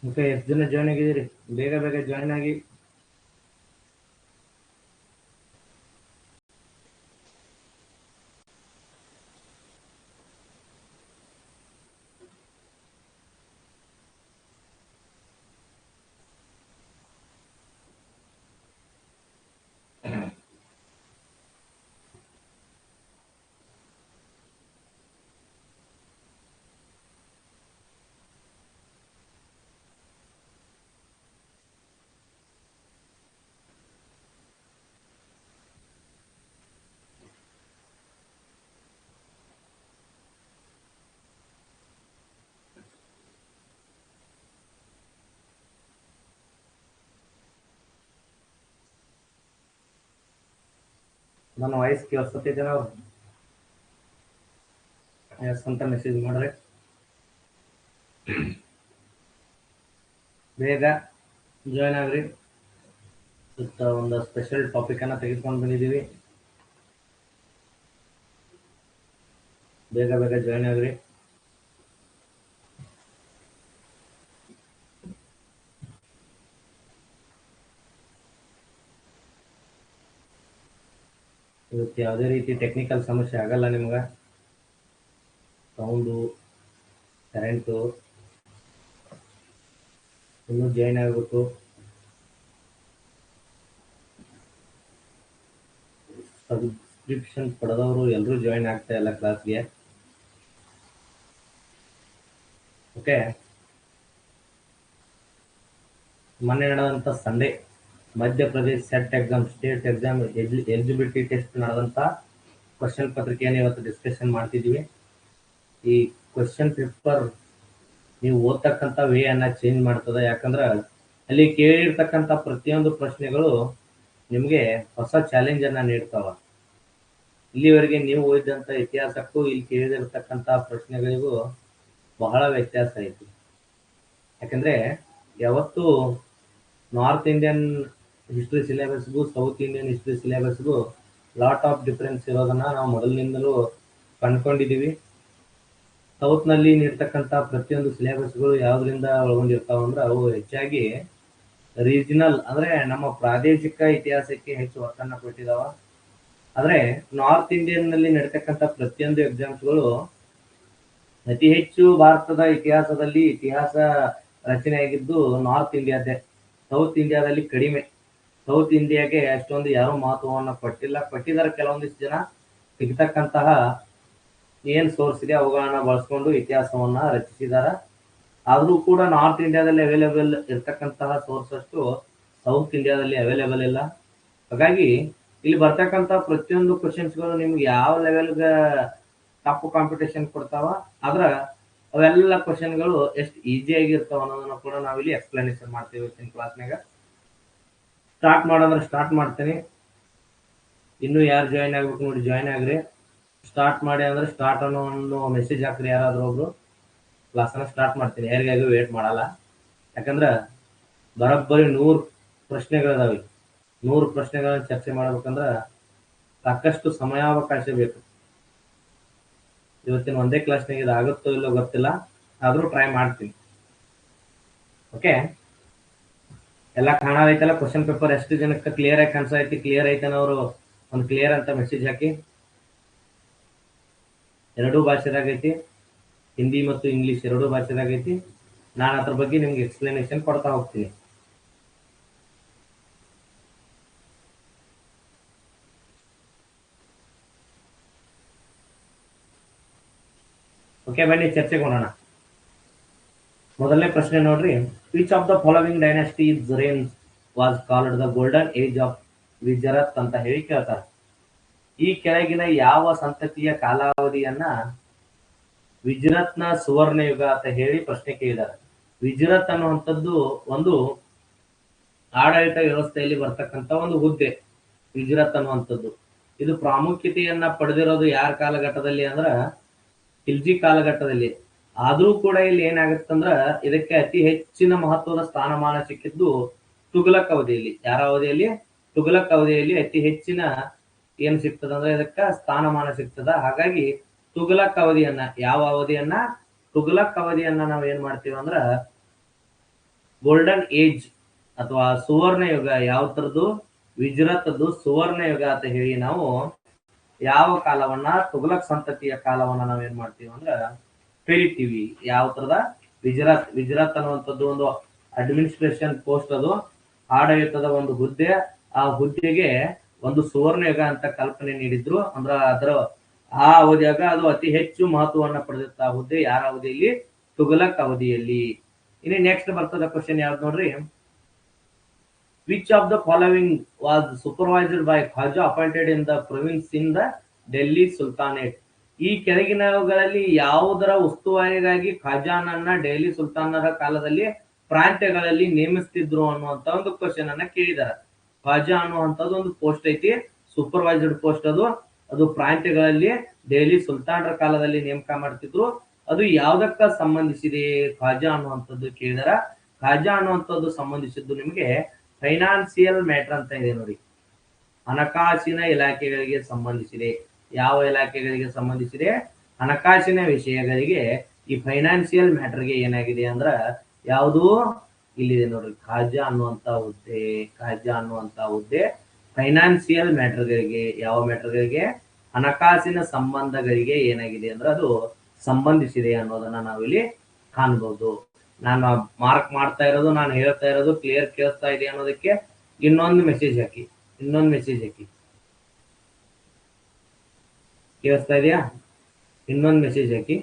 Okay, ಎಷ್ಟು ಜನ join ಆಗಿದ್ದೀರಿ? ಬೇಗ ಬೇಗ ಜಾಯ್ನ್ ಆಗಿ. ನನ್ನ ವಾಯ್ಸ್ ಕೇಳಿಸ್ತೈತೆ ನಾವು ಎಸ್ ಅಂತ ಮೆಸೇಜ್ ಮಾಡ್ರೆ ಬೇಗ ಜಾಯ್ನ್ ಆಗ್ರಿ. ಒಂದು ಸ್ಪೆಷಲ್ ಟಾಪಿಕ್ ಅನ್ನ ತೆಗೆದುಕೊಂಡು ಬಂದಿದ್ದೀವಿ. ಬೇಗ ಬೇಗ ಜಾಯ್ನ್ ಆಗ್ರಿ. ಇವತ್ತು ಯಾವುದೇ ರೀತಿ ಟೆಕ್ನಿಕಲ್ ಸಮಸ್ಯೆ ಆಗಲ್ಲ ನಿಮ್ಗೆ. ಸೌಂಡು, ಕರೆಂಟು ಇನ್ನೂ ಜಾಯ್ನ್ ಆಗಬೇಕು. ಸಬ್ಸ್ಕ್ರಿಪ್ಷನ್ ಪಡೆದವರು ಎಲ್ಲರೂ ಜಾಯ್ನ್ ಆಗ್ತಾ ಇಲ್ಲ ಕ್ಲಾಸ್ಗೆ. ಓಕೆ, ಮೊನ್ನೆ ನಡೆದಂಥ Sunday Madhya Pradesh set exam, state exam eligibility test ನಡೆದಂಥ ಕ್ವಶನ್ ಪತ್ರಿಕೆಯನ್ನು ಇವತ್ತು ಡಿಸ್ಕಷನ್ ಮಾಡ್ತಿದ್ದೀವಿ. ಈ ಕ್ವಶನ್ ಪೇಪರ್ ನೀವು ಓದ್ತಕ್ಕಂಥ ವೇ ಅನ್ನ ಚೇಂಜ್ ಮಾಡ್ತದೆ. ಯಾಕಂದ್ರೆ ಅಲ್ಲಿ ಕೇಳಿರ್ತಕ್ಕಂಥ ಪ್ರತಿಯೊಂದು ಪ್ರಶ್ನೆಗಳು ನಿಮಗೆ ಹೊಸ ಚಾಲೆಂಜ್ ಅನ್ನ ನೀಡ್ತಾವ. ಇಲ್ಲಿವರೆಗೆ ನೀವು ಓದಿದಂಥ ಇತಿಹಾಸಕ್ಕೂ ಇಲ್ಲಿ ಕೇಳಿದಿರ್ತಕ್ಕಂಥ ಪ್ರಶ್ನೆಗಳಿಗೂ ಬಹಳ ವ್ಯತ್ಯಾಸ ಐತಿ. ಯಾಕಂದ್ರೆ ಯಾವತ್ತು ನಾರ್ತ್ ಇಂಡಿಯನ್ ಹಿಸ್ಟ್ರಿ ಸಿಲೆಬಸ್ಗೂ ಸೌತ್ ಇಂಡಿಯನ್ ಹಿಸ್ಟ್ರಿ ಸಿಲೆಬಸ್ಗೂ ಲಾಟ್ ಆಫ್ ಡಿಫರೆನ್ಸ್ ಇರೋದನ್ನ ನಾವು ಮೊದಲಿನಿಂದಲೂ ಕಂಡುಕೊಂಡಿದ್ದೀವಿ. ಸೌತ್ನಲ್ಲಿ ನೀಡ್ತಕ್ಕಂಥ ಪ್ರತಿಯೊಂದು ಸಿಲೆಬಸ್ಗಳು ಯಾವುದರಿಂದ ಒಳಗೊಂಡಿರ್ತಾವ ಅಂದ್ರೆ ಅವು ಹೆಚ್ಚಾಗಿ ರೀಜನಲ್ ಅಂದ್ರೆ ನಮ್ಮ ಪ್ರಾದೇಶಿಕ ಇತಿಹಾಸಕ್ಕೆ ಹೆಚ್ಚು ಒತ್ತನ್ನು ಕೊಟ್ಟಿದ್ದಾವ. ಆದ್ರೆ ನಾರ್ತ್ ಇಂಡಿಯನ್ ನಲ್ಲಿ ನಡೀತಕ್ಕಂಥ ಪ್ರತಿಯೊಂದು ಎಕ್ಸಾಮ್ಸ್ಗಳು ಅತಿ ಹೆಚ್ಚು ಭಾರತದ ಇತಿಹಾಸದಲ್ಲಿ ಇತಿಹಾಸ ರಚನೆ ಆಗಿದ್ದು ನಾರ್ತ್ ಇಂಡಿಯಾದೇ. ಸೌತ್ ಇಂಡಿಯಾದಲ್ಲಿ ಕಡಿಮೆ. ಸೌತ್ ಇಂಡಿಯಾಗೆ ಅಷ್ಟೊಂದು ಯಾರು ಮಹತ್ವವನ್ನು ಕೊಟ್ಟಿಲ್ಲ. ಕೊಟ್ಟಿದ್ದಾರೆ ಕೆಲವೊಂದಿಷ್ಟು ಜನ. ಸಿಗ್ತಕ್ಕಂತಹ ಏನ್ ಸೋರ್ಸ್ ಇದೆ ಅವುಗಳನ್ನ ಬಳಸ್ಕೊಂಡು ಇತಿಹಾಸವನ್ನ ರಚಿಸಿದ್ದಾರೆ. ಆದ್ರೂ ಕೂಡ ನಾರ್ತ್ ಇಂಡಿಯಾದಲ್ಲಿ ಅವೈಲೇಬಲ್ ಇರ್ತಕ್ಕಂತಹ ಸೋರ್ಸ್ ಅಷ್ಟು ಸೌತ್ ಇಂಡಿಯಾದಲ್ಲಿ ಅವೈಲೇಬಲ್ ಇಲ್ಲ. ಹಾಗಾಗಿ ಇಲ್ಲಿ ಬರ್ತಕ್ಕಂಥ ಪ್ರತಿಯೊಂದು ಕ್ವಶನ್ಸ್ಗಳು ನಿಮ್ಗೆ ಯಾವ ಲೆವೆಲ್ಗೆ ಟಫ್ ಕಾಂಪಿಟೇಷನ್ ಕೊಡ್ತಾವ, ಆದ್ರ ಅವೆಲ್ಲ ಕ್ವಶನ್ಗಳು ಎಷ್ಟು ಈಸಿ ಆಗಿರ್ತಾವ ಅನ್ನೋದನ್ನ ಕೂಡ ನಾವಿಲ್ಲಿ ಎಕ್ಸ್ಪ್ಲನೇಷನ್ ಮಾಡ್ತೀವಿ ಇವತ್ತಿನ ಕ್ಲಾಸ್ನಾಗ. ಸ್ಟಾರ್ಟ್ ಮಾಡೋದ್ರೆ ಸ್ಟಾರ್ಟ್ ಮಾಡ್ತೀನಿ. ಇನ್ನೂ ಯಾರು ಜಾಯ್ನ್ ಆಗ್ಬೇಕು ನೋಡಿ ಜಾಯ್ನ್ ಆಗ್ರಿ. ಸ್ಟಾರ್ಟ್ ಮಾಡಿ ಅಂದ್ರೆ ಸ್ಟಾರ್ಟ್ ಅನ್ನೋ ಒಂದು ಮೆಸೇಜ್ ಹಾಕ್ರಿ ಯಾರಾದ್ರೂ ಒಬ್ರು. ಕ್ಲಾಸನ್ನ ಸ್ಟಾರ್ಟ್ ಮಾಡ್ತೀನಿ, ಯಾರಿಗಾಗೂ ವೇಟ್ ಮಾಡಲ್ಲ. ಯಾಕಂದ್ರೆ ಬರೋಬ್ಬರಿ 100 ಪ್ರಶ್ನೆಗಳಿದಾವೆ. 100 ಪ್ರಶ್ನೆಗಳನ್ನ ಚರ್ಚೆ ಮಾಡ್ಬೇಕಂದ್ರೆ ಸಾಕಷ್ಟು ಸಮಯಾವಕಾಶ ಬೇಕು. ಇವತ್ತಿನ ಒಂದೇ ಕ್ಲಾಸ್ನಾಗ ಇದು ಆಗುತ್ತೋ ಇಲ್ಲೋ ಗೊತ್ತಿಲ್ಲ, ಆದ್ರೂ ಟ್ರೈ ಮಾಡ್ತೀನಿ. ಓಕೆ, ಎಲ್ಲ ಕಾಣೈತಲ್ಲ ಕ್ವಶನ್ ಪೇಪರ್? ಎಷ್ಟು ಜನಕ್ಕೆ ಕ್ಲಿಯರ್ ಆಗಿ ಕಾಣಿಸೈತಿ? ಕ್ಲಿಯರ್ ಐತನ ಅವರು ಒಂದು ಕ್ಲಿಯರ್ ಅಂತ ಮೆಸೇಜ್ ಹಾಕಿ. ಎರಡೂ ಭಾಷೆದಾಗೈತಿ, ಹಿಂದಿ ಮತ್ತು ಇಂಗ್ಲಿಷ್ ಎರಡೂ ಭಾಷೆದಾಗೈತಿ. ನಾನು ಅದ್ರ ಬಗ್ಗೆ ನಿಮ್ಗೆ ಎಕ್ಸ್ಪ್ಲನೇಷನ್ ಕೊಡ್ತಾ ಹೋಗ್ತೀನಿ. ಓಕೆ, ಬನ್ನಿ ಚರ್ಚೆಗೆ ಹೋಗೋಣ. ಮೊದಲನೇ ಪ್ರಶ್ನೆ ನೋಡ್ರಿ. Which of the following dynasties reign was called the golden age of ವಿಜರತ್ ಅಂತ ಹೇಳಿ ಕೇಳ್ತಾರೆ. ಈ ಕೆಳಗಿನ ಯಾವ ಸಂತತಿಯ ಕಾಲಾವಧಿಯನ್ನ ವಿಜರತ್ನ ಸುವರ್ಣ ಯುಗ ಅಂತ ಹೇಳಿ ಪ್ರಶ್ನೆ ಕೇಳಿದ್ದಾರೆ. ವಿಜರತ್ ಅನ್ನುವಂಥದ್ದು ಒಂದು ಆಡಳಿತ ವ್ಯವಸ್ಥೆಯಲ್ಲಿ ಬರ್ತಕ್ಕಂಥ ಒಂದು ಹುದ್ದೆ. ವಿಜರತ್ ಅನ್ನುವಂಥದ್ದು ಇದು ಪ್ರಾಮುಖ್ಯತೆಯನ್ನ ಪಡೆದಿರೋದು ಯಾರ ಕಾಲಘಟ್ಟದಲ್ಲಿ ಅಂದ್ರ ಖಿಲ್ಜಿ ಕಾಲಘಟ್ಟದಲ್ಲಿ. ಆದ್ರೂ ಕೂಡ ಇಲ್ಲಿ ಏನಾಗುತ್ತಂದ್ರ ಇದಕ್ಕೆ ಅತಿ ಹೆಚ್ಚಿನ ಮಹತ್ವದ ಸ್ಥಾನಮಾನ ಸಿಕ್ಕಿದ್ದು ತುಘಲಕ್ ಅವಧಿಯಲ್ಲಿ. ಯಾರ ಅವಧಿಯಲ್ಲಿ? ತುಘಲಕ್ ಅವಧಿಯಲ್ಲಿ ಅತಿ ಹೆಚ್ಚಿನ ಏನ್ ಸಿಗ್ತದಂದ್ರೆ ಇದಕ್ಕ ಸ್ಥಾನಮಾನ ಸಿಗ್ತದ. ಹಾಗಾಗಿ ತುಘಲಕ್ ಅವಧಿಯನ್ನ, ಯಾವ ಅವಧಿಯನ್ನ? ತುಘಲಕ್ ಅವಧಿಯನ್ನ ನಾವ್ ಏನ್ ಮಾಡ್ತೀವಿ ಅಂದ್ರ ಗೋಲ್ಡನ್ ಏಜ್ ಅಥವಾ ಸುವರ್ಣ ಯುಗ ಯಾವ ತರದ್ದು, ವಿಜೃತದ್ದು ಸುವರ್ಣ ಯುಗ ಅಂತ ಹೇಳಿ ನಾವು ಯಾವ ಕಾಲವನ್ನ, ತುಘಲಕ್ ಸಂತತಿಯ ಕಾಲವನ್ನ ನಾವೇನ್ ಮಾಡ್ತೀವಿ ಅಂದ್ರ ಕರಿತೀವಿ. ಯಾವ ತರದ ವಿಜೃತ್ ಅನ್ನುವಂಥದ್ದು ಒಂದು ಅಡ್ಮಿನಿಸ್ಟ್ರೇಷನ್ ಪೋಸ್ಟ್, ಅದು ಆಡಳಿತದ ಒಂದು ಹುದ್ದೆ. ಆ ಹುದ್ದೆಗೆ ಒಂದು ಸುವರ್ಣ ಯುಗ ಅಂತ ಕಲ್ಪನೆ ನೀಡಿದ್ರು. ಅಂದ್ರ ಅದರ ಆ ಅವಧಿಯಾಗ ಅದು ಅತಿ ಹೆಚ್ಚು ಮಹತ್ವವನ್ನ ಪಡೆದಿತ್ತ ಹುದ್ದೆ ಯಾರ ಅವಧಿಯಲ್ಲಿ, ತುಘಲಕ್ ಅವಧಿಯಲ್ಲಿ. ಇನ್ನು ನೆಕ್ಸ್ಟ್ ಬರ್ತದ ಕ್ವಶನ್ ಯಾವ್ದು ನೋಡ್ರಿ, which of the following was supervised by ಖಾಜಾ appointed in the province in the Delhi sultanate. ಈ ಕೆಳಗಿನವುಗಳಲ್ಲಿ ಯಾವುದರ ಉಸ್ತುವಾರಿಗಾಗಿ ಖಾಜಾನನ್ನ ಡೆಲ್ಲಿ ಸುಲ್ತಾನರ ಕಾಲದಲ್ಲಿ ಪ್ರಾಂತ್ಯಗಳಲ್ಲಿ ನೇಮಿಸ್ತಿದ್ರು ಅನ್ನುವಂತ ಒಂದು ಕ್ವಶನ್ ಅನ್ನ ಕೇಳಿದಾರೆ. ಖಾಜಾ ಅನ್ನುವಂಥದ್ದು ಒಂದು ಪೋಸ್ಟ್ ಐತಿ, ಸೂಪರ್ವೈಸ್ಡ್ ಪೋಸ್ಟ್. ಅದು ಪ್ರಾಂತ್ಯಗಳಲ್ಲಿ ದೆಹಲಿ ಸುಲ್ತಾನರ ಕಾಲದಲ್ಲಿ ನೇಮಕ ಮಾಡ್ತಿದ್ರು. ಅದು ಯಾವ್ದಕ್ಕ ಸಂಬಂಧಿಸಿದೆ ಖಾಜಾ ಅನ್ನುವಂಥದ್ದು ಕೇಳಿದಾರ. ಖಾಜಾ ಅನ್ನುವಂಥದ್ದು ಸಂಬಂಧಿಸಿದ್ದು ನಿಮಗೆ ಫೈನಾನ್ಸಿಯಲ್ ಮ್ಯಾಟರ್ ಅಂತ ಇದೆ ನೋಡಿ, ಹಣಕಾಸಿನ ಇಲಾಖೆಗಳಿಗೆ ಸಂಬಂಧಿಸಿದೆ. ಯಾವ ಇಲಾಖೆಗಳಿಗೆ ಸಂಬಂಧಿಸಿದೆ? ಹಣಕಾಸಿನ ವಿಷಯಗಳಿಗೆ. ಈ ಫೈನಾನ್ಸಿಯಲ್ ಮ್ಯಾಟರ್ಗೆ ಏನಾಗಿದೆ ಅಂದ್ರ ಯಾವುದು ಇಲ್ಲಿದೆ ನೋಡ್ರಿ, ಖಾಜಾ ಅನ್ನುವಂತ ಹುದ್ದೆ. ಖಾಜಾ ಅನ್ನುವಂತ ಹುದ್ದೆ ಫೈನಾನ್ಸಿಯಲ್ ಮ್ಯಾಟರ್ಗಳಿಗೆ, ಯಾವ ಮ್ಯಾಟರ್ಗಳಿಗೆ? ಹಣಕಾಸಿನ ಸಂಬಂಧಗಳಿಗೆ ಏನಾಗಿದೆ ಅಂದ್ರೆ ಅದು ಸಂಬಂಧಿಸಿದೆ ಅನ್ನೋದನ್ನ ನಾವಿಲ್ಲಿ ಕಾಣ್ಬಹುದು. ನಾನು ಮಾರ್ಕ್ ಮಾಡ್ತಾ ಇರೋದು, ನಾನು ಹೇಳ್ತಾ ಇರೋದು ಕ್ಲಿಯರ್ ಕೇಳಿಸ್ತಾ ಇದೆ ಅನ್ನೋದಕ್ಕೆ ಇನ್ನೊಂದು ಮೆಸೇಜ್ ಹಾಕಿ, ಇನ್ನೊಂದು ಮೆಸೇಜ್ ಹಾಕಿ. ಕೇಳಿಸ್ತಾ ಇದೆಯಾ? ಇನ್ನೊಂದು ಮೆಸೇಜ್ ಹಾಕಿ.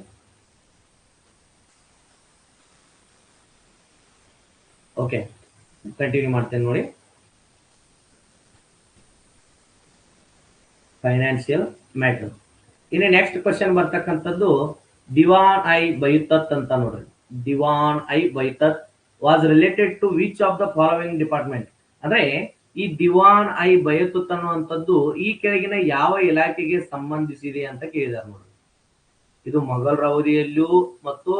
ಓಕೆ, ಕಂಟಿನ್ಯೂ ಮಾಡ್ತೇನೆ ನೋಡಿ. Financial matter. ಇನ್ನು ನೆಕ್ಸ್ಟ್ ಕ್ವಶನ್ ಬರ್ತಕ್ಕಂಥದ್ದು ದಿವಾನ್ ಐ ಬೈತತ್ ಅಂತ ನೋಡ್ರಿ. ದಿವಾನ್ ಐ ಬೈತತ್ was related to which of the following department. ಅಂದ್ರೆ ಈ ದಿವಾನ್ ಐ ಬೈತತ್ ಅನ್ನುವಂಥದ್ದು ಈ ಕೆಳಗಿನ ಯಾವ ಇಲಾಖೆಗೆ ಸಂಬಂಧಿಸಿದೆ ಅಂತ ಕೇಳಿದಾರೆ ನೋಡ್ರಿ. ಇದು ಮೊಘಲರ ಅವಧಿಯಲ್ಲಿಯೂ ಮತ್ತು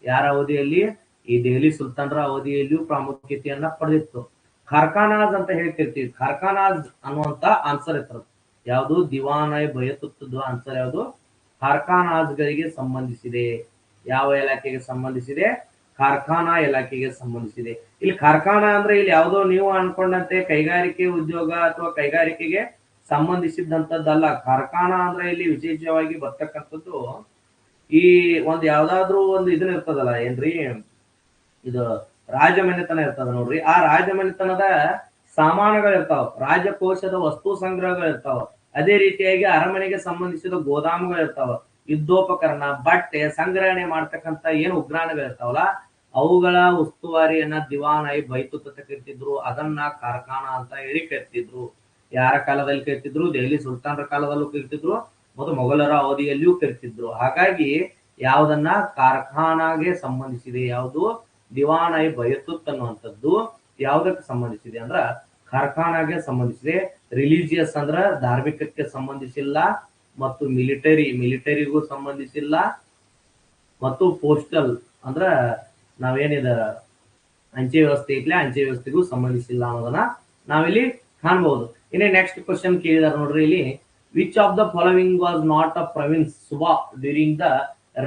ಯಾರ ಅವಧಿಯಲ್ಲಿ, ಈ ದೆಹಲಿ ಸುಲ್ತಾನರ ಅವಧಿಯಲ್ಲಿಯೂ ಪ್ರಾಮುಖ್ಯತೆಯನ್ನ ಪಡೆದಿತ್ತು. ಖಾರ್ಖಾನಾಜ್ ಅಂತ ಹೇಳ್ತಿರ್ತೀವಿ. ಖಾರ್ಖಾನಾಜ್ ಅನ್ನುವಂತ ಆನ್ಸರ್ ಇರ್ತದೆ. ಯಾವುದು? ದಿವಾನ್ ಐ ಬೈತುತ್ತದ್ದು ಆನ್ಸರ್ ಯಾವುದು? ಖಾರ್ಖಾನಾಜ್ಗಳಿಗೆ ಸಂಬಂಧಿಸಿದೆ. ಯಾವ ಇಲಾಖೆಗೆ ಸಂಬಂಧಿಸಿದೆ? ಕಾರ್ಖಾನಾ ಇಲಾಖೆಗೆ ಸಂಬಂಧಿಸಿದೆ. ಇಲ್ಲಿ ಕಾರ್ಖಾನಾ ಅಂದ್ರೆ ಇಲ್ಲಿ ಯಾವುದೋ ನೀವು ಅನ್ಕೊಂಡಂತೆ ಕೈಗಾರಿಕೆ ಉದ್ಯೋಗ ಅಥವಾ ಕೈಗಾರಿಕೆಗೆ ಸಂಬಂಧಿಸಿದಂತದ್ದಲ್ಲ. ಕಾರ್ಖಾನಾ ಅಂದ್ರೆ ಇಲ್ಲಿ ವಿಶೇಷವಾಗಿ ಬರ್ತಕ್ಕಂಥದ್ದು ಈ ಒಂದ್ ಯಾವ್ದಾದ್ರು ಒಂದು ಇದನ್ನ ಇರ್ತದಲ್ಲ, ಏನ್ರಿ ಇದು ರಾಜಮನೆತನ ಇರ್ತದ ನೋಡ್ರಿ. ಆ ರಾಜಮನೆತನದ ಸಾಮಾನುಗಳು ಇರ್ತಾವ, ರಾಜಕೋಶದ ವಸ್ತು ಸಂಗ್ರಹಗಳು ಇರ್ತಾವ. ಅದೇ ರೀತಿಯಾಗಿ ಅರಮನೆಗೆ ಸಂಬಂಧಿಸಿದ ಗೋದಾಮುಗಳು ಇರ್ತಾವ, ಯುದ್ಧೋಪಕರಣ, ಬಟ್ಟೆ ಸಂಗ್ರಹಣೆ ಮಾಡ್ತಕ್ಕಂತ ಏನು ಉಗ್ರಾಣಗಳು ಇರ್ತಾವಲ್ಲ, ಅವುಗಳ ಉಸ್ತುವಾರಿಯನ್ನ ದಿವಾನ್ ಐ ಬೈತುತ್ ಅಂತ ಕರಿತಿದ್ರು. ಅದನ್ನ ಕಾರ್ಖಾನಾ ಅಂತ ಹೇಳಿ ಕರಿತಿದ್ರು. ಯಾರ ಕಾಲದಲ್ಲಿ ಕರಿತಿದ್ರು? ದೆಹಲಿ ಸುಲ್ತಾನರ ಕಾಲದಲ್ಲೂ ಕರಿತಿದ್ರು ಮತ್ತು ಮೊಘಲರ ಅವಧಿಯಲ್ಲಿಯೂ ಕರಿತಿದ್ರು. ಹಾಗಾಗಿ ಯಾವುದನ್ನ ಕಾರ್ಖಾನಾಗೆ ಸಂಬಂಧಿಸಿದೆ, ಯಾವುದು? ದಿವಾನ್ ಐ ಬೈತುತ್ ಅನ್ನುವಂಥದ್ದು ಯಾವ್ದಕ್ಕೆ ಸಂಬಂಧಿಸಿದೆ ಅಂದ್ರ ಕಾರ್ಖಾನಾಗೆ ಸಂಬಂಧಿಸಿದೆ. ರಿಲಿಜಿಯಸ್ ಅಂದ್ರ ಧಾರ್ಮಿಕಕ್ಕೆ ಸಂಬಂಧಿಸಿಲ್ಲ, ಮತ್ತು ಮಿಲಿಟರಿಗೂ ಸಂಬಂಧಿಸಿಲ್ಲ, ಮತ್ತು ಪೋಸ್ಟಲ್ ಅಂದ್ರ ನಾವೇನಿದ ಅಂಚೆ ವ್ಯವಸ್ಥೆ ಐತ್ಲೆ ಅಂಚೆ ವ್ಯವಸ್ಥೆಗೂ ಸಂಬಂಧಿಸಿಲ್ಲ ಅನ್ನೋದನ್ನ ನಾವಿಲ್ಲಿ ಕಾಣಬಹುದು. ಇನ್ನು ನೆಕ್ಸ್ಟ್ ಕ್ವಶನ್ ಕೇಳಿದಾರೆ ನೋಡ್ರಿ ಇಲ್ಲಿ, which of the following was not a province ಸುಬಾ during the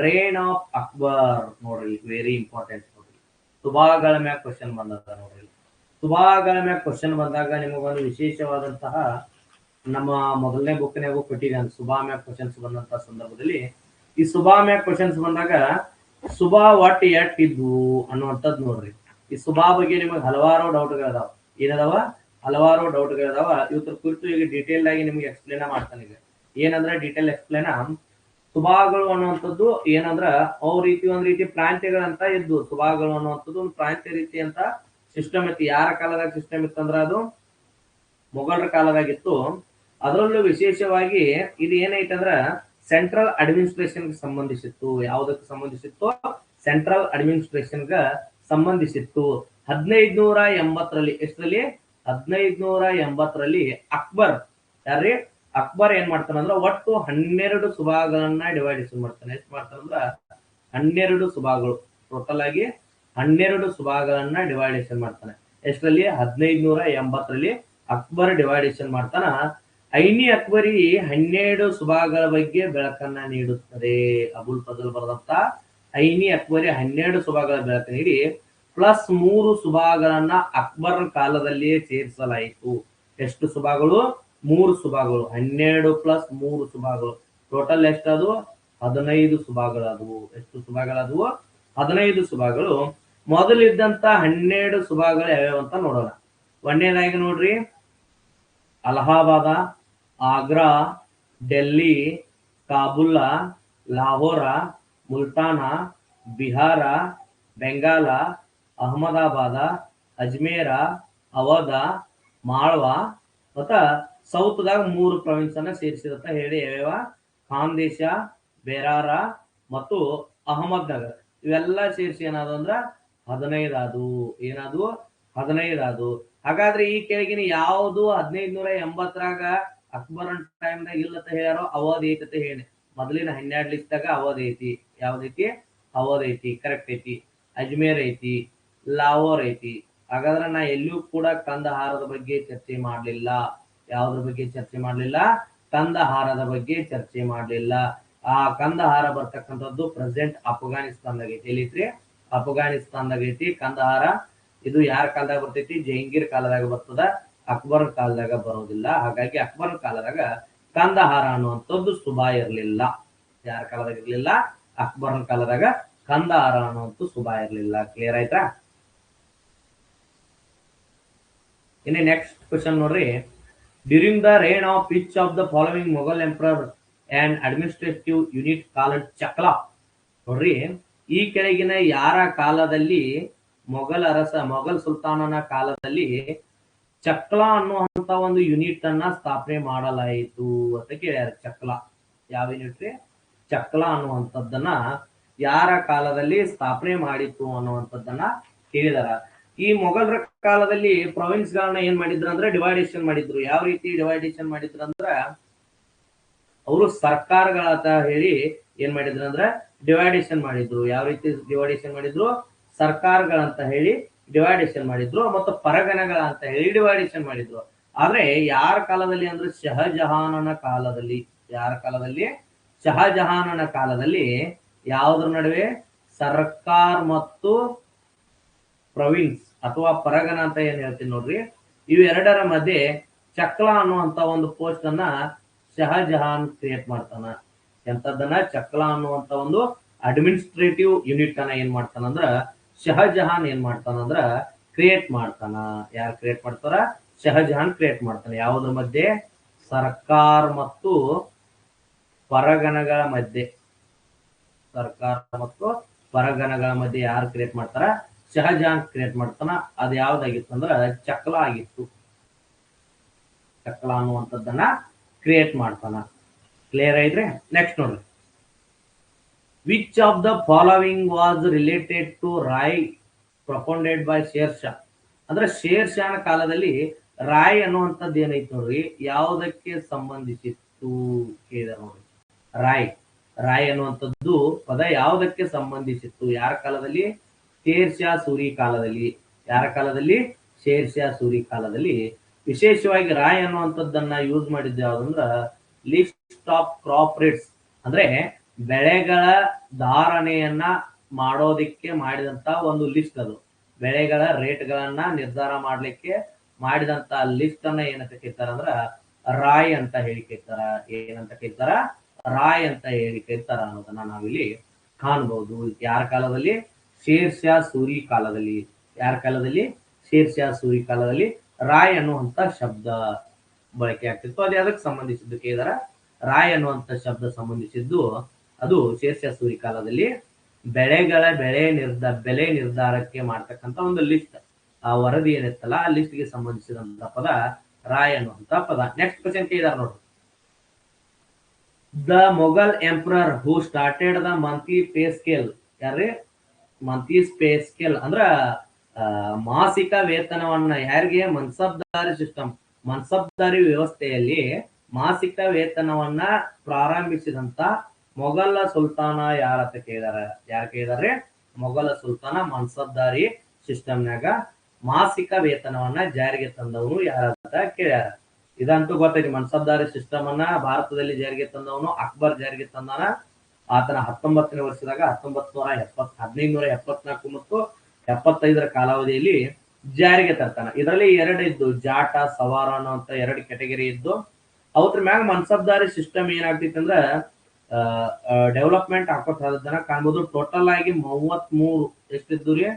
reign of Akbar. ನೋಡ್ರಿ ವೆರಿ ಇಂಪಾರ್ಟೆಂಟ್ ನೋಡ್ರಿ, ಸುಬಾಗಳ ಮ್ಯಾಗ ಕ್ವಶನ್ ಬಂದದ ನೋಡ್ರಿ. ಸುಬಾಗಳ ಮ್ಯಾಗ ಕ್ವಶನ್ ಬಂದಾಗ ನಿಮಗೊಂದು ವಿಶೇಷವಾದಂತಹ ನಮ್ಮ ಮೊದಲನೇ ಬುಕ್ನಾಗೂ ಕೊಟ್ಟಿದ್ದಾನೆ. ಸುಬಾ ಮ್ಯಾಗ ಕ್ವಶನ್ಸ್ ಬಂದಂತಹ ಸಂದರ್ಭದಲ್ಲಿ ಈ ಸುಬಾ ಮ್ಯಾಗ ಕ್ವಶನ್ಸ್ ಬಂದಾಗ ಸುಬಾ ವಾಟ್ ಎಟ್ ಇದ್ವು ಅನ್ನುವಂಥದ್ದು ನೋಡ್ರಿ. ಈ ಸುಬಾ ಬಗ್ಗೆ ನಿಮಗೆ ಹಲವಾರು ಡೌಟ್ಗಳಿದಾವ. ಏನದಾವ? ಹಲವಾರು ಡೌಟ್ಗಳಿದಾವ. ಇವತ್ತರ ಕುರಿತು ಈಗ ಡೀಟೇಲ್ ಆಗಿ ನಿಮ್ಗೆ ಎಕ್ಸ್ಪ್ಲೇನ್ ಮಾಡ್ತಾನೆ. ಈಗ ಏನಂದ್ರೆ ಡೀಟೇಲ್ ಎಕ್ಸ್ಪ್ಲೇನ್, ಸುಬಾಗಳು ಅನ್ನುವಂಥದ್ದು ಏನಂದ್ರ ಅವ್ ರೀತಿ ಒಂದ್ ರೀತಿ ಪ್ರಾಂತ್ಯಗಳಂತ ಇದ್ವು. ಸುಬಾಗಳು ಅನ್ನುವಂಥದ್ದು ಒಂದು ಪ್ರಾಂತ್ಯ ರೀತಿ ಅಂತ ಸಿಸ್ಟಮ್ ಇತ್ತು. ಯಾರ ಕಾಲದಾಗ ಸಿಸ್ಟಮ್ ಇತ್ತಂದ್ರ ಅದು ಮೊಘಲರ ಕಾಲದಾಗಿತ್ತು. ಅದರಲ್ಲೂ ವಿಶೇಷವಾಗಿ ಇದು ಏನೈತಂದ್ರ ಸೆಂಟ್ರಲ್ ಅಡ್ಮಿನಿಸ್ಟ್ರೇಷನ್ ಸಂಬಂಧಿಸಿತ್ತು. ಯಾವುದಕ್ಕೆ ಸಂಬಂಧಿಸಿತ್ತು? ಸೆಂಟ್ರಲ್ ಅಡ್ಮಿನಿಸ್ಟ್ರೇಷನ್ ಸಂಬಂಧಿಸಿತ್ತು. 1580ರಲ್ಲಿ ಎಷ್ಟರಲ್ಲಿ? 1580ರಲ್ಲಿ ಅಕ್ಬರ್, ಯಾರ್ರಿ? ಅಕ್ಬರ್ ಏನ್ ಮಾಡ್ತಾನಂದ್ರ ಒಟ್ಟು 12 ಸುಬಾಗಳನ್ನ ಡಿವೈಡೇಷನ್ ಮಾಡ್ತಾನೆ. ಎಷ್ಟು ಮಾಡ್ತಾನಂದ್ರ 12 ಸುಬಾಗಳು, ಟೋಟಲ್ ಆಗಿ 12 ಸುಬಾಗಳನ್ನ ಡಿವೈಡೇಷನ್ ಮಾಡ್ತಾನೆ. ಎಷ್ಟರಲ್ಲಿ? 1580ರಲ್ಲಿ ಅಕ್ಬರ್ ಡಿವೈಡೇಷನ್ ಮಾಡ್ತಾನ. ಐನಿ ಅಕ್ಬರಿ 12 ಸುಬಾಗಳ ಬಗ್ಗೆ ಬೆಳಕನ್ನ ನೀಡುತ್ತದೆ. ಅಬುಲ್ ಫಜಲ್ ಬರೆದಂತ ಐನಿ ಅಕ್ಬರಿ 12 ಸುಬಾಗಳ ಬೆಳಕು ನೀಡಿ ಪ್ಲಸ್ 3 ಸುಬಾಗಳನ್ನ ಅಕ್ಬರ್ ಕಾಲದಲ್ಲಿಯೇ ಸೇರಿಸಲಾಯಿತು. ಎಷ್ಟು ಸುಬಾಗಳು? 3 ಸುಬಾಗಳು. 12 ಪ್ಲಸ್ 3 ಸುಬಾಗಳು. ಟೋಟಲ್ ಎಷ್ಟದು? 15 ಸುಬಾಗಳಾದವು. ಎಷ್ಟು ಸುಬಾಗಳಾದವು? 15 ಸುಬಾಗಳು. ಮೊದಲಿದ್ದಂತ 12 ಸುಬಾಗಳು ಯಾವ್ಯಾವ ಅಂತ ನೋಡೋಣ. ಒಂದನೇದಾಗಿ ನೋಡ್ರಿ, ಅಲಹಾಬಾದ, ಆಗ್ರಾ, ಡೆಲ್ಲಿ, ಕಾಬುಲ್, ಲಾಹೋರ, ಮುಲ್ತಾನ, ಬಿಹಾರ, ಬೆಂಗಾಲ, ಅಹಮದಾಬಾದ, ಅಜ್ಮೇರ, ಅವಧ, ಮಾಳ್ವಾ ಮತ್ತ ಸೌತ್ದಾಗ 3 ಪ್ರಾವಿನ್ಸ್ ಅನ್ನ ಸೇರಿಸಿದಂತ ಹೇಳಿ ಯಾವ್ಯಾವ? ಖಾಂದೇಶ, ಬೇರಾರ ಮತ್ತು ಅಹಮದ್ ನಗರ್. ಇವೆಲ್ಲ ಸೇರಿಸಿ ಏನಾದ್ರು ಅಂದ್ರ 15 ಆದವು. ಏನಾದ್ರು? 15 ಆದವು. ಹಾಗಾದ್ರೆ ಈ ಕೆಳಗಿನ ಯಾವುದು 1580ರಾಗ ಅಕ್ಬರನ್ ಟೈಮ್ದಾಗ ಇಲ್ಲತ್ತ ಹೇಳ್ಯಾರೋ ಅವಧ್ ಐತಿ ಹೇಳಿ. ಮೊದಲಿನ 12 ಲಿಸ್ಟ್ದಾಗ ಅವಧ್ ಐತಿ. ಯಾವ್ದೈತಿ? ಅವಧ್ ಐತಿ. ಕರೆಕ್ಟ್ ಐತಿ. ಅಜ್ಮೇರ್ ಐತಿ, ಲಾಹೋರ್ ಐತಿ. ಹಾಗಾದ್ರೆ ನಾ ಎಲ್ಲಿಯೂ ಕೂಡ ಕಂದಹಾರದ ಬಗ್ಗೆ ಚರ್ಚೆ ಮಾಡ್ಲಿಲ್ಲ. ಯಾವ್ದ್ರ ಬಗ್ಗೆ ಚರ್ಚೆ ಮಾಡ್ಲಿಲ್ಲ? ಕಂದಹಾರದ ಬಗ್ಗೆ ಚರ್ಚೆ ಮಾಡ್ಲಿಲ್ಲ. ಆ ಕಂದಹಾರ ಬರ್ತಕ್ಕಂಥದ್ದು ಪ್ರೆಸೆಂಟ್ ಅಫ್ಘಾನಿಸ್ತಾನ್ದಾಗ ಐತಿ. ಎಲ್ಲಿತ್ರಿ? ಅಫ್ಘಾನಿಸ್ತಾನ್ದಾಗ ಐತಿ ಕಂದಹಾರ. ಇದು ಯಾರ ಕಾಲದಾಗ ಬರ್ತೈತಿ? ಜಹಂಗೀರ್ ಕಾಲದಾಗ ಬರ್ತದ, ಅಕ್ಬರ್ ಕಾಲದಾಗ ಬರೋದಿಲ್ಲ. ಹಾಗಾಗಿ ಅಕ್ಬರ್ ಕಾಲದಾಗ ಕಂದಹಾರ ಅನ್ನುವಂಥದ್ದು ಸುಬಾ ಇರ್ಲಿಲ್ಲ. ಯಾರ ಕಾಲದಾಗ ಇರ್ಲಿಲ್ಲ? ಅಕ್ಬರನ್ ಕಾಲದಾಗ ಕಂದಹಾರ ಅನ್ನುವಂಥ ಸುಬಾ ಇರ್ಲಿಲ್ಲ. ಕ್ಲಿಯರ್ ಆಯ್ತಾ? ಇನ್ನು ನೆಕ್ಸ್ಟ್ ಕ್ವಶನ್ ನೋಡ್ರಿ, during the reign of which of the following Mughal emperor and administrative unit called ಚಕ್ಲಾ? ನೋಡ್ರಿ, ಈ ಕೆಳಗಿನ ಯಾರ ಕಾಲದಲ್ಲಿ ಮೊಘಲ್ ಸುಲ್ತಾನನ ಕಾಲದಲ್ಲಿ ಚಕ್ಲಾ ಅನ್ನುವಂತ ಒಂದು ಯೂನಿಟ್ ಅನ್ನ ಸ್ಥಾಪನೆ ಮಾಡಲಾಯಿತು ಅಂತ ಕೇಳ್ಯಾರ. ಚಕ್ಲಾ ಯಾವ ಯೂನಿಟ್ ರೀ? ಚಕ್ಲಾ ಅನ್ನುವಂಥದ್ದನ್ನ ಯಾರ ಕಾಲದಲ್ಲಿ ಸ್ಥಾಪನೆ ಮಾಡಿತ್ತು ಅನ್ನುವಂಥದ್ದನ್ನ ಕೇಳಿದಾರ. ಈ ಮೊಘಲರ ಕಾಲದಲ್ಲಿ ಪ್ರೊವಿನ್ಸ್ ಗಳನ್ನ ಏನ್ ಮಾಡಿದ್ರು ಅಂದ್ರೆ ಡಿವೈಡೇಷನ್ ಮಾಡಿದ್ರು. ಯಾವ ರೀತಿ ಡಿವೈಡೇಷನ್ ಮಾಡಿದ್ರು ಅಂದ್ರ ಅವರು ಸರ್ಕಾರಗಳಂತ ಹೇಳಿ ಏನ್ ಮಾಡಿದ್ರು ಅಂದ್ರೆ ಡಿವೈಡೇಷನ್ ಮಾಡಿದ್ರು. ಯಾವ ರೀತಿ ಡಿವೈಡೇಷನ್ ಮಾಡಿದ್ರು? ಸರ್ಕಾರಗಳಂತ ಹೇಳಿ ಡಿವೈಡೇಷನ್ ಮಾಡಿದ್ರು ಮತ್ತು ಪರಗಣಗಳ ಅಂತ ಹೇಳಿ ಡಿವೈಡೇಷನ್ ಮಾಡಿದ್ರು. ಆದ್ರೆ ಯಾರ ಕಾಲದಲ್ಲಿ ಅಂದ್ರೆ ಶಹಜಹಾನನ ಕಾಲದಲ್ಲಿ. ಯಾರ ಕಾಲದಲ್ಲಿ? ಶಹಜಹಾನನ ಕಾಲದಲ್ಲಿ ಯಾವುದ್ರ ನಡುವೆ? ಸರ್ಕಾರ ಮತ್ತು ಪ್ರೊವಿನ್ಸ್ ಅಥವಾ ಪರಗಣ ಅಂತ ಏನ್ ಹೇಳ್ತೀನಿ ನೋಡ್ರಿ, ಇವೆರಡರ ಮಧ್ಯೆ ಚಕ್ಲಾ ಅನ್ನುವಂತ ಒಂದು ಪೋಸ್ಟ್ ಅನ್ನ ಶಹಜಹಾನ್ ಕ್ರಿಯೇಟ್ ಮಾಡ್ತಾನ. ಎಂತದನ್ನ? ಚಕ್ಲಾ ಅನ್ನುವಂತ ಒಂದು ಅಡ್ಮಿನಿಸ್ಟ್ರೇಟಿವ್ ಯೂನಿಟ್ ಅನ್ನ ಏನ್ ಮಾಡ್ತಾನಂದ್ರ ಶಹಜಹಾನ್ ಏನ್ ಮಾಡ್ತಾನಂದ್ರ ಕ್ರಿಯೇಟ್ ಮಾಡ್ತಾನ. ಯಾರು ಕ್ರಿಯೇಟ್ ಮಾಡ್ತಾರ? ಶಹಜಹಾನ್ ಕ್ರಿಯೇಟ್ ಮಾಡ್ತಾನೆ. ಯಾವುದ್ರ ಮಧ್ಯೆ? ಸರ್ಕಾರ ಮತ್ತು ಪರಗಣಗಳ ಮಧ್ಯೆ. ಸರ್ಕಾರ ಮತ್ತು ಪರಗಣಗಳ ಮಧ್ಯೆ ಯಾರು ಕ್ರಿಯೇಟ್ ಮಾಡ್ತಾರ? ಶಹಜಹಾನ್ ಕ್ರಿಯೇಟ್ ಮಾಡ್ತಾನ. ಅದು ಯಾವ್ದಾಗಿತ್ತು ಅಂದ್ರ ಚಕ್ಲಾ ಆಗಿತ್ತು. ಚಕ್ಲಾ ಅನ್ನುವಂಥದ್ದನ್ನ ಕ್ರಿಯೇಟ್ ಮಾಡ್ತಾನ. ಕ್ಲಿಯರ್ ಐತ್ರಿ? ನೆಕ್ಸ್ಟ್ ನೋಡ್ರಿ, which of the following was related to ರಾಯ್ ಪ್ರೊಪೌಂಡೆಡ್ ಬೈ ಶೇರ್ ಶಾ? ಅಂದ್ರೆ ಶೇರ್ ಶಾನ ಕಾಲದಲ್ಲಿ ರಾಯ್ ಅನ್ನುವಂಥದ್ದು ಏನೈತಿ ನೋಡ್ರಿ, ಯಾವುದಕ್ಕೆ ಸಂಬಂಧಿಸಿತ್ತು ಕೇಳಿದಾರೆ ನೋಡ್ರಿ. ರಾಯ್ ಅನ್ನುವಂಥದ್ದು ಪದ ಯಾವುದಕ್ಕೆ ಸಂಬಂಧಿಸಿತ್ತು? ಯಾರ ಕಾಲದಲ್ಲಿ? ಶೇರ್ ಶಾ ಸೂರಿ ಕಾಲದಲ್ಲಿ. ಯಾರ ಕಾಲದಲ್ಲಿ? ಶೇರ್ ಶಾ ಸೂರಿ ಕಾಲದಲ್ಲಿ. ವಿಶೇಷವಾಗಿ ರಾಯ್ ಅನ್ನುವಂಥದ್ದನ್ನ ಯೂಸ್ ಮಾಡಿದ್ದು ಯಾವ್ದಂದ್ರ ಲಿಸ್ಟ್ ಆಫ್ ಕ್ರಾಪ್ ರೇಟ್ಸ್, ಅಂದ್ರೆ ಬೆಳೆಗಳ ಧಾರಣೆಯನ್ನ ಮಾಡೋದಿಕ್ಕೆ ಮಾಡಿದಂತ ಒಂದು ಲಿಸ್ಟ್. ಅದು ಬೆಳೆಗಳ ರೇಟ್ ಗಳನ್ನ ನಿರ್ಧಾರ ಮಾಡ್ಲಿಕ್ಕೆ ಮಾಡಿದಂತ ಲಿಸ್ಟ್ ಅನ್ನ ಏನಂತ ಕೇಳ್ತಾರ ಅಂದ್ರ ರಾಯ್ ಅಂತ ಹೇಳಿ ಕೇಳ್ತಾರ. ಏನಂತ ಕೇಳ್ತಾರ? ರಾಯ್ ಅಂತ ಹೇಳಿ ಕೇಳ್ತಾರ ಅನ್ನೋದನ್ನ ನಾವಿಲ್ಲಿ ಕಾಣಬಹುದು. ಯಾರ ಕಾಲದಲ್ಲಿ? ಶೇರ್ ಶಾ ಸೂರಿ ಕಾಲದಲ್ಲಿ. ಯಾರ ಕಾಲದಲ್ಲಿ? ಶೇರ್ ಶಾ ಸೂರಿ ಕಾಲದಲ್ಲಿ ರಾಯ್ ಅನ್ನುವಂತ ಶಬ್ದ ಬಳಕೆ ಆಗ್ತಿತ್ತು. ಅದು ಅದಕ್ಕೆ ಸಂಬಂಧಿಸಿದ್ದು ಕೇಳಿದಾರ. ರಾಯ್ ಅನ್ನುವಂತ ಶಬ್ದ ಸಂಬಂಧಿಸಿದ್ದು ಅದು ಶೇರ್ ಶಾ ಸೂರಿ ಕಾಲದಲ್ಲಿ ಬೆಳೆಗಳ ಬೆಲೆ ನಿರ್ಧಾರಕ್ಕೆ ಮಾಡ್ತಕ್ಕಂಥ ಒಂದು ಲಿಸ್ಟ್. ಆ ವರದಿ ಏನಿತ್ತಲ್ಲ ಆ ಲಿಸ್ಟ್ ಗೆ ಸಂಬಂಧಿಸಿದಂತ ಪದ ರಾಯ್ ಅನ್ನುವಂತ ಪದ. ನೆಕ್ಸ್ಟ್ ಕ್ವಶನ್ ಕೇಳಿದಾರ ನೋಡ್ರಿ, the Mughal emperor who started the monthly pay scale? ಯಾರ್ರಿ? ಮಂತ್ಲಿ ಪೇ ಸ್ಕೇಲ್ ಅಂದ್ರ ಮಾಸಿಕ ವೇತನವನ್ನ ಯಾರಿಗೆ? ಮನ್ಸಬ್ದಾರಿ ಸಿಸ್ಟಮ್, ಮನ್ಸಬ್ದಾರಿ ವ್ಯವಸ್ಥೆಯಲ್ಲಿ ಮಾಸಿಕ ವೇತನವನ್ನ ಪ್ರಾರಂಭಿಸಿದಂತ ಮೊಘಲ ಸುಲ್ತಾನ ಯಾರತ್ತ ಕೇಳಿದಾರ? ಯಾರು ಕೇಳಿದಾರೆ? ಮೊಘಲ ಸುಲ್ತಾನ ಮನ್ಸಬ್ದಾರಿ ಸಿಸ್ಟಮ್ನಾಗ ಮಾಸಿಕ ವೇತನವನ್ನ ಜಾರಿಗೆ ತಂದವನು ಯಾರಂತ ಕೇಳ್ಯಾರ. ಇದಂತೂ ಗೊತ್ತೈತಿ. ಮನ್ಸಬ್ದಾರಿ ಸಿಸ್ಟಮ್ ಅನ್ನ ಭಾರತದಲ್ಲಿ ಜಾರಿಗೆ ತಂದವನು ಅಕ್ಬರ್ ಜಾರಿಗೆ ತಂದಾನ. ಆತನ 19ನೇ ವರ್ಷದಾಗ 1574 ಮತ್ತು 75ರ ಕಾಲಾವಧಿಯಲ್ಲಿ ಜಾರಿಗೆ ತರ್ತಾನ. ಇದರಲ್ಲಿ ಎರಡು ಇದ್ದು, ಜಾಟ ಸವಾರ ಅನ್ನುವಂತ ಎರಡು ಕೆಟಗರಿ ಇದ್ದು, ಅವತ್ರ ಮ್ಯಾಗ ಮನ್ಸಬ್ದಾರಿ ಸಿಸ್ಟಮ್ ಏನಾಗ್ತಿತ್ತು ಅಂದ್ರ ಡೆವಲಪ್ಮೆಂಟ್ ಹಾಕೋತ ಹೋದನ್ನ ಕಾಣ್ಬೋದು. ಟೋಟಲ್ ಆಗಿ 33 ಎಷ್ಟಿದ್ದು ರೀ,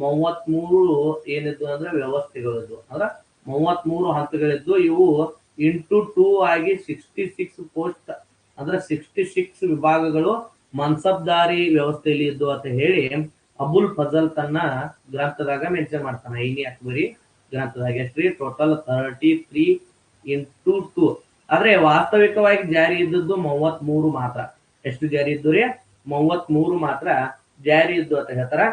33 ಏನಿದ್ದು ಅಂದ್ರೆ ವ್ಯವಸ್ಥೆಗಳಿದ್ದು, ಅಂದ್ರ 33 ಹಂತಗಳಿದ್ದು. ಇವು ಇಂಟು 2 ಆಗಿ 66 ಪೋಸ್ಟ್ ಅಂದ್ರೆ 66 ವಿಭಾಗಗಳು ಮನ್ಸಬ್ದಾರಿ ವ್ಯವಸ್ಥೆಯಲ್ಲಿ ಇದ್ದು ಅಂತ ಹೇಳಿ ಅಬುಲ್ ಫಜಲ್ ತನ್ನ ಗ್ರಂಥದಾಗ ಮೆನ್ಷನ್ ಮಾಡ್ತಾನ. 5ನೇ ಅಕ್ಬರಿ ಗ್ರಂಥದಾಗ ಎಷ್ಟ್ರಿ, ಟೋಟಲ್ 33 ಇಂಟು 2. ಆದ್ರೆ ವಾಸ್ತವಿಕವಾಗಿ ಜಾರಿ ಇದ್ದದ್ದು 33 ಮಾತ್ರ. ಎಷ್ಟು ಜಾರಿ ಇದ್ದು ರೀ, 33 ಮಾತ್ರ ಜಾರಿ ಇದ್ದು ಅಂತ ಹೇಳ್ತಾರ.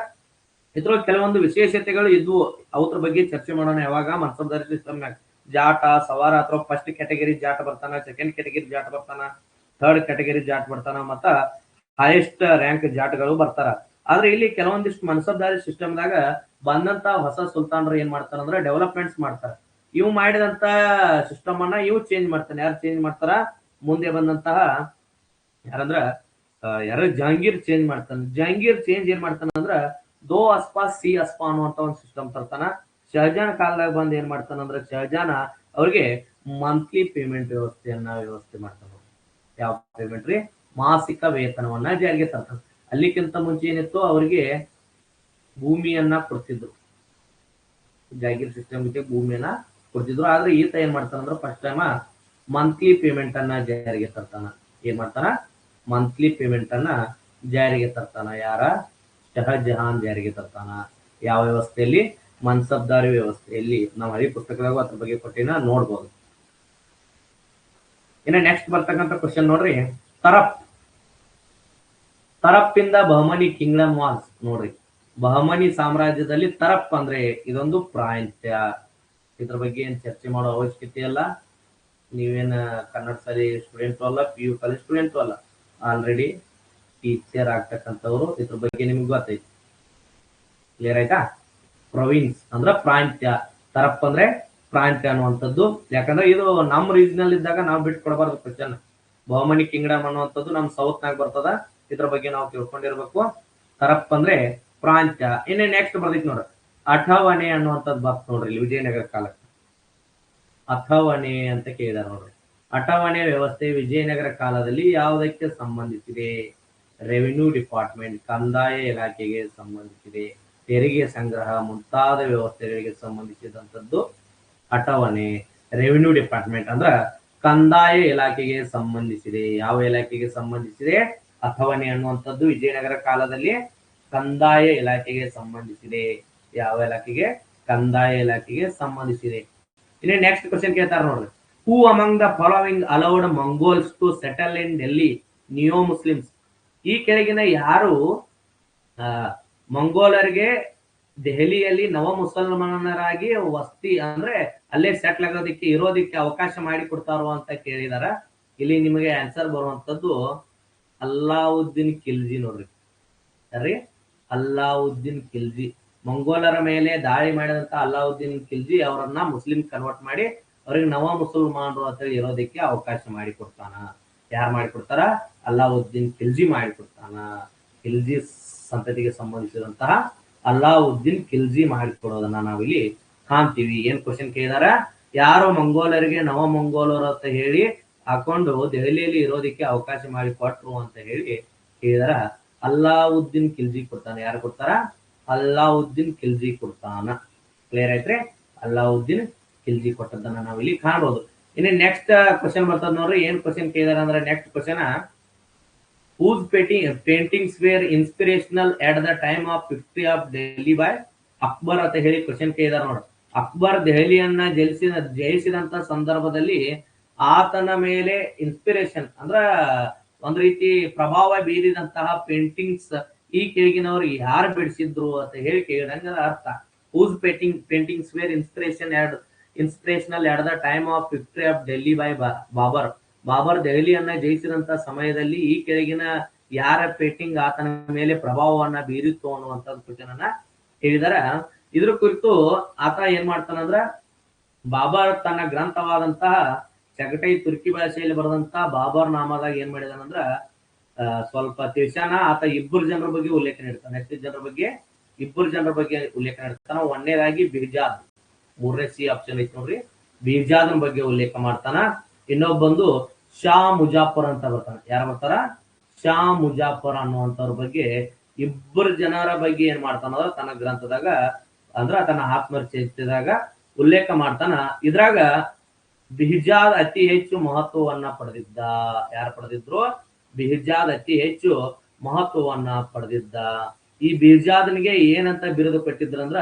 ಇದ್ರೊಳಗೆ ಕೆಲವೊಂದು ವಿಶೇಷತೆಗಳು ಇದ್ವು, ಅವ್ರ ಬಗ್ಗೆ ಚರ್ಚೆ ಮಾಡೋಣ. ಯಾವಾಗ ಮನ್ಸಬ್ದಾರಿ ಸಿಸ್ಟಮ್ ಜಾಟ ಸವಾರ ಅಥವಾ ಫಸ್ಟ್ ಕ್ಯಾಟಗರಿ ಜಾಟ್ ಬರ್ತಾನ, ಸೆಕೆಂಡ್ ಕ್ಯಾಟಗರಿ ಜಾಟ್ ಬರ್ತಾನ, ಥರ್ಡ್ ಕ್ಯಾಟಗರಿ ಜಾಟ್ ಬರ್ತಾನ, ಮತ್ತ ಹೈಯೆಸ್ಟ್ ರ್ಯಾಂಕ್ ಜಾಟ್ಗಳು ಬರ್ತಾರ. ಆದ್ರೆ ಇಲ್ಲಿ ಕೆಲವೊಂದಿಷ್ಟು ಮನ್ಸಬ್ದಾರಿ ಸಿಸ್ಟಮ್ದಾಗ ಬಂದಂತ ಹೊಸ ಸುಲ್ತಾನ್ರು ಏನ್ ಮಾಡ್ತಾರ ಅಂದ್ರೆ ಡೆವಲಪ್ಮೆಂಟ್ಸ್ ಮಾಡ್ತಾರ. ಇವು ಮಾಡಿದಂತ ಸಿಸ್ಟಮ್ ಅನ್ನ ಇವು ಚೇಂಜ್ ಮಾಡ್ತಾನೆ. ಯಾರು ಚೇಂಜ್ ಮಾಡ್ತಾರ, ಮುಂದೆ ಬಂದಂತಹ ಯಾರಂದ್ರ ಜಹಾಂಗೀರ್ ಚೇಂಜ್ ಮಾಡ್ತಾನೆ. ಜಹಾಂಗೀರ್ ಚೇಂಜ್ ಏನ್ ಮಾಡ್ತಾನ ಅಂದ್ರ ದೋ ಅಸ್ಪಾ ಸಿ ಅಸ್ಪಾ ಅನ್ನುವಂತ ಒಂದು ಸಿಸ್ಟಮ್ ತರ್ತಾನ. ಶಹಜಾನ್ ಕಾಲದಾಗ ಬಂದ್ ಏನ್ ಮಾಡ್ತಾನ ಅಂದ್ರೆ ಶಹಜಾನ ಅವ್ರಿಗೆ ಮಂತ್ಲಿ ಪೇಮೆಂಟ್ ವ್ಯವಸ್ಥೆ ಮಾಡ್ತಾನ. ಯಾವ ಪೇಮೆಂಟ್ ರೀ, ಮಾಸಿಕ ವೇತನವನ್ನ ಜಾರಿಗೆ ತರ್ತಾನ. ಅಲ್ಲಿಕ್ಕಿಂತ ಮುಂಚೆ ಏನಿತ್ತು, ಅವ್ರಿಗೆ ಭೂಮಿಯನ್ನ ಕೊಡ್ತಿದ್ರು. ಜಾಗೀರ್ ಸಿಸ್ಟಮ್ ಭೂಮಿಯನ್ನ ಕೊಡ್ತಿದ್ರು. ಆದ್ರೆ ಈತ ಏನ್ ಮಾಡ್ತಾನ ಅಂದ್ರೆ ಫಸ್ಟ್ ಟೈಮ್ ಮಂತ್ಲಿ ಪೇಮೆಂಟ್ ಅನ್ನ ಜಾರಿಗೆ ತರ್ತಾನ. ಏನ್ ಮಾಡ್ತಾನ, ಮಂತ್ಲಿ ಪೇಮೆಂಟ್ ಅನ್ನ ಜಾರಿಗೆ ತರ್ತಾನ. ಯಾರ, ಶಹಜಹಾನ್ ಜಾರಿಗೆ ತರ್ತಾನ. ಯಾವ ವ್ಯವಸ್ಥೆಯಲ್ಲಿ, ಮನ್ಸಬ್ದಾರಿ ವ್ಯವಸ್ಥೆಯಲ್ಲಿ. ನಾವು ಹಳಿ ಪುಸ್ತಕದಾಗ ಅದ್ರ ಬಗ್ಗೆ ಕೊಟ್ಟಿನ ನೋಡ್ಬೋದು. ಇನ್ನ ನೆಕ್ಸ್ಟ್ ಬರ್ತಕ್ಕಂಥ ಕ್ವಶನ್ ನೋಡ್ರಿ, ತರಪ್ ಇಂದ ಬಹಮನಿ ಕಿಂಗ್ಡಮ್ ವಾಸ್. ನೋಡ್ರಿ, ಬಹಮನಿ ಸಾಮ್ರಾಜ್ಯದಲ್ಲಿ ತರಪ್ ಅಂದ್ರೆ ಇದೊಂದು ಪ್ರಾಂತ್ಯ. ಇದ್ರ ಬಗ್ಗೆ ಏನ್ ಚರ್ಚೆ ಮಾಡೋ ಅವಶ್ಯಕತೆ ಇಲ್ಲ. ನೀವೇನ ಕನ್ನಡ ಶಾಲೆ ಸ್ಟೂಡೆಂಟ್ ಅಲ್ಲ, PU ಕಾಲೇಜ್ ಸ್ಟೂಡೆಂಟ್ ಅಲ್ಲ, ಆಲ್ರೆಡಿ ಟೀಚರ್ ಆಗ್ತಕ್ಕಂಥವ್ರು. ಇದ್ರ ಬಗ್ಗೆ ನಿಮ್ಗೆ ಗೊತ್ತೈತಿ. ಕ್ಲಿಯರ್ ಆಯ್ತಾ? ಪ್ರೊವಿನ್ಸ್ ಅಂದ್ರ ಪ್ರಾಂತ್ಯ, ತರಪ್ ಅಂದ್ರೆ ಪ್ರಾಂತ್ಯ ಅನ್ನುವಂಥದ್ದು. ಯಾಕಂದ್ರೆ ಇದು ನಮ್ ರೀಜನಲ್ ಇದ್ದಾಗ ನಾವು ಬಿಟ್ಟು ಕೊಡಬಾರ್ದು ಕ್ವಶನ್. ಬಹಮನಿ ಕಿಂಗ್ಡಮ್ ಅನ್ನುವಂಥದ್ದು ನಮ್ ಸೌತ್ ನಾಗ ಬರ್ತದ. ಇದ್ರ ಬಗ್ಗೆ ನಾವು ತಿಳ್ಕೊಂಡಿರ್ಬೇಕು. ತರಪ್ ಅಂದ್ರೆ ಪ್ರಾಂತ್ಯ. ಇನ್ನು ನೆಕ್ಸ್ಟ್ ಬರ್ದೈತಿ ನೋಡ್ರಿ, ಅಠವಣೆ ಅನ್ನುವಂಥದ್ದು ಬರ್ತ ನೋಡ್ರಿ ಇಲ್ಲಿ ವಿಜಯನಗರ ಕಾಲಕ್ಕೆ. ಅಥವಣೆ ಅಂತ ಕೇಳಿದಾರೆ ನೋಡ್ರಿ. ಅಠವಣೆ ವ್ಯವಸ್ಥೆ ವಿಜಯನಗರ ಕಾಲದಲ್ಲಿ ಯಾವುದಕ್ಕೆ ಸಂಬಂಧಿಸಿದೆ? ರೆವಿನ್ಯೂ ಡಿಪಾರ್ಟ್ಮೆಂಟ್, ಕಂದಾಯ ಇಲಾಖೆಗೆ ಸಂಬಂಧಿಸಿದೆ. ತೆರಿಗೆ ಸಂಗ್ರಹ ಮುಂತಾದ ವ್ಯವಸ್ಥೆಗಳಿಗೆ ಸಂಬಂಧಿಸಿದಂಥದ್ದು ಅಠವಣೆ. ರೆವಿನ್ಯೂ ಡಿಪಾರ್ಟ್ಮೆಂಟ್ ಅಂದ್ರ ಕಂದಾಯ ಇಲಾಖೆಗೆ ಸಂಬಂಧಿಸಿದೆ. ಯಾವ ಇಲಾಖೆಗೆ ಸಂಬಂಧಿಸಿದೆ? ಅಥವಣೆ ಅನ್ನುವಂಥದ್ದು ವಿಜಯನಗರ ಕಾಲದಲ್ಲಿ ಕಂದಾಯ ಇಲಾಖೆಗೆ ಸಂಬಂಧಿಸಿದೆ. ಯಾವ ಇಲಾಖೆಗೆ? ಕಂದಾಯ ಇಲಾಖೆಗೆ ಸಂಬಂಧಿಸಿದೆ. ಇನ್ನು ನೆಕ್ಸ್ಟ್ ಕ್ವಶನ್ ಕೇಳ್ತಾರ ನೋಡ್ರಿ, who among the following allowed Mongols to settle in Delhi neo Muslims. ಈ ಕೆಳಗಿನ ಯಾರು ಮಂಗೋಲರಿಗೆ ದೆಹಲಿಯಲ್ಲಿ ನವ ಮುಸಲ್ಮಾನರಾಗಿ ವಸ್ತಿ ಅಂದ್ರೆ ಅಲ್ಲೇ ಸೆಟ್ಲ್ ಆಗೋದಿಕ್ಕೆ ಇರೋದಿಕ್ಕೆ ಅವಕಾಶ ಮಾಡಿ ಕೊಡ್ತಾರೋ ಅಂತ ಕೇಳಿದಾರ. ಇಲ್ಲಿ ನಿಮಗೆ ಆನ್ಸರ್ ಬರುವಂತದ್ದು ಅಲ್ಲಾವುದ್ದೀನ್ ಖಿಲ್ಜಿ ನೋಡ್ರಿ. ಯಾರ್ರಿ? ಅಲ್ಲಾವುದ್ದೀನ್ ಖಿಲ್ಜಿ. ಮಂಗೋಲರ ಮೇಲೆ ದಾಳಿ ಮಾಡಿದಂತ ಅಲ್ಲಾವುದ್ದೀನ್ ಖಿಲ್ಜಿ ಅವರನ್ನ ಮುಸ್ಲಿಂ ಕನ್ವರ್ಟ್ ಮಾಡಿ ಅವ್ರಿಗೆ ನವ ಮುಸಲ್ಮಾನರು ಅಂತ ಹೇಳಿ ಇರೋದಕ್ಕೆ ಅವಕಾಶ ಮಾಡಿಕೊಡ್ತಾನ. ಯಾರು ಮಾಡಿಕೊಡ್ತಾರ? ಅಲ್ಲಾವುದ್ದೀನ್ ಖಿಲ್ಜಿ ಮಾಡಿಕೊಡ್ತಾನ. ಖಿಲ್ಜಿ ಸಂತತಿಗೆ ಸಂಬಂಧಿಸಿದಂತಹ ಅಲ್ಲಾವುದ್ದೀನ್ ಖಿಲ್ಜಿ ಮಾಡಿಕೊಡೋದನ್ನ ನಾವಿಲ್ಲಿ ಕಾಣ್ತೀವಿ. ಏನ್ ಕ್ವಶನ್ ಕೇಳಿದಾರ? ಯಾರು ಮಂಗೋಲರಿಗೆ ನವ ಮಂಗೋಲರು ಅಂತ ಹೇಳಿ ಹಾಕೊಂಡು ದೆಹಲಿಯಲ್ಲಿ ಇರೋದಕ್ಕೆ ಅವಕಾಶ ಮಾಡಿ ಕೊಟ್ರು ಅಂತ ಹೇಳಿ ಕೇಳಿದಾರ. ಅಲ್ಲಾವುದ್ದೀನ್ ಖಿಲ್ಜಿ ಕೊಡ್ತಾನ. ಯಾರು ಕೊಡ್ತಾರ? ಅಲ್ಲಾವುದ್ದೀನ್ ಖಿಲ್ಜಿ ಕೊಡ್ತಾನ. ಕ್ಲಿಯರ್ ಆಯ್ತ್ರಿ? ಅಲ್ಲಾವುದ್ದೀನ್ ಖಿಲ್ಜಿ ಕೊಟ್ಟದನ್ನ ನಾವಿಲ್ಲಿ ಕಾಣ್ಬೋದು. ಇನ್ನು ನೆಕ್ಸ್ಟ್ ಕ್ವಶನ್ ಬರ್ತದ ನೋಡ್ರಿ. ಏನ್ ಕ್ವಶನ್ ಕೇಳಿದಾರ ಅಂದ್ರೆ next question, whose paintings were inspirational at the time of victory of Delhi by Akbar ಅಂತ ಹೇಳಿ ಕ್ವಶನ್ ಕೇಳಿದಾರ ನೋಡ್ರಿ. ಅಕ್ಬರ್ ದೆಹಲಿಯನ್ನ ಜಯಿಸಿದಂತ ಸಂದರ್ಭದಲ್ಲಿ ಆತನ ಮೇಲೆ ಇನ್ಸ್ಪಿರೇಷನ್ ಅಂದ್ರ ಒಂದ್ ರೀತಿ ಪ್ರಭಾವ ಬೀರಿದಂತಹ ಪೇಂಟಿಂಗ್ಸ್ ಈ ಕೆಳಗಿನವ್ರು ಯಾರು ಬಿಡಿಸಿದ್ರು ಅಂತ ಹೇಳಿ ಕೇಳಿದಂಗ ಅರ್ಥ. Whose paintings were inspirational at the time of victory of Delhi by Babur. Babur ದೆಹಲಿಯನ್ನ ಜಯಿಸಿದಂತ ಸಮಯದಲ್ಲಿ ಈ ಕೆಳಗಿನ ಯಾರ ಪೇಂಟಿಂಗ್ ಆತನ ಮೇಲೆ ಪ್ರಭಾವವನ್ನ ಬೀರಿತ್ತು ಅನ್ನುವಂಥದ್ದು ಕ್ವಶನ್ ಅನ್ನ ಹೇಳಿದಾರ. ಇದ್ರ ಕುರಿತು ಆತ ಏನ್ ಮಾಡ್ತಾನಂದ್ರ, ಬಾಬರ್ ತನ್ನ ಗ್ರಂಥವಾದಂತಹ ಚಗಟೈ ತುರ್ಕಿ ಭಾಷೆಯಲ್ಲಿ ಬರೆದಂತಹ ಬಾಬರ್ ನಾಮದಾಗ ಏನ್ ಮಾಡಿದಾನಂದ್ರ ಸ್ವಲ್ಪ ತಿಳಿಸಾನ. ಆತ ಇಬ್ಬರು ಜನರ ಬಗ್ಗೆ ಉಲ್ಲೇಖ ನೀಡ್ತಾನೆ. ಎಷ್ಟು ಜನರ ಬಗ್ಗೆ? ಇಬ್ಬರು ಜನರ ಬಗ್ಗೆ ಉಲ್ಲೇಖ ಮಾಡ್ತಾನ. ಒಂದನೇದಾಗಿ ಬಿರ್ಜಾದ್, ಮೂರನೇ ಸಿ ಆಪ್ಷನ್ ಐತಿ ನೋಡ್ರಿ, ಬಿರ್ಜಾದನ್ ಬಗ್ಗೆ ಉಲ್ಲೇಖ ಮಾಡ್ತಾನ. ಇನ್ನೊಬ್ಬಂದು ಶಾ ಮುಜಾಫರ್ ಅಂತ ಬರ್ತಾನ. ಯಾರು ಬರ್ತಾರ? ಶಾ ಮುಜಾಫರ್ ಅನ್ನುವಂಥವ್ರ ಬಗ್ಗೆ ಇಬ್ಬರು ಜನರ ಬಗ್ಗೆ ಏನ್ ಮಾಡ್ತಾನ ತನ್ನ ಗ್ರಂಥದಾಗ ಅಂದ್ರ ತನ್ನ ಆತ್ಮಚರಿತ್ರೆದಾಗ ಉಲ್ಲೇಖ ಮಾಡ್ತಾನ. ಇದ್ರಾಗ ಬಿಹಿಜಾದ್ ಅತಿ ಹೆಚ್ಚು ಮಹತ್ವವನ್ನ ಪಡೆದಿದ್ದ. ಯಾರು ಪಡೆದಿದ್ರು? ಬಿಹಿಜಾದ್ ಅತಿ ಹೆಚ್ಚು ಮಹತ್ವವನ್ನ ಪಡೆದಿದ್ದ. ಈ ಬಿಹಿಜಾದನಿಗೆ ಏನಂತ ಬಿರುದು ಕೊಟ್ಟಿದ್ರಂದ್ರ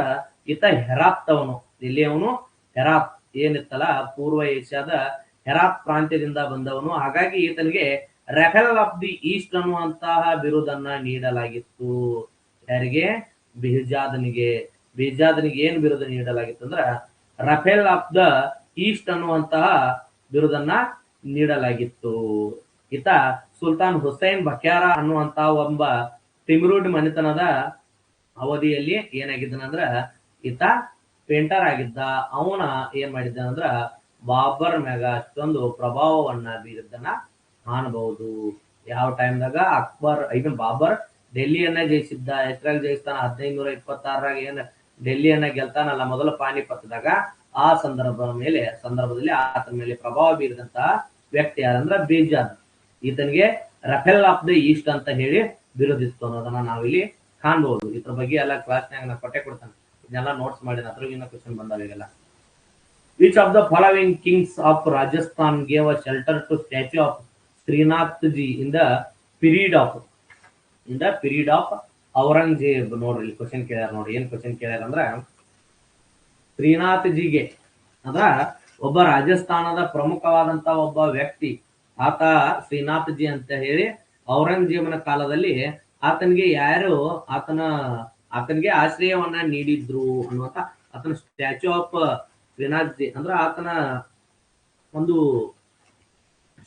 ಈತ ಹೆರಾತ್ ಅವನು. ಇಲ್ಲಿ ಅವನು ಹೆರಾತ್ ಏನಿತ್ತಲ್ಲ ಪೂರ್ವ ಏಷ್ಯಾದ ಹೆರಾತ್ ಪ್ರಾಂತ್ಯದಿಂದ ಬಂದವನು. ಹಾಗಾಗಿ ಈತನಿಗೆ ರೆಫೆಲ್ ಆಫ್ ದಿ ಈಸ್ಟ್ ಅನ್ನುವಂತಹ ಬಿರುದನ್ನ ನೀಡಲಾಗಿತ್ತು. ಯಾರಿಗೆ? ಬಿಹಿಜಾದನಿಗೆ. ಬಿಹಿಜಾದನಿಗೆ ಏನ್ ಬಿರುದು ನೀಡಲಾಗಿತ್ತು ಅಂದ್ರ ರಫೇಲ್ ಆಫ್ ದ ಈಸ್ಟ್ ಅನ್ನುವಂತಹ ಬಿರುದನ್ನ ನೀಡಲಾಗಿತ್ತು. ಈತ ಸುಲ್ತಾನ್ ಹುಸೈನ್ ಬಕ್ಯಾರ ಅನ್ನುವಂತಹ ಒಬ್ಬ ತಿಮ್ರೂಡ್ ಮನೆತನದ ಅವಧಿಯಲ್ಲಿ ಏನಾಗಿದ್ದನಂದ್ರ ಈತ ಪೇಂಟರ್ ಆಗಿದ್ದ. ಅವನ ಏನ್ ಮಾಡಿದ್ದಾನಂದ್ರ ಬಾಬರ್ ಮ್ಯಾಗ ಅಷ್ಟೊಂದು ಪ್ರಭಾವವನ್ನ ಬೀರಿದ್ದನ್ನ ಕಾಣಬಹುದು. ಯಾವ ಟೈಮ್ದಾಗ ಇವನ್ ಬಾಬರ್ ಡೆಲ್ಲಿಯನ್ನ ಜಯಿಸಿದ್ದ. ಎಷ್ಟರಾಗ ಜಯಿಸ್ತಾನ? 1526ರಾಗ ಏನ್ ಡೆಲ್ಲಿಯನ್ನ ಗೆಲ್ತಾನಲ್ಲ ಮೊದಲ ಪಾನಿಪತ್ತದಾಗ, ಆ ಸಂದರ್ಭದಲ್ಲಿ ಆತನ ಮೇಲೆ ಪ್ರಭಾವ ಬೀರಿದಂತಹ ವ್ಯಕ್ತಿ ಯಾರಂದ್ರ ಬಿರ್ಜಾದ್. ಈತನಿಗೆ ರಫೆಲ್ ಆಫ್ ದ ಈಸ್ಟ್ ಅಂತ ಹೇಳಿ ಬಿರುದಿತ್ತು ಅನ್ನೋದನ್ನ ನಾವಿಲ್ಲಿ ಕಾಣಬಹುದು. ಇದ್ರ ಬಗ್ಗೆ ಎಲ್ಲ ಕ್ಲಾಸ್ನಾಗ ನಾ ಕೊಡ್ತಾನೆ. ಇದನ್ನೆಲ್ಲ ನೋಟ್ಸ್ ಮಾಡಿದ ಅದ್ರಾಗಿನ ಕ್ವಶನ್ ಬಂದಾವೆಲ್ಲ. Which of the following kings of Rajasthan gave a shelter to statue of Shrinath ji in the period of Aurangzeb? ನೋಡ್ರಿ ಕ್ವಶನ್ ಕೇಳ್ಯಾರ ನೋಡಿ. ಏನ್ ಕ್ವಶನ್ ಕೇಳ್ಯಾರ ಅಂದ್ರ ಶ್ರೀನಾಥ್ ಜಿಗೆ ಅದ ಒಬ್ಬ ರಾಜಸ್ಥಾನದ ಪ್ರಮುಖವಾದಂತ ಒಬ್ಬ ವ್ಯಕ್ತಿ, ಆತ ಶ್ರೀನಾಥ್ ಜಿ ಅಂತ ಹೇಳಿ ಔರಂಗಜೇಬನ ಕಾಲದಲ್ಲಿ ಆತನಿಗೆ ಯಾರು ಆತನಿಗೆ ಆಶ್ರಯವನ್ನ ನೀಡಿದ್ರು ಅನ್ನುವಂತ ಆತನ ಸ್ಟ್ಯಾಚ್ಯೂ ಆಫ್ ಶ್ರೀನಾಥ್ ಜಿ ಅಂದ್ರ ಆತನ ಒಂದು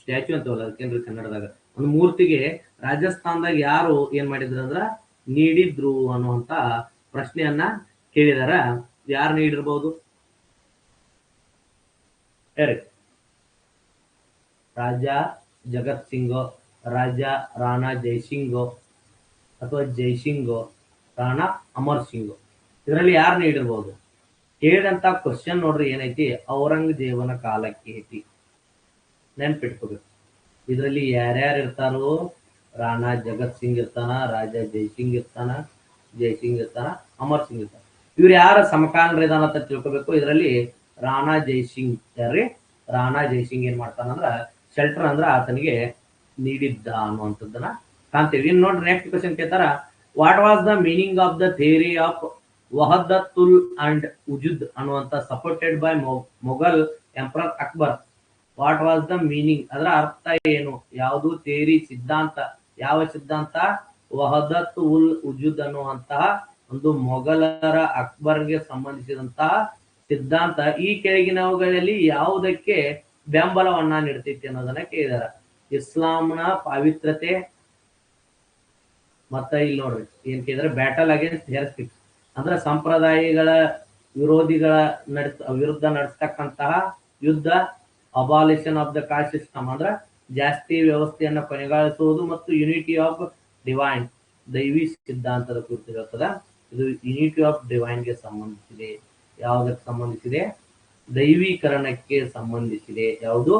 ಸ್ಟ್ಯಾಚ್ಯೂ ಅಂತವಲ್ಲ ಅದಕ್ಕೇನ್ರಿ ಕನ್ನಡದಾಗ, ಒಂದು ಮೂರ್ತಿಗೆ ರಾಜಸ್ಥಾನದಾಗ ಯಾರು ಏನ್ ಮಾಡಿದ್ರು ಅಂದ್ರ ನೀಡಿದ್ರು ಅನ್ನುವಂತ ಪ್ರಶ್ನೆಯನ್ನ ಕೇಳಿದಾರ. ಯಾರು ನೀಡಿರ್ಬಹುದು? ಹೇಳಿ. ರಾಜ ಜಗತ್ ಸಿಂಗೋ, ರಾಜ ರಾಣಾ ಜೈಸಿಂಗೋ, ಅಥವಾ ಜೈಸಿಂಗೋ, ರಾಣಾ ಅಮರ್ ಸಿಂಗೋ? ಇದರಲ್ಲಿ ಯಾರು ನೀಡಿರ್ಬೋದು? ಕೇಳಿದಂತ ಕ್ವಶನ್ ನೋಡ್ರಿ ಏನೈತಿ, ಔರಂಗಜೇಬನ ಕಾಲಕ್ಕೆ ಐತಿ. ನೆನ್ಪಿಟ್ಕೋಬೇಕು. ಇದರಲ್ಲಿ ಯಾರ್ಯಾರು ಇರ್ತಾರೋ? ರಾಣಾ ಜಗತ್ ಸಿಂಗ್ ಇರ್ತಾನ, ರಾಜ ಜೈಸಿಂಗ್ ಇರ್ತಾನ, ಅಮರ್ ಸಿಂಗ್ ಇರ್ತಾನ. ಇವ್ರು ಯಾರ ಸಮಕಾಲೀನರಿದಾನ ಅಂತ ತಿಳ್ಕೊಬೇಕು. ಇದರಲ್ಲಿ ರಾಣಾ ಜೈಸಿಂಗ್ ಯಾರ್ರಿ? ರಾಣಾ ಜೈಸಿಂಗ್ ಏನ್ ಮಾಡ್ತಾನಂದ್ರ ಶೆಲ್ಟರ್ ಅಂದ್ರ ಆತನಿಗೆ ನೀಡಿದ್ದ ಅನ್ನುವಂಥದ್ದನ್ನ ಕಾಣ್ತೇವೆ. ಇನ್ ನೋಡ್ರಿ ನೆಕ್ಸ್ಟ್ ಕ್ವಶನ್ ಕೇಳ್ತಾರ, what was the meaning of the theory of ವಹದತುಲ್ ಅಂಡ್ ಉಜುದ್ ಅನ್ನುವಂತ supported by Mughal emperor Akbar? What was the meaning? ಅದರ ಅರ್ಥ ಏನು? ಯಾವುದು? ಥಿಯರಿ, ಸಿದ್ಧಾಂತ. ಯಾವ ಸಿದ್ಧಾಂತ? ವಹದತ್ ಉಲ್ ಉಜುದ್ ಅನ್ನುವಂತಹ ಒಂದು ಮೊಘಲರ ಅಕ್ಬರ್ಗೆ ಸಂಬಂಧಿಸಿದಂತಹ ಸಿದ್ಧಾಂತ ಈ ಕೆಳಗಿನವುಗಳಲ್ಲಿ ಯಾವುದಕ್ಕೆ ಬೆಂಬಲವನ್ನ ನೀಡ್ತೈತಿ ಅನ್ನೋದನ್ನ ಕೇಳಿದಾರ. ಇಸ್ಲಾಂನ ಪವಿತ್ರತೆ, ಮತ್ತ ಇಲ್ಲಿ ನೋಡ್ರಿ ಏನ್ ಕೇಳಿದ್ರೆ ಬ್ಯಾಟಲ್ ಅಗೇನ್ಸ್ಟ್ ಹೆರೆಟಿಕ್ಸ್ ಅಂದ್ರೆ ಸಂಪ್ರದಾಯಗಳ ವಿರುದ್ಧ ನಡೆಸ್ತಕ್ಕಂತಹ ಯುದ್ಧ, abolition of the caste system ಅಂದ್ರೆ ಜಾಸ್ತಿ ವ್ಯವಸ್ಥೆಯನ್ನ ಕೊನೆಗಾಣಿಸುವುದು, ಮತ್ತು ಯುನಿಟಿ ಆಫ್ ಡಿವೈನ್ ದೈವಿ ಸಿದ್ಧಾಂತದ ಕುರಿತು ಹೇಳ್ತದ. ಇದು ಯುನಿಟಿ ಆಫ್ ಡಿವೈನ್ಗೆ ಸಂಬಂಧಿಸಿದೆ. ಯಾವುದಕ್ಕೆ ಸಂಬಂಧಿಸಿದೆ? ದೈವೀಕರಣಕ್ಕೆ ಸಂಬಂಧಿಸಿದೆ. ಯಾವುದು?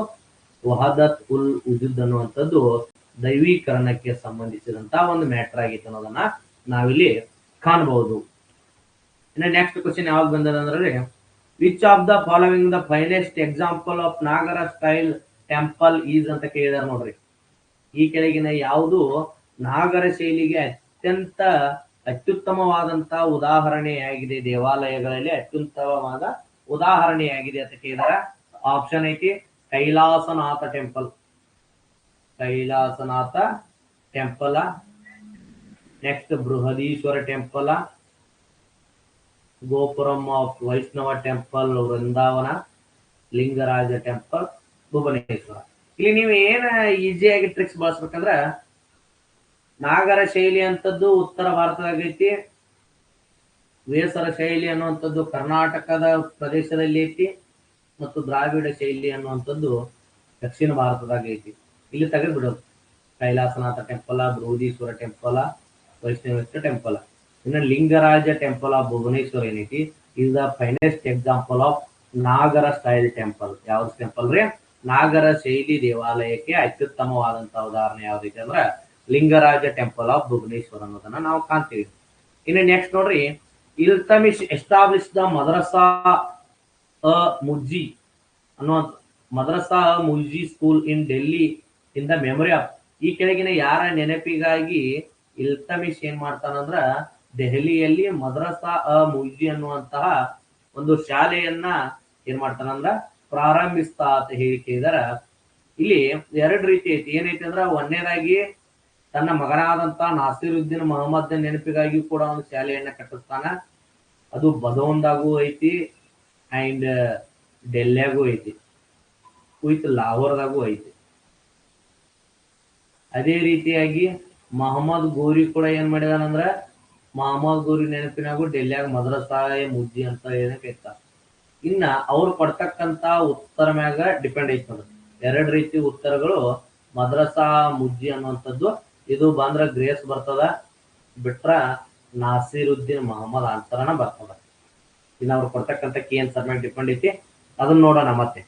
ವಹದತ್ ಉಲ್ ಉಜುದ್ ಅನ್ನುವಂಥದ್ದು ದೈವೀಕರಣಕ್ಕೆ ಸಂಬಂಧಿಸಿದಂತ ಒಂದು ಮ್ಯಾಟರ್ ಆಗಿತ್ತು ಅನ್ನೋದನ್ನ ನಾವಿಲ್ಲಿ ಕಾಣಬಹುದು. ಇನ್ನು ನೆಕ್ಸ್ಟ್ ಕ್ವಶನ್ ಯಾವ್ದು ಬಂದದಂದ್ರೆ, which of the following the finest example of Nagara style temple is ಅಂತ ಕೇಳಿದಾರೆ ನೋಡ್ರಿ. ಈ ಕೆಳಗಿನ ಯಾವುದು ನಾಗರ ಶೈಲಿಗೆ ಅತ್ಯುತ್ತಮವಾದಂತಹ ಉದಾಹರಣೆಯಾಗಿದೆ, ದೇವಾಲಯಗಳಲ್ಲಿ ಅತ್ಯುತ್ತಮವಾದ ಉದಾಹರಣೆಯಾಗಿದೆ ಅಂತ ಕೇಳಿದಾರ. ಆಪ್ಷನ್ ಐತಿ Kailasanatha temple, next Brihadeeswara temple, gopuram of Vaishnava temple Vrindavan, Lingaraja temple Bhubaneswar. ಇಲ್ಲಿ ನೀವು ಏನ ಈಸಿಯಾಗಿ ಟ್ರಿಕ್ಸ್ ಬಳಸ್ಬೇಕಂದ್ರ, ನಾಗರ ಶೈಲಿ ಅಂತದ್ದು ಉತ್ತರ ಭಾರತದಾಗ ಐತಿ, ವೇಸರ ಶೈಲಿ ಅನ್ನುವಂಥದ್ದು ಕರ್ನಾಟಕದ ಪ್ರದೇಶದಲ್ಲಿ ಐತಿ, ಮತ್ತು ದ್ರಾವಿಡ ಶೈಲಿ ಅನ್ನುವಂಥದ್ದು ದಕ್ಷಿಣ ಭಾರತದಾಗ ಐತಿ. ಇಲ್ಲಿ ತೆಗೆದು ಬಿಡೋದು Kailasanatha temple, Brihadeeswara temple, Vaishnaveshwara temple. ಇನ್ನು ಲಿಂಗರಾಜ ಟೆಂಪಲ್ ಆಫ್ ಭುವನೇಶ್ವರ್ ಏನೈತಿ is the finest example of Nagara style temple. ಯಾವ್ದು ಟೆಂಪಲ್ ರೀ? ನಾಗರ ಶೈಲಿ ದೇವಾಲಯಕ್ಕೆ ಅತ್ಯುತ್ತಮವಾದಂತಹ ಉದಾಹರಣೆ ಯಾವ್ದೈತಿ ಅಂದ್ರ ಲಿಂಗರಾಜ ಟೆಂಪಲ್ ಆಫ್ ಭುವನೇಶ್ವರ್ ಅನ್ನೋದನ್ನ ನಾವು ಕಾಣ್ತೀವಿ. ಇನ್ನು ನೆಕ್ಸ್ಟ್ ನೋಡ್ರಿ, ಇಲ್ತಮಿಶ್ ಎಸ್ಟಾಬ್ಲಿಷ್ ದ ಮದ್ರಸಾ ಅ ಮುಜ್ಜಿ ಅನ್ನೋ madrasa Muizzi school in Delhi in the memory of. ಈ ಕೆಳಗಿನ ಯಾರ ನೆನಪಿಗಾಗಿ ಇಲ್ತಮಿಶ್ ಏನ್ ಮಾಡ್ತಾನಂದ್ರ ದೆಹಲಿಯಲ್ಲಿ ಮದ್ರಸಾ ಅ ಮುಜ್ಜಿ ಅನ್ನುವಂತಹ ಒಂದು ಶಾಲೆಯನ್ನ ಏನ್ ಮಾಡ್ತಾನಂದ್ರ ಪ್ರಾರಂಭಿಸ್ತಾ ಅಂತ ಹೇಳಿಕೆಯಿದಾರ. ಇಲ್ಲಿ ಎರಡು ರೀತಿ ಐತಿ. ಏನೈತಿ ಅಂದ್ರ ಒಂದನೇದಾಗಿ ತನ್ನ ಮಗನಾದಂತ ನಾಸಿರುದ್ದೀನ್ ಮೊಹಮ್ಮದ್ ನೆನಪಿಗಾಗಿ ಕೂಡ ಒಂದು ಶಾಲೆಯನ್ನ ಕಟ್ಟಿಸ್ತಾನ. ಅದು ಬದೌನ್ದಾಗೂ ಐತಿ ಅಂಡ್ ಡೆಲ್ಲಿಯಾಗೂ ಐತಿ, ವಿತ್ ಲಾಹೋರ್ದಾಗೂ ಐತಿ. ಅದೇ ರೀತಿಯಾಗಿ ಮಹಮ್ಮದ್ ಗೋರಿ ಕೂಡ ಏನ್ ಮಾಡಿದಾನಂದ್ರ ಮಹಮ್ಮದ್ ಗೋರಿ ನೆನಪಿನಾಗೂ ಡೆಲ್ಲಿಯಾಗ ಮದ್ರಸಾ ಮುಜ್ಜಿ ಅಂತ ಏನೈತ. ಇನ್ನ ಅವ್ರು ಕೊಡ್ತಕ್ಕಂತ ಉತ್ತರ ಮ್ಯಾಗ ಡಿಪೆಂಡ್ ಐತಿ ನೋಡ್ರಿ. ಎರಡು ರೀತಿ ಉತ್ತರಗಳು. ಮದ್ರಸಾ ಮುಜ್ಜಿ ಅನ್ನುವಂಥದ್ದು ಇದು ಬಂದ್ರ ಗ್ರೇಸ್ ಬರ್ತದ, ಬಿಟ್ರ ನಾಸಿರುದ್ದೀನ್ ಮೊಹಮ್ಮದ್ ಅಂತರನ ಬರ್ತದ. ಇನ್ನು ಅವ್ರು ಕೊಡ್ತಕ್ಕಂಥ ಏನ್ ಸರ್ಮ್ಯಾಗ ಡಿಪೆಂಡ್ ಐತಿ ಅದನ್ನ ನೋಡೋಣ. ಮತ್ತೆ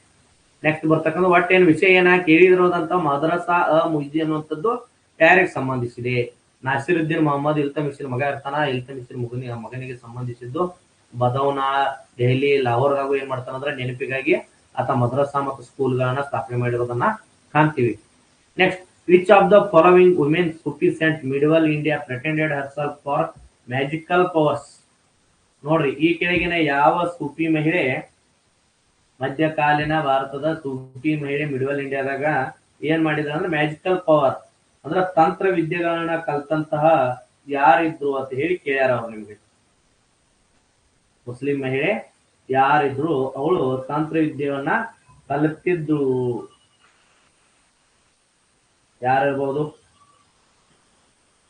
ನೆಕ್ಸ್ಟ್ ಬರ್ತಕ್ಕಂಥ ಒಟ್ಟೇನ್ ವಿಷಯ ಏನ ಕೇಳಿದಿರೋದಂತ ಮದ್ರಸಾ ಅ ಮುಜ್ಜಿ ಅನ್ನುವಂಥದ್ದು ಯಾರಿಗೆ ಸಂಬಂಧಿಸಿದೆ? ನಾಸಿರುದ್ದೀನ್ ಮೊಹಮ್ಮದ್ ಇಲ್ತಮಿಶಿನ ಮಗ ಇರ್ತಾನ. ಇಲ್ತಮಿಶಿನ ಮಗನಿಗೆ ಸಂಬಂಧಿಸಿದ್ದು ಬದೌನಾ, ದೆಹಲಿ, ಲಾಹೋರ್ದಾಗೂ ಏನ್ ಮಾಡ್ತಾನಂದ್ರೆ ನೆನಪಿಗಾಗಿ ಆತ ಮದ್ರಸಾ ಮತ್ತು ಸ್ಕೂಲ್ಗಳನ್ನ ಸ್ಥಾಪನೆ ಮಾಡಿರೋದನ್ನ ಕಾಣ್ತೀವಿ. Next, which of the following women sufi saint middle India pretended herself for magical powers? ನೋಡ್ರಿ, ಈ ಕೆಳಗಿನ ಯಾವ ಸೂಫಿ ಮಹಿಳೆ ಮಧ್ಯಕಾಲೀನ ಭಾರತದ ಸೂಫಿ ಮಹಿಳೆ ಮಿಡಲ್ ಇಂಡಿಯಾದಾಗ ಏನ್ ಮಾಡಿದ್ರ ಅಂದ್ರೆ ಮ್ಯಾಜಿಕಲ್ ಪವರ್ ಅಂದ್ರ ತಂತ್ರ ವಿದ್ಯೆಗಳನ್ನ ಕಲ್ತಂತಹ ಯಾರಿದ್ರು ಅಂತ ಹೇಳಿ ಕೇಳ್ಯಾರ ಅವ್ರು ನಿಮ್ಗೆ. ಮುಸ್ಲಿಂ ಮಹಿಳೆ ಯಾರಿದ್ರು, ಅವಳು ತಂತ್ರ ವಿದ್ಯೆಯನ್ನ ಕಲಿತಿದ್ರು, ಯಾರಿರ್ಬೋದು?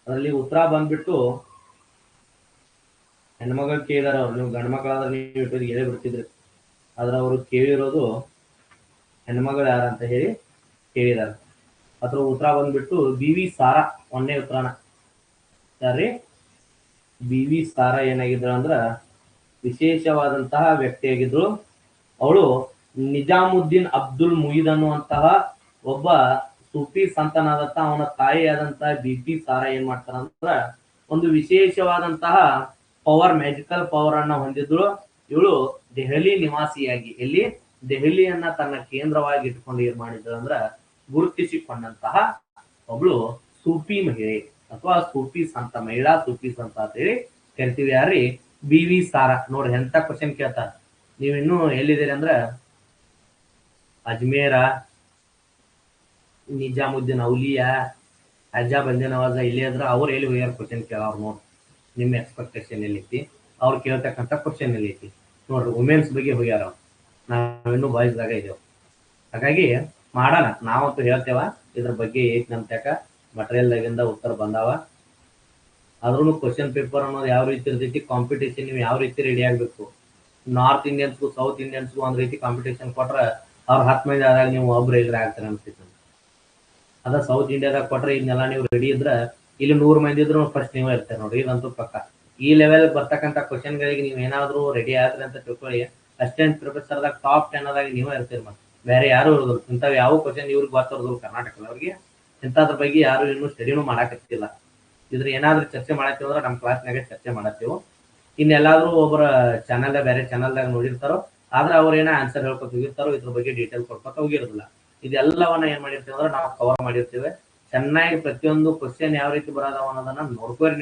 ಅದರಲ್ಲಿ ಉತ್ತರ ಬಂದ್ಬಿಟ್ಟು ಹೆಣ್ಮಗಳು ಕೇಳಿದಾರ ಅವ್ರು. ನೀವು ಗಂಡು ಮಕ್ಕಳಾದ್ರೆ ನೀವು ಇಟ್ಟು ಹೇಳಿ ಬಿಡ್ತಿದ್ರಿ, ಆದ್ರೆ ಅವರು ಕೇಳಿರೋದು ಹೆಣ್ಮಗಳು ಯಾರಂತ ಹೇಳಿ ಕೇಳಿದಾರೆ. ಅದ್ರ ಉತ್ತರ ಬಂದ್ಬಿಟ್ಟು ಬಿ ವಿ ಸಾರಾ. ಒಂದೇ ಉತ್ತರನ ಯಾರ್ರಿ? ಬಿ ವಿ ಸಾರಾ ಏನಾಗಿದ್ರು ಅಂದ್ರ ವಿಶೇಷವಾದಂತಹ ವ್ಯಕ್ತಿಯಾಗಿದ್ರು. ಅವಳು ನಿಜಾಮುದ್ದೀನ್ ಅಬ್ದುಲ್ ಮುಯಿದ್ ಅನ್ನುವಂತಹ ಒಬ್ಬ ಸೂಫಿ ಸಂತನಾದಂತ ಅವನ ತಾಯಿಯಾದಂತಹ ಬಿ ಪಿ ಸಾರಾ ಏನ್ ಮಾಡ್ತಾರಂದ್ರ ಒಂದು ವಿಶೇಷವಾದಂತಹ ಪವರ್, ಮ್ಯಾಜಿಕಲ್ ಪವರ್ ಅನ್ನ ಹೊಂದಿದ್ರು. ಇವಳು ದೆಹಲಿ ನಿವಾಸಿಯಾಗಿ, ಎಲ್ಲಿ ದೆಹಲಿಯನ್ನ ತನ್ನ ಕೇಂದ್ರವಾಗಿ ಇಟ್ಕೊಂಡು ಏನ್ ಮಾಡಿದ್ರು ಅಂದ್ರ ಗುರುತಿಸಿಕೊಂಡಂತಹ ಒಬ್ಳು ಸೂಫಿ ಮಹಿಳೆ ಅಥವಾ ಸೂಫಿ ಸಂತ, ಮಹಿಳಾ ಸೂಫಿ ಸಂತ ಅಂತ ಹೇಳಿ ಕರಿತೀವಿ. ಯಾರ್ರಿ? B V Sara. ನೋಡ್ರಿ ಎಂತ ಕ್ವಶನ್ ಕೇಳ್ತಾರ. ನೀವ್ ಇನ್ನೂ ಎಲ್ಲಿದ್ದೀರಿ ಅಂದ್ರ ಅಜ್ಮೇರ, ನಿಜಾಮುದ್ದೀನ್ ಔಲಿಯಾ, ಅಜ್ಜಾ ಬಂದೆ ನವಾಜ ಇಲ್ಲಿ ಅದ್ರ ಅವ್ರು ಎಲ್ಲಿ ಹೋಗ್ಯಾರ ಕ್ವಶನ್ ಕೇಳವ್ರು. ನೋಡ್ರಿ ನಿಮ್ಮ ಎಕ್ಸ್ಪೆಕ್ಟೇಷನ್ ಎಲ್ಲೈತಿ, ಅವ್ರು ಕೇಳ್ತಕ್ಕಂಥ ಕ್ವಶನ್ ಎಲ್ಲೈತಿ ನೋಡ್ರಿ. ವುಮೆನ್ಸ್ ಬಗ್ಗೆ ಹೋಗ್ಯಾರ, ನಾವಿನ್ನೂ ಬಾಯ್ಸ್ದಾಗ ಇದೇವ್. ಹಾಗಾಗಿ ಮಾಡೋಣ, ನಾವಂತೂ ಹೇಳ್ತೇವ ಇದ್ರ ಬಗ್ಗೆ ಐತಿ ನಮ್ತ್ಯಾಕ ಮಟೀರಿಯಲ್ದಾಗಿಂದ ಉತ್ತರ ಬಂದಾವ. ಆದ್ರೂ ಕ್ವಶನ್ ಪೇಪರ್ ಅನ್ನೋದು ಯಾವ ರೀತಿ ಇರ್ತೈತಿ, ಕಾಂಪಿಟೇಷನ್ ನೀವು ಯಾವ ರೀತಿ ರೆಡಿ ಆಗ್ಬೇಕು. ನಾರ್ತ್ ಇಂಡಿಯನ್ಸ್ಗೂ ಸೌತ್ ಇಂಡಿಯನ್ಸ್ಗೂ ಒಂದ್ ರೀತಿ ಕಾಂಪಿಟೇಷನ್ ಕೊಟ್ರ ಅವ್ರ 10 ಮಂದಿ ಆದಾಗ ನೀವು ಒಬ್ರು ಎದುರು ಆಗ್ತಾರೆ ಅನ್ಸ್ತೈತಿ. ಅದ ಸೌತ್ ಇಂಡಿಯಾದಾಗ ಕೊಟ್ರೆ ಇದನ್ನೆಲ್ಲ ನೀವು ರೆಡಿ ಇದ್ರ ಇಲ್ಲಿ 100 ಮಂದಿ ಇದ್ರು ಫಸ್ಟ್ ನೀವೇ ಇರ್ತಾರೆ ನೋಡ್ರಿ, ಇದಂತೂ ಪಕ್ಕ. ಈ ಲೆವೆಲ್ ಬರ್ತಕ್ಕಂಥ ಕ್ವಶನ್ ಗಳಿಗೆ ನೀವು ಏನಾದ್ರು ರೆಡಿ ಆದ್ರಿ ಅಂತ ತಿಳ್ಕೊಳ್ಳಿ, ಅಸಿಸ್ಟೆಂಟ್ ಪ್ರೊಫೆಸರ್ದಾಗ ಟಾಪ್ 10 ಆದಾಗ ನೀವೇ ಇರ್ತೀರಿ. ಮತ್ತೆ ಬೇರೆ ಯಾರು ಇರೋದಿಲ್ಲ. ಇಂಥವ್ ಯಾವ ಕ್ವಶನ್ ಇವ್ರಿಗೆ ಗೊತ್ತಿರೋದಿಲ್ಲ ಕರ್ನಾಟಕದವ್ರಿಗೆ. ಇಂಥದ್ರ ಬಗ್ಗೆ ಯಾರು ಇನ್ನೂ ಸ್ಟಡಿನೂ ಮಾಡಾಕತ್ತಿಲ್ಲ. ಇದ್ರ ಏನಾದ್ರೂ ಚರ್ಚೆ ಮಾಡತ್ತೀವಿ ಅಂದ್ರೆ ನಮ್ಮ ಕ್ಲಾಸ್ನಾಗ ಚರ್ಚೆ ಮಾಡತ್ತೀವಿ. ಇನ್ನೆಲ್ಲಾದ್ರೂ ಒಬ್ಬರ ಚಾನಲ್ ಬೇರೆ ಚಾನಲ್ದಾಗ ನೋಡಿರ್ತಾರೋ, ಆದ್ರೆ ಅವ್ರ ಏನೋ ಆನ್ಸರ್ ಹೇಳ್ಕೊತ ಹೋಗಿರ್ತಾರೋ, ಇದ್ರ ಬಗ್ಗೆ ಡೀಟೇಲ್ ಕೊಡ್ಕೊತ ಹೋಗಿರೋದಿಲ್ಲ. ಇದೆಲ್ಲವನ್ನ ಏನ್ ಮಾಡಿರ್ತೀವಿ ಅಂದ್ರೆ ನಾವು ಕವರ್ ಮಾಡಿರ್ತೀವಿ. ಚೆನ್ನಾಗಿ ಪ್ರತಿಯೊಂದು ಕ್ವಶನ್ ಯಾವ ರೀತಿ ಬರೋದಾವ ಅನ್ನೋದನ್ನ ನೋಡ್ಕೋರಿ.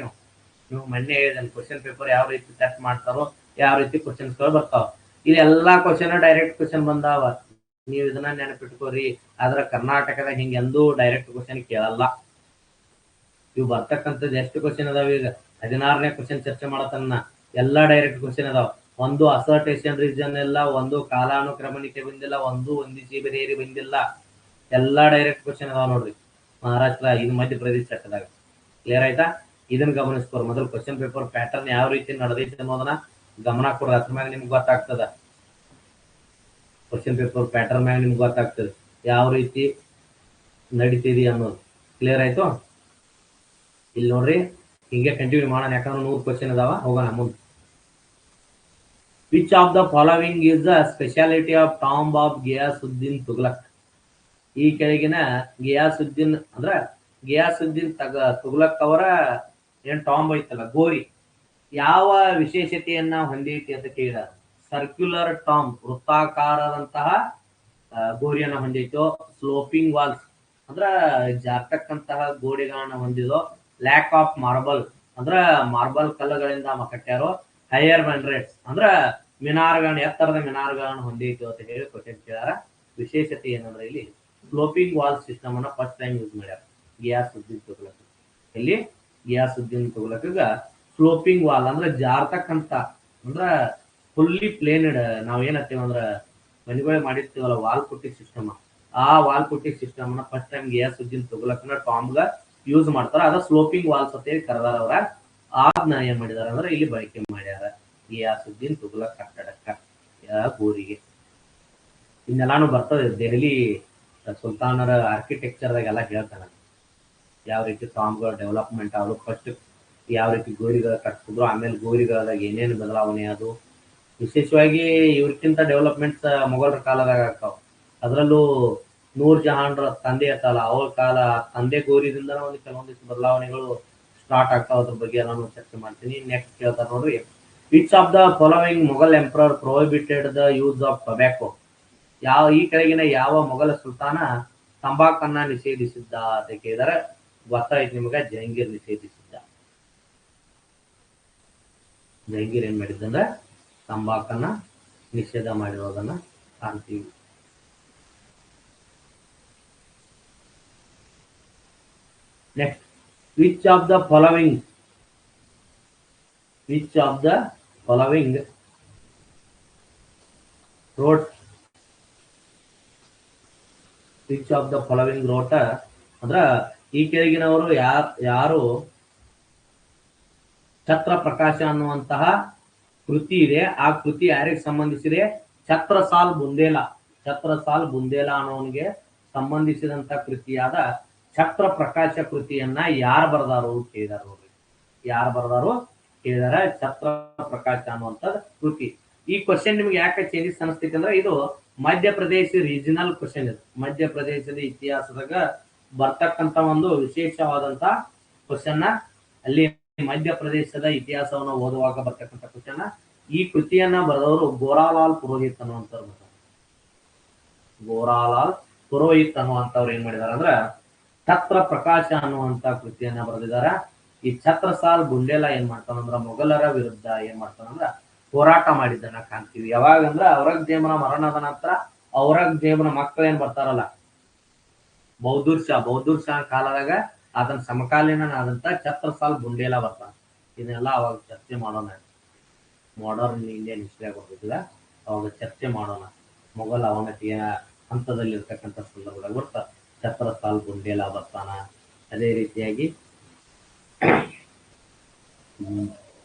ನೀವು ಮೊನ್ನೆ ಹೇಳಿದ ಕ್ವಶನ್ ಪೇಪರ್ ಯಾವ ರೀತಿ ಟೆಸ್ಟ್ ಮಾಡ್ತಾರೋ, ಯಾವ ರೀತಿ ಕ್ವಶನ್ಸ್ಗಳು ಬರ್ತಾವ. ಇಲ್ಲಿ ಎಲ್ಲಾ ಕ್ವಶನ್ ಡೈರೆಕ್ಟ್ ಕ್ವಶನ್ ಬಂದಾವ. ನೀವು ಇದನ್ನ ನೆನಪಿಟ್ಕೋರಿ. ಆದ್ರೆ ಕರ್ನಾಟಕದಾಗ ಹಿಂಗ ಎಂದೂ ಡೈರೆಕ್ಟ್ ಕ್ವಶನ್ ಕೇಳಲ್ಲ. ಇವು ಬರ್ತಕ್ಕಂಥದ್ದು ಎಷ್ಟು ಕ್ವಶನ್ ಅದಾವ? ಈಗ 16ನೇ ಕ್ವಶನ್ ಚರ್ಚೆ ಮಾಡತನ್ನ ಎಲ್ಲಾ ಡೈರೆಕ್ಟ್ ಕ್ವಶನ್ ಅದಾವ. ಒಂದು ಅಸರ್ಟೇಷನ್ ರೀಸನ್ ಇಲ್ಲ, ಒಂದು ಕಾಲಾನುಕ್ರಮಣಿಕೆ ಬಂದಿಲ್ಲ, ಒಂದು ಹೊಂದಿಸಿ ಬೇರೆ ಬಂದಿಲ್ಲ. ಎಲ್ಲಾ ಡೈರೆಕ್ಟ್ ಕ್ವಶನ್ ಅದಾವ ನೋಡ್ರಿ. ಮಹಾರಾಷ್ಟ್ರ, ಇದು ಮಧ್ಯಪ್ರದೇಶ ಚಟ್ಟದಾಗ. ಕ್ಲಿಯರ್ ಆಯ್ತಾ? ಇದನ್ನ ಗಮನಿಸ್ಕೋರು. ಮೊದಲು ಕ್ವಶನ್ ಪೇಪರ್ ಪ್ಯಾಟರ್ನ್ ಯಾವ ರೀತಿ ನಡೆದೈತಿ ಅನ್ನೋದನ್ನ ಗಮನ ಕೊಡ್ರಿ. ಅದ್ರ ಮ್ಯಾಗ ನಿಮ್ಗೆ ಗೊತ್ತಾಗ್ತದ. ಕ್ವಶನ್ ಪೇಪರ್ ಪ್ಯಾಟರ್ನ್ ಮ್ಯಾಗ ನಿಮ್ಗೆ ಗೊತ್ತಾಗ್ತದೆ ಯಾವ ರೀತಿ ನಡೀತಿದಿ ಅನ್ನೋದು. ಕ್ಲಿಯರ್ ಆಯ್ತು? ಇಲ್ಲಿ ನೋಡ್ರಿ, ಹಿಂಗೆ ಕಂಟಿನ್ಯೂ ಮಾಡೋಣ, ಯಾಕಂದ್ರೆ 100 ಕ್ವಶನ್ ಅದಾವ, ಹೋಗೋಣ ಮುಂದೆ. Which of the following is the speciality of tomb of Ghiyasuddin Tughlaq? ಈ ಕೆಳಗಿನ ಗಿಯಾಸುದ್ದೀನ್ ಅಂದ್ರ ಗಿಯಾಸುದ್ದೀನ್ ತುಘಲಕ್ ಅವರ ಏನ್ ಟಾಂಬ್ ಐತಲ್ಲ, ಗೋರಿ, ಯಾವ ವಿಶೇಷತೆಯನ್ನ ಹೊಂದೈತಿ ಅಂತ ಕೇಳಿದಾರೆ. ಸರ್ಕ್ಯುಲರ್ ಟಾಂಬ್, ವೃತ್ತಾಕಾರದಂತಹ ಗೋರಿಯನ್ನ ಹೊಂದಿತ್ತು. ಸ್ಲೋಪಿಂಗ್ ವಾಲ್ಸ್ ಅಂದ್ರ ಜಾರ್ತಕ್ಕಂತಹ ಗೋಡೆಗಳನ್ನ ಹೊಂದಿದೋ. ಲ್ಯಾಕ್ ಆಫ್ ಮಾರ್ಬಲ್ ಅಂದ್ರ ಮಾರ್ಬಲ್ ಕಲ್ಲುಗಳಿಂದ ಕಟ್ಟ್ಯಾರೋ. ಹೈಯರ್ ಮಿನಾರೆಟ್ಸ್ ಅಂದ್ರ ಮಿನಾರ್ಗಳನ್ನ, ಎತ್ತರದ ಮಿನಾರ್ಗಳನ್ನ ಹೊಂದಿತ್ತು ಅಂತ ಹೇಳಿ ಕ್ವಶನ್ ಕೇಳಾರ. ವಿಶೇಷತೆ ಏನಂದ್ರೆ ಇಲ್ಲಿ ಸ್ಲೋಪಿಂಗ್ ವಾಲ್ ಸಿಸ್ಟಮ್ ಅನ್ನ ಫಸ್ಟ್ ಟೈಮ್ ಯೂಸ್ ಮಾಡ್ಯಾರ ಗಿಯಾಸುದ್ದೀನ್ ತುಘಲಕ್. ಇಲ್ಲಿ ಗಿಯಾಸುದ್ದೀನ್ ತುಘಲಕ್ಗ ಸ್ಲೋಪಿಂಗ್ ವಾಲ್ ಅಂದ್ರೆ ಜಾರ್ತಕ್ಕಂತ ಅಂದ್ರ ಫುಲ್ಲಿ ಪ್ಲೇನ್ಡ್, ನಾವ್ ಏನತ್ತೀವಿ ಅಂದ್ರ ಮನೆಗಳು ಮಾಡಿರ್ತೀವಲ್ಲ ವಾಲ್ ಪುಟ್ಟಿ ಸಿಸ್ಟಮ್, ಆ ವಾಲ್ ಪುಟ್ಟಿ ಸಿಸ್ಟಮ್ ನ ಫಸ್ಟ್ ಟೈಮ್ ಗಿಯಾಸುದ್ದೀನ್ ತುಘಲಕ್ನ ಟಾಂಬ್ಗ ಯೂಸ್ ಮಾಡ್ತಾರ. ಅದ ಸ್ಲೋಪಿಂಗ್ ವಾಲ್ಸ್ ಅಂತ ಹೇಳಿ ಕರೆದಾರ ಅವ್ರ. ಆದ್ನ ಏನ್ ಮಾಡಿದಾರ ಅಂದ್ರೆ ಇಲ್ಲಿ ಬಳಕೆ ಮಾಡ್ಯಾರ ಗಿಯಾಸುದ್ದೀನ್ ತುಘಲಕ್ ಕಟ್ಟಡಕ್ಕ, ಗೋರಿಗೆ. ಇನ್ನೆಲ್ಲಾನು ಬರ್ತದೆ ದೆಹಲಿ ಸುಲ್ತಾನರ ಆರ್ಕಿಟೆಕ್ಚರ್ದಾಗ ಎಲ್ಲ ಹೇಳ್ತಾನ, ಯಾವ ರೀತಿ ಟಾಂಬ್ಗಳ ಡೆವಲಪ್ಮೆಂಟ್ ಆದ್ರು, ಫಸ್ಟ್ ಯಾವ ರೀತಿ ಗೋರಿಗಳ ಕಟ್ಸಿದ್ರು, ಆಮೇಲೆ ಗೋರಿಗಳದಾಗ ಏನೇನು ಬದಲಾವಣೆ ಅದು. ವಿಶೇಷವಾಗಿ ಇವ್ರಕ್ಕಿಂತ ಡೆವಲಪ್ಮೆಂಟ್ಸ್ ಮೊಘಲರ ಕಾಲದಾಗ ಆಗ್ತಾವ. ಅದರಲ್ಲೂ ನೂರ್ ಜಹಾನ್ರ ತಂದೆ ಇರ್ತಲ್ಲ, ಅವ್ರ ಕಾಲ ತಂದೆ ಗೋರಿದಿಂದ ಒಂದು ಕೆಲವೊಂದಿಷ್ಟು ಬದಲಾವಣೆಗಳು ಸ್ಟಾರ್ಟ್ ಆಗ್ತಾವ. ಅದ್ರ ಬಗ್ಗೆ ನಾನು ಚರ್ಚೆ ಮಾಡ್ತೀನಿ. ನೆಕ್ಸ್ಟ್ ಕೇಳ್ತಾರೆ ನೋಡ್ರಿ, which of the following Mughal emperor prohibited the use of tobacco? ಈ ಕೆಳಗಿನ ಯಾವ ಮೊಘಲ ಸುಲ್ತಾನ ತಂಬಾಕನ್ನ ನಿಷೇಧಿಸಿದ್ದ ಅಂತ ಕೇಳಿದರೆ ಗೊತ್ತಾಯ್ತು ನಿಮಗೆ, ಜಹಂಗೀರ್ ನಿಷೇಧಿಸಿದ್ದ. ಜಹಂಗೀರ್ ಏನ್ ಮಾಡಿದ್ದಂದ್ರೆ ತಂಬಾಕನ್ನ ನಿಷೇಧ ಮಾಡಿರೋದನ್ನ ಕಾಣ್ತೀವಿ. Next, which of the following ರೋಟ ಅಂದ್ರ ಈ ಕೆಳಗಿನವರು ಯಾರು ಛತ್ರ ಪ್ರಕಾಶ ಅನ್ನುವಂತಹ ಕೃತಿ ಇದೆ, ಆ ಕೃತಿ ಯಾರಿಗೆ ಸಂಬಂಧಿಸಿದೆ? ಛತ್ರಸಾಲ್ ಬುಂದೇಲಾ ಅನ್ನೋನಿಗೆ ಸಂಬಂಧಿಸಿದಂತ ಕೃತಿಯಾದ ಛತ್ರ ಪ್ರಕಾಶ ಕೃತಿಯನ್ನ ಯಾರು ಬರೆದಾರು ಕೇಳಿದಾರ. ಛತ್ರ ಪ್ರಕಾಶ ಅನ್ನುವಂತ ಕೃತಿ. ಈ ಕ್ವಶನ್ ನಿಮ್ಗೆ ಯಾಕೆ ಚೇಂಜಸ್ ಅನಿಸ್ತೈತೆ ಅಂದ್ರೆ ಇದು ಮಧ್ಯಪ್ರದೇಶ ರೀಜನಲ್ ಕ್ವಶನ್. ಇದು ಮಧ್ಯಪ್ರದೇಶದ ಇತಿಹಾಸದಾಗ ಬರ್ತಕ್ಕಂತ ಒಂದು ವಿಶೇಷವಾದಂತ ಕ್ವಶನ್. ಅಲ್ಲಿ ಮಧ್ಯಪ್ರದೇಶದ ಇತಿಹಾಸವನ್ನು ಓದುವಾಗ ಬರ್ತಕ್ಕಂಥ ಕ್ವಶನ್. ಈ ಕೃತಿಯನ್ನ ಬರೆದವರು ಗೋರಾಲಾಲ್ ಪುರೋಹಿತ್ ಅನ್ನುವಂಥವ್ರು. ಏನ್ ಮಾಡಿದಾರ ಅಂದ್ರ ಛತ್ರ ಪ್ರಕಾಶ ಅನ್ನುವಂತ ಕೃತಿಯನ್ನ ಬರೆದಿದಾರ. ಈ ಛತ್ರಸಾಲ್ ಬುಂಡೇಲಾ ಏನ್ ಮಾಡ್ತಾನಂದ್ರ ಮೊಘಲರ ವಿರುದ್ಧ ಏನ್ ಮಾಡ್ತಾನಂದ್ರ ಹೋರಾಟ ಮಾಡಿದ್ದನ್ನ ಕಾಣ್ತೀವಿ. ಯಾವಾಗಂದ್ರ ಔರಂಗಜೇಬನ ಮರಣದ ನಂತರ ಔರಂಗಜೇಬನ ಮಕ್ಕಳೇನ್ ಬರ್ತಾರಲ್ಲ, ಬಹದ್ದೂರ್ ಶಾ ಕಾಲದಾಗ ಅದನ್ನ ಸಮಕಾಲೀನಾದಂತ ಛತ್ರಸಾಲ್ ಬುಂಡೇಲಾ ಬರ್ತಾನ. ಇದನ್ನೆಲ್ಲ ಅವಾಗ ಚರ್ಚೆ ಮಾಡೋಣ. ಮಾಡರ್ನ್ ಇಂಡಿಯನ್ ಹಿಸ್ಟ್ರಿ ಆಗೋದಿಲ್ಲ, ಅವಾಗ ಚರ್ಚೆ ಮಾಡೋಣ. ಮೊಘಲ್ ಅವನತಿಯ ಹಂತದಲ್ಲಿ ಇರ್ತಕ್ಕಂಥ ಸಂದರ್ಭದಾಗ ಬರ್ತಾ ಛತ್ರಸಾಲ್ ಬುಂಡೇಲಾ ಬರ್ತಾನ. ಅದೇ ರೀತಿಯಾಗಿ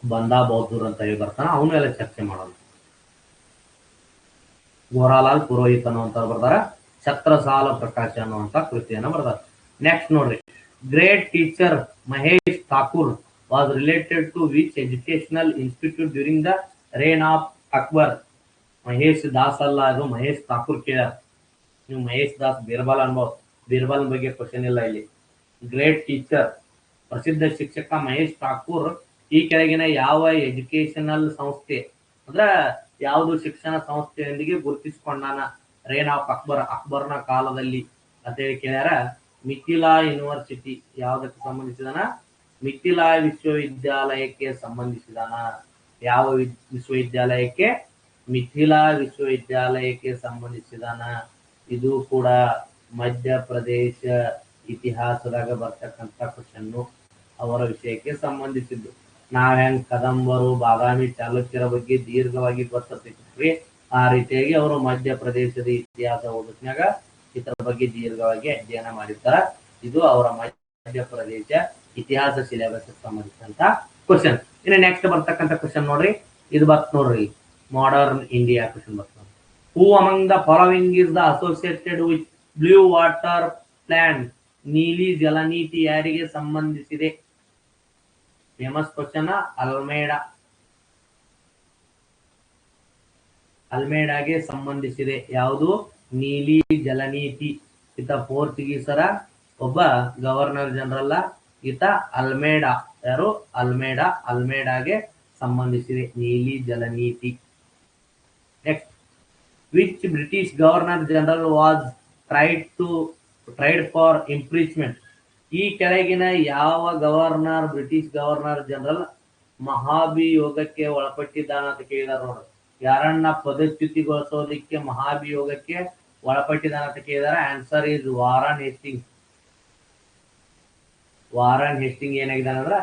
ಬಂದಾ ಬಹದ್ದೂರ್ ಅಂತ ಹೇಳಿ ಬರ್ತಾನ, ಅವನು ಎಲ್ಲ ಚರ್ಚೆ ಮಾಡೋಣ. ಗೋರಾಲಾಲ್ ಪುರೋಹಿತ್ ಅನ್ನುವಂಥವ್ರು ಬರ್ತಾರ. ಛತ್ರಸಾಲ ಪ್ರಕಾಶ ಅನ್ನುವಂತ ಕೃತಿಯನ್ನ ಬರ್ತಾರ. ನೆಕ್ಸ್ಟ್ ನೋಡ್ರಿ, great teacher Mahesh Thakur was related to which educational institute during the reign of Akbar? Mahesh Das ಅಲ್ಲ, ಅದು ಮಹೇಶ್ ಠಾಕೂರ್ ಕೇಳ್ಯಾರ. ನೀವು ಮಹೇಶ್ ದಾಸ್ ಬೀರ್ಬಲ್ ಅನ್ಬೋದು, ಬೀರ್ಬಲ್ ಬಗ್ಗೆ ಕ್ವಶನ್ ಇಲ್ಲ ಇಲ್ಲಿ. ಗ್ರೇಟ್ ಟೀಚರ್, ಪ್ರಸಿದ್ಧ ಶಿಕ್ಷಕ ಮಹೇಶ್ ಠಾಕೂರ್ ಈ ಕೆಳಗಿನ ಯಾವ ಎಜುಕೇಶನಲ್ ಸಂಸ್ಥೆ ಅಂದ್ರ ಯಾವುದು ಶಿಕ್ಷಣ ಸಂಸ್ಥೆಯೊಂದಿಗೆ ಗುರುತಿಸಿಕೊಂಡಾನ ರೇನ್ ಆಫ್ ಅಕ್ಬರ್ನ ಕಾಲದಲ್ಲಿ ಅಂತ ಹೇಳಿ ಕೇಳ್ಯಾರ. ಮಿಥಿಲಾ ಯೂನಿವರ್ಸಿಟಿ ಯಾವ್ದಕ್ಕೆ ಸಂಬಂಧಿಸಿದಾನ? ಮಿಥಿಲಾ ವಿಶ್ವವಿದ್ಯಾಲಯಕ್ಕೆ ಸಂಬಂಧಿಸಿದಾನ. ಯಾವ ವಿಶ್ವವಿದ್ಯಾಲಯಕ್ಕೆ? ಮಿಥಿಲಾ ವಿಶ್ವವಿದ್ಯಾಲಯಕ್ಕೆ ಸಂಬಂಧಿಸಿದಾನ. ಇದು ಕೂಡ ಮಧ್ಯಪ್ರದೇಶ ಇತಿಹಾಸದಾಗ ಬರ್ತಕ್ಕಂಥ ಕ್ವಶನ್ನು, ಅವರ ವಿಷಯಕ್ಕೆ ಸಂಬಂಧಿಸಿದ್ದು. ನಾವ್ ಹೆಂಗ್ ಕದಂಬರು ಬಾದಾಮಿ ಚಾಲುಕ್ಯರ ಬಗ್ಗೆ ದೀರ್ಘವಾಗಿ ಗೊತ್ತಿರ್ತೀವಿ, ಆ ರೀತಿಯಾಗಿ ಅವರು ಮಧ್ಯಪ್ರದೇಶದ ಇತಿಹಾಸ ಓದತ್ನಾಗ ಇದರ ಬಗ್ಗೆ ದೀರ್ಘವಾಗಿ ಅಧ್ಯಯನ ಮಾಡಿರ್ತಾರ. ಇದು ಅವರ ಮಧ್ಯಪ್ರದೇಶ ಇತಿಹಾಸ ಸಿಲೆಬಸ್ ಸಂಬಂಧಿಸಿದಂತ ಕ್ವಶನ್. ಇನ್ನು ನೆಕ್ಸ್ಟ್ ಬರ್ತಕ್ಕಂಥ ಕ್ವಶನ್ ನೋಡ್ರಿ, ಇದು ನೋಡ್ರಿ ಮಾಡರ್ನ್ ಇಂಡಿಯಾ ಕ್ವಶನ್ ಬರ್ತದೆ. ಹೂ among the following is the associated with blue water plan? ನೀಲಿ ಜಲನೀತಿ ಯಾರಿಗೆ ಸಂಬಂಧಿಸಿದೆ? Famous question. ಅಲ್ಮೇಡಾಗೆ ಸಂಬಂಧಿಸಿದೆ. ಯಾವುದು? ನೀಲಿ ಜಲನೀತಿ. ಈತ ಪೋರ್ಚುಗೀಸರ ಒಬ್ಬ ಗವರ್ನರ್ ಜನರಲ್. ಈತ ಅಲ್ಮೇಡಾ. ಯಾರು? ಅಲ್ಮೇಡಾಗೆ ಸಂಬಂಧಿಸಿದೆ ನೀಲಿ ಜಲನೀತಿ. Next, which British governor general was tried for impeachment. ಈ ಕೆಳಗಿನ ಯಾವ ಬ್ರಿಟಿಷ್ ಗವರ್ನರ್ ಜನರಲ್ ಮಹಾಭಿಯೋಗಕ್ಕೆ ಒಳಪಟ್ಟಿದ್ದಾನ ಅಂತ ಕೇಳಿದಾರ ನೋಡ್ರಿ. ಯಾರನ್ನ ಪದಚ್ಯುತಿಗೊಳಿಸೋದಕ್ಕೆ ಮಹಾಭಿಯೋಗಕ್ಕೆ ಒಳಪಟ್ಟಿದ್ದಾನ ಅಂತ ಕೇಳಿದಾರ. Answer is Warren Hastings. Warren Hasting ಏನಾಗಿದ್ದಾನ ಅಂದ್ರ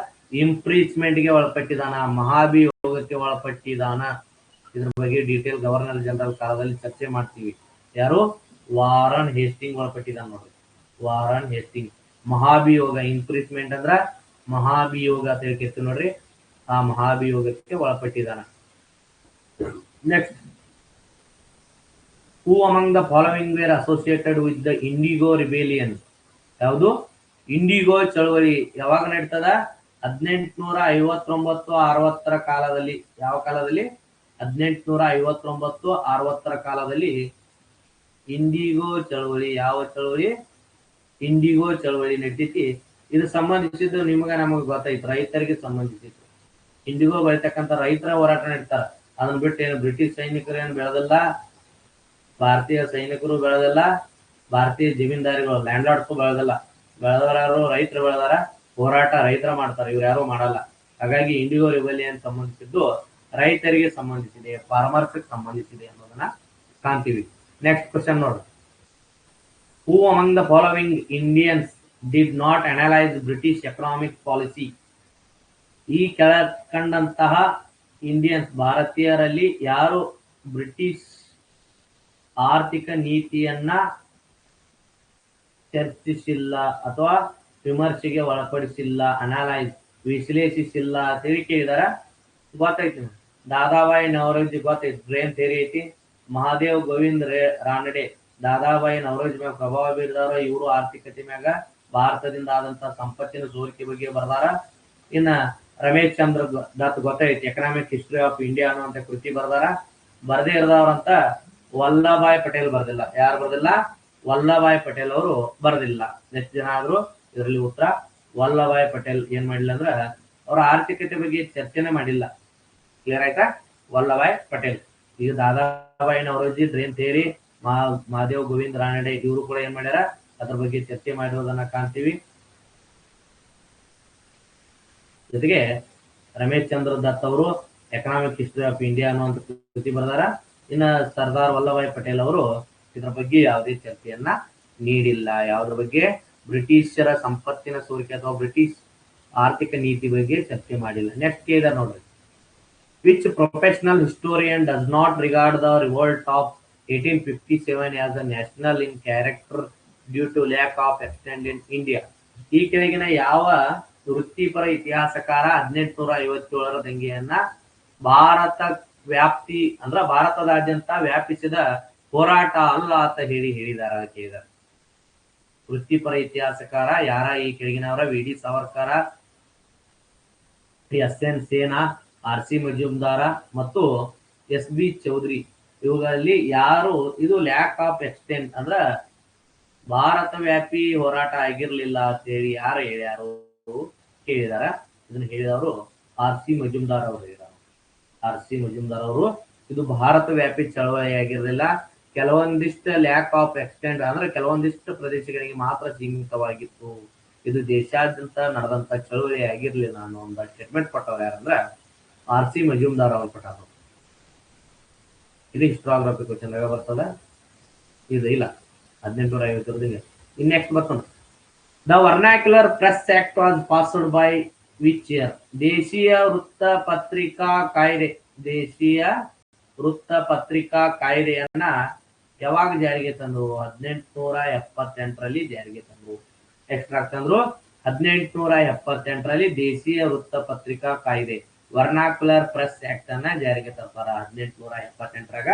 ಇಂಪ್ರೀಚ್ಮೆಂಟ್ ಗೆ ಒಳಪಟ್ಟಿದ್ದಾನ, ಮಹಾಭಿಯೋಗಕ್ಕೆ ಒಳಪಟ್ಟಿದ್ದಾನ. ಇದ್ರ ಬಗ್ಗೆ ಡೀಟೇಲ್ ಗವರ್ನರ್ ಜನರಲ್ ಕಾಲದಲ್ಲಿ ಚರ್ಚೆ ಮಾಡ್ತೀವಿ. ಯಾರು? ವಾರನ್ ಹೇಸ್ಟಿಂಗ್ ಒಳಪಟ್ಟಿದ್ದಾನ ನೋಡ್ರಿ. Warren Hastings. ಮಹಾಭಿಯೋಗ, ಇಂಪ್ರೀಚ್ಮೆಂಟ್ ಅಂದ್ರ ಮಹಾಭಿಯೋಗ ಅಂತ ಹೇಳ್ಕೇತಿ ನೋಡ್ರಿ. ಆ ಮಹಾಭಿಯೋಗಕ್ಕೆ ಒಳಪಟ್ಟಿದ್ದಾನ. Next, who among the following were associated with the indigo rebellion. ಯಾವುದು? ಇಂಡಿಗೋ ಚಳವಳಿ ಯಾವಾಗ ನಡೀತದ? 1859-60 ಕಾಲದಲ್ಲಿ. ಯಾವ ಕಾಲದಲ್ಲಿ? 1859-60 ಕಾಲದಲ್ಲಿ ಇಂಡಿಗೋ ಚಳವಳಿ. ಯಾವ ಚಳವಳಿ? ಇಂಡಿಗೋ ಚಳವಳಿ ನಡೀತಿ. ಇದು ಸಂಬಂಧಿಸಿದ್ದು ನಮಗೆ ಗೊತ್ತಾಯ್ತು, ರೈತರಿಗೆ ಸಂಬಂಧಿಸಿದ್ದು. ಇಂಡಿಗೋ ಬೆಳಿತಕ್ಕಂಥ ರೈತರ ಹೋರಾಟ ನಡೀತಾರ. ಅದನ್ನ ಬಿಟ್ಟು ಏನು ಬ್ರಿಟಿಷ್ ಸೈನಿಕರು ಏನು ಬೆಳೆದಲ್ಲ, ಭಾರತೀಯ ಸೈನಿಕರು ಬೆಳೆದಲ್ಲ, ಭಾರತೀಯ ಜಮೀನ್ದಾರಿಗಳು ಲ್ಯಾಂಡ್ಲಾರ್ಡ್ಸ್ ಬೆಳೆದಲ್ಲ. ಬೆಳೆದವರು ರೈತರು ಬೆಳೆದಾರ. ಹೋರಾಟ ರೈತರ ಮಾಡ್ತಾರೆ, ಇವ್ರು ಯಾರು ಮಾಡಲ್ಲ. ಹಾಗಾಗಿ ಇಂಡಿಗೋ ರಿಬೆಲಿಯನ್ ಸಂಬಂಧಿಸಿದ್ದು ರೈತರಿಗೆ ಸಂಬಂಧಿಸಿದೆ, ಫಾರ್ಮರ್ಸ್ ಸಂಬಂಧಿಸಿದೆ ಅನ್ನೋದನ್ನ ಕಾಣ್ತೀವಿ. ನೆಕ್ಸ್ಟ್ ಕ್ವಶನ್ ನೋಡ್ರಿ. Who among the following Indians did not analyse British economic policy. ಈ ಕೆಳಕಂಡಂತಹ ಇಂಡಿಯನ್ಸ್, ಭಾರತೀಯರಲ್ಲಿ ಯಾರು ಬ್ರಿಟಿಷ್ ಆರ್ಥಿಕ ನೀತಿಯನ್ನ ಚರ್ಚಿಸಿಲ್ಲ ಅಥವಾ ವಿಮರ್ಶೆಗೆ ಒಳಪಡಿಸಿಲ್ಲ, ಅನಲೈಸ್ ವಿಶ್ಲೇಷಿಸಿಲ್ಲ ಅಂತ ಹೇಳಿ ಕೇಳಿದಾರ. ಗೊತ್ತೈತಿ. ದಾದಾಬಾಯಿ ನವರೋಜಿ ಗೊತ್ತೈತಿ, ಬ್ರೇನ್ ಥಿಯರಿ ಐತಿ. ಮಹಾದೇವ್ ಗೋವಿಂದ್ ರಾನಡೆ, ದಾದಾಬಾಯಿ ನವರೋಜಿ ಮ್ಯಾಗ ಪ್ರಭಾವ ಬೀರಿದಾರ. ಇವರು ಆರ್ಥಿಕತೆ ಮ್ಯಾಗ ಭಾರತದಿಂದ ಆದಂತಹ ಸಂಪತ್ತಿನ ಸೋರಿಕೆ ಬಗ್ಗೆ ಬರ್ದಾರ. ಇನ್ನ ರಮೇಶ್ ಚಂದ್ರ ದತ್ ಗೊತ್ತೈತಿ, ಎಕನಾಮಿಕ್ ಹಿಸ್ಟ್ರಿ ಆಫ್ ಇಂಡಿಯಾ ಅನ್ನುವಂತ ಕೃತಿ ಬರ್ದಾರ. ಬರ್ದೇ ಇರದವ್ರಂತ ವಲ್ಲಭಾಯ್ ಪಟೇಲ್ ಬರ್ದಿಲ್ಲ. ಯಾರು ಬರ್ದಿಲ್ಲ? ವಲ್ಲಭಾಯ್ ಪಟೇಲ್ ಅವರು ಬರ್ದಿಲ್ಲ. ಎಷ್ಟು ಜನ ಆದ್ರು ಇದರಲ್ಲಿ ಉತ್ತರ ವಲ್ಲಭಾಯ್ ಪಟೇಲ್ ಏನ್ ಮಾಡಿಲ್ಲ ಅಂದ್ರ ಅವರ ಆರ್ಥಿಕತೆ ಬಗ್ಗೆ ಚರ್ಚೆನೆ ಮಾಡಿಲ್ಲ. ಕ್ಲಿಯರ್ ಆಯ್ತಾ? ವಲ್ಲಭಾಯ್ ಪಟೇಲ್. ಈಗ ದಾದಾಬಾಯಿ ನವರೋಜಿ, ಬ್ರೇನ್ ಥಿಯರಿ, ಮಹಾದೇವ್ ಗೋವಿಂದ್ ರಾನಡೆ ಇವರು ಕೂಡ ಏನ್ ಮಾಡ್ಯಾರ, ಅದ್ರ ಬಗ್ಗೆ ಚರ್ಚೆ ಮಾಡಿರೋದನ್ನ ಕಾಣ್ತೀವಿ. ಜೊತೆಗೆ ರಮೇಶ್ ಚಂದ್ರ ದತ್ ಅವರು ಎಕನಾಮಿಕ್ ಹಿಸ್ಟ್ರಿ ಆಫ್ ಇಂಡಿಯಾ ಅನ್ನುವಂತ ಕೃತಿ ಬರ್ದಾರ. ಇನ್ನ ಸರ್ದಾರ್ ವಲ್ಲಭಾಯ್ ಪಟೇಲ್ ಅವರು ಇದ್ರ ಬಗ್ಗೆ ಯಾವುದೇ ಚರ್ಚೆಯನ್ನ ನೀಡಿಲ್ಲ. ಯಾವುದ್ರ ಬಗ್ಗೆ? ಬ್ರಿಟಿಷರ ಸಂಪತ್ತಿನ ಸೋರಿಕೆ ಅಥವಾ ಬ್ರಿಟಿಷ್ ಆರ್ಥಿಕ ನೀತಿ ಬಗ್ಗೆ ಚರ್ಚೆ ಮಾಡಿಲ್ಲ. ನೆಕ್ಸ್ಟ್ ಕೇಳಿದ ನೋಡ್ರಿ. Which professional historian does not regard the revolt of 1857 as a national in character due to lack of extend in India. ಈ ಕೆಳಗಿನ ಯಾವ ವೃತ್ತಿಪರ ಇತಿಹಾಸಕಾರ 1857ರ ದಂಗೆಯನ್ನ ಭಾರತ ವ್ಯಾಪ್ತಿ ಅಂದ್ರ ಭಾರತದಾದ್ಯಂತ ವ್ಯಾಪಿಸಿದ ಹೋರಾಟ ಅಲ್ಲ ಅಂತ ಹೇಳಿದಾರ ಕೇಳಿದಾರೆ. ವೃತ್ತಿಪರ ಇತಿಹಾಸಕಾರ ಯಾರ? ಈ ಕೆಳಗಿನವರ ವಿ ಡಿ ಸಾವರ್ಕರ, ಎಸ್ ಎನ್ ಸೇನಾ, ಆರ್ ಸಿ ಮಜುಮ್ದಾರ ಮತ್ತು ಎಸ್ ಬಿ ಚೌಧರಿ. ಇವುಗಳಲ್ಲಿ ಯಾರು ಇದು ಲ್ಯಾಕ್ ಆಫ್ ಎಕ್ಸ್ಟೆಂಟ್ ಅಂದ್ರ ಭಾರತ ವ್ಯಾಪಿ ಹೋರಾಟ ಆಗಿರ್ಲಿಲ್ಲ ಅಂತ ಹೇಳಿ ಯಾರು ಹೇಳ್ಯಾರು ಕೇಳಿದಾರ. ಇದನ್ನ ಹೇಳಿದವರು ಆರ್ ಸಿ ಮಜುಮ್ದಾರ್ ಅವರು ಹೇಳಿದಾರೆ. ಆರ್ ಸಿ ಮಜುಮ್ದಾರ್ ಅವರು ಇದು ಭಾರತ ವ್ಯಾಪಿ ಚಳವಳಿ ಆಗಿರಲಿಲ್ಲ, ಕೆಲವೊಂದಿಷ್ಟು ಲ್ಯಾಕ್ ಆಫ್ ಎಕ್ಸ್ಟೆಂಟ್ ಅಂದ್ರೆ ಕೆಲವೊಂದಿಷ್ಟು ಪ್ರದೇಶಗಳಿಗೆ ಮಾತ್ರ ಸೀಮಿತವಾಗಿತ್ತು, ಇದು ದೇಶಾದ್ಯಂತ ನಡೆದಂತ ಚಳವಳಿ ಆಗಿರ್ಲಿಲ್ಲ ಅನ್ನೋ ಒಂದು ಸ್ಟೇಟ್ಮೆಂಟ್ ಕೊಟ್ಟವ್ರು ಯಾರಂದ್ರ ಆರ್ ಸಿ ಮಜುಮ್ದಾರ್ ಅವರು ಕೊಟ್ಟರು. ಇದು ಹಿಸ್ಟೋಗ್ರಫಿ ಕ್ವಶನ್ ಬರ್ತದ. ಇದು ಇಲ್ಲ 1850. ಇನ್ ನೆಕ್ಸ್ಟ್ ಬರ್ತದ. The vernacular press act was passed by which year. ದೇಶೀಯ ವೃತ್ತಪತ್ರಿಕಾ ಕಾಯ್ದೆ. ದೇಶೀಯ ವೃತ್ತಪತ್ರಿಕಾ ಕಾಯ್ದೆಯನ್ನ ಯಾವಾಗ ಜಾರಿಗೆ ತಂದ್ರು? 1878ರಲ್ಲಿ ಜಾರಿಗೆ ತಂದ್ರು. ಎಷ್ಟ್ರಾಗ್ ತಂದ್ರು? 1878ರಲ್ಲಿ ದೇಶೀಯ ವೃತ್ತಪತ್ರಿಕಾ ಕಾಯ್ದೆ ವರ್ನಾಕ್ಯುಲರ್ ಪ್ರೆಸ್ ಆಕ್ಟ್ ಅನ್ನ ಜಾರಿಗೆ ತರ್ತಾರ. 1878ರಾಗ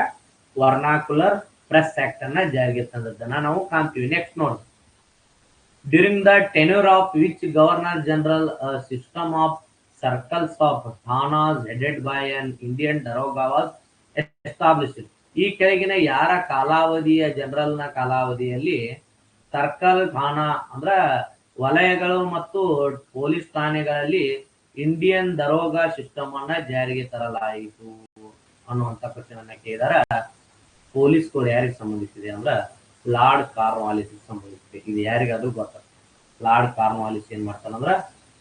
ವರ್ನಾಕ್ಯುಲರ್ ಪ್ರೆಸ್ ಆಕ್ಟ್ ಅನ್ನ ಜಾರಿಗೆ ತಂದದ್ದನ್ನ ನಾವು ಕಾಣ್ತೀವಿ. ನೆಕ್ಸ್ಟ್ ನೋಡಿ. During the tenure of which governor general system of circles of thanas headed by an Indian daroga was established. ಈ ಕೆಳಗಿನ ಯಾರ ಕಾಲಾವಧಿಯ ಜನರಲ್ನ ಕಾಲಾವಧಿಯಲ್ಲಿ ಸರ್ಕಲ್ ಥಾನಾ ಅಂದ್ರ ವಲಯಗಳು ಮತ್ತು ಪೊಲೀಸ್ ಠಾಣೆಗಳಲ್ಲಿ ಇಂಡಿಯನ್ ದರೋಗಾ ಸಿಸ್ಟಮ್ ಅನ್ನ ಜಾರಿಗೆ ತರಲಾಯಿತು ಅನ್ನುವಂತ ಕ್ವಶನ್ ಅನ್ನ ಕೇಳಿದಾರ. ಪೊಲೀಸ್ ಕೋಡ್ ಯಾರಿಗೆ ಸಂಬಂಧಿಸಿದೆ ಅಂದ್ರ ಲಾರ್ಡ್ ಕಾರ್ನ್ವಾಲಿಸ್ ಸಂಬಂಧಿಸಿದೆ. ಇದು ಯಾರಿಗಾದ್ರೂ ಗೊತ್ತ. ಲಾರ್ಡ್ ಕಾರ್ನ್ವಾಲಿಸ್ ಏನ್ ಮಾಡ್ತಾನಂದ್ರ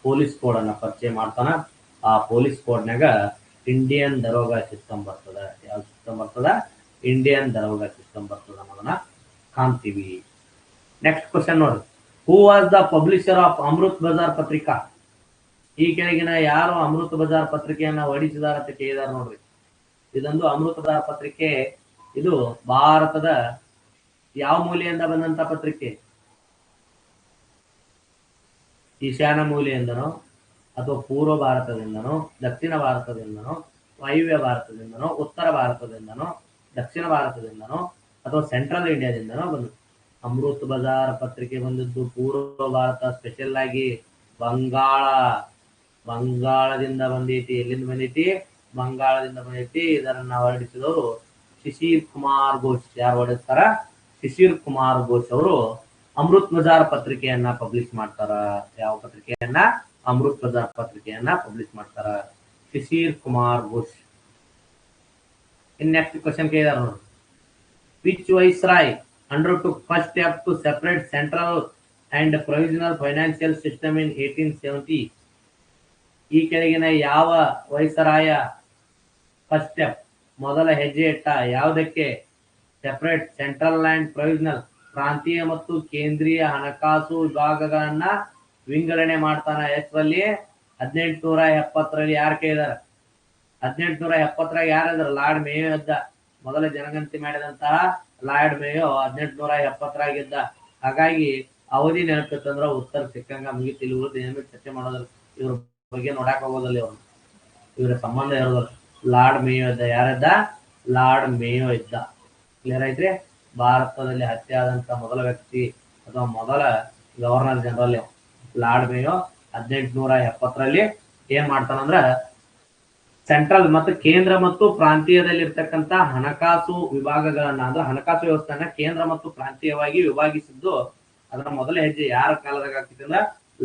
ಪೊಲೀಸ್ ಕೋಡ್ ಅನ್ನ ಪರಿಚಯ ಮಾಡ್ತಾನ. ಆ ಪೊಲೀಸ್ ಕೋಡ್ನಾಗ ಇಂಡಿಯನ್ ದರೋಗಾ ಸಿಸ್ಟಮ್ ಬರ್ತದ. ಯಾವ ಸಿಸ್ಟಮ್ ಬರ್ತದ? ಇಂಡಿಯನ್ ದರೋಗಾ ಸಿಸ್ಟಮ್ ಬರ್ತದ ಅನ್ನೋದನ್ನ ಕಾಣ್ತೀವಿ. ನೆಕ್ಸ್ಟ್ ಕ್ವಶನ್ ನೋಡ್ರಿ, who was the publisher of Amrit Bazaar ಪತ್ರಿಕಾ? ಈ ಕೆಳಗಿನ ಯಾರು ಅಮೃತ್ ಬಜಾರ್ ಪತ್ರಿಕೆಯನ್ನ ಹೊರಡಿಸಿದಾರ ಅಂತ ಕೇಳಿದಾರ ನೋಡ್ರಿ. ಇದೊಂದು ಅಮೃತ್ ಬಜಾರ್ ಪತ್ರಿಕೆ. ಇದು ಭಾರತದ ಯಾವ ಮೂಲೆಯಿಂದ ಬಂದಂತ ಪತ್ರಿಕೆ? ಈಶಾನ್ಯ ಮೂಲೆಯಿಂದನೋ ಅಥವಾ ಪೂರ್ವ ಭಾರತದಿಂದನೋ, ದಕ್ಷಿಣ ಭಾರತದಿಂದನೋ, ವಾಯುವ್ಯ ಭಾರತದಿಂದನೋ, ಉತ್ತರ ಭಾರತದಿಂದನೋ, ದಕ್ಷಿಣ ಭಾರತದಿಂದನೋ ಅಥವಾ ಸೆಂಟ್ರಲ್ ಇಂಡಿಯಾದಿಂದನೋ ಬಂದು. ಅಮೃತ್ ಬಜಾರ್ ಪತ್ರಿಕೆ ಬಂದದ್ದು ಪೂರ್ವ ಭಾರತ, ಸ್ಪೆಷಲ್ ಆಗಿ ಬಂಗಾಳದಿಂದ ಬಂದೈತಿ. ಎಲ್ಲಿಂದ ಬಂದೈತಿ? ಬಂಗಾಳದಿಂದ ಬಂದೈತಿ. ಇದನ್ನ ಹೊರಡಿಸಿದವರು ಶಿಶಿರ್ ಕುಮಾರ್ ಘೋಷ್. ಯಾರು ಹೊರಡಿಸ್ತಾರ? ಶಿಶಿರ್ ಕುಮಾರ್ ಘೋಷ್ ಅವರು ಅಮೃತ್ ಬಜಾರ್ ಪತ್ರಿಕೆಯನ್ನ ಪಬ್ಲಿಷ್ ಮಾಡ್ತಾರ. ಯಾವ ಪತ್ರಿಕೆಯನ್ನ? ಅಮೃತ್ ಬಜಾರ್ ಪತ್ರಿಕೆಯನ್ನ ಪಬ್ಲಿಷ್ ಮಾಡ್ತಾರ ಶಿಶಿರ್ ಕುಮಾರ್ ಘೋಷ್. ಇನ್ ನೆಕ್ಸ್ಟ್ ಕ್ವಶನ್ ಕೇಳಿದಾರ ನೋಡಿ, which viceroy undertook first step to separate central and provisional financial system in 1870? ಈ ಕೆಳಗಿನ ಯಾವ ವೈಸರಾಯ ಫಸ್ಟ್ ಸ್ಟೆಪ್ ಮೊದಲ ಹೆಜ್ಜೆ ಇಟ್ಟ? ಯಾವುದಕ್ಕೆ? ಸೆಪರೇಟ್ ಸೆಂಟ್ರಲ್ ಅಂಡ್ ಪ್ರೊವಿಷನಲ್, ಪ್ರಾಂತೀಯ ಮತ್ತು ಕೇಂದ್ರೀಯ ಹಣಕಾಸು ವಿಭಾಗಗಳನ್ನ ವಿಂಗಡಣೆ ಮಾಡ್ತಾನ. ಎಷ್ಟರಲ್ಲಿ? 1870ರಲ್ಲಿ. ಯಾರು ಕೇಳಿದಾರ? 1870ರಾಗ ಯಾರಿದ್ರ? ಲಾರ್ಡ್ ಮೇಯೋ ಇದ್ದ. ಮೊದಲ ಜನಗಣತಿ ಮಾಡಿದಂತಹ ಲಾರ್ಡ್ ಮೇಯೋ 1870ರಾಗಿದ್ದ. ಹಾಗಾಗಿ ಅವಧಿ ನೆನಪಿತ್ತಂದ್ರ ಉತ್ತರ ಸಿಕ್ಕಂಗ ಮುಗಿತಿಲ್ಲ. ಉಳಿದ ಏನ್ ಚರ್ಚೆ ಮಾಡೋದ್ರ ಇವ್ರ ಬಗ್ಗೆ ನೋಡಕ್ ಹೋಗೋದಲ್ಲಿ ಅವ್ರು ಇವರ ಸಂಬಂಧ ಇರೋದ್ರ. ಲಾರ್ಡ್ ಮೇಯೋ ಇದ್ದ. ಯಾರಿದ್ದ? ಲಾರ್ಡ್ ಮೇಯೋ ಇದ್ದ. ಕ್ಲಿಯರ್ ಐತ್ರಿ? ಭಾರತದಲ್ಲಿ ಹತ್ಯೆ ಆದಂತ ಮೊದಲ ವ್ಯಕ್ತಿ ಅಥವಾ ಮೊದಲ ಗವರ್ನರ್ ಜನರಲ್ ಲಾರ್ಡ್ ಮೇಯೋ 1870ರಲ್ಲಿ ಏನ್ ಮಾಡ್ತಾನಂದ್ರ ಸೆಂಟ್ರಲ್ ಮತ್ತು ಕೇಂದ್ರ ಮತ್ತು ಪ್ರಾಂತೀಯದಲ್ಲಿ ಇರ್ತಕ್ಕಂತ ಹಣಕಾಸು ವಿಭಾಗಗಳನ್ನ ಅಂದ್ರೆ ಹಣಕಾಸು ವ್ಯವಸ್ಥೆಯನ್ನ ಕೇಂದ್ರ ಮತ್ತು ಪ್ರಾಂತೀಯವಾಗಿ ವಿಭಾಗಿಸಿದ್ದು. ಅದರ ಮೊದಲ ಹೆಜ್ಜೆ ಯಾರ ಕಾಲದಾಗ ಆಗ್ತಿದೆ ಅಂದ್ರೆ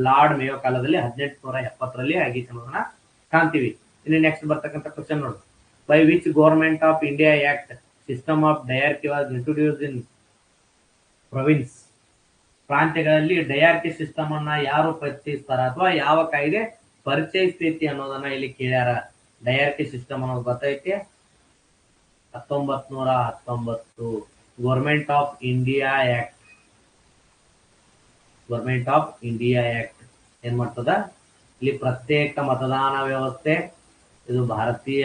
ಲಾರ್ಡ್ ಮೇಯೋ ಕಾಲದಲ್ಲಿ 1870ರಲ್ಲಿ ಆಗೈತೆ ಅನ್ನೋದನ್ನ ಕಾಣ್ತೀವಿ. ಇನ್ನು ನೆಕ್ಸ್ಟ್ ಬರ್ತಕ್ಕಂಥ ಕ್ವಶನ್ ನೋಡಿ, by which government of India act system of diarchy was introduced in province? ಪ್ರಾಂತ್ಯಗಳಲ್ಲಿ ಡಯಾರ್ಕಿ ಸಿಸ್ಟಮ್ ಅನ್ನ ಯಾರು ಪರಿಚಯಿಸ್ತಾರ ಅಥವಾ ಯಾವ ಕಾಯ್ದೆ ಪರಿಚಯಿಸ್ತೈತಿ ಅನ್ನೋದನ್ನ ಇಲ್ಲಿ ಕೇಳ್ಯಾರ. ಡಯಾರ್ಕಿ ಸಿಸ್ಟಮ್ ಅನ್ನೋದು ಗೊತ್ತೈತಿ? 1919 government of India act. Government of India act ಏನ್ ಮಾಡ್ತದ? ಇಲ್ಲಿ ಪ್ರತ್ಯೇಕ ಮತದಾನ ವ್ಯವಸ್ಥೆ. ಇದು ಭಾರತೀಯ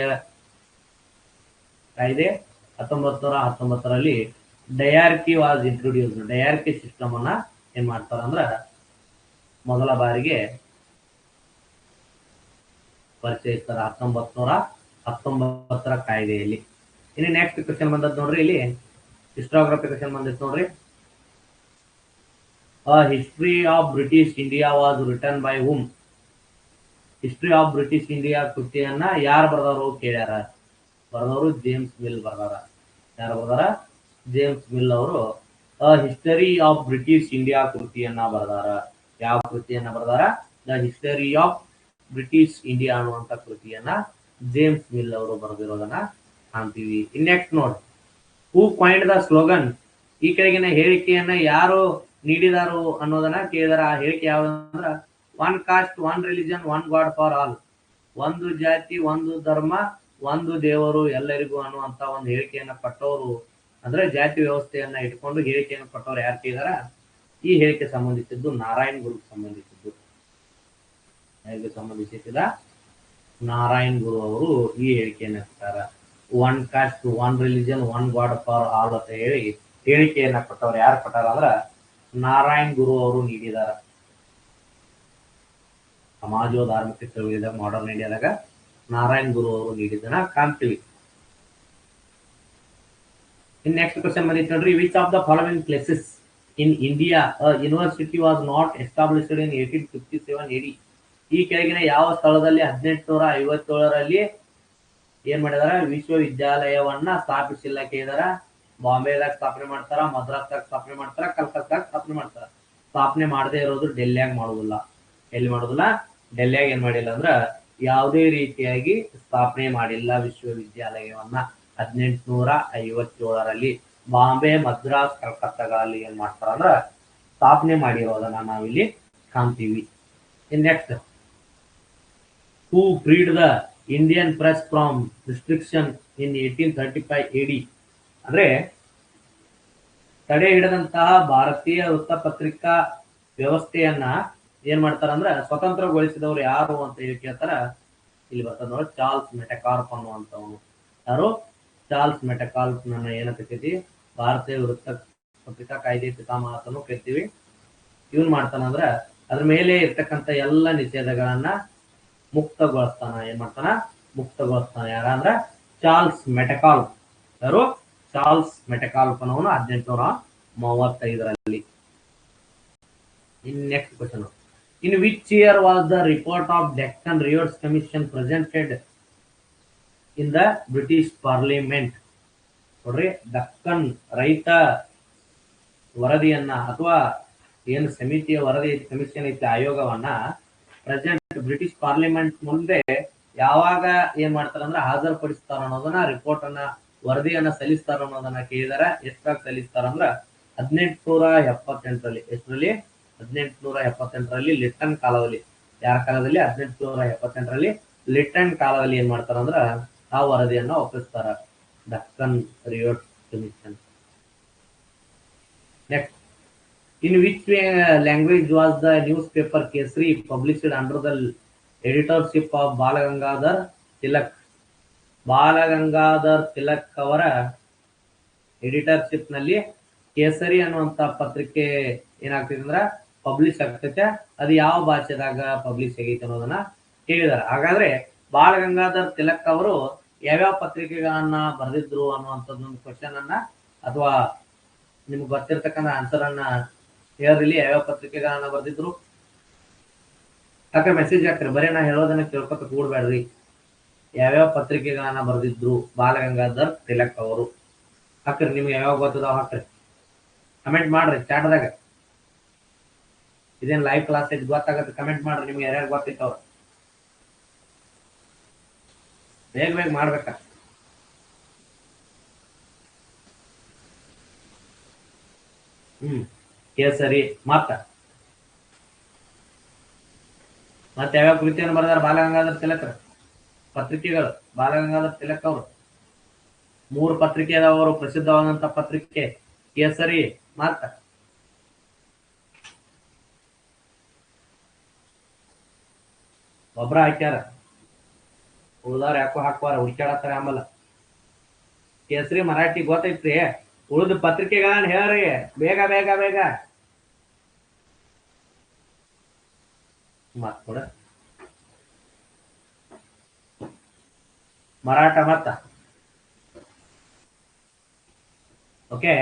ಕಾಯ್ದೆ. 1919ರಲ್ಲಿ diarchy was introduced. Diarchy system ಅನ್ನ ಏನ್ ಮಾಡ್ತಾರ ಅಂದ್ರ ಮೊದಲ ಬಾರಿಗೆ ಪರಿಚಯಿಸ್ತಾರ 1919ರ ಕಾಯ್ದೆಯಲ್ಲಿ. ಇನ್ನು ನೆಕ್ಸ್ಟ್ ಕ್ವಶನ್ ಬಂದದ್ ನೋಡ್ರಿ, ಇಲ್ಲಿ ಹಿಸ್ಟೋಗ್ರಫಿ ಕ್ವಶನ್ ಬಂದಿತ್ತು ನೋಡ್ರಿ. History of British India was written by whom? History of British India ಕೃತಿಯನ್ನ ಯಾರು ಬರ್ದವರು ಕೇಳ್ಯಾರ. ಬರ್ದವರು ಜೇಮ್ಸ್ ಮಿಲ್ ಬರ್ದಾರ. ಯಾರು ಬರ್ದಾರ? ಜೇಮ್ಸ್ ಮಿಲ್ ಅವರು ಹಿಸ್ಟರಿ ಆಫ್ ಬ್ರಿಟಿಷ್ ಇಂಡಿಯಾ ಕೃತಿಯನ್ನ ಬರ್ದಾರ. ಯಾವ ಕೃತಿಯನ್ನ ಬರ್ದಾರ? The history of British India ಅನ್ನುವಂತ ಕೃತಿಯನ್ನ ಜೇಮ್ಸ್ ಮಿಲ್ ಅವರು ಬರೆದಿರೋದನ್ನ ಕಾಣ್ತೀವಿ. ಇನ್ ನೆಕ್ಸ್ಟ್ ನೋಡಿ, ಹೂ ಕಾಯಿನ್ಡ್ ದ ಸ್ಲೋಗನ್? ಈ ಕೆಳಗಿನ ಹೇಳಿಕೆಯನ್ನ ಯಾರು ನೀಡಿದಾರು ಅನ್ನೋದನ್ನ ಕೇಳಿದಾರ. ಆ ಹೇಳಿಕೆ ಯಾವ್ದಂದ್ರ one caste one religion one god for all. ಒಂದು ಜಾತಿ ಒಂದು ಧರ್ಮ ಒಂದು ದೇವರು ಎಲ್ಲರಿಗೂ ಅನ್ನುವಂತ ಒಂದು ಹೇಳಿಕೆಯನ್ನ ಕೊಟ್ಟವರು, ಅಂದ್ರೆ ಜಾತಿ ವ್ಯವಸ್ಥೆಯನ್ನ ಇಟ್ಕೊಂಡು ಹೇಳಿಕೆಯನ್ನು ಕೊಟ್ಟವ್ರು ಯಾರು ಕೇಳಿದಾರ? ಈ ಹೇಳಿಕೆ ಸಂಬಂಧಿಸಿದ್ದು ನಾರಾಯಣ್ ಗುರು ಸಂಬಂಧಿಸಿದ್ದು. ಹೇಗೆ ಸಂಬಂಧಿಸಿದ? ನಾರಾಯಣ್ ಗುರು ಅವರು ಈ ಹೇಳಿಕೆಯನ್ನ ಕೊಟ್ಟಾರ. One caste one religion one god for all ಅಂತ ಹೇಳಿ ಹೇಳಿಕೆಯನ್ನ ಕೊಟ್ಟವ್ರು ಯಾರು ಕೊಟ್ಟಾರ ಅಂದ್ರ ನಾರಾಯಣ್ ಗುರು ಅವರು ನೀಡಿದಾರ. ಸಮಾಜೋ ಧಾರ್ಮಿಕ ಚಳವಳಿದಾಗ ಮಾಡರ್ನ್ ಇಂಡಿಯಾದಾಗ ನಾರಾಯಣ್ ಗುರು ಅವರು ನೀಡಿದ್ದನ್ನ ಕಾಣ್ತೀವಿ. ಇನ್ ನೆಕ್ಸ್ಟ್ ಕ್ವಶನ್ ಬಂದಿತ್ತು ನೋಡ್ರಿ, which of the following places in India, a university was not established in 1857 AD? ಈ ಕೆಳಗಿನ ಯಾವ ಸ್ಥಳದಲ್ಲಿ 1857ರಲ್ಲಿ ಏನ್ ಮಾಡಿದಾರ ವಿಶ್ವವಿದ್ಯಾಲಯವನ್ನ ಸ್ಥಾಪಿಸಿಲ್ಲ ಕೇಳಿದಾರ. ಬಾಂಬೆದಾಗ ಸ್ಥಾಪನೆ ಮಾಡ್ತಾರ, ಮದ್ರಾಸ್ದಾಗ ಸ್ಥಾಪನೆ ಮಾಡ್ತಾರ, ಕಲ್ಕತ್ತಾಗ ಸ್ಥಾಪನೆ ಮಾಡ್ತಾರ. ಸ್ಥಾಪನೆ ಮಾಡದೇ ಇರೋದು ಡೆಲ್ಲಿಯಾಗ ಮಾಡುದಿಲ್ಲ. ಎಲ್ಲಿ ಮಾಡುದಿಲ್ಲ? ಡೆಲ್ಲಿಯಾಗ ಏನ್ ಮಾಡಿಲ್ಲ ಅಂದ್ರ ಯಾವುದೇ ರೀತಿಯಾಗಿ ಸ್ಥಾಪನೆ ಮಾಡಿಲ್ಲ ವಿಶ್ವವಿದ್ಯಾಲಯವನ್ನ. 1857ರಲ್ಲಿ ಬಾಂಬೆ, ಮದ್ರಾಸ್, ಕಲ್ಕತ್ತಾಗಳಲ್ಲಿ ಏನ್ ಮಾಡ್ತಾರ ಅಂದ್ರ ಸ್ಥಾಪನೆ ಮಾಡಿರೋದನ್ನ ನಾವಿಲ್ಲಿ ಕಾಣ್ತೀವಿ. Next, who freed the Indian press from restriction in 1835 AD? ಅಂದ್ರೆ ತಡೆ ಹಿಡಿದಂತಹ ಭಾರತೀಯ ವೃತ್ತಪತ್ರಿಕಾ ವ್ಯವಸ್ಥೆಯನ್ನ ಏನ್ ಮಾಡ್ತಾರ ಅಂದ್ರ ಸ್ವತಂತ್ರಗೊಳಿಸಿದವರು ಯಾರು ಅಂತ ಹೇಳಿ ಕೇಳ್ತಾರ. ಇಲ್ಲಿ ಬರ್ತದ ನೋಡಿ, ಚಾರ್ಲ್ಸ್ ಮೆಟಕಾರ್ಪ್ ಅನ್ನುವಂಥವ್ರು. ಯಾರು? ಚಾರ್ಲ್ಸ್ ಮೆಟಕಾರ್ಪ್ ನನ್ನ ಏನಂತ ಕರಿತೀವಿ? ಭಾರತೀಯ ವೃತ್ತ ಪತ್ರಿಕಾ ಕಾಯ್ದೆ ಪಿತಾಮಹ ಅಂತನೂ ಕರಿತೀವಿ. ಇವನ್ ಮಾಡ್ತಾನಂದ್ರ ಅದ್ರ ಮೇಲೆ ಇರ್ತಕ್ಕಂಥ ಎಲ್ಲ ನಿಷೇಧಗಳನ್ನ ಮುಕ್ತಗೊಳಿಸ್ತಾನ. ಏನ್ ಮಾಡ್ತಾನ? ಮುಕ್ತಗೊಳಿಸ್ತಾನ. ಯಾರ ಅಂದ್ರ ಚಾರ್ಲ್ಸ್ ಮೆಟಕಾರ್ಪ್. ಯಾರು? ಚಾರ್ಲ್ಸ್ ಮೆಟಕಾರ್ಪ್ ಅನ್ನೋನು 1835ರಲ್ಲಿ. ಇನ್ next question, in which year was the report of Deccan riots commission presented in the British parliament? ನೋಡ್ರಿ, ದಕ್ಕನ್ ರೈತ ವರದಿಯನ್ನ ಅಥವಾ ಏನು ಸಮಿತಿಯ ವರದಿ ಕಮಿಷನ್ ಐತಿ, ಆಯೋಗವನ್ನ ಪ್ರೆಸೆಂಟ್ ಬ್ರಿಟಿಷ್ ಪಾರ್ಲಿಮೆಂಟ್ ಮುಂದೆ ಯಾವಾಗ ಏನ್ ಮಾಡ್ತಾರ ಅಂದ್ರೆ ಹಾಜರುಪಡಿಸ್ತಾರ ಅನ್ನೋದನ್ನ, ರಿಪೋರ್ಟ್ ಅನ್ನ, ವರದಿಯನ್ನ ಸಲ್ಲಿಸ್ತಾರ ಅನ್ನೋದನ್ನ ಕೇಳಿದಾರ. ಎಷ್ಟಾಗಿ ಸಲ್ಲಿಸ್ತಾರ ಅಂದ್ರ 1878ರಲ್ಲಿ. ಎಷ್ಟರಲ್ಲಿ? 1878ರಲ್ಲಿ ಲಿಟ್ಟನ್ ಕಾಲದಲ್ಲಿ. ಯಾರ ಕಾಲದಲ್ಲಿ? 1878ರಲ್ಲಿ ಲಿಟ್ಟನ್ ಕಾಲದಲ್ಲಿ ಏನ್ ಮಾಡ್ತಾರ ಅಂದ್ರ ಆ ವರದಿಯನ್ನ ಒಪ್ಪಿಸ್ತಾರ, Deccan rivers commission. Next, in which language was the newspaper Kesari published under the editorship of Balagangadhar Tilak? Balgangadhar Tilak ಅವರ ಎಡಿಟರ್ಶಿಪ್ ನಲ್ಲಿ ಕೇಸರಿ ಅನ್ನುವಂತ ಪತ್ರಿಕೆ ಏನಾಗ್ತೈತೆ ಅಂದ್ರ ಪಬ್ಲಿಷ್ ಆಗ್ತೈತೆ. ಅದು ಯಾವ ಭಾಷೆದಾಗ ಪಬ್ಲಿಷ್ ಆಗೈತೆ ಅನ್ನೋದನ್ನ ಕೇಳಿದಾರೆ. ಹಾಗಾದ್ರೆ ಬಾಲಗಂಗಾಧರ್ ತಿಲಕ್ ಅವರು ಯಾವ್ಯಾವ ಪತ್ರಿಕೆಗಳನ್ನ ಬರೆದಿದ್ರು ಅನ್ನುವಂಥದ್ದೊಂದು ಕ್ವಶನ್ ಅನ್ನ, ಅಥವಾ ನಿಮ್ಗೆ ಗೊತ್ತಿರ್ತಕ್ಕಂಥ ಆನ್ಸರ್ ಅನ್ನ ಹೇಳ್ರಿ. ಯಾವ್ಯಾವ ಪತ್ರಿಕೆಗಳನ್ನ ಬರೆದಿದ್ರು? ಯಾಕೆ ಮೆಸೇಜ್ ಹಾಕ್ರಿ, ಬರೀ ನಾ ಹೇಳೋದನ್ನ ಕೇಳ್ಕೊತ ಕೂಡ್ಬೇಡ್ರಿ. ಯಾವ್ಯಾವ ಪತ್ರಿಕೆಗಳನ್ನ ಬರೆದಿದ್ರು ಬಾಲಗಂಗಾಧರ್ ತಿಲಕ್ ಅವರು? ಹಾಕ್ರಿ, ನಿಮ್ಗೆ ಯಾವ್ಯಾವ ಗೊತ್ತದಾವ ಹಾಕ್ರಿ, ಕಮೆಂಟ್ ಮಾಡ್ರಿ ಚಾಟ್ದಾಗ. ಇದೇನ್ ಲೈವ್ ಕ್ಲಾಸ್ ಐತಿ, ಗೊತ್ತಾಗತ್ತೆ, ಕಮೆಂಟ್ ಮಾಡ್ರಿ ನಿಮ್ಗೆ ಯಾರ್ಯಾರು ಗೊತ್ತಿತ್ತವ್ರು. ಬೇಗ ಬೇಗ ಮಾಡ್ಬೇಕ. ಕೇಸರಿ ಮತ್ತೆ ಯಾವ್ಯಾವ ಕೃತಿಯನ್ನು ಬರೆದಾರ ಬಾಲಗಂಗಾಧರ್ ತಿಲಕ್? ಪತ್ರಿಕೆಗಳು ಬಾಲಗಂಗಾಧರ್ ತಿಲಕ್ ಅವರು 3 ಪತ್ರಿಕೆ ಅದಾವರು. ಪ್ರಸಿದ್ಧವಾದಂತ ಪತ್ರಿಕೆ ಕೇಸರಿ, ಮತ್ತ ಒಬ್ರ ಹಾಕ್ಯಾರ, ಉಳ್ದಾರ ಯಾಕೋ ಹಾಕ್ವಾರ, ಹುಡ್ಕ್ಯಾಡತ್ತಾರ. ಆಮೇಲೆ ಕೇಸರಿ ಮರಾಠಿ ಗೊತ್ತೈತ್ರಿ. ಉಳಿದ ಪತ್ರಿಕೆಗಳನ್ನ ಹೇಳ್ರಿ, ಬೇಗ ಬೇಗ ಬೇಗ. ಮತ್ ಕೂಡ ಮರಾಠ ಮತ್ತ ಓಕೆ,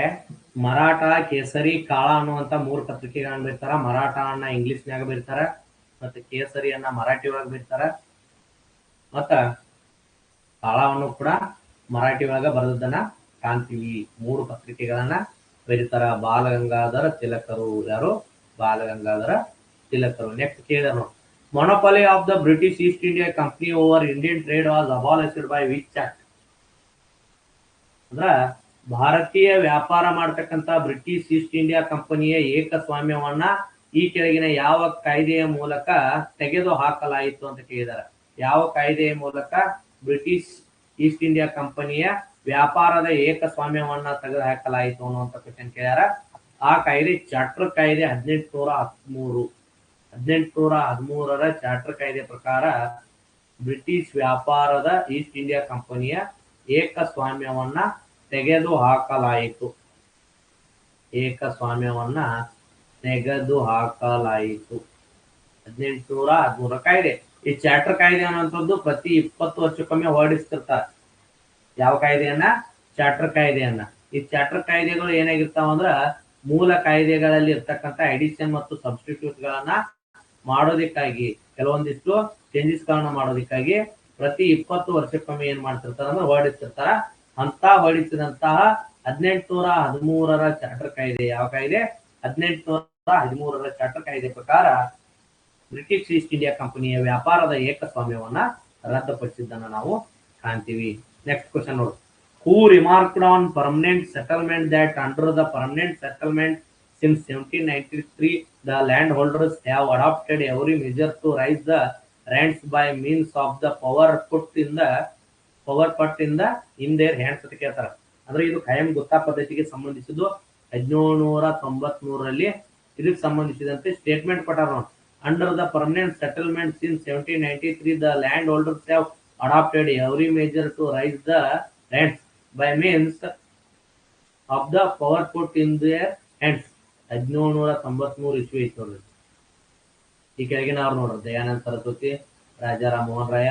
ಮರಾಠ, ಕೇಸರಿ, ಕಾಳ ಅನ್ನುವಂತ 3 ಪತ್ರಿಕೆಗಳನ್ನ ಬಿಡ್ತಾರ. ಮರಾಠ ಅನ್ನ ಇಂಗ್ಲಿಷ್ನ್ಯಾಗ ಬಿಡ್ತಾರ, ಮತ್ತೆ ಕೇಸರಿಯನ್ನ ಮರಾಠಿ ಒಳಗ ಬಿಡ್ತಾರ, ಮತ್ತ ಕಾಳವನ್ನು ಕೂಡ ಮರಾಠಿ ಒಳಗ ಬರೆದದ್ದನ್ನ ಕಾಣ್ತೀವಿ. 3 ಪತ್ರಿಕೆಗಳನ್ನ ಬರೀತಾರ ಬಾಲಗಂಗಾಧರ ತಿಲಕರು. ಯಾರು? ಬಾಲಗಂಗಾಧರ ತಿಲಕರು. ನೆಕ್ಸ್ಟ್ ಕೇಳಿದನು, ಮೊನೋಪಲಿ of the British East India company over Indian trade was abolished by which act? ಅಂದ್ರ ಭಾರತೀಯ ವ್ಯಾಪಾರ ಮಾಡತಕ್ಕಂತ ಬ್ರಿಟಿಷ್ ಈಸ್ಟ್ ಇಂಡಿಯಾ ಕಂಪನಿಯ ಏಕಸ್ವಾಮ್ಯವನ್ನ ಈ ಕೆಳಗಿನ ಯಾವ ಕಾಯ್ದೆಯ ಮೂಲಕ ತೆಗೆದು ಹಾಕಲಾಯಿತು ಅಂತ ಕೇಳಿದಾರೆ. ಯಾವ ಕಾಯ್ದೆಯ ಮೂಲಕ ಬ್ರಿಟಿಷ್ ಈಸ್ಟ್ ಇಂಡಿಯಾ ಕಂಪನಿಯ ವ್ಯಾಪಾರದ ಏಕಸ್ವಾಮ್ಯವನ್ನ ತೆಗೆದು ಹಾಕಲಾಯಿತು ಅನ್ನುವಂತ ಕ್ವಶನ್ ಕೇಳ್ಯಾರ. ಆ ಕಾಯ್ದೆ ಚಾರ್ಟರ್ ಕಾಯ್ದೆ 1813. 1813ರ ಚಾರ್ಟರ್ ಕಾಯ್ದೆ ಪ್ರಕಾರ ಬ್ರಿಟಿಷ್ ವ್ಯಾಪಾರದ ಈಸ್ಟ್ ಇಂಡಿಯಾ ಕಂಪನಿಯ ಏಕಸ್ವಾಮ್ಯವನ್ನ ತೆಗೆದು ಹಾಕಲಾಯಿತು. ಏಕಸ್ವಾಮ್ಯವನ್ನ ತೆಗೆದು ಹಾಕಲಾಯಿತು 1813 ಕಾಯ್ದೆ. ಈ ಚಾರ್ಟರ್ ಕಾಯ್ದೆ ಅನ್ನುವಂಥದ್ದು ಪ್ರತಿ 20 ವರ್ಷಕ್ಕೊಮ್ಮೆ ಹೊರಡಿಸ್ತಿರ್ತಾರೆ. ಯಾವ ಕಾಯ್ದೆಯನ್ನ? ಚಾರ್ಟರ್ ಕಾಯ್ದೆಯನ್ನ. ಈ ಚಾರ್ಟರ್ ಕಾಯ್ದೆಗಳು ಏನಾಗಿರ್ತಾವ ಅಂದ್ರ ಮೂಲ ಕಾಯ್ದೆಗಳಲ್ಲಿ ಇರ್ತಕ್ಕಂಥ ಎಡಿಷನ್ ಮತ್ತು ಸಬ್ಸ್ಟಿಟ್ಯೂಟ್ ಗಳನ್ನ ಮಾಡೋದಕ್ಕಾಗಿ ಕೆಲವೊಂದಿಷ್ಟು ಚೇಂಜಸ್ ಗಳನ್ನ ಮಾಡೋದಕ್ಕಾಗಿ ಪ್ರತಿ 20 ವರ್ಷಕ್ಕೊಮ್ಮೆ ಏನ್ ಮಾಡ್ತಿರ್ತಾರ ಅಂದ್ರೆ ಹೊರಡಿಸ್ತಿರ್ತಾರ. ಅಂತ ಹೊರಡಿಸಿದಂತಹ 1813 ಚಾರ್ಟರ್ ಕಾಯ್ದೆ, ಯಾವ ಕಾಯ್ದೆ? 1813 ಚಾರ್ಟರ್ ಕಾಯ್ದೆ ಪ್ರಕಾರ ಬ್ರಿಟಿಷ್ ಈಸ್ಟ್ ಇಂಡಿಯಾ ಕಂಪನಿಯ ವ್ಯಾಪಾರದ ಏಕಸ್ವಾಮ್ಯವನ್ನ ರದ್ದುಪಡಿಸಿದ್ದನ್ನ ನಾವು ಕಾಣ್ತೀವಿ. ನೆಕ್ಸ್ಟ್ ಕ್ವಶನ್ ನೋಡಿ. Who remarked on permanent settlement that under the permanent settlement since 1793 the landholders have adopted every measure to raise the rents by means of the power put in their hands ಅಂತ ಕೇಳ್ತಾರ. ಅಂದ್ರೆ ಇದು ಖಾಯಂ ಗೊತ್ತಾ ಪದ್ಧತಿಗೆ ಸಂಬಂಧಿಸಿದ್ದು 1793ರಲ್ಲಿ ಇದಕ್ಕೆ ಸಂಬಂಧಿಸಿದಂತೆ ಸ್ಟೇಟ್ಮೆಂಟ್ ಕೊಟ್ಟಾರ ನೋಡಿ. Under the permanent settlement since 1793 the landholders have adopted every measure to raise the rents by means of the power put in their hands. 1793 ಇಸ್ವಿ ಐತಿ ನೋಡ್ರಿ. ಈ ಕೆಳಗಿನ ಅವ್ರು ನೋಡ್ರಿ: ದಯಾನಂದ ಸರಸ್ವತಿ, ರಾಜಾರಾಮ್ ಮೋಹನ್ ರಾಯ,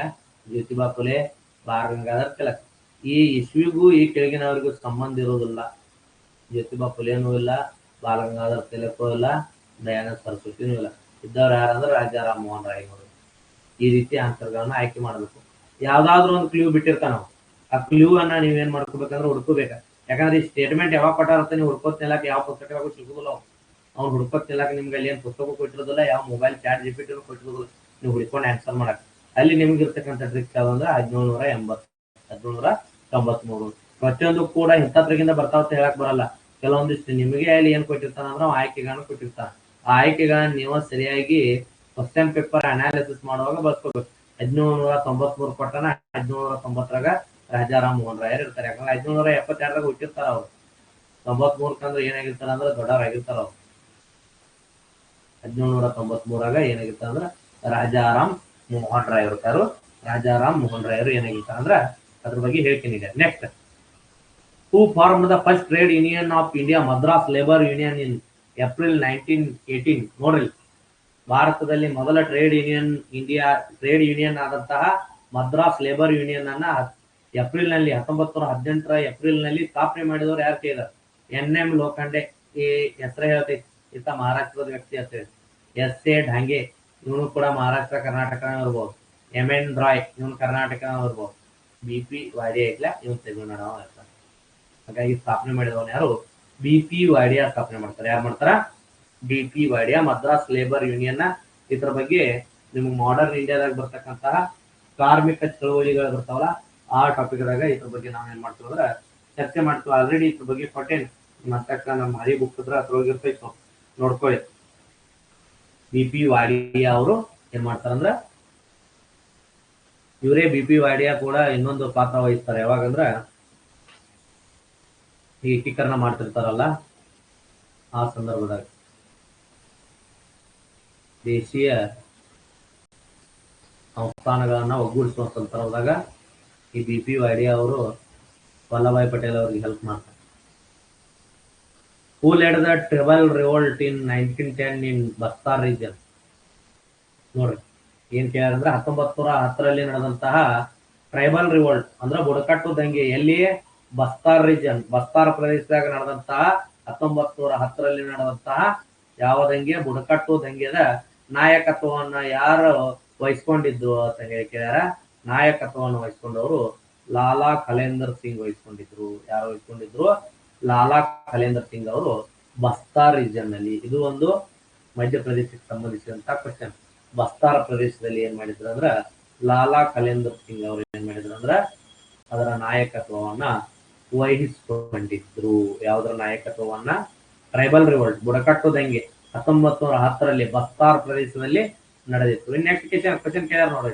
ಜ್ಯೋತಿಬಾ ಫುಲೆ, ಬಾಲ ಗಂಗಾಧರ ತಿಲಕ್. ಈ ಇಸ್ವಿಗೂ ಈ ಕೆಳಗಿನವರಿಗೂ ಸಂಬಂಧ ಇರೋದಿಲ್ಲ. ಜ್ಯೋತಿಬಾ ಫುಲೆನೂ ಇಲ್ಲ, ಬಾಲ ಗಂಗಾಧರ ತಿಲಕೂ ಇಲ್ಲ, ದಯಾನಂದ ಸರಸ್ವತಿನೂ ಇಲ್ಲ. ಇದ್ದವ್ರು ಯಾರಂದ್ರೆ ರಾಜಾರಾಮ್ ಮೋಹನ್ ರಾಯ್ ಅವರು. ಈ ರೀತಿ ಆನ್ಸರ್ಗಳನ್ನ ಆಯ್ಕೆ ಮಾಡಬೇಕು. ಯಾವ್ದಾದ್ರು ಒಂದು ಕ್ಲೂ ಬಿಟ್ಟಿರ್ತಾನ ನಾವು, ಆ ಕ್ಲೂ ಅನ್ನ ನೀವೇನ್ ಮಾಡ್ಕೋಬೇಕಂದ್ರೆ ಹುಡ್ಕೋಬೇಕ. ಯಾಕಂದ್ರೆ ಈ ಸ್ಟೇಟ್ಮೆಂಟ್ ಯಾವಾಗ ಕೊಟ್ಟಾರತ್ತ ನೀವು ಹುಡ್ಕೋತ್ ನಿಲ್ಲಕ್ ಯಾವ ಪುಸ್ತಕದಾಗೂ ಸಿಗುದಿಲ್ಲ. ಅವ್ನು ಹುಡ್ಕೋತ್ ನಿಲ್ಲಕ್ ನಿಮ್ಗೆ ಅಲ್ಲಿ ಏನ್ ಪುಸ್ತಕ ಕೊಟ್ಟಿರೋದಿಲ್ಲ, ಯಾವ ಮೊಬೈಲ್ ಚಾಟ್ GPT ಕೊಟ್ಟಿರೋದಿಲ್ಲ ನೀವು ಹುಡ್ಕೊಂಡು ಆನ್ಸರ್ ಮಾಡಕ್. ಅಲ್ಲಿ ನಿಮ್ಗೆ ಇರ್ತಕ್ಕಂಥ ಟ್ರಿಕ್ಸ್ ಯಾವಂದ್ರೆ 1793. ಪ್ರತಿಯೊಂದು ಕೂಡ ಇಂಥದ್ರಾಗಿಂದ ಬರ್ತಾವ ಅಂತ ಹೇಳಕ್ ಬರಲ್ಲ. ಕೆಲವೊಂದಿಷ್ಟು ನಿಮಗೆ ಅಲ್ಲಿ ಏನ್ ಕೊಟ್ಟಿರ್ತಾನ ಅಂದ್ರೆ ಆಯ್ಕೆಗಳನ್ನ ಕೊಟ್ಟಿರ್ತಾನ. ಆ ಆಯ್ಕೆಗಳನ್ನ ನೀವು ಸರಿಯಾಗಿ ಕ್ವಶನ್ ಪೇಪರ್ ಅನಾಲಿಸಿಸ್ ಮಾಡುವಾಗ ಬರ್ಕೋಬೇಕು. 1793 ಕೊಟ್ಟನ 1790ರಾಗ ರಾಜಾರಾಮ್ ಮೋಹನ್ ರಾಯರ್ ಇರ್ತಾರೆ. ಯಾಕಂದ್ರೆ 1772ರಾಗ ಹುಟ್ಟಿರ್ತಾರ ಅವ್ರು. 93 ಏನಾಗಿರ್ತಾರ ಅಂದ್ರೆ ದೊಡ್ಡವರಾಗಿರ್ತಾರ ಅವ್ರು. 1793ರಾಗ ಏನಾಗಿರ್ತಾರ ಅಂದ್ರ ರಾಜಾರಾಮ್ ಮೋಹನ್ ರಾಯ್ ಇರ್ತಾರು. ರಾಜಾರಾಮ್ ಮೋಹನ್ ರಾಯರು ಏನಾಗಿರ್ತಾರ ಅಂದ್ರ ಅದ್ರ ಬಗ್ಗೆ ಹೇಳ್ತೀನಿ. Next, who formed the first trade union of India? Madras labour union in April 1918. ನೋಡ್ರಿ, ಭಾರತದಲ್ಲಿ ಮೊದಲ ಟ್ರೇಡ್ ಯೂನಿಯನ್ ಆದಂತಹ ಮದ್ರಾಸ್ ಲೇಬರ್ ಯೂನಿಯನ್ ಅನ್ನ ಏಪ್ರಿಲ್ ನಲ್ಲಿ 1918 ಏಪ್ರಿಲ್ ನಲ್ಲಿ ಸ್ಥಾಪನೆ ಮಾಡಿದವರು ಯಾರು ಕೇಳಿದಾರೆ? NM ಲೋಖಂಡೆ. ಈ ಹೆಸರು ಹೇಳ್ತೈತಿ, ಇಂತ ಮಹಾರಾಷ್ಟ್ರದ ವ್ಯಕ್ತಿ ಅಂತ ಹೇಳಿ. SA ಢಾಂಗೆ, ಇವನು ಕೂಡ ಮಹಾರಾಷ್ಟ್ರ ಕರ್ನಾಟಕ ಇರ್ಬೋದು. MN ರಾಯ್, ಇವನು ಕರ್ನಾಟಕ ಇರ್ಬೋದು. BP ವಾಡಿಯಾ ಇಟ್ಲ, ಇವನು ತಮಿಳುನಾಡು ಇರ್ತಾನೆ. ಹಾಗಾಗಿ ಸ್ಥಾಪನೆ ಮಾಡಿದವನು ಯಾರು? BP ವಾಡಿಯಾ ಸ್ಥಾಪನೆ ಮಾಡ್ತಾರೆ. ಯಾರು ಮಾಡ್ತಾರ? BP Wadia Madras labour union. ಇದ್ರ ಬಗ್ಗೆ ನಿಮ್ಗೆ ಮಾಡರ್ನ್ ಇಂಡಿಯಾದಾಗ ಬರ್ತಕ್ಕಂತಹ ಕಾರ್ಮಿಕ ಚಳವಳಿಗಳು ಬರ್ತಾವಲ್ಲ, ಆ ಟಾಪಿಕ್ದಾಗ ಇದ್ರ ಬಗ್ಗೆ ನಾವ್ ಏನ್ ಮಾಡ್ತೀವಿ ಅಂದ್ರೆ ಚರ್ಚೆ ಮಾಡ್ತೀವಿ. ಆಲ್ರೆಡಿ ಇದ್ರ ಬಗ್ಗೆ ಕೊಟ್ಟೇನೆ ಮತ್ತಕ್ಕ ನಮ್ಮ ಹರಿ ಬುಕ್ ಹತ್ರ ಅದ್ರೊಳಗಿರ್ತೈತಿ, ನೋಡ್ಕೊಳ್ಳಿ. BP ವಾಡಿಯಾ ಅವರು ಏನ್ ಮಾಡ್ತಾರಂದ್ರ, ಇವರೇ BP ವಾಡಿಯಾ ಕೂಡ ಇನ್ನೊಂದು ಪಾತ್ರ ವಹಿಸ್ತಾರೆ. ಯಾವಾಗಂದ್ರ ಈ ಏಕೀಕರಣ ಮಾಡ್ತಿರ್ತಾರಲ್ಲ ಆ ಸಂದರ್ಭದಾಗ, ದೇಶೀಯ ಸಂಸ್ಥಾನಗಳನ್ನ ಒಗ್ಗೂಡಿಸುವ ಸಂದರ್ಭದಾಗ ಈ BP ವಾಡಿಯಾ ಅವರು ವಲ್ಲಭಾಯ್ ಪಟೇಲ್ ಅವರಿಗೆ ಹೆಲ್ಪ್ ಮಾಡ್ತಾರೆ. Who led the tribal revolt in 1910 in Bastar region? ನೋಡ್ರಿ, ಏನ್ ಕೇಳಂದ್ರೆ 1910ರಲ್ಲಿ ನಡೆದಂತಹ ಟ್ರೈಬಲ್ ರಿವೋಲ್ಟ್ ಅಂದ್ರೆ ಬುಡಕಟ್ಟು ದಂಗೆ ಎಲ್ಲಿ? ಬಸ್ತಾರ್ ರೀಜನ್, ಬಸ್ತಾರ್ ಪ್ರದೇಶದಾಗ ನಡೆದಂತಹ 1910ರಲ್ಲಿ ನಡೆದಂತಹ ಯಾವ ದಂಗೆ? ಬುಡಕಟ್ಟು ದಂಗೆದ ನಾಯಕತ್ವವನ್ನ ಯಾರು ವಹಿಸ್ಕೊಂಡಿದ್ರು ಅಂತ ಹೇಳಿ ಕೇಳ್ಯಾರ. ನಾಯಕತ್ವವನ್ನು ವಹಿಸ್ಕೊಂಡವರು ಲಾಲಾ ಖಲೇಂದರ್ ಸಿಂಗ್ ವಹಿಸ್ಕೊಂಡಿದ್ರು. ಯಾರು ವಹಿಸ್ಕೊಂಡಿದ್ರು? ಲಾಲಾ ಖಲೇಂದರ್ ಸಿಂಗ್ ಅವರು ಬಸ್ತಾರ್ ರೀಜನ್ ನಲ್ಲಿ. ಇದು ಒಂದು ಮಧ್ಯಪ್ರದೇಶಕ್ಕೆ ಸಂಬಂಧಿಸಿದಂತ ಕ್ವಶನ್. ಬಸ್ತಾರ್ ಪ್ರದೇಶದಲ್ಲಿ ಏನ್ ಮಾಡಿದ್ರು ಅಂದ್ರ ಲಾಲಾ ಖಲೇಂದರ್ ಸಿಂಗ್ ಅವರು ಏನ್ ಮಾಡಿದ್ರು ಅಂದ್ರ ಅದರ ನಾಯಕತ್ವವನ್ನ ವಹಿಸಿಕೊಂಡಿದ್ರು. ಯಾವುದರ ನಾಯಕತ್ವವನ್ನ? ಟ್ರೈಬಲ್ ರಿವೋಲ್ಟ್, ಬುಡಕಟ್ಟು ದಂಗೆ 1910ರಲ್ಲಿ ಬಸ್ತಾರ್ ಪ್ರದೇಶದಲ್ಲಿ ನಡೆದಿತ್ತು. ನೆಕ್ಸ್ಟ್ ಕ್ವಶನ್ ಕೇಳ್ಯಾರ ನೋಡಿ.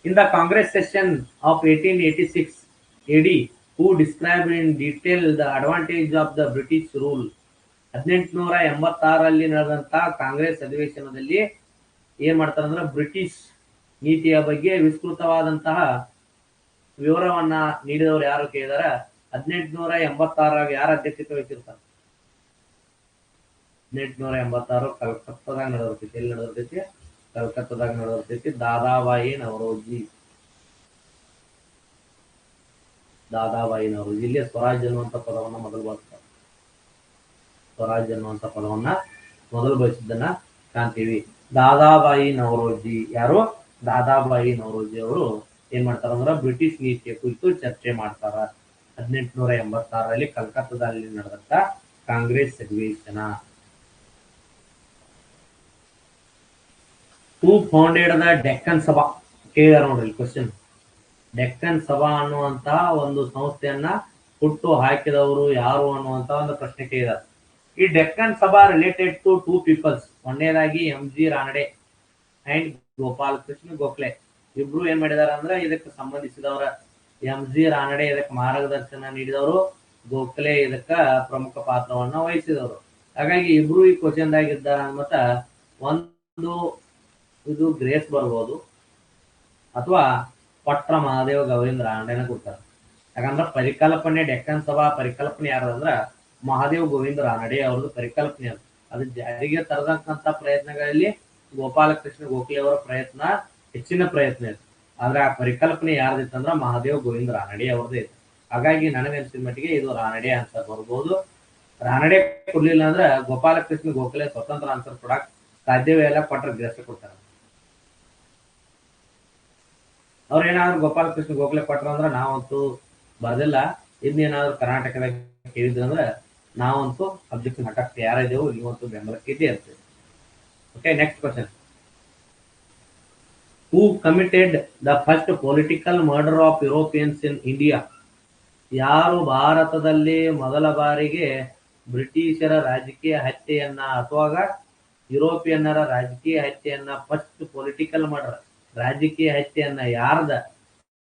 In the Congress session of 1886 AD, who described in detail the advantage of the British rule? 1886ರಲ್ಲಿ ನಡೆದಂತಹ ಕಾಂಗ್ರೆಸ್ ಅಧಿವೇಶನದಲ್ಲಿ ಏನ್ ಮಾಡ್ತಾರಂದ್ರೆ ಬ್ರಿಟಿಷ್ ನೀತಿಯ ಬಗ್ಗೆ ವಿಸ್ತೃತವಾದಂತಹ ವಿವರವನ್ನ ನೀಡಿದವರು ಯಾರು ಕೇಳಿದಾರ? 1886ರಾಗ ಯಾರ ಅಧ್ಯಕ್ಷತೆ ವಹಿಸಿರ್ತಾರೆ? 1886 ಕಲ್ಕತ್ತಾದಾಗ ನಡೆದಿರ್ತೈತಿ. ಎಲ್ಲಿ ನಡೆದಿರ್ತೈತಿ? ಕಲ್ಕತ್ತಾದಾಗ ನಡೆದಿರ್ತೈತಿ. ದಾದಾಬಾಯಿ ನವರೋಜಿ. ಇಲ್ಲಿ ಸ್ವರಾಜ್ ಅನ್ನುವಂಥ ಪದವನ್ನ ಮೊದಲು ಬಳಸ್ತಾರೆ. ಸ್ವರಾಜ್ ಅನ್ನುವಂಥ ಪದವನ್ನ ಮೊದಲು ಬಳಸಿದ್ದನ್ನ ಕಾಣ್ತೀವಿ. ದಾದಾಬಾಯಿ ನವರೋಜಿ. ಯಾರು? ದಾದಾಬಾಯಿ ನವರೋಜಿ ಅವರು ಏನ್ ಮಾಡ್ತಾರ ಅಂದ್ರೆ ಬ್ರಿಟಿಷ್ ನೀತಿಯ ಕುರಿತು ಚರ್ಚೆ ಮಾಡ್ತಾರ. 1886ರಲ್ಲಿ ಕಲ್ಕತ್ತಾದಲ್ಲಿ ನಡೆದಂತ ಕಾಂಗ್ರೆಸ್ ಅಧಿವೇಶನ. ಹೂ ಫೌಂಡೆಡ್ ದ ಡೆಕ್ಕನ್ ಸಭಾ? ಕೇಳಿದಾರ ನೋಡ್ರಿ ಕ್ವಶನ್. ಡೆಕ್ಕನ್ ಸಭಾ ಅನ್ನುವಂತ ಒಂದು ಸಂಸ್ಥೆಯನ್ನ ಹುಟ್ಟು ಹಾಕಿದವರು ಯಾರು ಅನ್ನುವಂತ ಒಂದು ಪ್ರಶ್ನೆ ಕೇಳಿದಾರೆ. ಈ Deccan Sabha related to two peoples. ಒಂದನೇದಾಗಿ ಎಂ.ಜಿ. ರಾನಡೆ ಅಂಡ್ ಗೋಪಾಲ್ ಕೃಷ್ಣ ಗೋಖಲೆ. ಇಬ್ರು ಏನ್ ಮಾಡಿದಾರ ಅಂದ್ರೆ ಇದಕ್ಕೆ ಸಂಬಂಧಿಸಿದವರ. ಎಂ.ಜಿ. ರಾನಡೆ ಇದಕ್ಕೆ ಮಾರ್ಗದರ್ಶನ ನೀಡಿದವರು, ಗೋಖಲೆ ಇದಕ್ಕ ಪ್ರಮುಖ ಪಾತ್ರವನ್ನ ವಹಿಸಿದವರು. ಹಾಗಾಗಿ ಇಬ್ರು ಈ ಕ್ವಶನ್ ದಾಗ ಇದ್ದಾರ. ಮತ್ತ ಒಂದು ಇದು ಗ್ರೇಸ್ ಬರ್ಬೋದು ಅಥವಾ ಪಟ್ರ ಮಹಾದೇವ ಗೋವಿಂದ ರಾನಡೆನ ಕೊಡ್ತಾರೆ. ಯಾಕಂದ್ರೆ ಪರಿಕಲ್ಪನೆ ಡೆಕ್ಕನ್ ಸಭಾ ಪರಿಕಲ್ಪನೆ ಯಾರಂದ್ರ ಮಹಾದೇವ್ ಗೋವಿಂದ ರಾನಡೆ ಅವ್ರದ್ದು ಪರಿಕಲ್ಪನೆ. ಅದು ಜಾರಿಗೆ ತರದಂತ ಪ್ರಯತ್ನಗಳಲ್ಲಿ ಗೋಪಾಲಕೃಷ್ಣ ಗೋಖಲೆ ಅವರ ಪ್ರಯತ್ನ ಹೆಚ್ಚಿನ ಪ್ರಯತ್ನ ಇದೆ. ಆದ್ರೆ ಆ ಪರಿಕಲ್ಪನೆ ಯಾರ್ದಿತ್ತಂದ್ರ ಮಹಾದೇವ್ ಗೋವಿಂದ ರಾನಡೆ ಅವ್ರದ್ದು ಇತ್ತು. ಹಾಗಾಗಿ ನನಗನ್ಸಿದ ಮಟ್ಟಿಗೆ ಇದು ರಾನಡೆ ಆನ್ಸರ್ ಬರ್ಬೋದು. ರಾನಡೆ ಕೊಡ್ಲಿಲ್ಲ ಅಂದ್ರೆ ಗೋಪಾಲಕೃಷ್ಣ ಗೋಖಲೆ ಸ್ವತಂತ್ರ ಆನ್ಸರ್ ಕೊಡಕ್ ಸಾಧ್ಯವೇ ಇಲ್ಲ, ಪಟ್ರ ಗ್ರೇಸ್ ಕೊಡ್ತಾರೆ. ಅವ್ರೇನಾದ್ರು ಗೋಪಾಲಕೃಷ್ಣ ಗೋಖಲೆ ಕೊಟ್ರ ಅಂದ್ರೆ ನಾವಂತೂ ಬರ್ದಿಲ್ಲ. ಇದನ್ನೇನಾದ್ರು ಕರ್ನಾಟಕದಾಗ ಕೇಳಿದ್ರಂದ್ರೆ ನಾವಂತೂ ಅಬ್ಜೆಕ್ಷನ್ ಹಾಕಕ್ ತಯಾರಿದ್ದೆವು. ನೀವಂತೂ ಬೆಂಬಲಕ್ಕೆ ಇದ್ದೇ ಇರ್ತೇವೆ. Okay, next question. Who committed the first political murder of Europeans in India? ಯಾರು ಭಾರತದಲ್ಲಿ ಮೊದಲ ಬಾರಿಗೆ ಬ್ರಿಟಿಷರ ರಾಜಕೀಯ ಹತ್ಯೆಯನ್ನ ಅಥವಾ ಯುರೋಪಿಯನ್ನರ ರಾಜಕೀಯ ಹತ್ಯೆಯನ್ನ, ಫಸ್ಟ್ ಪೊಲಿಟಿಕಲ್ ಮರ್ಡರ್ ರಾಜಕೀಯ ಹತ್ಯೆಯನ್ನ ಯಾರ್ದ?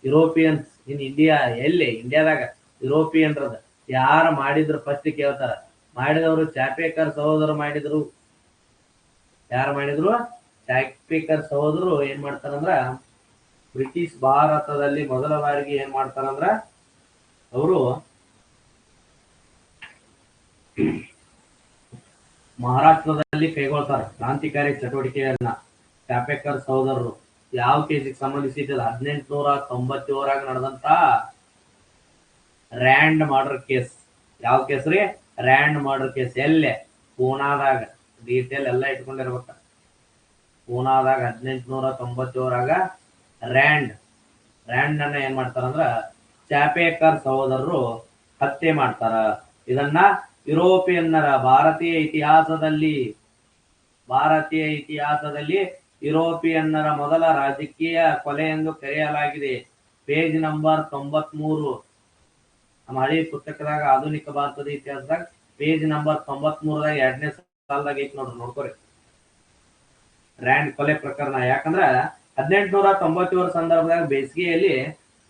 Europeans in India. ಎಲ್ಲಿ? ಇಂಡಿಯಾದಾಗ ಯುರೋಪಿಯನ್ರದ ಯಾರು ಮಾಡಿದ್ರು ಫಸ್ಟ್ ಕೇಳ್ತಾರ. ಮಾಡಿದವರು ಚಾಪೇಕರ್ ಸಹೋದರ ಮಾಡಿದ್ರು. ಯಾರು ಮಾಡಿದ್ರು? ಚಾಪೇಕರ್ ಸಹೋದರರು ಏನ್ ಮಾಡ್ತಾರಂದ್ರ ಬ್ರಿಟಿಷ್ ಭಾರತದಲ್ಲಿ ಮೊದಲ ಬಾರಿಗೆ ಏನ್ ಮಾಡ್ತಾರಂದ್ರ ಅವರು ಮಹಾರಾಷ್ಟ್ರದಲ್ಲಿ ಕೈಗೊಳ್ತಾರೆ ಕ್ರಾಂತಿಕಾರಿ ಚಟುವಟಿಕೆಯನ್ನ. ಚಾಪೇಕರ್ ಸಹೋದರರು ಯಾವ ಕೇಸಿಗೆ ಸಂಬಂಧಿಸಿದ? 1897 ನಡೆದಂತ ರ್ಯಾಂಡ್ ಮರ್ಡರ್ ಕೇಸ್. ಯಾವ ಕೇಸ್ ರೀ? Rand murder case. ಎಲ್ಲೇ? ಪೂನಾದಾಗ. ಡೀಟೇಲ್ ಎಲ್ಲ ಇಟ್ಕೊಂಡಿರ್ಬೇಕ. ಪೂನಾದಾಗ 1897 ರ್ಯಾಂಡ್ ಅನ್ನ ಏನ್ ಮಾಡ್ತಾರಂದ್ರ ಚಾಪೇಕರ್ ಸಹೋದರರು ಹತ್ಯೆ ಮಾಡ್ತಾರ. ಇದನ್ನ ಯುರೋಪಿಯನ್ನರ ಭಾರತೀಯ ಇತಿಹಾಸದಲ್ಲಿ ಯುರೋಪಿಯನ್ನರ ಮೊದಲ ರಾಜಕೀಯ ಕೊಲೆ ಎಂದು ಕರೆಯಲಾಗಿದೆ. ಪೇಜ್ ನಂಬರ್ 93 ನಮ್ಮ ಹಳಿ ಪುಸ್ತಕದಾಗ ಆಧುನಿಕ ಭಾರತದ ಇತಿಹಾಸದಾಗ ಪೇಜ್ ನಂಬರ್ 93ದಾಗ 2ನೇ ಸಾಲದಾಗ ಐತಿ ನೋಡ್ರಿ, ನೋಡ್ಕೋರಿ. ರ್ಯಾಂಡ್ ಕೊಲೆ ಪ್ರಕರಣ. ಯಾಕಂದ್ರ 1897 ಸಂದರ್ಭದಾಗ ಬೇಸಿಗೆಯಲ್ಲಿ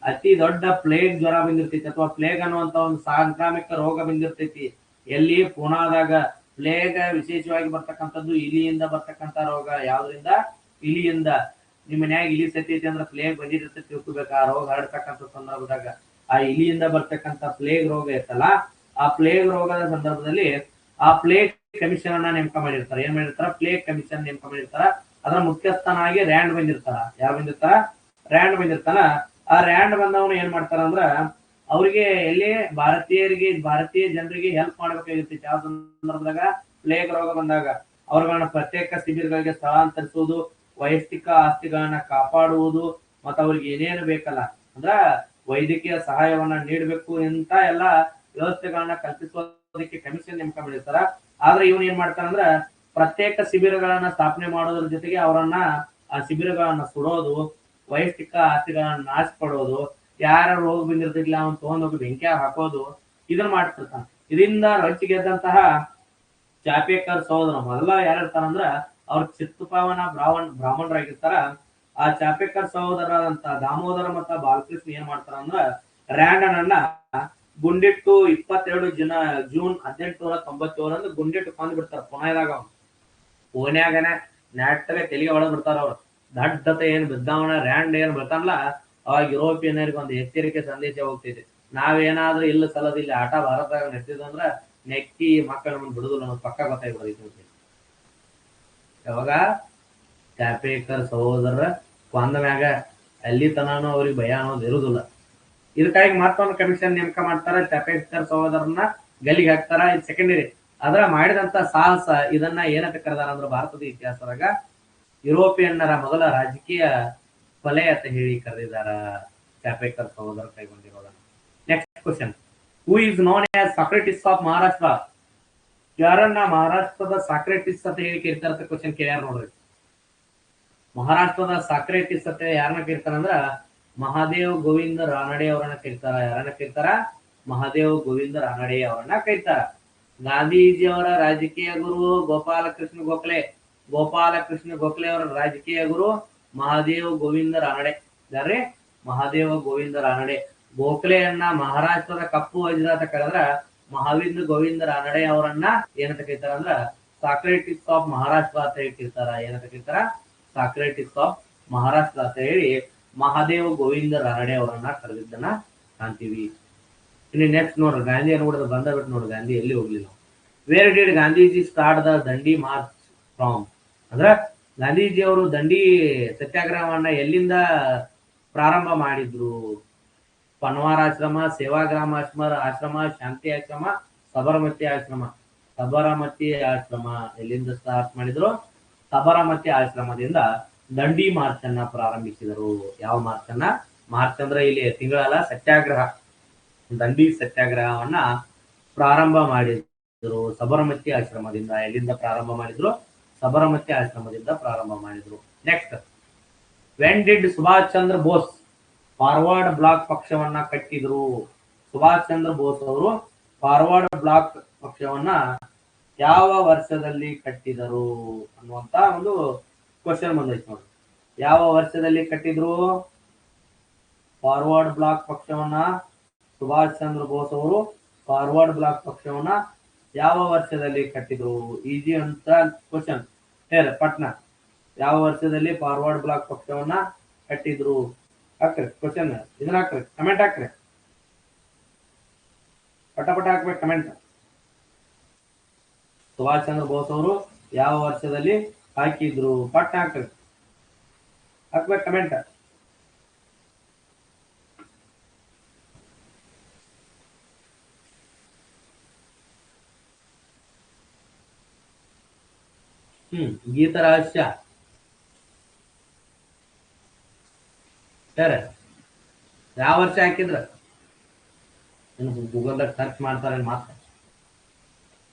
ಅತಿ ದೊಡ್ಡ ಪ್ಲೇಗ್ ಜ್ವರ ಬಂದಿರ್ತೈತಿ, ಅಥವಾ ಪ್ಲೇಗ್ ಅನ್ನುವಂತ ಒಂದು ಸಾಂಕ್ರಾಮಿಕ ರೋಗ ಬಂದಿರ್ತೈತಿ. ಎಲ್ಲಿ? ಪೂನಾದಾಗ. ಪ್ಲೇಗ್ ವಿಶೇಷವಾಗಿ ಬರ್ತಕ್ಕಂಥದ್ದು ಇಲಿಯಿಂದ ಬರ್ತಕ್ಕಂಥ ರೋಗ. ಯಾವ್ದ್ರಿಂದ? ಇಲಿಯಿಂದ. ನಿಮ್ಮ ಮನ್ಯಾಗ ಇಲಿ ಸತ್ತೈತಿ ಅಂದ್ರೆ ಪ್ಲೇಗ್ ಬಂದಿರ್ತೈತಿ ತಿಳ್ಕೊಬೇಕ. ಆ ರೋಗ ಹರಡ್ತಕ್ಕಂಥ ಸಂದರ್ಭದಾಗ ಆ ಇಲಿಯಿಂದ ಬರ್ತಕ್ಕಂಥ ಪ್ಲೇಗ್ ರೋಗ ಇರ್ತಲ್ಲ, ಆ ಪ್ಲೇಗ್ ರೋಗದ ಸಂದರ್ಭದಲ್ಲಿ ಆ ಪ್ಲೇಗ್ ಕಮಿಷನ್ ಅನ್ನ ನೇಮಕ ಮಾಡಿರ್ತಾರೆ. ಏನ್ ಮಾಡಿರ್ತಾರ? ಪ್ಲೇಗ್ ಕಮಿಷನ್ ನೇಮಕ ಮಾಡಿರ್ತಾರ. ಅದರ ಮುಖ್ಯಸ್ಥನಾಗಿ ರ್ಯಾಂಡ್ ಬಂದಿರ್ತಾರ. ಯಾರು ಬಂದಿರ್ತಾರ? ರ್ಯಾಂಡ್ ಬಂದಿರ್ತಾನ. ಆ ರ್ಯಾಂಡ್ ಬಂದವನು ಏನ್ ಮಾಡ್ತಾರ ಅಂದ್ರ ಅವ್ರಿಗೆ ಎಲ್ಲಿ ಭಾರತೀಯ ಜನರಿಗೆ ಹೆಲ್ಪ್ ಮಾಡ್ಬೇಕಾಗಿರ್ತೈತಿ. ಯಾವ ಸಂದರ್ಭದಾಗ? ಪ್ಲೇಗ್ ರೋಗ ಬಂದಾಗ ಅವ್ರಗಳನ್ನ ಪ್ರತ್ಯೇಕ ಶಿಬಿರಗಳಿಗೆ ಸ್ಥಳಾಂತರಿಸುವುದು, ವೈಯಕ್ತಿಕ ಆಸ್ತಿಗಳನ್ನ ಕಾಪಾಡುವುದು, ಮತ್ತ ಅವ್ರಿಗೆ ಏನೇನು ಬೇಕಲ್ಲ ಅಂದ್ರ ವೈದ್ಯಕೀಯ ಸಹಾಯವನ್ನ ನೀಡಬೇಕು, ಇಂತ ಎಲ್ಲಾ ವ್ಯವಸ್ಥೆಗಳನ್ನ ಕಲ್ಪಿಸೋದಕ್ಕೆ ಕಮಿಷನ್ ನೇಮಕ ಮಾಡಿರ್ತಾರ. ಆದ್ರೆ ಇವನ್ ಏನ್ ಮಾಡ್ತಾರಂದ್ರ ಪ್ರತ್ಯೇಕ ಶಿಬಿರಗಳನ್ನ ಸ್ಥಾಪನೆ ಮಾಡೋದ್ರ ಜೊತೆಗೆ ಅವರನ್ನ ಆ ಶಿಬಿರಗಳನ್ನ ಸುಡೋದು, ವೈಯಕ್ತಿಕ ಆಸ್ತಿಗಳನ್ನ ನಾಶ ಪಡೋದು, ಯಾರ ರೋಗ ಬಂದಿರ್ತಿರ್ಲಿಲ್ಲ ಅವನ್ ತಗೊಂಡೋಗಿ ಬೆಂಕಿ ಹಾಕೋದು, ಇದನ್ನ ಮಾಡ್ತಿರ್ತಾನ. ಇದರಿಂದ ರೊಚ್ಚಿಗೆದ್ದಂತಹ ಚಾಪೇಕರ್ ಸಹೋದರ ಮೊದಲ ಯಾರಿರ್ತಾರಂದ್ರ ಅವ್ರ ಚಿತ್ತಪಾವನ ಬ್ರಾಹ್ಮಣರಾಗಿರ್ತಾರ. ಆ ಚಾಪೇಕರ್ ಸಹೋದರರಾದಂತ ದಾಮೋದರ ಮತ್ತ ಬಾಲಕೃಷ್ಣ ಏನ್ ಮಾಡ್ತಾರ ಅಂದ್ರ ರ್ಯಾಂಡನ್ ಗುಂಡಿಟ್ಟು 22 ಜೂನ್ 1897 ಗುಂಡಿಟ್ಟು ಕೊಂದ್ ಬಿಡ್ತಾರ. ಪುಣೆದಾಗ ಪುಣ್ಯಾಗನ ನಾಟಕ ತೆಲಿಗೆ ಒಳಗ್ ಬಿಡ್ತಾರ. ಅವ್ರು ದಡ್ಡತೆ ಏನ್ ಬಿದ್ದಾವಣ ರ್ಯಾಂಡ್ ಏನ್ ಬಿಡ್ತಾನಲ್ಲ, ಅವಾಗ ಯುರೋಪಿಯನ್ನರಿಗೆ ಒಂದು ಎಚ್ಚರಿಕೆ ಸಂದೇಶ ಹೋಗ್ತಿದೆ. ನಾವೇನಾದ್ರೂ ಇಲ್ಲ ಸಲದ ಇಲ್ಲಿ ಆಟ ಭಾರತದಾಗ ನಡೆಸಿದಂದ್ರ ನೆಕ್ಕಿ ಮಕ್ಕಳ ಮುಂದೆ ಬಿಡುದಿಲ್ಲ ಅನ್ನೋದು ಪಕ್ಕ ಗೊತ್ತಾಗ್ಬಿಡೈತಿ. ಯಾವಾಗ ಚಾಪೇಕರ್ ಸಹೋದರ ಕೊಂದ ಮ್ಯಾಗ ಅಲ್ಲಿ ತನಾನು ಅವ್ರಿಗೆ ಭಯ ಅನ್ನೋದು ಇರುದಿಲ್ಲ. ಇದಕ್ಕಾಗಿ ಮತ್ತೊಂದು ಕಮಿಷನ್ ನೇಮಕ ಮಾಡ್ತಾರ. ಚಾಪೇಕರ್ ಸಹೋದರನ್ನ ಗಲ್ಲಿಗೆ ಹಾಕ್ತಾರ. ಇದು ಸೆಕೆಂಡರಿ. ಅದ್ರ ಮಾಡಿದಂತ ಸಾಹಸ ಇದನ್ನ ಏನಂತ ಕರೆದಾರ ಅಂದ್ರೆ ಭಾರತದ ಇತಿಹಾಸದಾಗ ಯುರೋಪಿಯನ್ನರ ಮೊದಲ ರಾಜಕೀಯ ಕೊಲೆ ಅಂತ ಹೇಳಿ ಕರೆದಿದ್ದಾರ ಚಾಪೇಕರ್ ಸಹೋದರ ಕೈಗೊಂಡಿರೋದನ್ನ. Next question, who is known as Socrates of Maharashtra? ಯಾರನ್ನ ಮಹಾರಾಷ್ಟ್ರದ ಸಾಕ್ರೆಟಿಸ್ ಅಂತ ಹೇಳಿ ಕರೀತಾರ ಕ್ವಶನ್ ಕೇಳ್ಯಾರ ನೋಡ್ರಿ. ಮಹಾರಾಷ್ಟ್ರದ ಸಾಕ್ರೆಟಿಸ್ ಅಂತ ಯಾರನ್ನ ಕರೀತಾರಂದ್ರ ಮಹಾದೇವ್ ಗೋವಿಂದ ರಾನಡೆ ಅವರನ್ನ ಕರೀತಾರ. ಯಾರನ್ನ ಕರೀತಾರ? ಮಹಾದೇವ್ ಗೋವಿಂದ ರಾನಡೆ ಅವರನ್ನ ಕರೀತಾರ. ಗಾಂಧೀಜಿಯವರ ರಾಜಕೀಯ ಗುರು ಗೋಪಾಲಕೃಷ್ಣ ಗೋಖಲೆ. ಗೋಪಾಲಕೃಷ್ಣ ಗೋಖಲೆ ಅವರ ರಾಜಕೀಯ ಗುರು ಮಹಾದೇವ್ ಗೋವಿಂದ ರಾನಡೆ. ಯಾರ್ರಿ? ಮಹಾದೇವ ಗೋವಿಂದ ರಾನಡೆ. ಗೋಖಲೆಯನ್ನ ಮಹಾರಾಷ್ಟ್ರದ ಕಪ್ಪು ವಜ್ರ ಅಂತ ಕರೆದ್ರ ಮಹಾವಿಂದ ಗೋವಿಂದ ರಾನಡೆ ಅವರನ್ನ ಏನಂತ ಕರೀತಾರ ಅಂದ್ರ ಸಾಕ್ರೆಟಿಸ್ ಆಫ್ ಮಹಾರಾಷ್ಟ್ರ ಅಂತ ಹೇಳಿ ಕರೀತಾರ. ಏನಂತ ಕರೀತಾರ? ಸಾಕ್ರೆಟಿಸ್ ಆಫ್ ಮಹಾರಾಷ್ಟ್ರ ಅಂತ ಹೇಳಿ ಮಹಾದೇವ ಗೋವಿಂದ ರಾನಡೆ ಅವರನ್ನ ಕರೆದಿದ್ದನ್ನ ಕಾಣ್ತೀವಿ. ಇನ್ನು ನೆಕ್ಸ್ಟ್ ನೋಡ್ರಿ, ಗಾಂಧಿ ಅನ್ಬಿಡೋದು ಬಂದ ಬಿಟ್ಟು ನೋಡ್ರಿ, ಗಾಂಧಿ ಎಲ್ಲಿ ಹೋಗ್ಲಿಲ್ಲ. Where did Gandhiji start the ದಂಡಿ ಮಾರ್ಚ್ ಫ್ರಾಮ್? ಅಂದ್ರ ಗಾಂಧೀಜಿ ಅವರು ದಂಡಿ ಸತ್ಯಾಗ್ರಹವನ್ನ ಎಲ್ಲಿಂದ ಪ್ರಾರಂಭ ಮಾಡಿದ್ರು? ಪನ್ವಾರ ಆಶ್ರಮ, ಸೇವಾಗ್ರಾಮ ಆಶ್ರಮ, ಶಾಂತಿ ಆಶ್ರಮ, ಸಬರಮತಿ ಆಶ್ರಮ. ಸಬರಮತಿ ಆಶ್ರಮ ಎಲ್ಲಿಂದ ಸ್ಟಾರ್ಟ್ ಮಾಡಿದ್ರು? ಸಬರಮತಿ ಆಶ್ರಮದಿಂದ ದಂಡಿ ಮಾರ್ಚ್ ಅನ್ನ ಪ್ರಾರಂಭಿಸಿದರು. ಯಾವ ಮಾರ್ಚ್ ಅನ್ನ? ಮಾರ್ಚ್ ಅಂದ್ರೆ ಇಲ್ಲಿ ತಿಂಗಳಲ್ಲ, ಸತ್ಯಾಗ್ರಹ, ದಂಡಿ ಸತ್ಯಾಗ್ರಹವನ್ನ ಪ್ರಾರಂಭ ಮಾಡಿದ್ರು ಸಬರಮತಿ ಆಶ್ರಮದಿಂದ. ಎಲ್ಲಿಂದ ಪ್ರಾರಂಭ ಮಾಡಿದ್ರು? ಸಬರಮತಿ ಆಶ್ರಮದಿಂದ ಪ್ರಾರಂಭ ಮಾಡಿದ್ರು. Next, when did Subhash Chandra Bose forward bloc ಪಕ್ಷವನ್ನ ಕಟ್ಟಿದ್ರು? ಸುಭಾಷ್ ಚಂದ್ರ ಬೋಸ್ ಅವರು ಫಾರ್ವರ್ಡ್ ಬ್ಲಾಕ್ ಪಕ್ಷವನ್ನ ಯಾವ ವರ್ಷದಲ್ಲಿ ಕಟ್ಟಿದರು ಅನ್ನುವಂತ ಒಂದು ಕ್ವಶನ್ ಬಂದೈತೆ ನೋಡಿ. ಯಾವ ವರ್ಷದಲ್ಲಿ ಕಟ್ಟಿದ್ರು ಫಾರ್ವರ್ಡ್ ಬ್ಲಾಕ್ ಪಕ್ಷವನ್ನ? ಸುಭಾಷ್ ಚಂದ್ರ ಬೋಸ್ ಅವರು ಫಾರ್ವರ್ಡ್ ಬ್ಲಾಕ್ ಪಕ್ಷವನ್ನ ಯಾವ ವರ್ಷದಲ್ಲಿ ಕಟ್ಟಿದ್ರು? ಈಜಿ ಅಂತ ಕ್ವಶನ್. ಹೇಳ ಪಟ್ನ, ಯಾವ ವರ್ಷದಲ್ಲಿ ಫಾರ್ವರ್ಡ್ ಬ್ಲಾಕ್ ಪಕ್ಷವನ್ನ ಕಟ್ಟಿದ್ರು? ಹಾಕ್ರಿ ಕ್ವಶನ್, ಇದನ್ನ ಹಾಕ್ರಿ, ಕಮೆಂಟ್ ಹಾಕ್ರಿ, ಪಟ ಹಾಕ್ಬೇಕು ಕಮೆಂಟ್. ಸುಭಾಷ್ ಚಂದ್ರ ಬೋಸ್ ಅವರು ಯಾವ ವರ್ಷದಲ್ಲಿ ಹಾಕಿದ್ರು? ಪಟ್ನ ಹಾಕ್ರಿ, ಹಾಕ್ಬೇಕು ಕಮೆಂಟ್. ಗೀತ ರಹಸ್ಯ ಸರ್ ಯಾವ ವರ್ಷ ಹಾಕಿದ್ರ? ಗೂಗಲ್ದಾಗ ಸರ್ಚ್ ಮಾಡ್ತಾರೆ ಮಾತ್ರ.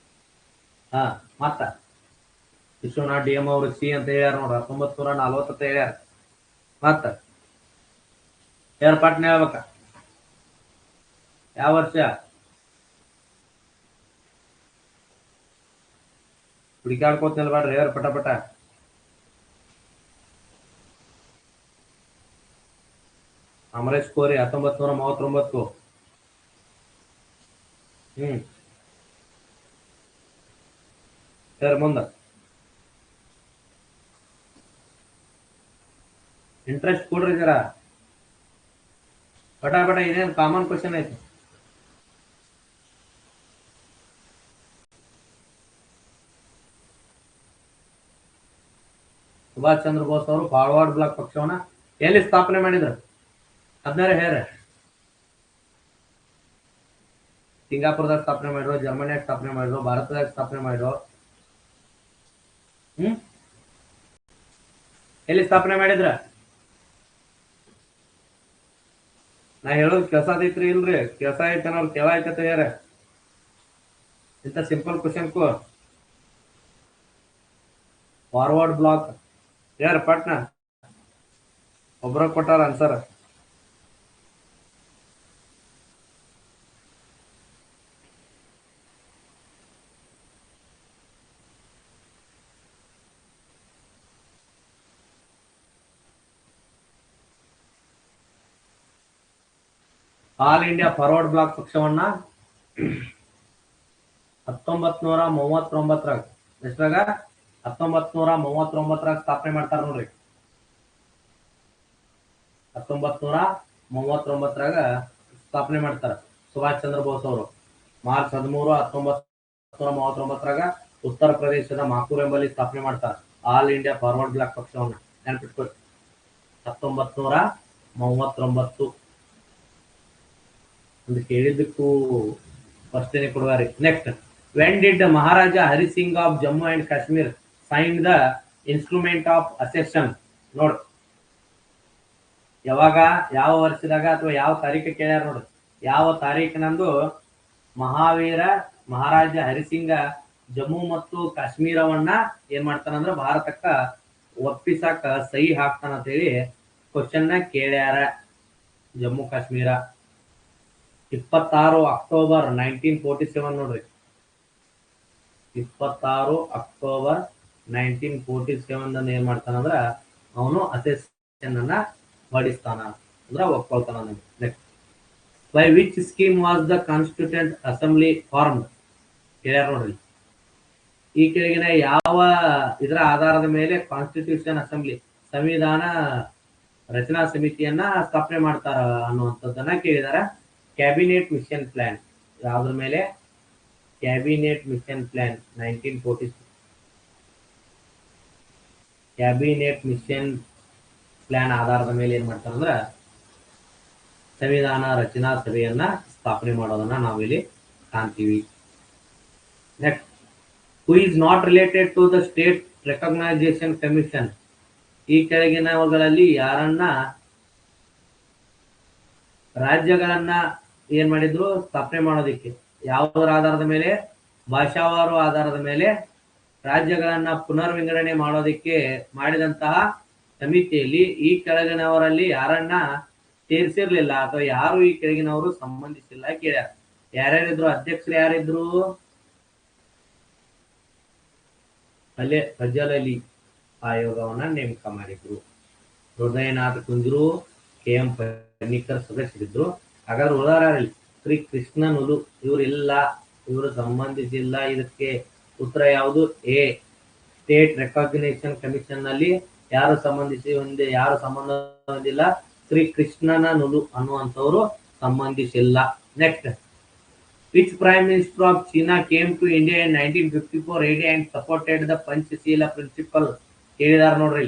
ಮತ್ತ ವಿಶ್ವನಾಥ್ ಡಿ ಎಂ ಅವರು ಸಿ ಅಂತ ಹೇಳ್ಯಾರ ನೋಡ್ರ, 1940 ಅಂತ ಹೇಳ್ಯಾರ. ಮತ್ತ ಏರ್ಪಾಟ್ನ ಹೇಳ್ಬೇಕ, ಯಾವ ವರ್ಷ? ಹುಡುಕಾಡ್ಕೋತ ನಿಲ್ಬೇಡ್ರಿ ಯಾರು, ಪಟ ಅಮರೇಶ್ ಕೋರಿ 1939. ಸರ್ ಮುಂದ ಇಂಟ್ರೆಸ್ಟ್ ಕೊಡ್ರಿ ಜರ, ಪಟ ಇದೇನು ಕಾಮನ್ ಕ್ವಶನ್ ಐತಿ. ಸುಭಾಷ್ ಚಂದ್ರ ಬೋಸ್ ಅವರು ಫಾರ್ವರ್ಡ್ ಬ್ಲಾಕ್ ಪಕ್ಷವನ್ನ ಎಲ್ಲಿ ಸ್ಥಾಪನೆ ಮಾಡಿದ್ರು? ಅದನ್ನ ಹೇಳ. ಸಿಂಗಾಪುರದಾಗ ಸ್ಥಾಪನೆ ಮಾಡಿರೋ, ಜರ್ಮನಿಯಾಗ ಸ್ಥಾಪನೆ ಮಾಡಿರೋ, ಭಾರತದಾಗ ಸ್ಥಾಪನೆ ಮಾಡಿರೋ, ಎಲ್ಲಿ ಸ್ಥಾಪನೆ ಮಾಡಿದ್ರ? ನಾ ಹೇಳೋದು ಕೆಲಸ ಐತ್ರಿ ಇಲ್ರಿ? ಕೆಲಸ ಐತೆ ಅನ್ನೋರು ಕೆಲ ಐತೆ ಯಾರ? ಇಂಥ ಸಿಂಪಲ್ ಕ್ವಶನ್ಕು ಫಾರ್ವರ್ಡ್ ಬ್ಲಾಕ್ ಯಾರ ಪಟ್ನ ಒಬ್ರ ಕೊಟ್ಟಾರ answer. All India forward bloc ಪಕ್ಷವನ್ನ 1939 ಎಷ್ಟಾಗ? 1939 ಸ್ಥಾಪನೆ ಮಾಡ್ತಾರ ನೋಡ್ರಿ. 1939 ಸ್ಥಾಪನೆ ಮಾಡ್ತಾರ ಸುಭಾಷ್ ಚಂದ್ರ ಬೋಸ್ ಅವರು. ಮಾರ್ಚ್ 13, 1939 ಉತ್ತರ ಪ್ರದೇಶದ ಮಾಕೂರ್ ಎಂಬಲ್ಲಿ ಸ್ಥಾಪನೆ ಮಾಡ್ತಾರ ಆಲ್ ಇಂಡಿಯಾ ಫಾರ್ವರ್ಡ್ ಬ್ಲಾಕ್ ಪಕ್ಷವನ್ನ. ನೆನಪಿಟ್ಕೊಳ್ಳಿ, 1939 ಅಂತ ಕೇಳಿದ್ದಕ್ಕೂ ಸ್ಪಷ್ಟನೆ ಕೊಡುವಾರಿ. Next, when did Maharaja Hari Singh of Jammu and Kashmir sign the instrument of accession ನೋಡ್ ಯಾವಾಗ ಯಾವ ವರ್ಷದಾಗ ಅಥವಾ ಯಾವ ತಾರೀಕು ಕೇಳ್ಯಾರ ನೋಡ್ರಿ. ಯಾವ ತಾರೀಕಿನಂದು ಮಹಾವೀರ ಮಹಾರಾಜ ಹರಿಸಿಂಗ ಜಮ್ಮು ಮತ್ತು ಕಾಶ್ಮೀರವನ್ನ ಏನ್ ಮಾಡ್ತಾನಂದ್ರ ಭಾರತಕ್ಕ ಒಪ್ಪಿಸಾಕ ಸಹಿ ಹಾಕ್ತಾನ ಅಂತ ಹೇಳಿ ಕ್ವಶನ್ ಕೇಳ್ಯಾರ. ಜಮ್ಮು ಕಾಶ್ಮೀರ 26 ಅಕ್ಟೋಬರ್ 1947 ನೋಡ್ರಿ. 26 ಅಕ್ಟೋಬರ್ 1947 ಏನ್ ಮಾಡ್ತಾನಂದ್ರ ಅವನು ಅಸೆಷನ್ ಅನ್ನ ಹೊಡಿಸ್ತಾನ ಅಂದ್ರ ಒಪ್ಕೊಳ್ತಾನ. Next, by which scheme was the constituent assembly formed ಕೇಳ್ಯಾರ ನೋಡ್ರಿ. ಈ ಕೆಳಗಿನ ಯಾವ ಇದರ ಆಧಾರದ ಮೇಲೆ ಕಾನ್ಸ್ಟಿಟ್ಯೂಷನ್ ಅಸೆಂಬ್ಲಿ ಸಂವಿಧಾನ ರಚನಾ ಸಮಿತಿಯನ್ನ ಸ್ಥಾಪನೆ ಮಾಡ್ತಾರ ಅನ್ನುವಂಥದ್ದನ್ನ ಕೇಳಿದಾರ. ಕ್ಯಾಬಿನೆಟ್ ಮಿಷನ್ ಪ್ಲಾನ್ ಯಾವ್ದ್ರ ಮೇಲೆ? Cabinet mission plan 1946. Cabinet mission plan ಆಧಾರದ ಮೇಲೆ ಏನ್ ಮಾಡ್ತಾರಂದ್ರ ಸಂವಿಧಾನ ರಚನಾ ಸಭೆಯನ್ನ ಸ್ಥಾಪನೆ ಮಾಡೋದನ್ನ ನಾವಿಲ್ಲಿ ಕಾಣ್ತೀವಿ. Next, who is not related to the state reorganisation commission ಈ ಕೆಳಗಿನವುಗಳಲ್ಲಿ ಯಾರನ್ನ ರಾಜ್ಯಗಳನ್ನ ಏನ್ ಮಾಡಿದ್ರು ಸ್ಥಾಪನೆ ಮಾಡೋದಿಕ್ಕೆ ಯಾವುದರ ಆಧಾರದ ಮೇಲೆ? ಭಾಷಾವಾರು ಆಧಾರದ ಮೇಲೆ ರಾಜ್ಯಗಳನ್ನ ಪುನರ್ ವಿಂಗಡಣೆ ಮಾಡೋದಿಕ್ಕೆ ಮಾಡಿದಂತಹ ಸಮಿತಿಯಲ್ಲಿ ಈ ಕೆಳಗಿನವರಲ್ಲಿ ಯಾರನ್ನ ಸೇರಿಸಿರ್ಲಿಲ್ಲ ಅಥವಾ ಯಾರು ಈ ಕೆಳಗಿನವರು ಸಂಬಂಧಿಸಿಲ್ಲ ಕೇಳ್ಯಾರ. ಯಾರ್ಯಾರಿದ್ರು ಅಧ್ಯಕ್ಷರು? ಯಾರಿದ್ರು? ಫಜಲ್ ಅಲಿ ಆಯೋಗವನ್ನ ನೇಮಕ ಮಾಡಿದ್ರು. ಹೃದಯನಾಥ್ ಕುಂಜರು, KM ಪನ್ನಿಕರ್ ಸದಸ್ಯರಿದ್ರು. ಹಾಗಾದ್ರೆ ಉದಾಹರಣೆ ಶ್ರೀ ಕೃಷ್ಣ ನುಲು ಇವರಿಲ್ಲ, ಇವರು ಸಂಬಂಧಿಸಿಲ್ಲ. ಇದಕ್ಕೆ ಉತ್ತರ ಯಾವುದು? ಎ. ಸ್ಟೇಟ್ ರೆಕಾಗ್ನಿಷನ್ ಕಮಿಷನ್ ನಲ್ಲಿ ಯಾರು ಯಾರು ಸಂಬಂಧ ಹೊಂದಿಲ್ಲ? ಶ್ರೀ ಕೃಷ್ಣನ ನುಲು ಅನ್ನುವಂಥವ್ರು ಸಂಬಂಧಿಸಿಲ್ಲ. Next, which prime minister of China came to India in 1954 AD and supported the Panchsheel principle ಹೇಳಿದಾರ ನೋಡ್ರಿ.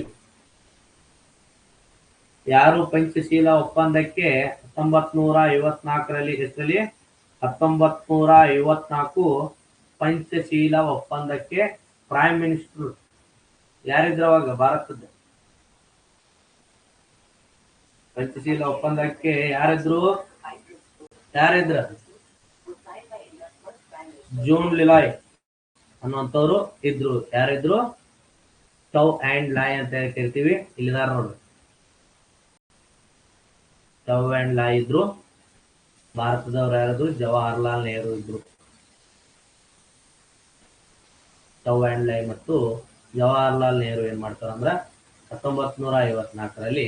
ಯಾರು ಪಂಚಶೀಲ ಒಪ್ಪಂದಕ್ಕೆ 1954ರಲ್ಲಿ ಹೆಸರಲ್ಲಿ 1954 ಪಂಚಶೀಲ ಒಪ್ಪಂದಕ್ಕೆ ಪ್ರೈಮ್ ಮಿನಿಸ್ಟರ್ ಯಾರಿದ್ರು ಅವಾಗ? ಭಾರತದ ಪಂಚಶೀಲ ಒಪ್ಪಂದಕ್ಕೆ ಯಾರಿದ್ರು? ಜೂನ್ ಲಿಲಾಯ್ ಅನ್ನುವಂಥವ್ರು ಇದ್ರು. ಯಾರಿದ್ರು? ಟೌ ಅಂಡ್ ಲಾಯ್ ಅಂತ ಕರಿತೀವಿ. ಇಲ್ಲಿದಾರ ನೋಡ್ರಿ, ಟೌ ಅಂಡ್ ಲಾಯ್ ಇದ್ರು. ಭಾರತದವ್ರು ಯಾರಿದ್ರು? ಜವಾಹರ್ಲಾಲ್ ನೆಹರು ಇದ್ರು. ಟೌ ಅಂಡ್ ಲಾಯ್ ಮತ್ತು ಜವಾಹರ್ಲಾಲ್ ನೆಹರು ಏನ್ ಮಾಡ್ತಾರಂದ್ರ 1954ರಲ್ಲಿ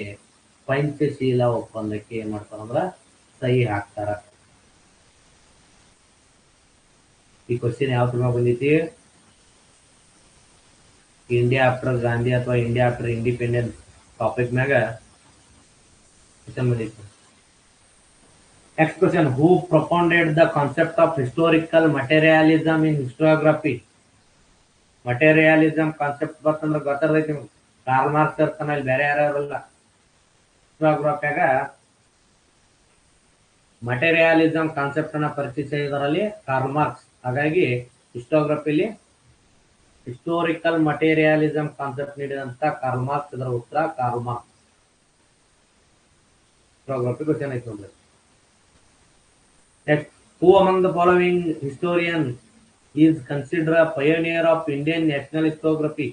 ಪಂಚಶೀಲ ಒಪ್ಪಂದಕ್ಕೆ ಏನ್ ಮಾಡ್ತಾರಂದ್ರ ಸಹಿ ಹಾಕ್ತಾರ. ಈ ಕ್ವಶನ್ ಯಾವ ತರ ಬಂದೈತಿ? ಇಂಡಿಯಾ ಆಫ್ಟರ್ ಗಾಂಧಿ ಅಥವಾ ಇಂಡಿಯಾ ಆಫ್ಟರ್ ಇಂಡಿಪೆಂಡೆನ್ಸ್ ಟಾಪಿಕ್ ಮ್ಯಾಗ ಕ್ವಶನ್ ಬಂದೈತಿ. Next question, who propounded the concept of historical materialism in historiography? Materialism concept ಬರ್ತಂದ್ರೆ ಗೊತ್ತಿರ್ತೈತಿ ನಿಮ್ಗೆ. ಕಾರ್ಲ್ ಮಾರ್ಕ್ಸ್ ಇರ್ತಾನ, ಇಲ್ಲಿ ಬೇರೆ ಯಾರಲ್ಲ. ಹಿಸ್ಟೋಗ್ರಫಿಯಾಗ ಮಟೀರಿಯಲಿಸಮ್ ಕಾನ್ಸೆಪ್ಟ್ ಅನ್ನ ಪರಿಚಯಿಸಿದರಲ್ಲಿ ಕಾರ್ಲ್ ಮಾರ್ಕ್ಸ್. ಹಾಗಾಗಿ ಹಿಸ್ಟೋಗ್ರಫಿಲಿ ಹಿಸ್ಟೋರಿಕಲ್ ಮಟೀರಿಯಲಿಸಮ್ ಕಾನ್ಸೆಪ್ಟ್ ನೀಡಿದಂತ ಕಾರ್ಲ್ ಮಾರ್ಕ್ಸ್. ಇದರ ಉತ್ತರ ಕಾರ್ಲ್ ಮಾರ್ಕ್ಸ್. ಹಿಸ್ಟೋಗ್ರಫಿ ಕ್ವಶನ್ ಐತಿ ನೋಡ್ರಿ. Next, who among the following historian is consider a pioneer of Indian national historiography?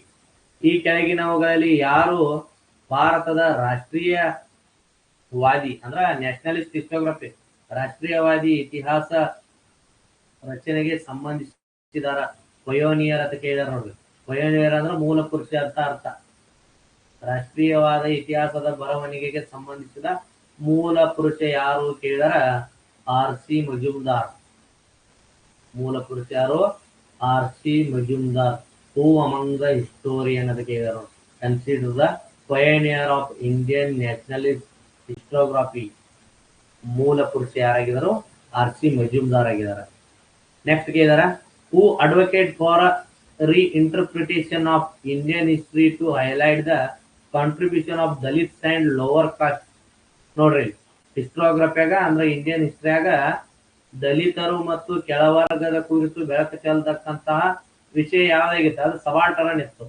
ಈ ಕೆಳಗಿನವುಗಳಲ್ಲಿ ಯಾರು ಭಾರತದ ರಾಷ್ಟ್ರೀಯವಾದಿ ಅಂದ್ರ ನ್ಯಾಷನಲಿಸ್ಟ್ ಹಿಸ್ಟೋಗ್ರಫಿ ರಾಷ್ಟ್ರೀಯವಾದಿ ಇತಿಹಾಸ ರಚನೆಗೆ ಸಂಬಂಧಿಸಿದಾರ? ಪಯೋನಿಯರ್ ಅಂತ ಕೇಳಿದಾರ ನೋಡ್ರಿ. ಪಯೋನಿಯರ್ ಅಂದ್ರೆ ಮೂಲ ಪುರುಷ ಅಂತ ಅರ್ಥ. ರಾಷ್ಟ್ರೀಯವಾದ ಇತಿಹಾಸದ ಬರವಣಿಗೆಗೆ ಸಂಬಂಧಿಸಿದ ಮೂಲ ಪುರುಷ ಯಾರು ಕೇಳಿದಾರ? R.C. ಮಜುಮ್ದಾರ್. ಮೂಲ ಪುರುಷ ಯಾರು? R.C. Majumdar. Who among the historian ಅಂತ ಕೇಳಿದಾರ. Consider the pioneer of Indian nationalist historiography. ಮೂಲ ಪುರುಷ ಯಾರಾಗಿದ್ದಾರೋ? R.C. ಮಜುಮ್ದಾರ್ ಆಗಿದ್ದಾರೆ. ನೆಕ್ಸ್ಟ್ ಕೇಳಿದಾರ, who advocate for reinterpretation of Indian history to highlight the contribution of Dalits and lower caste? ನೋಡ್ರಿ, ಹಿಸ್ಟೋಗ್ರಫಿಯಾಗ ಅಂದ್ರೆ ಇಂಡಿಯನ್ ಹಿಸ್ಟ್ರಿಯಾಗ ದಲಿತರು ಮತ್ತು ಕೆಳವರ್ಗದ ಕುರಿತು ಬೆಳಕು ಚೆಲ್ಲತಕ್ಕಂತಹ ವಿಷಯ ಯಾವ್ದಾಗಿತ್ತು? ಅದು ಸಬಾಲ್ಟರನ್ ಇತ್ತು.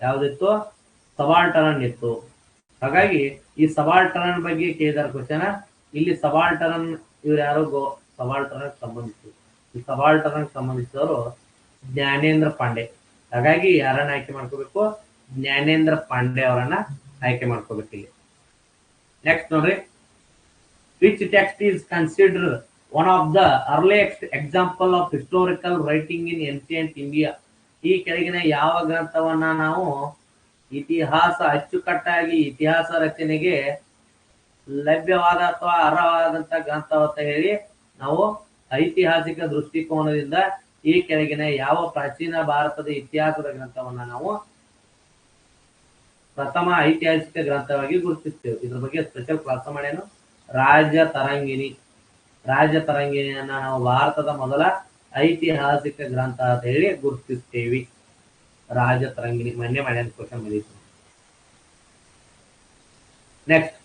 ಯಾವ್ದಿತ್ತು? ಸಬಾಲ್ಟರ್ನ್ ಇತ್ತು. ಹಾಗಾಗಿ ಈ ಸಬಾಲ್ಟರ್ನ್ ಬಗ್ಗೆ ಕೇಳಿದಾರೆ ಕ್ವಶನ್. ಇಲ್ಲಿ ಸಬಾಲ್ಟರ್ನ್ ಇವ್ರು ಯಾರು? ಸಬಾಲ್ಟರ್ನ್ ಸಂಬಂಧಿಸಿದ್ರು. ಈ ಸಬಾಲ್ಟರ್ನ್ ಸಂಬಂಧಿಸಿದವರು ಜ್ಞಾನೇಂದ್ರ ಪಾಂಡೆ. ಹಾಗಾಗಿ ಯಾರನ್ನ ಆಯ್ಕೆ ಮಾಡ್ಕೋಬೇಕು? ಜ್ಞಾನೇಂದ್ರ ಪಾಂಡೆ ಅವರನ್ನ ಆಯ್ಕೆ ಮಾಡ್ಕೋಬೇಕು ಇಲ್ಲಿ. ನೆಕ್ಸ್ಟ್ ನೋಡ್ರಿ, which text is considered one of the earliest example of historical writing in ancient India? ಈ ಕೆಳಗಿನ ಯಾವ ಗ್ರಂಥವನ್ನ ನಾವು ಇತಿಹಾಸ, ಅಚ್ಚುಕಟ್ಟಾಗಿ ಇತಿಹಾಸ ರಚನೆಗೆ ಲಭ್ಯವಾದ ಅಥವಾ ಅರ್ಹವಾದಂತ ಗ್ರಂಥ ಅಂತ ಹೇಳಿ ನಾವು ಐತಿಹಾಸಿಕ ದೃಷ್ಟಿಕೋನದಿಂದ ಈ ಕೆಳಗಿನ ಯಾವ ಪ್ರಾಚೀನ ಭಾರತದ ಇತಿಹಾಸದ ಗ್ರಂಥವನ್ನ ನಾವು ಪ್ರಥಮ ಐತಿಹಾಸಿಕ ಗ್ರಂಥವಾಗಿ ಗುರುತಿಸ್ತೇವೆ? ಇದ್ರ ಬಗ್ಗೆ ಸ್ಪೆಷಲ್ ಕ್ಲಾಸ್ ಮಾಡೇನು? ರಾಜ ತರಂಗಿಣಿ. ರಾಜ ತರಂಗಿಣಿಯನ್ನ ನಾವು ಭಾರತದ ಮೊದಲ ಐತಿಹಾಸಿಕ ಗ್ರಂಥ ಅಂತ ಹೇಳಿ ಗುರುತಿಸ್ತೇವೆ. ರಾಜ ತರಂಗಿಣಿ ಮೊನ್ನೆ ಮಾಡ್ಯಾನ ಕ್ವಶನ್ ಬಂದಿತ್ತು. Next,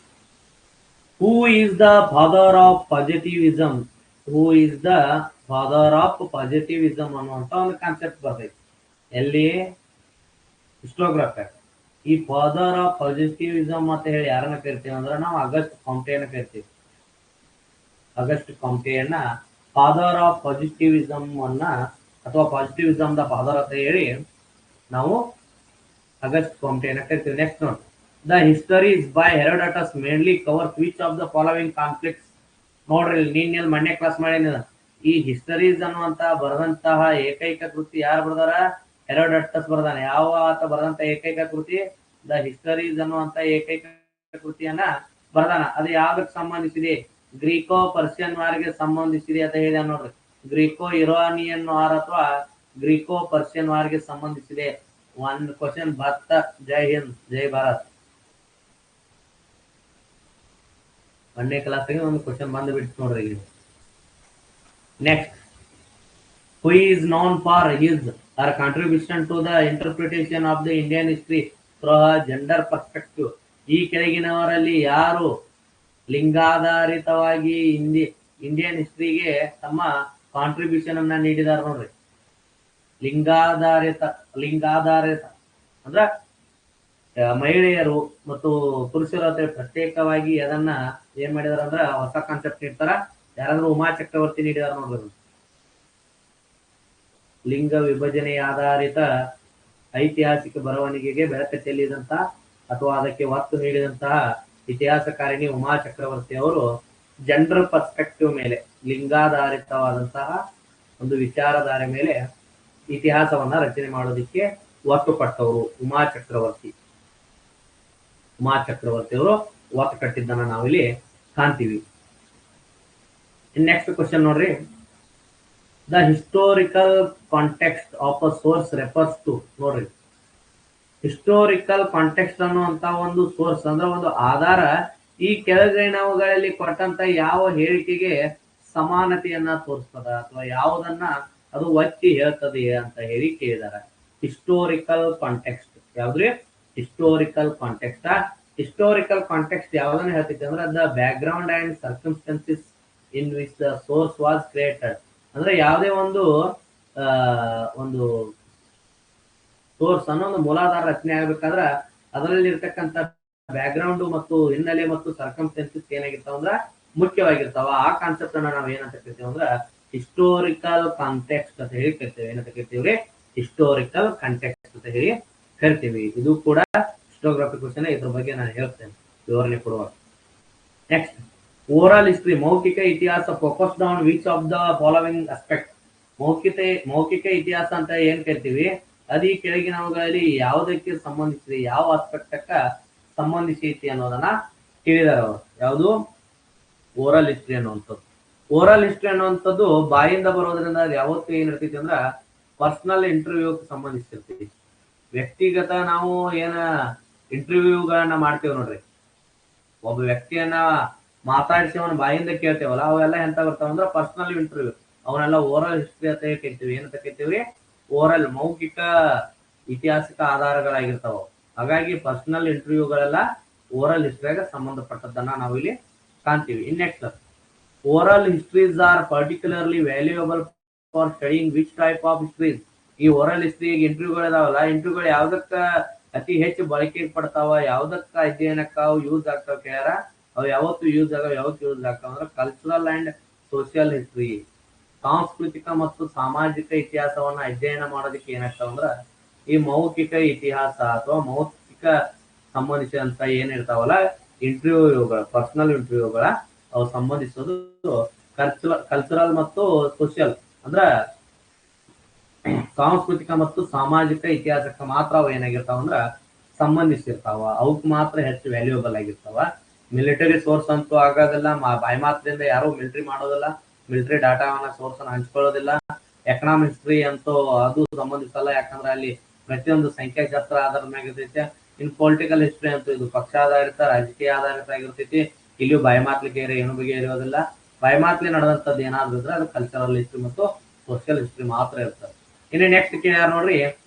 who is the father of positivism? Who is the father of positivism ಅನ್ನುವಂತ ಒಂದು ಕಾನ್ಸೆಪ್ಟ್ ಬರ್ತೈತಿ ಎಲ್ಲಿ? ಹಿಸ್ಟೋಗ್ರಾಫರ್. ಈ ಫಾದರ್ ಆಫ್ ಪಾಸಿಟಿವಿಸಮ್ ಅಂತ ಹೇಳಿ ಯಾರನ್ನ ಕರಿತೀವಿ ಅಂದ್ರೆ ನಾವು ಆಗಸ್ಟ್ ಕಾಂಟೆಯನ್ನ ಕರಿತೀವಿ. ಆಗಸ್ಟ್ ಕಾಂಟೆಯನ್ನ ಫಾದರ್ ಆಫ್ ಪಾಸಿಟಿವಿಸಮ್ ಅನ್ನ ಅಥವಾ ಪಾಸಿಟಿವಿಸಮ್ ದ ಫಾದರ್ ಅಂತ ಹೇಳಿ ನಾವು ಆಗಸ್ಟ್ ಕಾಂಟೆಯನ್ನ ಕರಿತೀವಿ. ನೆಕ್ಸ್ಟ್ ನೋಡಿ, the histories by Herodotus mainly covers which of the following conflicts? ನೋಡ್ರಿ, ನೀನ್ ಮೊನ್ನೆ ಕ್ಲಾಸ್ ಮಾಡಿನ ಈ ಹಿಸ್ಟರೀಸ್ ಅನ್ನುವಂತ ಬರೆದಂತಹ ಏಕೈಕ ಕೃತಿ ಯಾರು ಬರ್ದಾರ? ಹೆರೋಡಟಸ್ ಬರ್ದಾನೆ. ಯಾವ ಆತ ಬರೆದಂತ ಏಕೈಕ ಕೃತಿ? ದ ಹಿಸ್ಟರೀಸ್ ಅನ್ನುವಂತ ಏಕೈಕ ಕೃತಿಯನ್ನ ಬರ್ದಾನ. ಅದು ಯಾವ್ದಕ್ಕೆ ಸಂಬಂಧಿಸಿದೆ? ಗ್ರೀಕೋ ಪರ್ಷಿಯನ್ ವಾರ್ಗೆ ಸಂಬಂಧಿಸಿದೆ ಅಂತ ಹೇಳಿದ ನೋಡ್ರಿ. ಗ್ರೀಕೋ ಇರಾನಿಯನ್ ವಾರ್ ಅಥವಾ ಗ್ರೀಕೋ ಪರ್ಷಿಯನ್ ವಾರ್ಗೆ ಸಂಬಂಧಿಸಿದೆ. ಒಂದು ಕ್ವಶನ್ ಭತ್ತ. ಜೈ ಹಿಂದ್, ಜೈ ಭಾರತ್. ಒಂದನೇ ಕ್ಲಾಸ್ಗೆ ಒಂದು ಕ್ವಶನ್ ಬಂದು ಬಿಟ್ಟು ನೋಡ್ರಿ. Next, who is known for his or contribution to the interpretation of the Indian history through gender perspective? ಈ ಕೆಳಗಿನವರಲ್ಲಿ ಯಾರು ಲಿಂಗಾಧಾರಿತವಾಗಿ ಇಂಡಿಯನ್ ಹಿಸ್ಟ್ರಿಗೆ ತಮ್ಮ ಕಾಂಟ್ರಿಬ್ಯೂಷನ್ ಅನ್ನ ನೀಡಿದಾರ ನೋಡ್ರಿ. ಲಿಂಗಾಧಾರಿತ ಅಂದ್ರ ಮಹಿಳೆಯರು ಮತ್ತು ಪುರುಷರ ಪ್ರತ್ಯೇಕವಾಗಿ ಅದನ್ನ ಏನ್ ಮಾಡಿದಾರ ಅಂದ್ರ ಹೊಸ ಕಾನ್ಸೆಪ್ಟ್ ನೀಡ್ತಾರ. ಯಾರಾದ್ರೂ ಉಮಾ ಚಕ್ರವರ್ತಿ ನೀಡಿದಾರ ನೋಡ್ರಿ. ಲಿಂಗ ವಿಭಜನೆ ಆಧಾರಿತ ಐತಿಹಾಸಿಕ ಬರವಣಿಗೆಗೆ ಬೆಳಕು ಚೆಲ್ಲಿದಂತ ಅಥವಾ ಅದಕ್ಕೆ ಒತ್ತು ನೀಡಿದಂತಹ ಇತಿಹಾಸಕಾರಿಣಿ ಉಮಾ ಚಕ್ರವರ್ತಿ ಅವರು ಜೆಂಡರ್ ಪರ್ಸ್ಪೆಕ್ಟಿವ್ ಮೇಲೆ, ಲಿಂಗಾಧಾರಿತವಾದಂತಹ ಒಂದು ವಿಚಾರಧಾರೆ ಮೇಲೆ ಇತಿಹಾಸವನ್ನ ರಚನೆ ಮಾಡೋದಕ್ಕೆ ಒತ್ತು ಕೊಟ್ಟವರು ಉಮಾ ಚಕ್ರವರ್ತಿ. ಉಮಾ ಚಕ್ರವರ್ತಿ ಅವರು ಒತ್ತು ಕಟ್ಟಿದ್ದನ್ನ ನಾವಿಲ್ಲಿ ಕಾಣ್ತೀವಿ. ನೆಕ್ಸ್ಟ್ ಕ್ವಶನ್ ನೋಡ್ರಿ, the historical context of a source refers to? ನೋಡ್ರಿ, ಹಿಸ್ಟೋರಿಕಲ್ ಕಾಂಟೆಕ್ಸ್ಟ್ ಅನ್ನುವಂತ ಒಂದು ಸೋರ್ಸ್ ಅಂದ್ರೆ ಒಂದು ಆಧಾರ ಈ ಕೆಳಗಿನವುಗಳಲ್ಲಿ ಕೊಟ್ಟಂತ ಯಾವ ಹೇಳಿಕೆಗೆ ಸಮಾನತೆಯನ್ನ ತೋರಿಸ್ತದ ಅಥವಾ ಯಾವುದನ್ನ ಅದು ಒತ್ತಿ ಹೇಳ್ತದೆ ಅಂತ ಹೇಳಿ ಕೇಳಿದಾರೆ. ಹಿಸ್ಟೋರಿಕಲ್ ಕಾಂಟೆಕ್ಸ್ಟ್ ಯಾವ್ದ್ರಿ? Historical context. ಹಿಸ್ಟೋರಿಕಲ್ ಕಾಂಟೆಕ್ಸ್ಟ್ ಯಾವ್ದನ್ನ ಹೇಳ್ತೈತಿ ಅಂದ್ರೆ the background and circumstances in which the source was created. ಅಂದ್ರೆ ಯಾವುದೇ ಒಂದು ಸೋರ್ಸ್ ಅನ್ನೋ ಒಂದು ಮೂಲಾಧಾರ ರಚನೆ ಆಗ್ಬೇಕಾದ್ರ ಅದರಲ್ಲಿ ಇರ್ತಕ್ಕಂಥ ಬ್ಯಾಕ್ ಗ್ರೌಂಡ್ ಮತ್ತು ಹಿನ್ನೆಲೆ ಮತ್ತು ಸರ್ಕಮ್ಸ್ಟೆನ್ಸಸ್ ಏನಾಗಿರ್ತಾವ ಅಂದ್ರ ಮುಖ್ಯವಾಗಿರ್ತಾವ. ಆ ಕಾನ್ಸೆಪ್ಟ್ ಅನ್ನ ನಾವ್ ಏನಂತ ಕರಿತೀವಿ ಅಂದ್ರ ಹಿಸ್ಟೋರಿಕಲ್ ಕಾಂಟೆಕ್ಸ್ಟ್ ಅಂತ ಹೇಳಿ ಕರಿತೇವೆ. ಏನಂತ ಕರಿತೀವ್ರಿ? ಹಿಸ್ಟೋರಿಕಲ್ ಕಾಂಟೆಕ್ಸ್ಟ್ ಅಂತ ಹೇಳಿ ಕರಿತೀವಿ. ಇದು ಕೂಡ ಹಿಸ್ಟೋಗ್ರಫಿ ಕ್ವಶನ್. ಇದ್ರ ಬಗ್ಗೆ ನಾನು ಹೇಳ್ತೇನೆ ವಿವರಣೆ ಕೊಡುವಾಗ. ನೆಕ್ಸ್ಟ್, ಓರಲ್ ಹಿಸ್ಟ್ರಿ ಮೌಖಿಕ ಇತಿಹಾಸ focused on which of the following aspect? ಮೌಖಿಕ ಇತಿಹಾಸ ಅಂತ ಏನ್ ಕರಿತೀವಿ ಅದು ಈ ಕೆಳಗಿನವುಗಳಲ್ಲಿ ಯಾವುದಕ್ಕೆ ಸಂಬಂಧಿಸಿದೆ, ಯಾವ ಆಸ್ಪೆಕ್ಟಕ್ಕ ಸಂಬಂಧಿಸೈತಿ ಅನ್ನೋದನ್ನ ಕೇಳಿದಾರೆ ಅವರು. ಯಾವುದು? ಓರಲ್ ಹಿಸ್ಟ್ರಿ ಅನ್ನುವಂಥದ್ದು. ಓರಲ್ ಹಿಸ್ಟ್ರಿ ಅನ್ನುವಂಥದ್ದು ಬಾಯಿಂದ ಬರೋದ್ರಿಂದ ಅದು ಯಾವತ್ತೂ ಏನಿರ್ತೈತಿ ಅಂದ್ರ ಪರ್ಸನಲ್ ಇಂಟರ್ವ್ಯೂಗೆ ಸಂಬಂಧಿಸಿರ್ತೈತಿ. ವ್ಯಕ್ತಿಗತ ನಾವು ಏನ ಇಂಟರ್ವ್ಯೂಗಳನ್ನ ಮಾಡ್ತೇವೆ ನೋಡ್ರಿ, ಒಬ್ಬ ವ್ಯಕ್ತಿಯನ್ನ ಮಾತಾಡಿಸಿ ಅವನ ಬಾಯಿಂದ ಕೇಳ್ತೇವಲ್ಲ ಅವೆಲ್ಲ ಎಂತ ಬರ್ತಾವ ಅಂದ್ರ ಪರ್ಸನಲ್ ಇಂಟರ್ವ್ಯೂ. ಅವನ್ನೆಲ್ಲ ಓರಲ್ ಹಿಸ್ಟ್ರಿ ಅಂತ ಕರಿತೀವಿ. ಏನಂತ ಕರಿತೀವ್ರಿ? ಓರಲ್, ಮೌಖಿಕ ಐತಿಹಾಸಿಕ ಆಧಾರಗಳಾಗಿರ್ತಾವ. ಹಾಗಾಗಿ ಪರ್ಸನಲ್ ಇಂಟರ್ವ್ಯೂಗಳೆಲ್ಲ ಓರಲ್ ಹಿಸ್ಟ್ರಿಯಾಗ ಸಂಬಂಧಪಟ್ಟದ್ದನ್ನ ನಾವಿಲ್ಲಿ ಕಾಣ್ತೀವಿ. Next, oral histories are particularly valuable for studying which type of histories? ಈ ಓರಲ್ ಹಿಸ್ಟ್ರಿ ಇಂಟರ್ವ್ಯೂಗಳು ಇದಾವಲ್ಲ, ಇಂಟರ್ವ್ಯೂಗಳು ಯಾವ್ದಕ್ಕ ಅತಿ ಹೆಚ್ಚು ಬಳಕೆಗೆ ಪಡ್ತಾವ, ಯಾವ್ದಕ್ಕ ಅಧ್ಯಯನಕ್ಕ ಅವು ಯೂಸ್ ಆಗ್ತಾವ ಕೇಳ್ಯಾರ. ಅವು ಯಾವತ್ತು ಯೂಸ್ ಆಗ, ಯಾವತ್ತು ಯೂಸ್ ಆಗ್ತಾವ ಅಂದ್ರೆ ಕಲ್ಚರಲ್ ಅಂಡ್ ಸೋಷಿಯಲ್ ಹಿಸ್ಟ್ರಿ, ಸಾಂಸ್ಕೃತಿಕ ಮತ್ತು ಸಾಮಾಜಿಕ ಇತಿಹಾಸವನ್ನ ಅಧ್ಯಯನ ಮಾಡೋದಕ್ಕೆ ಏನಾಗ್ತಾವ ಅಂದ್ರ ಈ ಮೌಖಿಕ ಇತಿಹಾಸ ಅಥವಾ ಮೌಖಿಕ ಸಂಬಂಧಿಸಿದಂತ ಏನಿರ್ತಾವಲ್ಲ ಇಂಟರ್ವ್ಯೂಗಳ, ಪರ್ಸನಲ್ ಇಂಟರ್ವ್ಯೂಗಳ ಅವು ಸಂಬಂಧಿಸೋದು ಕಲ್ಚರಲ್ ಮತ್ತು ಸೋಷಿಯಲ್ ಅಂದ್ರ ಸಾಂಸ್ಕೃತಿಕ ಮತ್ತು ಸಾಮಾಜಿಕ ಇತಿಹಾಸಕ್ಕೆ ಮಾತ್ರ ಅವು ಏನಾಗಿರ್ತಾವ ಅಂದ್ರ ಸಂಬಂಧಿಸಿರ್ತಾವ. ಅವಕ್ ಮಾತ್ರ ಹೆಚ್ಚು ವ್ಯಾಲ್ಯೂಯಬಲ್ ಆಗಿರ್ತಾವ. ಮಿಲಿಟರಿ ಸೋರ್ಸ್ ಅಂತೂ ಆಗೋದಿಲ್ಲ, ಬಾಯಿ ಮಾತ್ರದಿಂದ ಯಾರು ಮಿಲಿಟರಿ ಮಾಡೋದಿಲ್ಲ, ಮಿಲಿಟರಿ ಡಾಟಾವನ್ನ ಸೋರ್ಸ್ ಅನ್ನ ಹಂಚ್ಕೊಳ್ಳೋದಿಲ್ಲ. ಎಕನಾಮಿಕ್ ಹಿಸ್ಟ್ರಿ ಅಂತೂ ಅದು ಸಂಬಂಧಿಸಲ್ಲ, ಯಾಕಂದ್ರೆ ಅಲ್ಲಿ ಪ್ರತಿಯೊಂದು ಸಂಖ್ಯಾಶಾಸ್ತ್ರ ಆಧಾರದ ಮ್ಯಾಗ ಇರ್ತೈತೆ. ಇನ್ ಪೊಲಿಟಿಕಲ್ ಹಿಸ್ಟ್ರಿ ಅಂತೂ ಇದು ಪಕ್ಷ ಆಧಾರಿತ, ರಾಜಕೀಯ ಆಧಾರಿತ ಆಗಿರ್ತೈತಿ. ಇಲ್ಲಿಯೂ ಬಾಯಿ ಮಾತ್ಲಿಗೆ ಏನು ಬಗ್ಗೆ ಇರೋದಿಲ್ಲ. ಬಾಯಿ ಮಾತ್ಲಿ ನಡೆದಂತದ್ದು ಏನಾದ್ರು ಇದ್ರೆ ಅದು ಕಲ್ಚರಲ್ ಹಿಸ್ಟ್ರಿ ಮತ್ತು ಸೋಷಿಯಲ್ ಹಿಸ್ಟ್ರಿ ಮಾತ್ರ ಇರ್ತದೆ. ಇನ್ನು ನೆಕ್ಸ್ಟ್ ಕೇಳ್ಯಾರ ನೋಡ್ರಿ,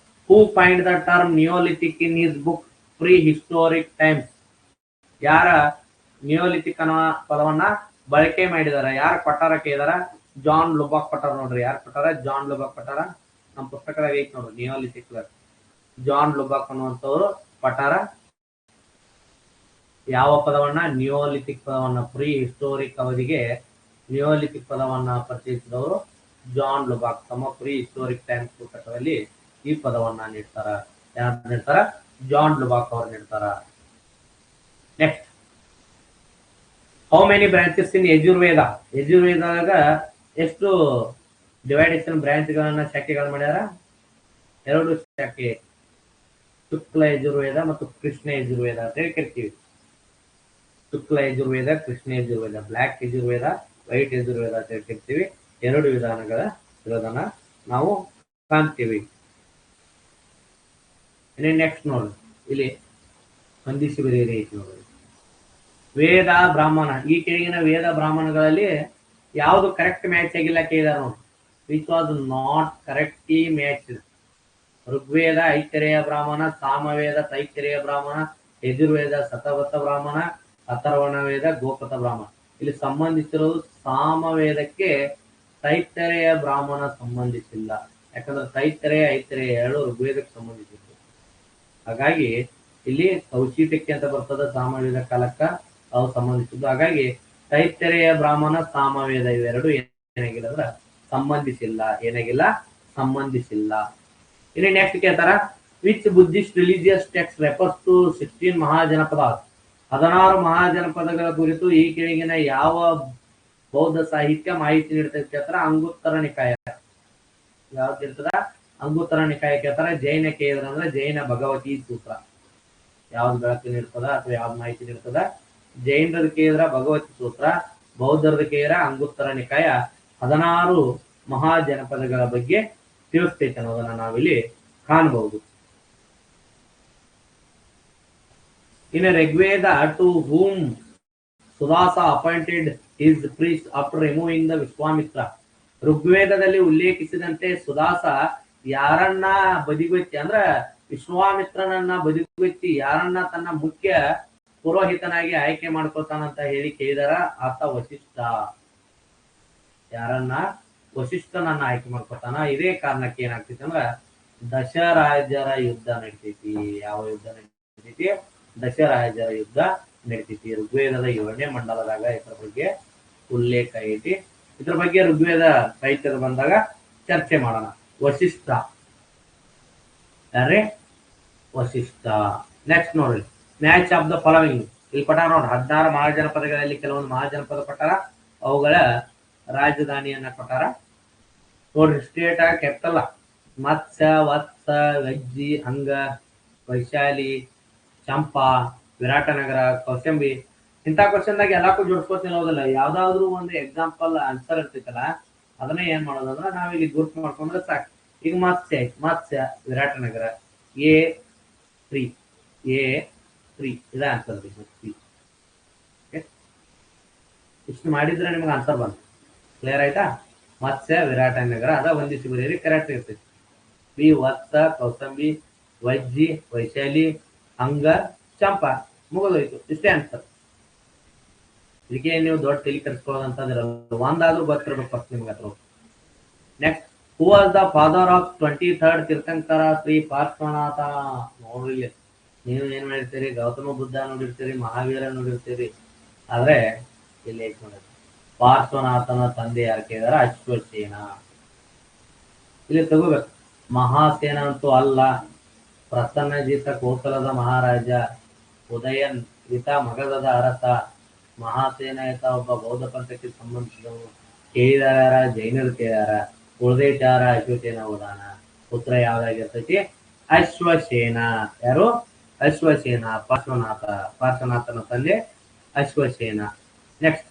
who find the term neolithic in his book prehistoric times. ಯಾರ ನಿಯೋಲಿಥಿಕ್ ಅನ್ನೋ ಪದವನ್ನ ಬಳಕೆ ಮಾಡಿದಾರ, ಯಾರು ಕೊಟ್ಟಾರ ಕೇಳಿದಾರ? ಜಾನ್ ಲುಬಾಕ್ ಕೊಟ್ಟಾರ ನೋಡ್ರಿ. ಯಾರು ಕೊಟ್ಟಾರ? ಜಾನ್ ಲುಬಾಕ್ ಕೊಟ್ಟಾರ. ನಮ್ಮ ಪುಸ್ತಕದಾಗ ಐತಿ ನೋಡ್ರಿ ನಿಯೋಲಿಥಿಕ್. ಜಾನ್ ಲುಬಾಕ್ ಅನ್ನುವಂಥವ್ರು ಕೊಟ್ಟಾರ. ಯಾವ ಪದವನ್ನ? ನಿಯೋಲಿಥಿಕ್ ಪದವನ್ನ. ಪ್ರೀ ಹಿಸ್ಟೋರಿಕ್ ಅವಧಿಗೆ ನಿಯೋಲಿಥಿಕ್ ಪದವನ್ನ ಪರಿಚಯಿಸಿದವರು ಜಾನ್ ಲುಬಾಕ್. ತಮ್ಮ ಪ್ರೀ ಹಿಸ್ಟೋರಿಕ್ ಟೈಮ್ಸ್ ಪುಸ್ತಕದಲ್ಲಿ ಈ ಪದವನ್ನ ನೀಡ್ತಾರ. ಯಾರು ನೀಡ್ತಾರ? ಜಾನ್ ಲುಬಾಕ್ ಅವರು ನೀಡ್ತಾರ. ನೆಕ್ಸ್ಟ್, ಹೌ ಮೆನಿ ಬ್ರಾಂಚಸ್ ಇನ್ ಯಜುರ್ವೇದ? ಯಜುರ್ವೇದಾಗ ಎಷ್ಟು ಡಿವೈಡೇಷನ್ ಬ್ರಾಂಚ್ಗಳನ್ನ, ಶಾಖೆಗಳನ್ನ ಮಾಡ್ಯಾರ? 2 ಶಾಖೆ, ಶುಕ್ಲ ಯಜುರ್ವೇದ ಮತ್ತು ಕೃಷ್ಣ ಯಜುರ್ವೇದ ಅಂತ ಹೇಳಿ ಕರಿತೀವಿ. ಶುಕ್ಲ ಯಜುರ್ವೇದ, ಕೃಷ್ಣ ಯಜುರ್ವೇದ, ಬ್ಲ್ಯಾಕ್ ಯಜುರ್ವೇದ, ವೈಟ್ ಯಜುರ್ವೇದ ಅಂತ ಹೇಳಿ ಕರಿತೀವಿ. 2 ವಿಧಾನಗಳ ಇರೋದನ್ನ ನಾವು ಕಾಣ್ತೀವಿ. ನೆಕ್ಸ್ಟ್ ನೋಡ್ರಿ, ಇಲ್ಲಿ ಹೊಂದಿಸಿ ಬರೆಯಿರಿ ನೋಡ್ರಿ. ವೇದ ಬ್ರಾಹ್ಮಣ, ಈ ಕೆಳಗಿನ ವೇದ ಬ್ರಾಹ್ಮಣಗಳಲ್ಲಿ ಯಾವುದು ಕರೆಕ್ಟ್ ಮ್ಯಾಚ್ ಆಗಿಲ್ಲ ಕೇಳಿದಾರ ನೋಡಿ. Which was not correctly match? Rigveda Aitareya ಬ್ರಾಹ್ಮಣ, ಸಾಮವೇದ ತೈತರೇಯ ಬ್ರಾಹ್ಮಣ, ಯಜುರ್ವೇದ ಶತಪಥ ಬ್ರಾಹ್ಮಣ, ಅಥರ್ವಣ ವೇದ ಗೋಪಥ ಬ್ರಾಹ್ಮಣ. ಇಲ್ಲಿ ಸಂಬಂಧಿಸಿರೋದು ಸಾಮವೇದಕ್ಕೆ ತೈತರೇಯ ಬ್ರಾಹ್ಮಣ ಸಂಬಂಧಿಸಿಲ್ಲ. ಯಾಕಂದ್ರೆ ತೈತರೇಯ ಐತರೇಯ 2 ಋಗ್ವೇದಕ್ಕೆ ಸಂಬಂಧಿಸಿತ್ತು. ಹಾಗಾಗಿ ಇಲ್ಲಿ ಕೌಶಿಟಕ್ಕೆ ಅಂತ ಬರ್ತದ, ಸಾಮವೇದ ಕಾಲಕ್ಕ ಅವು ಸಂಬಂಧಿಸಿದ್ದು. ಹಾಗಾಗಿ ತೈತರೇಯ ಬ್ರಾಹ್ಮಣ, ಸಾಮವೇದ ಇವೆರಡು ಏನಾಗಿಲ್ಲ ಅಂದ್ರ ಸಂಬಂಧಿಸಿಲ್ಲ. ಏನಾಗಿಲ್ಲ? ಸಂಬಂಧಿಸಿಲ್ಲ. ಇನ್ನು ನೆಕ್ಸ್ಟ್ ಕೇಳ್ತಾರ, which Buddhist religious text refers to 16 Mahajanapada? 16 ಮಹಾಜನಪದಗಳ ಕುರಿತು ಈ ಕೆಳಗಿನ ಯಾವ ಬೌದ್ಧ ಸಾಹಿತ್ಯ ಮಾಹಿತಿ ನೀಡ್ತದೆ ಕೇಳ್ತಾರ? ಅಂಗುತ್ತರ ನಿಕಾಯ. ಯಾವ್ದು ಇರ್ತದ? ಅಂಗುತ್ತರ ನಿಕಾಯ ಕೇಳ್ತಾರ. ಜೈನ ಕೇಳಿದ್ರ ಅಂದ್ರೆ ಜೈನ ಭಗವತಿ ಸೂತ್ರ. ಯಾವ್ದು ಬೆಳಕು ನೀಡ್ತದ ಅಥವಾ ಯಾವ್ದು ಮಾಹಿತಿ ನೀಡ್ತದ? ಜೈನರದ ಕೇಳಿದ್ರ ಭಗವತಿ ಸೂತ್ರ, ಬೌದ್ಧರದ ಕೇಳಿದ್ರ ಅಂಗುತ್ತರ ನಿಕಾಯ 16 ಮಹಾಜನಪದಗಳ ಬಗ್ಗೆ ತಿಳಿಸ್ತೈತೆ ಅನ್ನೋದನ್ನ ನಾವಿಲ್ಲಿ ಕಾಣಬಹುದು. ಇನ್ನು Rigveda, to whom Sudasa appointed his priest after removing the Vishwamitra. ಋಗ್ವೇದದಲ್ಲಿ ಉಲ್ಲೇಖಿಸಿದಂತೆ ಸುದಾಸ ಯಾರನ್ನ ಬದಿಗೊತ್ತಿ ಅಂದ್ರ ವಿಶ್ವಾಮಿತ್ರನನ್ನ ಬದಿಗೊತ್ತಿ ಯಾರನ್ನ ತನ್ನ ಮುಖ್ಯ ಪುರೋಹಿತನಾಗಿ ಆಯ್ಕೆ ಮಾಡ್ಕೊತಾನಂತ ಹೇಳಿ ಕೇಳಿದಾರ? ಆತ ವಶಿಷ್ಠ. ಯಾರನ್ನ? ವಶಿಷ್ಠನನ್ನ ಆಯ್ಕೆ ಮಾಡ್ಕೊತಾನ. ಇದೇ ಕಾರಣಕ್ಕೆ ಏನಾಗ್ತೈತಿ ಅಂದ್ರ ದಶರಾಜರ ಯುದ್ಧ ನಡಿತೈತಿ. ಯಾವ ಯುದ್ಧ ನಡಿತೈತಿ? ದಶರಾಜರ ಯುದ್ಧ ನಡಿತೈತಿ. ಋಗ್ವೇದದ 7ನೇ ಮಂಡಲದಾಗ ಇದ್ರ ಬಗ್ಗೆ ಉಲ್ಲೇಖ ಐತಿ. ಇದ್ರ ಬಗ್ಗೆ ಋಗ್ವೇದ ಸಾಹಿತ್ಯದ ಬಂದಾಗ ಚರ್ಚೆ ಮಾಡೋಣ. ವಶಿಷ್ಠ ಯಾರೇ? ವಶಿಷ್ಠ. ನೆಕ್ಸ್ಟ್ ನೋಡ್ರಿ, ಮ್ಯಾಚ್ ಆಫ್ ದ ಫಾಲೋವಿಂಗ್. ಇಲ್ಲಿ ಕೊಟ್ಟಾರ ನೋಡ್ರಿ 16 ಮಹಾಜನಪದಗಳಲ್ಲಿ ಕೆಲವೊಂದು ಮಹಾಜನಪದ ಕೊಟ್ಟಾರ, ಅವುಗಳ ರಾಜಧಾನಿಯನ್ನ ಕೊಟ್ಟಾರ ನೋಡ್ರಿ. ಸ್ಟೇಟ್ ಕ್ಯಾಪಿಟಲ್ ಮತ್ಸ್ಯ, ವತ್ಸ, ವಜ್ಜಿ, ಅಂಗ, ವೈಶಾಲಿ, ಚಂಪಾ, ವಿರಾಟನಗರ, ಕೌಶಂಬಿ. ಇಂಥ ಕ್ವಶನ್ದಾಗ ಎಲ್ಲಕ್ಕೂ ಜೋಡಿಸ್ಕೋತ ನಿಲ್ಲೋದಿಲ್ಲ. ಯಾವ್ದಾದ್ರು ಒಂದು ಎಕ್ಸಾಂಪಲ್ ಆನ್ಸರ್ ಇರ್ತೈತಲ್ಲ, ಅದನ್ನೇ ಏನ್ ಮಾಡೋದಂದ್ರ ನಾವಿಲ್ಲಿ ಗುರುತು ಮಾಡ್ಕೊಂಡ್ರೆ ಸಾಕು. ಈಗ ಮತ್ಸ್ಯ ಐತಿ, ಮತ್ಸ್ಯ ವಿರಾಟನಗರ, A3 ಇದ ಆನ್ಸರ್. ಇಷ್ಟು ಮಾಡಿದ್ರೆ ನಿಮ್ಗೆ ಆನ್ಸರ್ ಬಂತು. ಕ್ಲಿಯರ್ ಆಯ್ತಾ? ಮತ್ಸ್ಯ ವಿರಾಟನಗರ ಅದ ಹೊಂದಿಸಿ ಬರೀರಿ, ಕರೆಕ್ಟ್ ಇರ್ತೈತಿ. ಬಿ ವತ್ಸ, ಕೌಸಂಬಿ, ವಜ್ಜಿ, ವೈಶಾಲಿ, ಅಂಗ, ಚಂಪಾ. ಮುಗಿದೋಯ್ತು. ಇಷ್ಟೇ ಆನ್ಸರ್. ಇದಕ್ಕೆ ನೀವು ದೊಡ್ಡ ತಲೆ ಕೆಡಿಸ್ಕೊಳ್ಳೋದಂತಂದಿರಲ್ಲ, ಒಂದಾದ್ರೂ ಗೊತ್ತಿರ್ಬೇಕು ಫಸ್ಟ್ ನಿಮ್ಗೆ ಅದ್ರ. Next, who was the father of 23rd ತೀರ್ಥಂಕರ ಶ್ರೀ ಪಾರ್ಶ್ವನಾಥ? ನೋಡ್ರಿ, ನೀವು ಏನ್ ಮಾಡಿರ್ತೀರಿ, ಗೌತಮ ಬುದ್ಧ ನೋಡಿರ್ತೀರಿ, ಮಹಾವೀರ ನೋಡಿರ್ತೀರಿ. ಆದ್ರೆ ಇಲ್ಲಿ ಪಾರ್ಶ್ವನಾಥನ ತಂದೆ ಯಾರು ಕೇಳಿದಾರ, ಅಶ್ವಸೇನ. ಇಲ್ಲಿ ತಗೋಬೇಕು, ಮಹಾಸೇನ ಅಂತೂ ಅಲ್ಲ. ಪ್ರಸನ್ನಜಿತ ಕೋಸಲದ ಮಹಾರಾಜ, ಉದಯನ್ ಈತ ಮಗಧದ ಅರಸ. ಮಹಾಸೇನ ಈತ ಒಬ್ಬ ಬೌದ್ಧ ಪಂಥಕ್ಕೆ ಸಂಬಂಧಿಸಿದವನು. ಕೇಳಿದಾರ ಜೈನರು ಕೇಳ್ಯಾರ, ಉಳಿದೈತಾರ ಅಶ್ವಸೇನ ಉದಾನ. ಉತ್ತರ ಯಾವ್ದಾಗಿರ್ತೈತಿ, ಅಶ್ವಸೇನ. ಯಾರು, ಅಶ್ವಸೇನ. ಪಾರ್ಶ್ವನಾಥನ ತಂದೆ Ashvasena. Next,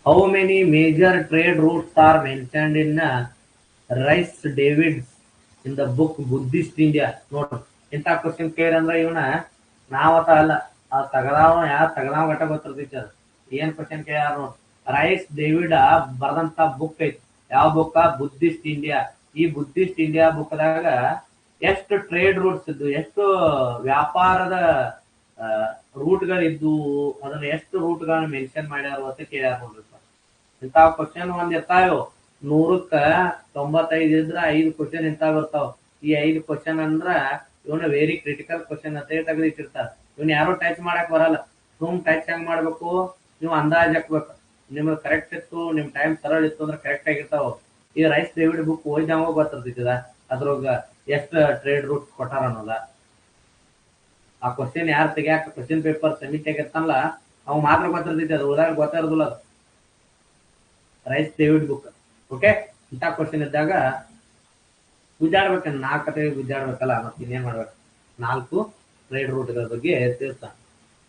how many major trade routes are mentioned in Rhys Davids in the book Buddhist India? ನೋಡ್ರಿ, ಇಂಥ ಕ್ವಶನ್ ಕೇಳಿದ್ರೆ ಇವನ ನಾವತ ಅಲ್ಲ, ಆ ತಗದಾವ ಯಾರು ತಗದಾವ ಗಟ್ಟ ಗೊತ್ತಿರ್ತೈತಿ. ಅದು ಏನ್ ಕ್ವಶನ್ ಕೇಳ್ಯಾರ ನೋಡ್ರಿ. ರೈಸ್ ಡೇವಿಡ್ ಬರೆದಂತ ಬುಕ್ ಐತಿ. ಯಾವ ಬುಕ್? Buddhist India. ಈ ಬುದ್ಧಿಸ್ಟ್ ಇಂಡಿಯಾ ಬುಕ್ದಾಗ ಎಷ್ಟು ಟ್ರೇಡ್ ರೂಟ್ಸ್ ಇದ್ದು, ಎಷ್ಟು ವ್ಯಾಪಾರದ ರೂಟ್ಗಳಿದ್ದು, ಅದನ್ನ ಎಷ್ಟು ರೂಟ್ಗಳನ್ನ ಮೆನ್ಷನ್ ಮಾಡ್ಯಾರ ಅಂತ ಕೇಳ್ಯಾರ ನೋಡ್ರಿ. ಇಂಥ ಕ್ವಶನ್ ಒಂದ್ ಇರ್ತಾವ, 100ಕ್ಕ 95 ಇದ್ರ 5 ಕ್ವಶನ್ ಇಂತಾವ್ ಬರ್ತಾವ. ಈ 5 ಕ್ವಶನ್ ಅಂದ್ರ ಇವನ ವೆರಿ ಕ್ರಿಟಿಕಲ್ ಕ್ವಶನ್ ಅಂತ ತೆಗೆದಿಟ್ಟಿರ್ತಾರ. ಇವನ್ ಯಾರು ಟಚ್ ಮಾಡಕ್ ಬರಲ್ಲ. ಸುಮ್ ಟಚ್ ಹೆಂಗ್ ಮಾಡ್ಬೇಕು, ನೀವು ಅಂದಾಜ್ ಹಾಕ್ಬೇಕು. ನಿಮ್ಗೆ ಕರೆಕ್ಟ್ ಇತ್ತು, ನಿಮ್ ಟೈಮ್ ಸರಳ ಇತ್ತು ಅಂದ್ರೆ ಕರೆಕ್ಟ್ ಆಗಿರ್ತಾವ. ಈ ರೈಸ್ ಡೇವಿಡ್ ಬುಕ್ ಓದಿದವ ಗೊತ್ತಿರ್ತೈತದ ಅದ್ರೊಳಗ ಎಷ್ಟ್ ಟ್ರೇಡ್ ರೂಟ್ ಕೊಟ್ಟಾರ ಅನ್ನೋದ. ಆ ಕ್ವಶನ್ ಯಾರು ತೆಗಿಯಾಕ ಕ್ವಶನ್ ಪೇಪರ್ ಸಮಿತಿ ಆಗಿರ್ತಾನಲ್ಲ, ಅವ್ ಮಾತ್ರ ಗೊತ್ತಿರ್ತೈತಿ, ಅದು ಓದಾಗ ಗೊತ್ತಿರೋದಿಲ್ಲ. ಅದು ರೈಸ್ ಡೇವಿಡ್ ಬುಕ್. ಓಕೆ, ಇಂಥ ಕ್ವಶನ್ ಇದ್ದಾಗ ಗುದ್ದಾಡ್ಬೇಕ, 4 ಕತೆ ಗುದ್ದಾಡ್ಬೇಕಲ್ಲ, ಮತ್ತೆ ಇನ್ನೇನ್ ಮಾಡ್ಬೇಕು. 4 ಟ್ರೇಡ್ ರೂಟ್ಗಳ ಬಗ್ಗೆ ತಿಳ್ತಾನೆ.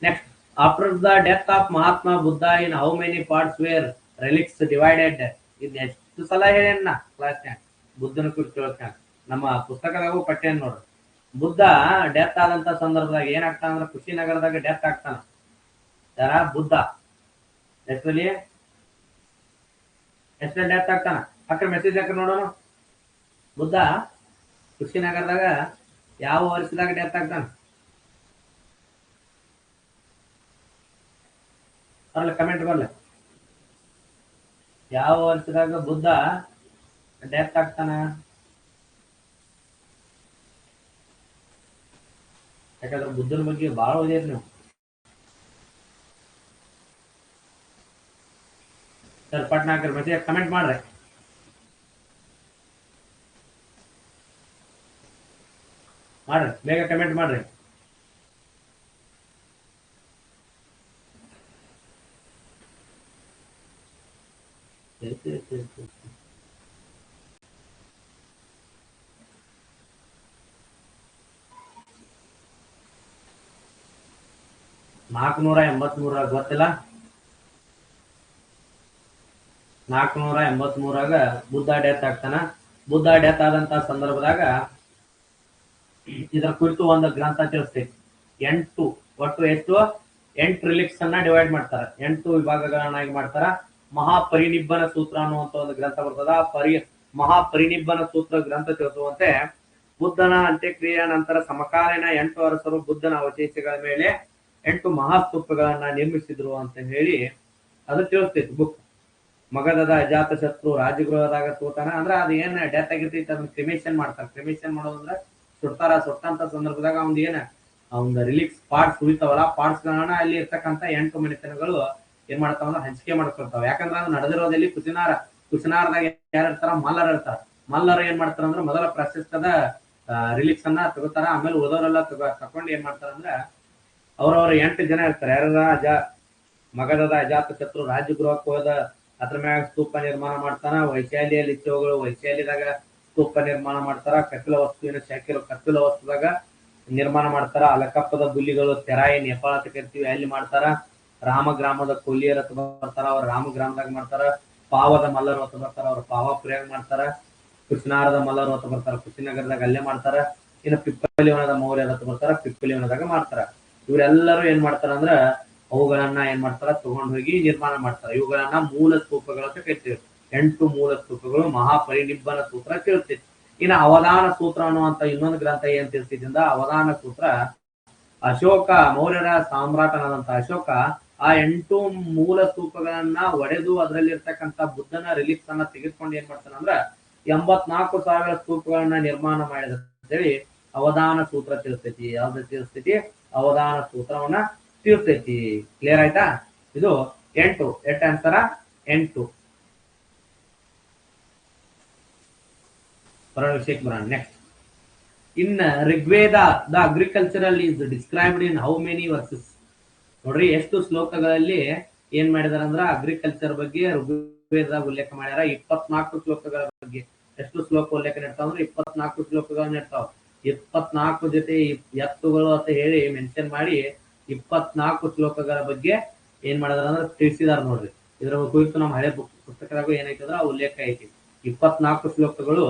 Next, after the death of Mahatma Buddha in how many parts were relics divided? ಇದ್ ಎಷ್ಟು ಸಲ ಹೇಳೇನ ಕ್ಲಾಸ್ನ್ಯಾಗ, ಬುದ್ಧನ ಕುರಿತು ಹೇಳ್ತಾನೆ. ನಮ್ಮ ಪುಸ್ತಕದಾಗೂ ಪಠ್ಯನ್ ನೋಡ್ರಿ. ಬುದ್ಧ ಡೆತ್ ಆದಂತ ಸಂದರ್ಭದಾಗ ಏನಾಗ್ತಾನ ಅಂದ್ರೆ, ಕುಶಿನಗರದಾಗ ಡೆತ್ ಆಗ್ತಾನ. ಯಾರ? ಬುದ್ಧ. ಎಷ್ಟರಲ್ಲಿ ಡೆತ್ ಆಗ್ತಾನ? ಅಕ್ರ ಮೆಸೇಜ್ ಹಾಕ್ರಿ ನೋಡೋಣ. ಬುದ್ಧ ಕುಶಿನಗರದಾಗ ಯಾವ ವರ್ಷದಾಗ ಡೆತ್ ಆಗ್ತಾನ? ಬರ್ಲ ಕಮೆಂಟ್ ಬರ್ಲ, ಯಾವ ವರ್ಷದಾಗ ಬುದ್ಧ ಡೆತ್ ಆಗ್ತಾನ? ಯಾಕಂದ್ರೆ ಬುದ್ಧನ ಬಗ್ಗೆ ಬಹಳ ಓದಿರಿ ನೀವು. ಸರ್ ಪಟ್ನಾಕರ್ ಮೆಸೇಜ್ ಕಮೆಂಟ್ ಮಾಡ್ರಿ. ಬೇಗ ಕಮೆಂಟ್ ಮಾಡ್ರಿ. ನಾಲ್ಕುನೂರ ಗೊತ್ತಿಲ್ಲ. 483 ಬುದ್ಧ ಡೆತ್ ಆಗ್ತಾನ. ಬುದ್ಧ ಡೆತ್ ಆದಂತ ಸಂದರ್ಭದಾಗ ಇದರ ಕುರಿತು ಒಂದು ಗ್ರಂಥ ತಿಳಿಸ್ತೈತಿ. 8 ಒಟ್ಟು ಎಷ್ಟು 8 ರಿಲಿಕ್ಸ್ ಅನ್ನ ಡಿವೈಡ್ ಮಾಡ್ತಾರ, 8 ವಿಭಾಗಗಳನ್ನಾಗಿ ಮಾಡ್ತಾರ. ಮಹಾಪರಿನಿಬ್ಬನ ಸೂತ್ರ ಅನ್ನುವಂತ ಒಂದು ಗ್ರಂಥ ಬರ್ತದ. ಮಹಾಪರಿನಿಬ್ಬನ ಸೂತ್ರ ಗ್ರಂಥ ತಿಳಿಸುವಂತೆ ಬುದ್ಧನ ಅಂತ್ಯಕ್ರಿಯೆಯ ನಂತರ ಸಮಕಾಲೀನ 8 ಅರಸರು ಬುದ್ಧನ ಅವಶೇಷಗಳ ಮೇಲೆ 8 ಮಹಾಸ್ತೂಪಗಳನ್ನ ನಿರ್ಮಿಸಿದ್ರು ಅಂತ ಹೇಳಿ ಅದು ತಿಳಿಸ್ತೈತಿ ಬುಕ್. ಮಗಧದ ಅಜಾತ ಶತ್ರು ರಾಜಗೃಹದಾಗ ತೋತಾನ ಅಂದ್ರೆ ಅದು ಏನ್ ಡೆತ್ ಆಗಿರ್ತೈತಿ, ಅದನ್ನ ಕ್ರಿಮೇಷನ್ ಮಾಡ್ತಾರ. ಕ್ರಿಮೇಷನ್ ಮಾಡೋದಂದ್ರೆ ಸುಡ್ತಾರ. ಸುಟ್ಟಂತ ಸಂದರ್ಭದಾಗ ಅವ್ನ ಏನ ಅವ್ನ ರಿಲಿಕ್ಸ್ ಪಾರ್ಟ್ಸ್ ಉಳಿತಾವಲ್ಲ, ಪಾರ್ಟ್ಸ್ ಗಳನ್ನ ಅಲ್ಲಿ ಇರ್ತಕ್ಕಂಥ 8 ಮನೆತನಗಳು ಏನ್ ಮಾಡ್ತಾವ ಅಂದ್ರೆ ಹಂಚಿಕೆ ಮಾಡ್ಕೊಳ್ತಾವ. ಯಾಕಂದ್ರೆ ಅದು ನಡೆದಿರೋದಲ್ಲಿ ಕುಸಿನಾರದಾಗ ಯಾರು ಇರ್ತಾರ, ಮಲ್ಲರ ಇರ್ತಾರ. ಮಲ್ಲರು ಏನ್ ಮಾಡ್ತಾರ ಅಂದ್ರೆ ಮೊದಲ ಪ್ರಾಶಸ್ತ್ಯದ ರಿಲಿಕ್ಸ್ ಅನ್ನ ತಗೋತಾರ. ಆಮೇಲೆ ಉಳಿದವರೆಲ್ಲ ತಗೊಂಡು ಏನ್ ಮಾಡ್ತಾರ ಅಂದ್ರೆ ಅವ್ರವ್ರ 8 ಜನ ಇರ್ತಾರೆ. ಮಗಧದ ಅಜಾತ ಶತ್ರು ರಾಜಗೃಹಕ್ಕೆ ಹೋದ, ಅದ್ರ ಮ್ಯಾಗ ಸ್ತೂಪ ನಿರ್ಮಾಣ ಮಾಡ್ತಾನ. ವೈಶಾಲಿಯಲ್ಲಿ ಇಚ್ಚೋಗಳು ವೈಶಾಲಿದಾಗ ಸ್ತೂಪ ನಿರ್ಮಾಣ ಮಾಡ್ತಾರ. ಕಪಿಲ ವಸ್ತುದಾಗ ನಿರ್ಮಾಣ ಮಾಡ್ತಾರ. ಅಲಕಪ್ಪದ ಬುಲ್ಲಿಗಳು ತೆರಾಯಿ ನೇಪಾಳ ಅಂತ ಕರಿತೀವಿ, ಅಲ್ಲಿ ಮಾಡ್ತಾರ. ರಾಮಗ್ರಾಮದ ಕೊಲ್ಲಿಯರ ಬರ್ತಾರ, ಅವ್ರ ರಾಮಗ್ರಾಮದಾಗ ಮಾಡ್ತಾರ. ಪಾವದ ಮಲ್ಲರು ಹೊತ್ತು ಬರ್ತಾರ, ಅವ್ರ ಪಾವಪುರಿಯಾಗ ಮಾಡ್ತಾರ. ಕುಶಿನಾರದ ಮಲ್ಲರು ಹೊತ್ತು ಬರ್ತಾರ, ಕುಶಿನಗರದಾಗ ಅಲ್ಲೇ ಮಾಡ್ತಾರ. ಇನ್ನು ಪಿಪ್ಪಲಿವನದ ಮೌರ್ಯರ ಹೊತ್ತು ಬರ್ತಾರ, ಪಿಪ್ಪಲಿವನದಾಗ ಮಾಡ್ತಾರ. ಇವರೆಲ್ಲರೂ ಏನ್ ಮಾಡ್ತಾರ ಅಂದ್ರ ಅವುಗಳನ್ನ ಏನ್ ಮಾಡ್ತಾರ ತಗೊಂಡ್ ಹೋಗಿ ನಿರ್ಮಾಣ ಮಾಡ್ತಾರ. ಇವುಗಳನ್ನ ಮೂಲ ಸ್ತೂಪಗಳು ಅಂತ ಕರಿತೀವಿ. 8 ಮೂಲ ಸ್ತೂಪಗಳು. ಮಹಾಪರಿನಿಬ್ಬನ ಸೂತ್ರ ತಿಳ್ತೈತಿ. ಇನ್ನು ಅವಧಾನ ಸೂತ್ರ ಅನ್ನುವಂತ ಇನ್ನೊಂದು ಗ್ರಂಥ ಏನ್ ತಿಳ್ತಿದ್ದಿಂದ, ಅವಧಾನ ಸೂತ್ರ ಅಶೋಕ ಮೌರ್ಯರ ಸಾಮ್ರಾಟನಾದಂತ ಅಶೋಕ ಆ 8 ಮೂಲ ಸ್ತೂಪಗಳನ್ನ ಒಡೆದು ಅದರಲ್ಲಿ ಇರ್ತಕ್ಕಂಥ ಬುದ್ಧನ ರಿಲಿಕ್ಸ್ ಅನ್ನ ತೆಗೆದುಕೊಂಡು ಏನ್ ಮಾಡ್ತಾನ ಅಂದ್ರ 84,000 ಸ್ತೂಪಗಳನ್ನ ನಿರ್ಮಾಣ ಮಾಡಿದ ಅಂತೇಳಿ ಅವಧಾನ ಸೂತ್ರ ತಿಳಿಸ್ತೈತಿ. ಯಾವ್ದು ತಿಳಿಸ್ತೈತಿ? ಅವಧಾನ ಸೂತ್ರವನ್ನ ತಿಳಿಸ್ತೈತಿ. ಕ್ಲಿಯರ್ ಆಯ್ತಾ? ಇದು 8. 8 ಆನ್ಸರ 8. ಬರೋಣ ವಿಷಯಕ್ಕೆ ಬರೋಣ. Next, in Rigveda the agricultural is described in how many versus? ನೋಡ್ರಿ ಎಷ್ಟು ಶ್ಲೋಕಗಳಲ್ಲಿ ಏನ್ ಮಾಡಿದಾರ ಅಂದ್ರ ಅಗ್ರಿಕಲ್ಚರ್ ಬಗ್ಗೆ ಋಗ್ವೇದದಾಗ ಉಲ್ಲೇಖ ಮಾಡ್ಯಾರ. 24 ಶ್ಲೋಕಗಳ ಬಗ್ಗೆ. ಎಷ್ಟು ಶ್ಲೋಕ ಉಲ್ಲೇಖ ನೀಡ್ತಾವ ಅಂದ್ರೆ 24 ಶ್ಲೋಕಗಳು ನೀಡ್ತಾವ. 24 ಜೊತೆ ಎತ್ತುಗಳು ಅಂತ ಹೇಳಿ ಮೆನ್ಷನ್ ಮಾಡಿ 24 ಶ್ಲೋಕಗಳ ಬಗ್ಗೆ ಏನ್ ಮಾಡಿದಾರ ಅಂದ್ರೆ ತಿಳಿಸಿದಾರ. ನೋಡ್ರಿ ಇದ್ರ ಕುರಿತು ನಮ್ಮ ಹಳೆ ಪುಸ್ತಕದಾಗ ಏನೈತೆ ಅಂದ್ರೆ ಉಲ್ಲೇಖ ಐತಿ. 24 ಶ್ಲೋಕಗಳು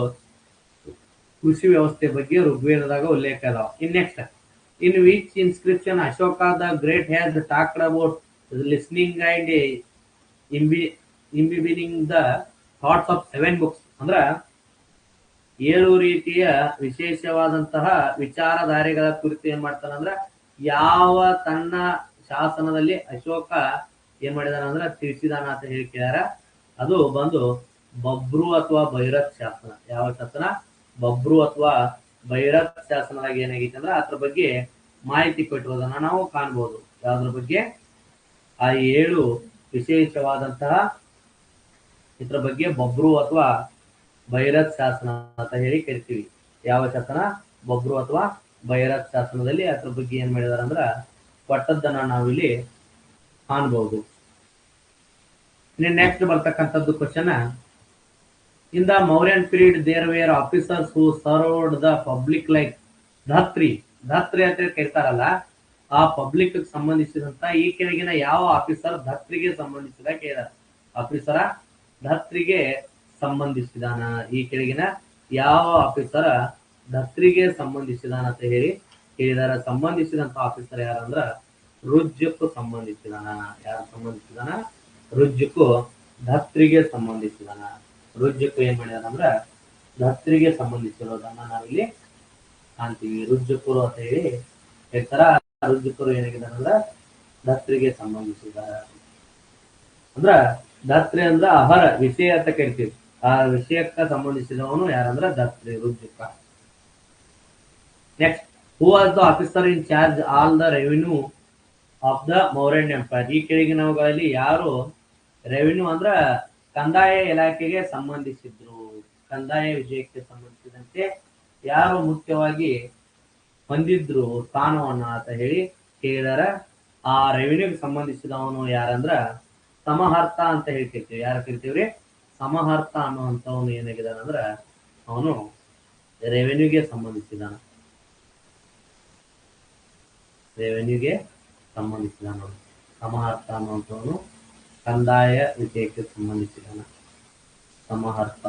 ಕೃಷಿ ವ್ಯವಸ್ಥೆ ಬಗ್ಗೆ ಋಗ್ವೇದದಾಗ ಉಲ್ಲೇಖ ಅದಾವ. ಇನ್ next, in which inscription Ashoka the Great has talked about listening and imbibing the thoughts of 7 books? ಅಂದ್ರ 7 ರೀತಿಯ ವಿಶೇಷವಾದಂತಹ ವಿಚಾರಧಾರೆಗಳ ಕುರಿತು ಏನ್ ಮಾಡ್ತಾನ ಅಂದ್ರ ಯಾವ ತನ್ನ ಶಾಸನದಲ್ಲಿ ಅಶೋಕ ಏನ್ ಮಾಡಿದಾನ ಅಂದ್ರ ತಿಳಿಸಿದಾನ ಅಂತ ಹೇಳಿ ಕೇಳ್ಯಾರ. ಅದು ಬಂದು ಬಬ್ರು ಅಥವಾ ಭೈರತ್ ಶಾಸನ. ಯಾವ ಶಾಸನ? ಬಬ್ರು ಅಥವಾ ಭೈರತ್ ಶಾಸನದಾಗ ಏನಾಗೈತೆ ಅಂದ್ರೆ ಅದ್ರ ಬಗ್ಗೆ ಮಾಹಿತಿ ಕೊಟ್ಟಿರೋದನ್ನ ನಾವು ಕಾಣ್ಬೋದು. ಯಾವ್ದ್ರ ಬಗ್ಗೆ? ಆ 7 ವಿಶೇಷವಾದಂತಹ ಇದ್ರ ಬಗ್ಗೆ ಬಬ್ರು ಅಥವಾ ಭೈರತ್ ಶಾಸನ ಅಂತ ಹೇಳಿ ಕರಿತೀವಿ. ಯಾವ ಶಾಸನ? ಬಬ್ರು ಅಥವಾ ಭೈರತ್ ಶಾಸನದಲ್ಲಿ ಅದ್ರ ಬಗ್ಗೆ ಏನ್ ಮಾಡಿದಾರ ಅಂದ್ರ ಕೊಟ್ಟದ್ದನ್ನ ನಾವಿಲ್ಲಿ ಕಾಣ್ಬಹುದು. ನೆಕ್ಸ್ಟ್ ಬರ್ತಕ್ಕಂಥದ್ದು question, in the Mauryan period there were officers who served the public like ಧಾತ್ರಿ ಅಂತ ಕರೀತಾರಲ್ಲ, ಆ ಪಬ್ಲಿಕ್ ಸಂಬಂಧಿಸಿದಂತ ಈ ಕೆಳಗಿನ ಯಾವ ಆಫೀಸರ್ ಧಾತ್ರಿಗೆ ಸಂಬಂಧಿಸಿದ ಕೇಳಿದಾರ. ಆಫೀಸರ ಧಾತ್ರಿಗೆ ಸಂಬಂಧಿಸಿದಾನ. ಈ ಕೆಳಗಿನ ಯಾವ ಆಫೀಸರ ಧಾತ್ರಿಗೆ ಸಂಬಂಧಿಸಿದಾನ ಅಂತ ಹೇಳಿ ಕೇಳಿದಾರ. ಸಂಬಂಧಿಸಿದಂತ ಆಫೀಸರ್ ಯಾರಂದ್ರ ರುಜ್ಜುಕು ಸಂಬಂಧಿಸಿದಾನ. ಯಾರು ಸಂಬಂಧಿಸಿದಾನ? ರುಜ್ಜುಕು ಧಾತ್ರಿಗೆ ಸಂಬಂಧಿಸಿದಾನ. ರುಜ್ಜುಕು ಏನ್ ಮಾಡಿದಾರ ಅಂದ್ರ ಧಾತ್ರಿಗೆ ಸಂಬಂಧಿಸಿರೋದನ್ನ ನಾವಿಲ್ಲಿ ಕಾಣ್ತೀವಿ. ರುಜ್ಜುಕರು ಅಂತ ಹೇಳಿ ಹೇಳ್ತಾರ. ರುಜ್ಜುಕರು ಏನಾಗಿದಾರ ಅಂದ್ರ ಧಾತ್ರಿಗೆ ಸಂಬಂಧಿಸಿದಾರ. ಅಂದ್ರ ಧಾತ್ರಿ ಅಂದ್ರ ಅಹರ ವಿಷಯ ಅಂತ ಕರಿತೀವಿ. ಆ ವಿಷಯಕ್ಕ ಸಂಬಂಧಿಸಿದವನು ಯಾರಂದ್ರ Dhatri, Rajjuka. Next, who was the officer in charge all the revenue of the Mauryan empire? ಈ ಕೆಳಗಿನವುಗಳಲ್ಲಿ ಯಾರು ರೆವಿನ್ಯೂ ಅಂದ್ರ ಕಂದಾಯ ಇಲಾಖೆಗೆ ಸಂಬಂಧಿಸಿದ್ರು? ಕಂದಾಯ ವಿಷಯಕ್ಕೆ ಸಂಬಂಧಿಸಿದಂತೆ ಯಾರು ಮುಖ್ಯವಾಗಿ ಹೊಂದಿದ್ರು ಸ್ಥಾನವನ್ನ ಅಂತ ಹೇಳಿ ಕೇಳಿದಾರ. ಆ ರೆವಿನ್ಯೂಗೆ ಸಂಬಂಧಿಸಿದವನು ಯಾರಂದ್ರ ಸಮಹರ್ತ ಅಂತ ಹೇಳ್ತಿರ್ತೀವಿ. ಯಾರು ಕರಿತೀವ್ರಿ? ಸಮಹರ್ತ ಅನ್ನುವಂಥವನು ಏನಾಗಿದಾನ ಅಂದ್ರ ಅವನು ರೆವೆನ್ಯೂಗೆ ಸಂಬಂಧಿಸಿದಾನ. ರೆವೆನ್ಯೂಗೆ ಸಂಬಂಧಿಸಿದಾನ. ಸಮಹರ್ತ ಅನ್ನುವಂಥವನು ಕಂದಾಯ ವಿಷಯಕ್ಕೆ ಸಂಬಂಧಿಸಿದಾನ. Samaharta.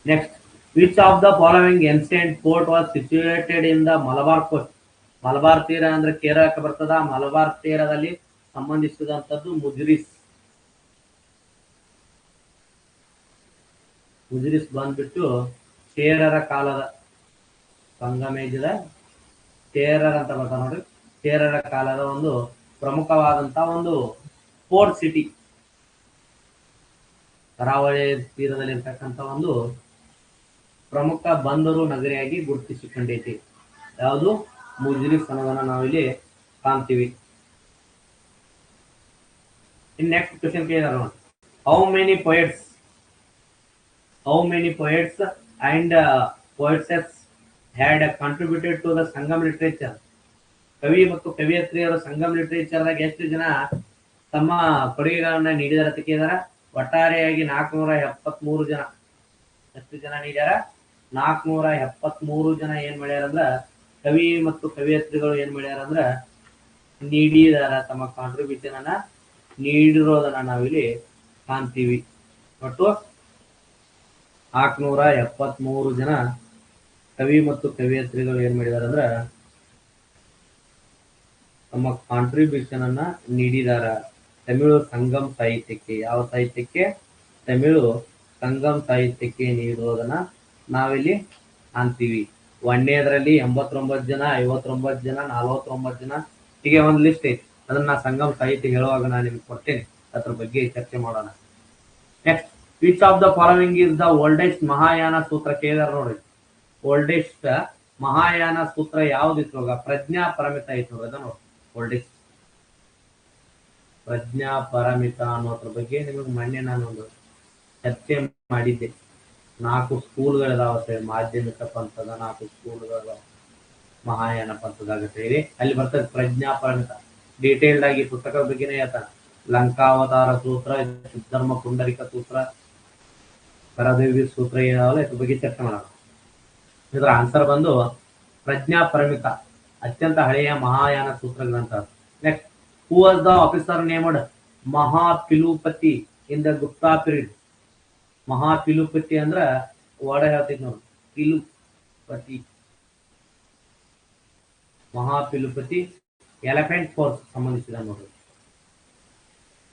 Next, which of the following ancient port was situated in the Malabar coast? Malabar ತೀರ ಅಂದ್ರೆ ಕೇರಳಕ್ಕೆ ಬರ್ತದ. ಮಲಬಾರ್ ತೀರದಲ್ಲಿ ಸಂಬಂಧಿಸಿದಂಥದ್ದು ಮುಜರಿಸ್. ಮುಜರಿಸ್ ಬಂದ್ಬಿಟ್ಟು ಚೇರರ ಕಾಲದ ಸಂಗಮೇಜದ ಚೇರರ ಅಂತ ಬರ್ತಾವ ನೋಡ್ರಿ. ಚೇರರ ಕಾಲದ ಒಂದು ಪ್ರಮುಖವಾದಂತ ಒಂದು ಪೋರ್ಟ್ ಸಿಟಿ, ಕರಾವಳಿ ತೀರದಲ್ಲಿರ್ತಕ್ಕಂಥ ಒಂದು ಪ್ರಮುಖ ಬಂದರು ನಗರಿಯಾಗಿ ಗುರುತಿಸಿಕೊಂಡೈತಿ. ಯಾವುದು? ಮುಜರಿಸ್ ಅನ್ನೋದನ್ನ ನಾವಿಲ್ಲಿ ಕಾಣ್ತೀವಿ. ಇನ್ ನೆಕ್ಸ್ಟ್ ಕ್ವೆಶ್ಚನ್ ಕೇಳಿದಾರ. How many poets and poetesses had contributed to the Sangam literature? ಕವಿ ಮತ್ತು ಕವಿಯತ್ರಿಯರು ಸಂಗಮ್ ಲಿಟರೇಚರ್ದಾಗ ಎಷ್ಟು ಜನ ತಮ್ಮ ಕೊಡುಗೆಗಳನ್ನ ನೀಡಿದಾರ ಅಂತ ಕೇಳಿದಾರ. ಒಟ್ಟಾರೆಯಾಗಿ 473 ಜನ. ಎಷ್ಟು ಜನ ನೀಡ್ಯಾರ? 473 ಜನ ಏನ್ ಮಾಡ್ಯಾರ ಅಂದ್ರ ಕವಿ ಮತ್ತು ಕವಿಯತ್ರಿಗಳು ಏನ್ ಮಾಡ್ಯಾರ ಅಂದ್ರ ನೀಡಿದಾರ. ತಮ್ಮ ಕಾಂಟ್ರಿಬ್ಯೂಷನ್ ಅನ್ನ ನೀಡಿರೋದನ್ನ ನಾವಿಲ್ಲಿ ಕಾಣ್ತೀವಿ. ಒಟ್ಟು 473 ಜನ ಕವಿ ಮತ್ತು ಕವಿಯತ್ರಿಗಳು ಏನ್ ಮಾಡಿದಾರ ಅಂದ್ರ ತಮ್ಮ ಕಾಂಟ್ರಿಬ್ಯೂಷನ್ ಅನ್ನ ನೀಡಿದಾರ ತಮಿಳು ಸಂಗಮ್ ಸಾಹಿತ್ಯಕ್ಕೆ. ಯಾವ ಸಾಹಿತ್ಯಕ್ಕೆ? ತಮಿಳು ಸಂಗಮ್ ಸಾಹಿತ್ಯಕ್ಕೆ ನೀಡಿರೋದನ್ನ ನಾವಿಲ್ಲಿ ಕಾಣ್ತೀವಿ. ಒಂದನೇದ್ರಲ್ಲಿ 89 ಜನ, 59 ಜನ, 49 ಜನ, ಹೀಗೆ ಒಂದು ಲಿಸ್ಟ್ ಐತಿ. ಅದನ್ನ ಸಂಗಮ್ ಸಾಹಿತ್ಯ ಹೇಳುವಾಗ ನಾನು ನಿಮ್ಗೆ ಕೊಡ್ತೇನೆ. ಅದ್ರ ಬಗ್ಗೆ ಚರ್ಚೆ ಮಾಡೋಣ. Next, which of the following is the oldest Mahayana ಸೂತ್ರ ಕೇಳಿದಾರೆ ನೋಡ್ರಿ. ಓಲ್ಡೆಸ್ಟ್ ಮಹಾಯಾನ ಸೂತ್ರ ಯಾವ್ದಿತ್ತು ಇವಾಗ? ಪ್ರಜ್ಞಾ ಪರಮಿತ ಐತಿ ನೋಡ್ರಿ, ಅದ ನೋಡಿ ಓಲ್ಡೆಸ್ಟ್ ಪ್ರಜ್ಞಾ ಪರಮಿತ ಅನ್ನೋದ್ರ ಬಗ್ಗೆ ನಿಮಗೆ ಮೊನ್ನೆ ನಾನೊಂದು ಚರ್ಚೆ ಮಾಡಿದ್ದೆ. 4 ಸ್ಕೂಲ್ಗಳಿದಾವ, ಮಾಧ್ಯಮಿಕ ಪಂಥದ 4 ಸ್ಕೂಲ್ಗಳಿದಾವ, ಮಹಾಯಾನ ಪಂಥದಾಗತ್ತೆ ಹೇಳಿ ಅಲ್ಲಿ ಬರ್ತದೆ ಪ್ರಜ್ಞಾ ಪರಮಿತ. ಡೀಟೇಲ್ಡ್ ಆಗಿ ಪುಸ್ತಕದ ಬಗ್ಗೆನೇ ಹೇಳ್ತಾನೆ. ಲಂಕಾವತಾರ ಸೂತ್ರ, ಸಿದ್ಧರ್ಮ ಪುಂಡರಿಕ ಸೂತ್ರ, ಕರದೇವಿ ಸೂತ್ರ ಏನಾವಲ್ಲ ಇದ್ರ ಬಗ್ಗೆ ಚರ್ಚೆ ಮಾಡೋಣ. ಇದರ ಆನ್ಸರ್ ಬಂದು ಪ್ರಜ್ಞಾ ಪರಮಿತ, ಅತ್ಯಂತ ಹಳೆಯ ಮಹಾಯಾನ ಸೂತ್ರ ಗ್ರಂಥ. Next, who was the officer named Mahapilupati in the Gupta period? Mahapilupati ಅಂದ್ರ ವರ್ಡ ಹೇಳ್ತೈತಿ ನೋಡಿ, ಪಿಲುಪತಿ. ಮಹಾಪಿಲುಪತಿ ಎಲಿಫೆಂಟ್ ಫೋರ್ಸ್ ಸಂಬಂಧಿಸಿದ ನೋಡ್ರಿ.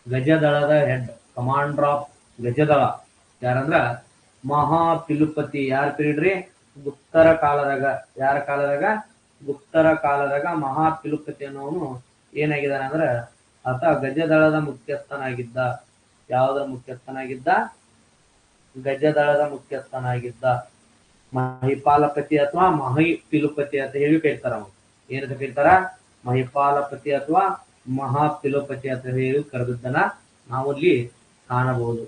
ಗಜದಳದ ಹೆಡ್, ಕಮಾಂಡರ್ ಆಫ್ ಗಜದಳ ಯಾರಂದ್ರ ಮಹಾಪಿಲುಪತಿ. ಯಾರ ಪೀರಿಯಡ್ ರೀ? ಗುಪ್ತರ ಕಾಲದಾಗ. ಯಾರ ಕಾಲದಾಗ? ಗುಪ್ತರ ಕಾಲದಾಗ ಮಹಾಪಿಲುಪತಿ ಅನ್ನೋನು ಏನಾಗಿದ್ದಾನೆ ಅಂದ್ರ ಆತ ಗಜದಳದ ಮುಖ್ಯಸ್ಥನಾಗಿದ್ದ. ಯಾವುದರ ಮುಖ್ಯಸ್ಥನಾಗಿದ್ದ? ಗಜದಳದ ಮುಖ್ಯಸ್ಥನಾಗಿದ್ದ. ಮಹಿಪಾಲಪತಿ ಅಥವಾ ಮಹಿಪಿಲುಪತಿ ಅಂತ ಹೇಳಿ ಕರೀತಾರ. ಏನಂತ ಕರೀತಾರ? ಮಹಿಪಾಲಪತಿ ಅಥವಾ ಮಹಾಪಿಲುಪತಿ ಅಂತ ಹೇಳಿ ಕರೆದಿದ್ದನ್ನ ನಾವಲ್ಲಿ ಕಾಣಬಹುದು.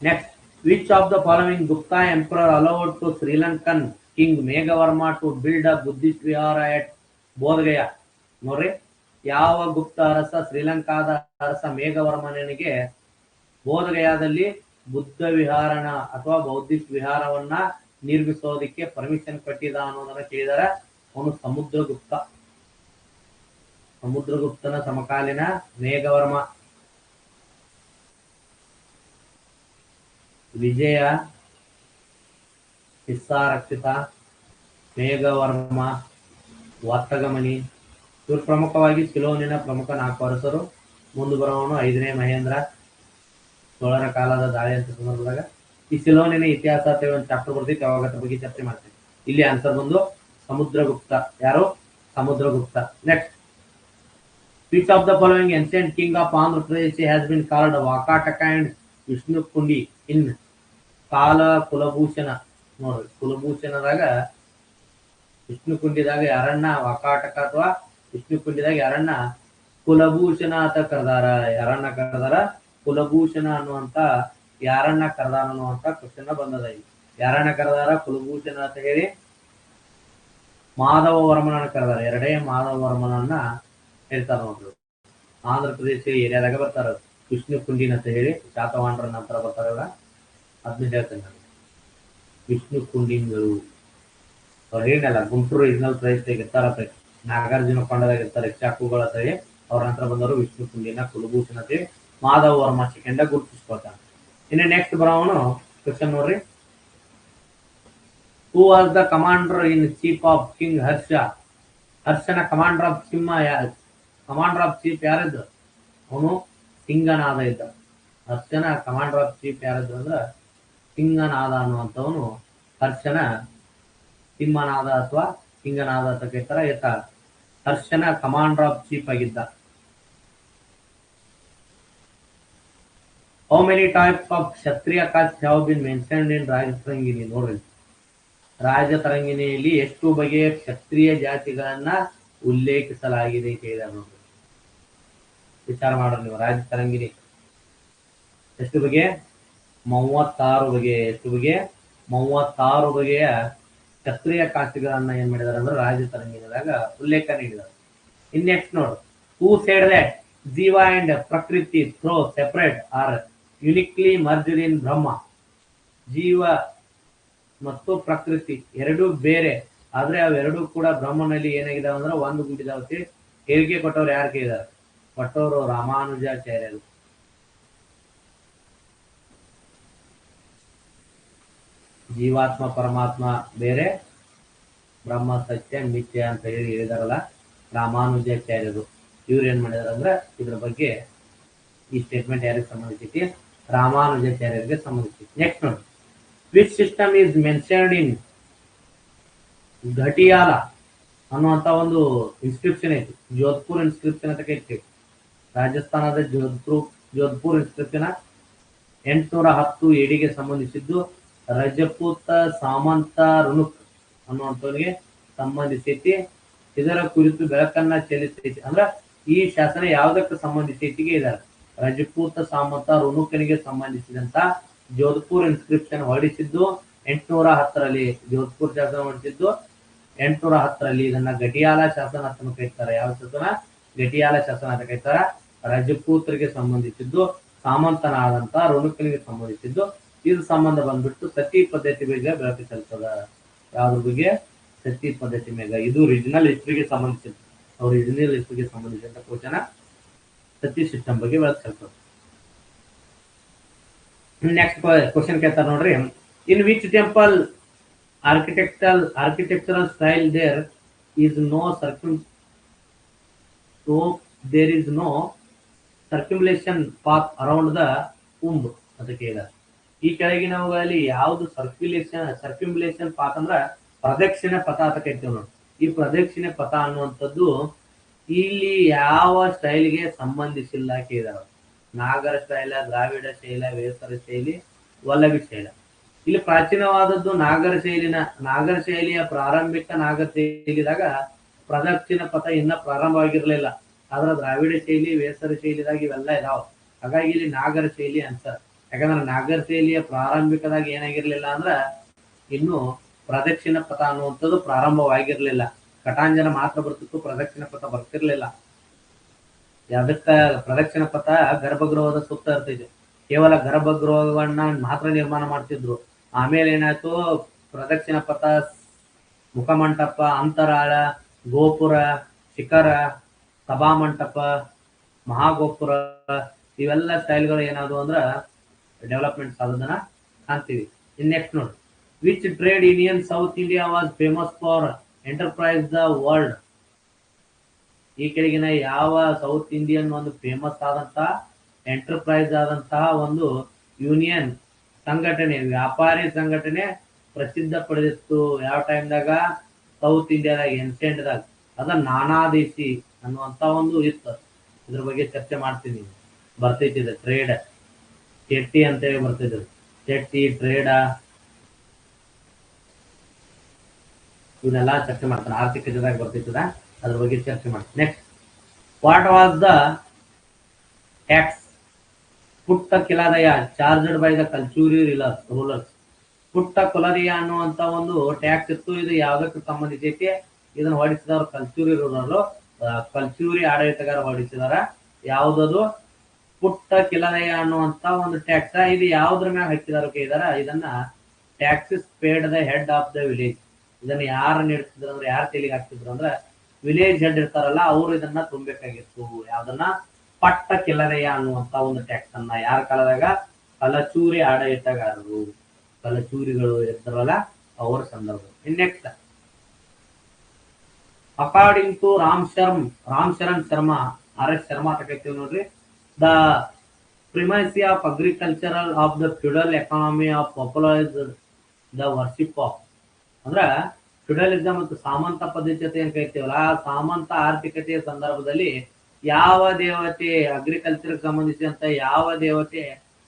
Next, which of the following Gupta emperor allowed to Sri Lankan king Meghavarma to build a Buddhist vihara at Bodh Gaya? ನೋಡ್ರಿ, ಯಾವ ಗುಪ್ತ ಅರಸ ಶ್ರೀಲಂಕಾದ ಅರಸ ಮೇಘವರ್ಮನಿಗೆ ಬೋಧಗಯಾದಲ್ಲಿ ಬುದ್ಧ ವಿಹಾರಣ ಅಥವಾ ಬೌದ್ಧಿಸ್ಟ್ ವಿಹಾರವನ್ನ ನಿರ್ಮಿಸೋದಕ್ಕೆ ಪರ್ಮಿಷನ್ ಕೊಟ್ಟಿದ ಅನ್ನೋದನ್ನ ಕೇಳಿದಾರೆ. ಅವನು ಸಮುದ್ರಗುಪ್ತ. ಸಮುದ್ರಗುಪ್ತನ ಸಮಕಾಲೀನ ಮೇಘವರ್ಮ. ವಿಜಯ, ಹಿಸ್ಸಾರಕ್ಷಿತ, ಮೇಘವರ್ಮ, ವರ್ತಗಮನಿ ಇವರು ಪ್ರಮುಖವಾಗಿ ಸಿಲೋನಿನ ಪ್ರಮುಖ 4 ಅರಸರು. ಮುಂದೆ ಬರೋವನು 5ನೇ ಮಹೇಂದ್ರ, ಚೋಳರ ಕಾಲದ ದಾಳಿ ಅಂತ ಸಂದರ್ಭದಾಗ ಈ ಸಿಲೋನಿನ ಇತಿಹಾಸ ಅಂತ ಒಂದು ಚಾಪ್ಟರ್ ಬರ್ತೈತಿ, ಅವಾಗ ಅದ್ರ ಬಗ್ಗೆ ಚರ್ಚೆ ಮಾಡ್ತೇನೆ. ಇಲ್ಲಿ ಆನ್ಸರ್ ಬಂದು ಸಮುದ್ರಗುಪ್ತ. ಯಾರು? Samudragupta. Next, which of the following ancient king of Andhra Pradesh has been called Vakataka and ವಿಷ್ಣುಕುಂಡಿ ಇನ್ ಕಾಲ ಕುಲಭೂಷಣ? ನೋಡ್ರಿ, ಕುಲಭೂಷಣದಾಗ ವಿಷ್ಣುಕುಂಡಿದಾಗ ಯಾರನ್ನ ವಾಕಾಟಕ ಅಥವಾ ವಿಷ್ಣುಕುಂಡಿದಾಗ ಯಾರನ್ನ ಕುಲಭೂಷಣ ಅಂತ ಕರೆದಾರ? ಯಾರನ್ನ ಕರೆದಾರ? ಕುಲಭೂಷಣ ಅನ್ನುವಂತ ಯಾರನ್ನ ಕರೆದಾರ ಅನ್ನುವಂತ ಕ್ವಶನ್ ಬಂದದ. ಯಾರನ್ನ ಕರೆದಾರ ಕುಲಭೂಷಣ ಅಂತ ಹೇಳಿ? ಮಾಧವ ವರ್ಮನನ್ನ ಕರೆದಾರ. 2ನೇ ಮಾಧವ ವರ್ಮನನ್ನ ಹೇಳ್ತಾರ ನೋಡ್ರಿ. ಆಂಧ್ರ ಪ್ರದೇಶ ಏರಿಯಾದಾಗ ಬರ್ತಾರ ವಿಷ್ಣುಕುಂಡಿನ ಅಂತ ಹೇಳಿ. ಶಾತವಾಹನರ ನಂತರ ಬರ್ತಾರಲ್ಲ, ಅದನ್ನ ಹೇಳ್ತೇನೆ ನಾನು. ವಿಷ್ಣುಕುಂಡಿಗಳು ಅವ್ರು ಏನಲ್ಲ ಗುಂಟೂರು ರೀಜನಲ್ ಪ್ರದೇಶ ಇರ್ತಾರ, ನಾಗಾರ್ಜುನ ಕೊಂಡದಾಗ ಇರ್ತಾರೆ, ಚಾಕುಗಳ ಹೇಳಿ. ಅವ್ರ ನಂತರ ಬಂದವರು ವಿಷ್ಣುಕುಂಡಿನ, ಕುಲಭೂಷಣ ಅಂತ ಹೇಳಿ ಮಾಧವ ವರ್ಮ ಸೆಕೆಂಡ್ ಗುರುತಿಸ್ಕೊಳ್ತಾನೆ. ಇನ್ನು ನೆಕ್ಸ್ಟ್ ಬರೋವನು ಕ್ವಶನ್ ನೋಡ್ರಿ. Who was the commander in chief of king Harsha? ಹರ್ಷನ ಕಮಾಂಡರ್ ಆಫ್ ಚೀಫ್ ಯಾರಿದ್ದು? ಅವನು ಸಿಂಗನಾದ ಇದ್ದ. ಹರ್ಷನ ಕಮಾಂಡರ್ ಆಫ್ ಚೀಫ್ ಯಾರಿದ್ರು ಅಂದ್ರ ಸಿಂಗನಾದ ಅನ್ನುವಂಥವನು ಹರ್ಷನ ಸಿಂಹನಾದ ಅಥವಾ ಸಿಂಗನಾದ ಅಂತ ಕೇಳ್ತಾರ. ಈತ ಹರ್ಷನ ಕಮಾಂಡರ್ ಆಫ್ ಚೀಫ್ ಆಗಿದ್ದ. How many types of Kshatriya caste have been mentioned in Rajatarangini? ನೋಡ್ರಿ, ರಾಜತರಂಗಿಣಿಯಲ್ಲಿ ಎಷ್ಟು ಬಗೆಯ ಕ್ಷತ್ರಿಯ ಜಾತಿಗಳನ್ನ ಉಲ್ಲೇಖಿಸಲಾಗಿದೆ ಕೇಳಿದಾರೆ ನೋಡ್ರಿ. ವಿಚಾರ ಮಾಡ್ರಿ ನೀವು. ರಾಜತರಂಗಿಣಿ ಎಷ್ಟು ಬಗೆ? 36 ಬಗೆ. ಎಷ್ಟು ಬಗೆ? 36 ಬಗೆಯ ಕ್ಷತ್ರಿಯ ಕಾಸ್ಟ್ಗಳನ್ನ ಏನ್ ಮಾಡಿದಾರೆ ಅಂದ್ರೆ ರಾಜತರಂಗಿಣಿದಾಗ ಉಲ್ಲೇಖ ನೀಡಿದ್ದಾರೆ. ಇನ್ ನೆಕ್ಸ್ಟ್ ನೋಡು, ಹೂ ಸೆಡ್ ದಟ್ ಜೀವ ಅಂಡ್ ಪ್ರಕೃತಿ ಥ್ರೋ ಸೆಪರೇಟ್ ಆರ್ ಯುನಿಕ್ಲಿ ಮರ್ಜ್ಡ್ ಇನ್ ಬ್ರಹ್ಮ? ಜೀವ ಮತ್ತು ಪ್ರಕೃತಿ ಎರಡು ಬೇರೆ, ಆದ್ರೆ ಅವೆರಡೂ ಕೂಡ ಬ್ರಹ್ಮನಲ್ಲಿ ಏನಾಗಿದಾವೆ ಅಂದ್ರೆ ಒಂದು ಗುಂಡಿದಾವತಿ. ಹೇಳಿಕೆ ಕೊಟ್ಟವ್ರು ಯಾರು ಕೇಳಿದಾರೆ? ಕೊಟ್ಟವರು ರಾಮಾನುಜಾಚಾರ್ಯರು. ಜೀವಾತ್ಮ ಪರಮಾತ್ಮ ಬೇರೆ, ಬ್ರಹ್ಮ ಸತ್ಯ ಮಿಥ್ಯ ಅಂತ ಹೇಳಿ ಹೇಳಿದಾರಲ್ಲ ರಾಮಾನುಜಾಚಾರ್ಯರು. ಇವ್ರು ಏನ್ ಮಾಡಿದಾರ ಅಂದ್ರೆ ಇದ್ರ ಬಗ್ಗೆ ಈ ಸ್ಟೇಟ್ಮೆಂಟ್ ಯಾರಿಗೆ ಸಂಬಂಧಿಸಿತಿ? ರಾಮಾನುಜಾಚಾರ್ಯರಿಗೆ ಸಂಬಂಧಿಸಿತಿ. ನೆಕ್ಸ್ಟ್ ನೋಡಿ, which system is mentioned in Ghatiyala ಅನ್ನುವಂತ ಒಂದು ಇನ್ಸ್ಕ್ರಿಪ್ಷನ್ ಐತಿ. ಜೋಧ್ಪುರ್ ಇನ್ಸ್ಕ್ರಿಪ್ಷನ್ ಅಂತ ಕರಿತೀವಿ. ರಾಜಸ್ಥಾನದ ಜೋಧ್ಪುರ್ ಇನ್ಸ್ಕ್ರಿಪ್ಷನ್ 810 ಎಡಿಗೆ ಸಂಬಂಧಿಸಿದ್ದು. ರಜಪೂತ ಸಾಮಂತ ರುನುಕ್ ಅನ್ನುವಂಥವನಿಗೆ ಸಂಬಂಧಿಸೈತಿ. ಇದರ ಕುರಿತು ಬೆಳಕನ್ನ ಚೆಲ್ಲಿಸೈತಿ. ಅಂದ್ರ ಈ ಶಾಸನ ಯಾವುದಕ್ಕೆ ಸಂಬಂಧಿಸೈತಿಗೆ ಇದ್ದಾರೆ. ರಜಪೂತ ಸಾಮಂತ ರುನುಕನಿಗೆ ಸಂಬಂಧಿಸಿದಂತ ಜೋಧ್ಪುರ್ ಇನ್ಸ್ಕ್ರಿಪ್ಷನ್ ಹೊರಡಿಸಿದ್ದು 810ರಲ್ಲಿ. ಜೋಧ್ಪುರ್ ಶಾಸನ ಹೊರಡಿಸಿದ್ದು 810ರಲ್ಲಿ. ಇದನ್ನ ಗಟಿಯಾಲ ಶಾಸನ ಅಂತ ಕರೀತಾರೆ. ಯಾವ ಶಾಸನ? ಗಟಿಯಾಲ ಶಾಸನ ಅಂತ ಕರೀತಾರ. ರಜಪೂತರಿಗೆ ಸಂಬಂಧಿಸಿದ್ದು, ಸಾಮಂತನಾದಂತ ರುನುಕನಿಗೆ ಸಂಬಂಧಿಸಿದ್ದು. ಇದು ಸಂಬಂಧ ಬಂದ್ಬಿಟ್ಟು ಸತಿ ಪದ್ಧತಿ ಬಗ್ಗೆ ಬೆಳಕು ಚೆಲ್ತದ. ಯಾವ್ದ್ರ ಬಗ್ಗೆ? ಸತಿ ಪದ್ಧತಿ ಮೇಲೆ. ಇದು ರೀಜನಲ್ ಹಿಸ್ಟ್ರಿಗೆ ಸಂಬಂಧಿಸಿದ. ರೀಜನಲ್ ಹಿಸ್ಟ್ರಿಗೆ ಸಂಬಂಧಿಸಿದಂತ ಕ್ವಶನ್ ಸತಿ ಸಿಸ್ಟಮ್ ಬಗ್ಗೆ ಬೆಳಕು ಚೆಲ್ತದ. ನೆಕ್ಸ್ಟ್ ಕ್ವಶನ್ ಕೇಳ್ತಾರೆ ನೋಡ್ರಿ. In which temple architectural style there is no circumambulation path around the womb ಅಂತ ಕೇಳಿದ್ದಾರೆ. ಈ ಕೆಳಗಿನವುಗಳಲ್ಲಿ ಯಾವುದು ಸರ್ಕ್ಯುಂಬುಲೇಷನ್ ಪಾತ್ ಅಂದ್ರ ಪ್ರದಕ್ಷಿಣೆ ಪಥ ಅಂತ ಕರಿತೀವಿ ನೋಡಿ. ಈ ಪ್ರದಕ್ಷಿಣೆ ಪಥ ಅನ್ನುವಂಥದ್ದು ಇಲ್ಲಿ ಯಾವ ಸ್ಟೈಲ್ಗೆ ಸಂಬಂಧಿಸಿಲ್ಲ ಕೇಳಿದಾರೆ. ನಾಗರ ಶೈಲ, ದ್ರಾವಿಡ ಶೈಲ, ವೇಸರ ಶೈಲಿ, ವಲ್ಲಭಿ ಶೈಲ. ಇಲ್ಲಿ ಪ್ರಾಚೀನವಾದದ್ದು ನಾಗರ ಶೈಲಿಯ ಪ್ರಾರಂಭಿಕ ನಾಗರ ಶೈಲಿದಾಗ ಪ್ರದಕ್ಷಿಣ ಪಥ ಇನ್ನ ಪ್ರಾರಂಭವಾಗಿರ್ಲಿಲ್ಲ. ಆದ್ರ ದ್ರಾವಿಡ ಶೈಲಿ, ವೇಸರ ಶೈಲಿದಾಗ ಇವೆಲ್ಲ ಇದಾವ. ಹಾಗಾಗಿ ಇಲ್ಲಿ ನಾಗರ ಶೈಲಿ ಅಂತ. ಯಾಕಂದ್ರೆ ನಾಗರ ಶೈಲಿಯ ಪ್ರಾರಂಭಿಕದಾಗ ಏನಾಗಿರ್ಲಿಲ್ಲ ಅಂದ್ರ ಇನ್ನು ಪ್ರದಕ್ಷಿಣ ಪಥ ಅನ್ನುವಂಥದ್ದು ಪ್ರಾರಂಭವಾಗಿರ್ಲಿಲ್ಲ. ಕಟಾಂಜನ ಮಾತ್ರ ಬರ್ತಿತ್ತು, ಪ್ರದಕ್ಷಿಣ ಪಥ ಬರ್ತಿರ್ಲಿಲ್ಲ. ಅದಕ್ಕ ಪ್ರದಕ್ಷಿಣ ಪಥ ಗರ್ಭಗೃಹದ ಸುತ್ತ ಇರ್ತಿದೆ. ಕೇವಲ ಗರ್ಭಗೃಹವನ್ನ ಮಾತ್ರ ನಿರ್ಮಾಣ ಮಾಡ್ತಿದ್ರು. ಆಮೇಲೆ ಏನಾಯ್ತು, ಪ್ರದಕ್ಷಿಣ ಪಥ ಮುಖಮಂಟಪ, ಅಂತರಾಳ, ಗೋಪುರ, ಶಿಖರ, ಸಭಾಮಂಟಪ, ಮಹಾಗೋಪುರ ಇವೆಲ್ಲ ಸ್ಟೈಲ್ಗಳು ಏನಾದ್ರು ಅಂದ್ರ ಡೆವಲಪ್ಮೆಂಟ್ಸ್ ಆಗೋದನ್ನ ಕಾಣ್ತೀವಿ. ನೆಕ್ಸ್ಟ್ ನೋಡಿ, which trade union south India was famous for enterprise the world. ಈ ಕೆಳಗಿನ ಯಾವ ಸೌತ್ ಇಂಡಿಯನ್ ಒಂದು ಫೇಮಸ್ ಆದಂತ ಎಂಟರ್ಪ್ರೈಸ್ ಆದಂತಹ ಒಂದು ಯೂನಿಯನ್ ಸಂಘಟನೆ, ವ್ಯಾಪಾರಿ ಸಂಘಟನೆ ಪ್ರಸಿದ್ಧ ಪಡೆದಿತ್ತು? ಯಾವ ಟೈಮ್ದಾಗ? ಸೌತ್ ಇಂಡಿಯಾದಾಗ, ಏನ್ಸೆಂಟ್ದಾಗ. ಅದ ನಾನಾದೇಶಿ ಅನ್ನುವಂತ ಒಂದು ಇತ್ತು. ಇದ್ರ ಬಗ್ಗೆ ಚರ್ಚೆ ಮಾಡ್ತೀನಿ. ಬರ್ತೈತಿದೆ ಟ್ರೇಡ್, ಚೆಟ್ಟಿ ಅಂತ ಹೇಳಿ ಬರ್ತಿದ್ರು. ಚೆಟ್ಟಿ, ಟ್ರೇಡ ಇವನ್ನೆಲ್ಲ ಚರ್ಚೆ ಮಾಡ್ತಾನೆ. ಆರ್ಥಿಕತೆದಾಗ ಬರ್ತೈತದ, ಅದ್ರ ಬಗ್ಗೆ ಚರ್ಚೆ ಮಾಡ್ತೀನಿ. Next, what was the tax ಪುಟ್ಟ ಕಿಲಾದಯ ಚಾರ್ಜ್ಡ್ ಬೈ ದ ಕಲ್ಚೂರಿ ರೂಲರ್ಸ್. ಪುಟ್ಟ ಕುಲದಯ ಅನ್ನುವಂತ ಒಂದು ಟ್ಯಾಕ್ಸ್ ಇತ್ತು. ಇದು ಯಾವ್ದಕ್ಕೆ ಸಂಬಂಧಿಸೈತಿ? ಇದನ್ನ ಹೊರಡಿಸಿದವರು ಕಲ್ಚೂರಿ ರೂಲರ್, ಕಲ್ಚೂರಿ ಆಡಳಿತಗಾರ ಹೊರಡಿಸಿದಾರ. ಯಾವ್ದದು? ಪುಟ್ಟ ಕಿಲದಯ ಅನ್ನುವಂತ ಒಂದು ಟ್ಯಾಕ್ಸ್. ಇದು ಯಾವ್ದ್ರ ಮ್ಯಾಗ ಹಾಕಿದಾರ ಕೇಳಿದಾರ? ಇದನ್ನ taxis paid the head of the village. ಇದನ್ನ ಯಾರು ನೀಡ್ತಿದ್ರು ಅಂದ್ರೆ, ಯಾರು ತೆಲಿಗೆ ಹಾಕ್ತಿದ್ರು ಅಂದ್ರೆ ವಿಲೇಜ್ ಹೆಡ್ ಇರ್ತಾರಲ್ಲ, ಅವರು ಇದನ್ನ ತುಂಬಬೇಕಾಗಿತ್ತು. ಯಾವ್ದನ್ನ? ಪಟ್ಟ ಕಿಲದಯ ಅನ್ನುವಂತ ಒಂದು ಟ್ಯಾಕ್ಸ್ ಅನ್ನ. ಯಾರ ಕಾಲದಾಗ? ಕಲಚೂರಿ ಆಡಳಿತಗಾರರು, ಕಲಚೂರಿಗಳು ಇರ್ತಾರಲ್ಲ ಅವರ ಸಂದರ್ಭ. Next, according to Ram Sharan Sharma, RS Sharma ಅಂತ ಕರಿತೀವಿ ನೋಡ್ರಿ. The primacy of agricultural of the feudal economy of popularise the worship of. ಅಂದ್ರ ಫ್ಯೂಡಲಿಸಂ ಮತ್ತು ಸಾಮಂತ ಪದ್ಧತಿ ಏನ್ ಕರಿತೀವಲ್ಲ, ಆ ಸಾಮಂತ ಆರ್ಥಿಕತೆಯ ಸಂದರ್ಭದಲ್ಲಿ ಯಾವ ದೇವತೆ, ಅಗ್ರಿಕಲ್ಚರ್ ಸಂಬಂಧಿಸಿದಂತ ಯಾವ ದೇವತೆ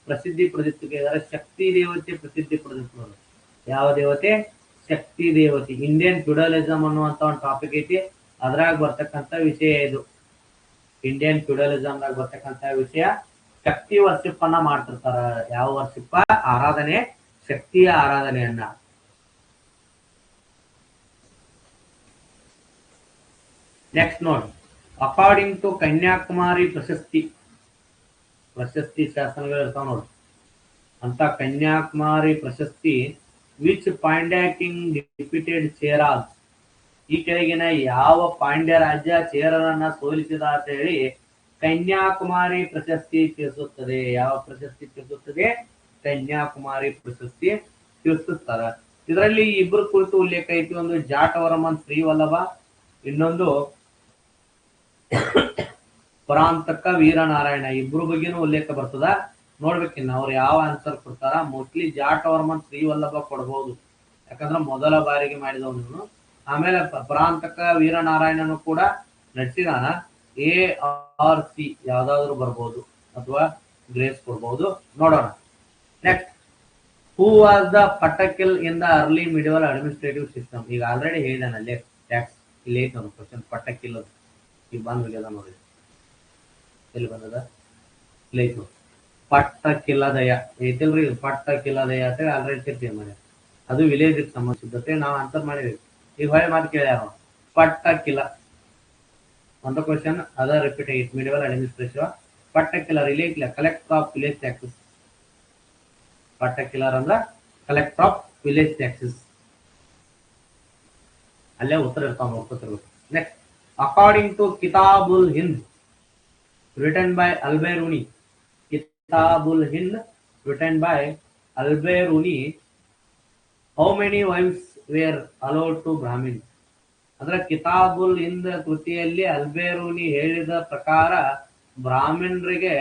ಪ್ರಸಿದ್ಧಿ ಪಡೆದಿತ್ತು? ಶಕ್ತಿ ದೇವತೆ ಪ್ರಸಿದ್ಧಿ ಪಡೆದಿತ್ತು. ಯಾವ ದೇವತೆ? ಶಕ್ತಿ ದೇವತೆ. ಇಂಡಿಯನ್ ಫ್ಯೂಡಲಿಸಂ ಅನ್ನುವಂತ ಒಂದು ಟಾಪಿಕ್ ಐತಿ, ಅದ್ರಾಗ ಬರ್ತಕ್ಕಂತ ವಿಷಯ ಇದು. ಇಂಡಿಯನ್ ಫ್ಯೂಡಲಿಸಂದಾಗ ಬರ್ತಕ್ಕಂತ ವಿಷಯ ಶಕ್ತಿ ವರ್ಷಿಪ್ ಅನ್ನ ಮಾಡ್ತಿರ್ತಾರ. ಯಾವ ವರ್ಷಿಪ್ಪ? ಆರಾಧನೆ, ಶಕ್ತಿಯ ಆರಾಧನೆಯನ್ನ. ನೆಕ್ಸ್ಟ್ ನೋಡಿ, ಅಕಾರ್ಡಿಂಗ್ ಟು ಕನ್ಯಾಕುಮಾರಿ ಪ್ರಶಸ್ತಿ ಶಾಸನಗಳು ಇರ್ತಾವ ನೋಡಿ. ಅಂತ ಕನ್ಯಾಕುಮಾರಿ ಪ್ರಶಸ್ತಿ ವಿಚ್ ಪಾಂಡ್ಯ ಕಿಂಗ್ ಡಿಫಿಟೆಡ್ ಚೇರಾಸ್. ಈ ಕೆಳಗಿನ ಯಾವ ಪಾಂಡ್ಯ ರಾಜ್ಯ ಚೇರರನ್ನ ಸೋಲಿಸಿದ ಅಂತ ಹೇಳಿ ಕನ್ಯಾಕುಮಾರಿ ಪ್ರಶಸ್ತಿ ತಿಳಿಸುತ್ತದೆ. ಯಾವ ಪ್ರಶಸ್ತಿ ತಿಳಿಸುತ್ತದೆ? ಕನ್ಯಾಕುಮಾರಿ ಪ್ರಶಸ್ತಿ ತಿಳಿಸುತ್ತಾರ. ಇದರಲ್ಲಿ ಇಬ್ಬರು ಕುರಿತು ಉಲ್ಲೇಖ ಐತಿ. ಒಂದು ಜಾಟವರ್ಮನ್ ಶ್ರೀವಲ್ಲಭ, ಇನ್ನೊಂದು ಪರಾಂತಕ ವೀರನಾರಾಯಣ. ಇಬ್ರು ಬಗ್ಗೆನೂ ಉಲ್ಲೇಖ ಬರ್ತದ. ನೋಡ್ಬೇಕಿನ್ನ ಅವ್ರು ಯಾವ ಆನ್ಸರ್ ಕೊಡ್ತಾರ. ಮೋಸ್ಟ್ಲಿ ಜಾಟವರ್ಮನ್ ಶ್ರೀವಲ್ಲಭ ಕೊಡ್ಬಹುದು, ಯಾಕಂದ್ರೆ ಮೊದಲ ಬಾರಿಗೆ ಮಾಡಿದವನು. ಆಮೇಲೆ ಪರಾಂತಕ ವೀರನಾರಾಯಣನು ಕೂಡ ನಡೆಸಿದಾನ. A or C ಯಾವ್ದಾದ್ರು ಬರ್ಬೋದು, ಅಥವಾ ಗ್ರೇಸ್ ಕೊಡ್ಬಹುದು. ನೋಡೋಣ. Next, who was the Pattakil in the early medieval administrative system. ಈಗ ಆಲ್ರೆಡಿ ಹೇಳಿದಾನೆ ಅಲ್ಲೇ ಟ್ಯಾಕ್ಸ್ ಇಲ್ಲಿ ಐತೆ ನೋಡಿ ಕ್ವಶನ್ ಪಟಕಿಲ್ ಈಗ ಬಂದ್ ಹೋಗ್ಯದ ನೋಡಿ. ಎಲ್ಲಿ ಬಂದದ? ಇಲ್ಲಿ ಐತು ಪಟ್ಟಕಿಲ್ಲದಯ ಐತಿಲ್ರಿ. ಪಟ್ಟಕಿಲ್ಲದಯ ಅಂತ ಆಲ್ರೆಡಿ ತಿರ್ತೀವಿ ಮನೆ, ಅದು ವಿಲೇಜ್ ಸಂಬಂಧಿಸಿದ್ದತೆ ನಾವು ಆನ್ಸರ್ ಮಾಡಿದ್ವಿ. ಈಗ ಹೊಳೆ ಮಾತು ಕೇಳ್ಯಾರ ಪಟ್ಟಕಿಲ್ಲ. ಒಂದು ಕ್ವಶನ್ ಅದ ರಿಪೀಟ್ ಆಗಿತ್ತು. ಮಿಡಿವಲ್ ಅಡ್ಮಿನಿಸ್ಟ್ರೇಷನ್ ಪಟ್ಟಕಿಲ್ಲರ್ ಇಲ್ಲಿ ಐತಿಲ್ಲ collector of village taxes. Pattakillar ಅಂದ್ರ ಕಲೆಕ್ಟರ್ ಆಫ್ ವಿಲೇಜ್ ಟ್ಯಾಕ್ಸಸ್. ಅಲ್ಲೇ ಉತ್ತರ ಇರ್ತಾವ ನೋಡ್ಕೊತಿರ್ಬೇಕು. Next, according to Kitabul Hind written by Al-Biruni. Kitabul Hind written by Al-Biruni. How many wives were allowed to Brahmin? ಅಂದ್ರೆ ಕಿತಾಬುಲ್ ಹಿಂದ್ ಕೃತಿಯಲ್ಲಿ ಅಲ್ಬೇರೂನಿ ಹೇಳಿದ ಪ್ರಕಾರ ಬ್ರಾಹ್ಮಣರಿಗೆ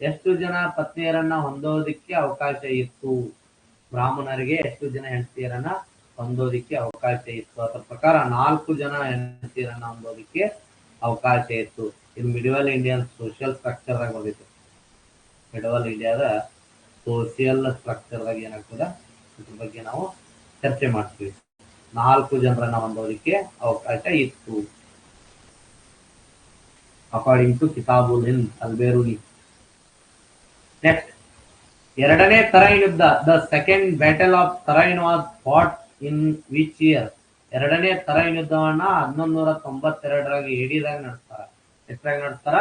ಎಷ್ಟು ಜನ ಪತ್ನಿಯರನ್ನ ಹೊಂದೋದಿಕ್ಕೆ ಅವಕಾಶ ಇತ್ತು? ಬ್ರಾಹ್ಮಣರಿಗೆ ಎಷ್ಟು ಜನ ಹೆಂಡತಿಯರನ್ನ ಹೊಂದೋದಿಕ್ಕೆ ಅವಕಾಶ ಇತ್ತು? ಅದರ ಪ್ರಕಾರ 4 ಜನ ಹೆಂಡತಿಯರನ್ನ ಹೊಂದೋದಿಕ್ಕೆ ಅವಕಾಶ ಇತ್ತು. ಇದು ಮಿಡಿವಲ್ ಇಂಡಿಯನ್ ಸೋಷಿಯಲ್ ಸ್ಟ್ರಕ್ಚರ್ ದಾಗ ಬಂದಿತ್ತು. ಮಿಡಿವಲ್ ಇಂಡಿಯಾದ ಸೋಷಿಯಲ್ ಸ್ಟ್ರಕ್ಚರ್ ದಾಗ ಏನಾಗ್ತದ ಇದ್ರ ಬಗ್ಗೆ ನಾವು ಚರ್ಚೆ ಮಾಡ್ತೀವಿ. 4 ಜನರನ್ನ ಹೊಂದೋದಿಕ್ಕೆ ಅವಕಾಶ ಇತ್ತು according to Kitabul Hind ಅಲ್ಬೇರೂನಿ. Next, ಎರಡನೇ ತರೈನ್ ಯುದ್ಧ the second battle of Tarain was Ghat in which year? ಎರಡನೇ ತರೈನ್ ಯುದ್ಧವನ್ನ 1192 ಎಡಿದಾಗ ನಡೆಸ್ತಾರ. ಎಷ್ಟ್ರಾಗ ನಡೆಸ್ತಾರ?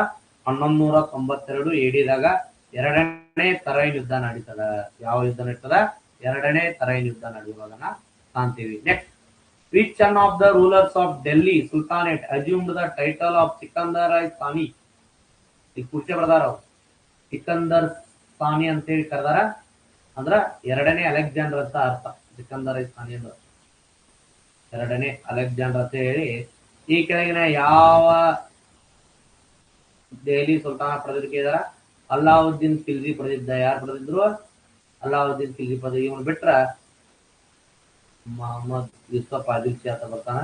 1192 ಎಡಿದಾಗ ಎರಡನೇ ತರೈನ್ ಯುದ್ಧ ನಡೀತದ. ಯಾವ ಯುದ್ಧ ನಡೀತದ? ಎರಡನೇ ತರೈನ್ ಯುದ್ಧ ನಡೆಯುವುದನ್ನ ಕಾಣ್ತೀವಿ. Next, which one of the rulers of Delhi sultanate assumed the title of Sikandar Sani? ಈಗ ಪುಷ್ಯ ಬರ್ದಾರ ಅವ್ರು ಸಿಕಂದರ್ ಸಾನಿ ಅಂತೇಳಿ ಕರೆದಾರ. ಅಂದ್ರ ಎರಡನೇ ಅಲೆಕ್ಸಾಂಡರ್ ಅಂತ ಅರ್ಥ. ಸಿಕಂದರ್ ಸಾನಿ ಅಂದ್ರ ಎರಡನೇ ಅಲೆಕ್ಸಾಂಡರ್ ಅಂತ ಹೇಳಿ. ಈ ಕೆಳಗಿನ ಯಾವ ದೆಹಲಿ ಸುಲ್ತಾನ ಪಡೆದಿದ್ದಾರ? ಅಲ್ಲಾವುದ್ದೀನ್ ಖಿಲ್ಜಿ ಪಡೆದಿದ್ದ. ಯಾರು ಪಡೆದಿದ್ರು? ಅಲ್ಲಾವುದ್ದೀನ್ ಖಿಲ್ಜಿ ಪಡೆದ. ಇವನು ಬಿಟ್ರ ಮೊಹಮ್ಮದ್ ಯೂಸಫ್ ಆದಿಲ್ ಶಾ ಅಂತ ಬರ್ತಾನ,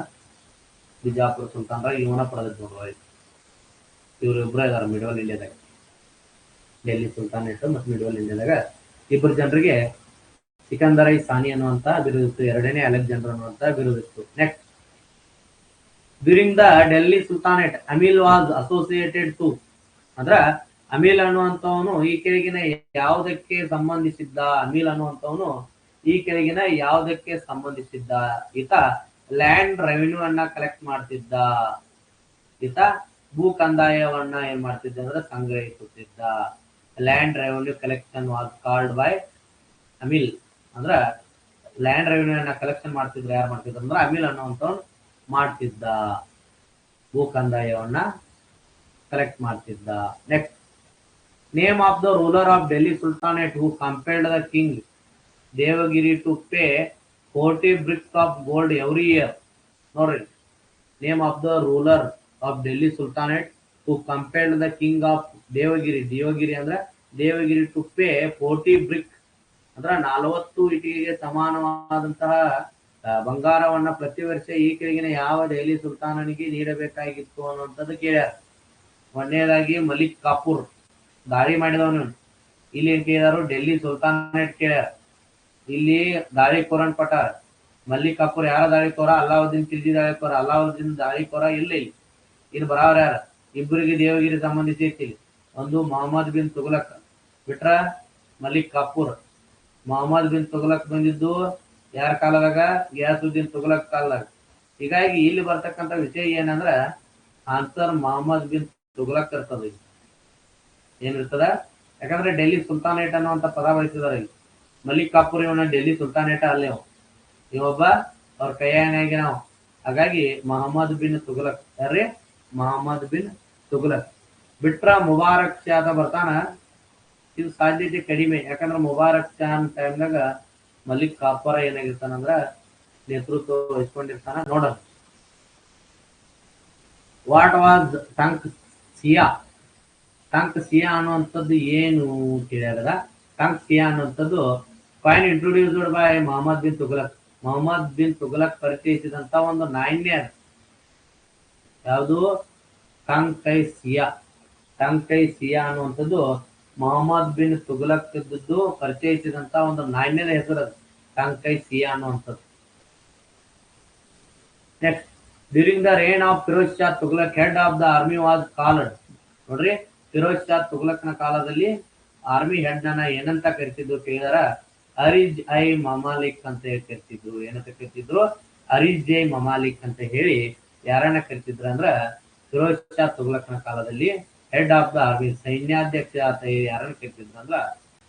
ಬಿಜಾಪುರ ಸುಲ್ತಾನ್ರ. ಇವನ ಪಡೆದಿದ್ ನೋಡ್ರಿ. ಇವ್ರು ಇಬ್ರು ಇದಾರ ಮಿಡಿವಲ್ ಇಂಡಿಯಾದಾಗ. ಡೆಲ್ಲಿ ಸುಲ್ತಾನೇಟ್ ಮತ್ತು ಮಿಡಿವಲ್ ಇಂಡಿಯಾದಾಗ ಇಬ್ಬರು ಜನರಿಗೆ ಸಿಕಂದರ್ ಸಾನಿ ಅನ್ನುವಂತ ಬಿರುದಿತ್ತು. ಎರಡನೇ ಅಲೆಕ್ಸಾಂಡರ್ ಅನ್ನುವಂತ ಬಿರುದಿತ್ತು. Next, during the Delhi sultanate Amil was associated to ಅಂದ್ರ ಅಮೀಲ್ ಅನ್ನುವಂಥವನು ಈ ಕೆಳಗಿನ ಯಾವುದಕ್ಕೆ ಸಂಬಂಧಿಸಿದ್ದ? ಅಮೀಲ್ ಅನ್ನುವಂಥವನು ಈ ಕೆಳಗಿನ ಯಾವುದಕ್ಕೆ ಸಂಬಂಧಿಸಿದ್ದ? ಈತ ಲ್ಯಾಂಡ್ ರೆವಿನ್ಯೂ ಅನ್ನ ಕಲೆಕ್ಟ್ ಮಾಡ್ತಿದ್ದ. ಈತ ಭೂ ಕಂದಾಯವನ್ನ ಏನ್ ಮಾಡ್ತಿದ್ದ ಅಂದ್ರೆ ಸಂಗ್ರಹಿಸುತ್ತಿದ್ದ. Land revenue collection was called by Amil. ಅಂದ್ರ ಲ್ಯಾಂಡ್ ರೆವಿನ್ಯೂ ಅನ್ನ ಕಲೆಕ್ಷನ್ ಮಾಡ್ತಿದ್ರು. ಯಾರು ಮಾಡ್ತಿದ್ರು ಅಂದ್ರೆ ಅಮೀಲ್ ಅನ್ನುವಂಥವ್ನು ಮಾಡ್ತಿದ್ದ. ಭೂ ಕಂದಾಯವನ್ನ ಕಲೆಕ್ಟ್ ಮಾಡ್ತಿದ್ದ. Next, name of the ruler of Delhi sultanate who compelled the king Devagiri to pay 40 bricks of gold every year. ನೋಡ್ರಿ, name of the ruler of Delhi sultanate who compelled the king of Devagiri. Devagiri ಅಂದ್ರೆ ದೇವಗಿರಿ ಟು ಪೇ 40 ಬ್ರಿಕ್ ಅಂದ್ರೆ 40 ಇಟಿಗೆಗೆ ಸಮಾನವಾದಂತಹ ಬಂಗಾರವನ್ನ ಪ್ರತಿ ವರ್ಷ ಈ ಕೆಳಗಿನ ಯಾವ ದೆಹಲಿ ಸುಲ್ತಾನನಿಗೆ ನೀಡಬೇಕಾಗಿತ್ತು ಅನ್ನುವಂಥದ್ದು ಕೇಳ್ಯಾರ. ಒಂದನೇದಾಗಿ ಮಲಿಕ್ ಕಾಪೂರ್ ದಾಳಿ ಮಾಡಿದವನು. ಇಲ್ಲಿ ಏನ್ ಕೇಳಿದಾರು? ಡೆಲ್ಲಿ ಸುಲ್ತಾನೇಟ್ ಕೇಳ್ಯಾರ. ಇಲ್ಲಿ ದಾಳಿಕೋರನ್ ಪಟ್ಟಾರ. ಮಲ್ಲಿಕ್ ಕಾಪೂರ್ ಯಾರ ದಾಳಿಕೋರ? ಅಲ್ಲಾವುದ್ದೀನ್ ಖಿಲ್ಜಿ ದಾಳಿಕೋರ. ಅಲ್ಲಾವುದ್ದೀನ್ ದಾಳಿಕೋರ ಇಲ್ಲ. ಇಲ್ಲಿ ಬರಾವ್ರ ಯಾರ? ಇಬ್ಬರಿಗೆ ದೇವಗಿರಿ ಸಂಬಂಧಿಸಿ. ಒಂದು ಮೊಹಮ್ಮದ್ ಬಿನ್ ತುಘಲಕ್ ಬಿಟ್ರ ಮಲಿಕ್ ಕಾಪೂರ್. ಮೊಹಮ್ಮದ್ ಬಿನ್ ತುಘಲಕ್ ಬಂದಿದ್ದು ಯಾರ ಕಾಲದಾಗ? ಗಿಯಾಸುದ್ದೀನ್ ತುಘಲಕ್ ಕಾಲದಾಗ. ಹೀಗಾಗಿ ಇಲ್ಲಿ ಬರ್ತಕ್ಕಂಥ ವಿಷಯ ಏನಂದ್ರ ಆನ್ಸರ್ ಮೊಹಮ್ಮದ್ ಬಿನ್ ತುಘಲಕ್ ಇರ್ತದ. ಏನಿರ್ತದ? ಯಾಕಂದ್ರೆ ಡೆಲ್ಲಿ ಸುಲ್ತಾನೇಟ್ ಅನ್ನುವಂತ ಪದ ಬಳಸಿದಾರ ಇಲ್ಲಿ. ಮಲಿಕ್ ಕಾಪೂರ್ ಇವನ ಡೆಲ್ಲಿ ಸುಲ್ತಾನೇಟ ಅಲ್ಲೇ ಇವೊಬ್ಬ ಅವ್ರ ಕೈಯಾಗಿ ನಾವು. ಹಾಗಾಗಿ ಮೊಹಮ್ಮದ್ ಬಿನ್ ತುಘಲಕ್. ಯಾರ್ರಿ? ಮೊಹಮ್ಮದ್ ಬಿನ್ ತುಘಲಕ್. ಬಿಟ್ರ ಮುಬಾರಕ್ ಶಾ ಅಂತ ಬರ್ತಾನ. ಇದು ಸಾಧ್ಯತೆ ಕಡಿಮೆ. ಯಾಕಂದ್ರೆ ಮುಬಾರಕ್ ಶಾ ಟೈಮ್ನಾಗ ಮಲಿಕ್ ಕಾಪೂರ ಏನಾಗಿರ್ತಾನಂದ್ರ ನೇತೃತ್ವ ವಹಿಸ್ಕೊಂಡಿರ್ತಾನ. ನೋಡೋಣ. ವಾಟ್ ವಾಸ್ ಟಂಕ್ ಸಿಯಾ? ಟಂಕ್ ಸಿಯಾ ಅನ್ನುವಂಥದ್ದು ಏನು ಕೇಳ್ಯಾರ. ಟಂಕ್ ಸಿಯಾ ಅನ್ನುವಂಥದ್ದು coin introduced by Mohammad bin Tughlaq. Mohammad bin Tughlaq ಪರಿಚಯಿಸಿದಂತ ಒಂದು ನಾಣ್ಯ. ಯಾವುದು? ಟಂಕ್ ಸಿಯಾ. ಟಂಕ್ ಸಿಯಾ ಅನ್ನುವಂಥದ್ದು ಮೊಹಮ್ಮದ್ ಬಿನ್ ತುಘಲಕ್ ಇದ್ದದ್ದು ಪರಿಚಯಿಸಿದಂತ ಒಂದು ನಾಣ್ಯದ ಹೆಸರು ಅದು ಟಂಕೈ ಸಿಯಾ ಅನ್ನುವಂಥದ್ದು. Next, during the reign of Firoz Shah Tughlaq head of the army was called. ನೋಡ್ರಿ, ಫಿರೋಜ್ ಶಾ ತುಘಲಕ್ನ ಕಾಲದಲ್ಲಿ ಆರ್ಮಿ ಹೆಡ್ ನನ್ನ ಏನಂತ ಕರಿತಿದ್ರು ಕೇಳಿದಾರ? ಅರಿಜ್ ಐ ಮಮಾಲಿಕ್ ಅಂತ ಹೇಳಿ ಕರಿತಿದ್ರು. ಏನಂತ ಕರಿತಿದ್ರು? ಅರಿಜ್ ಐ ಮಮಾಲಿಕ್ ಅಂತ ಹೇಳಿ ಯಾರನ್ನ ಕರಿತಿದ್ರು ಅಂದ್ರ ಫಿರೋಜ್ ಶಾ ತುಘಲಕ್ನ ಕಾಲದಲ್ಲಿ ಹೆಡ್ ಆಫ್ ದ ಆರ್ಮಿ, ಸೈನ್ಯಾಧ್ಯಕ್ಷ ಅಂತ ಯಾರನ್ನ ಕರಿತಿದ್ರು ಅಂದ್ರ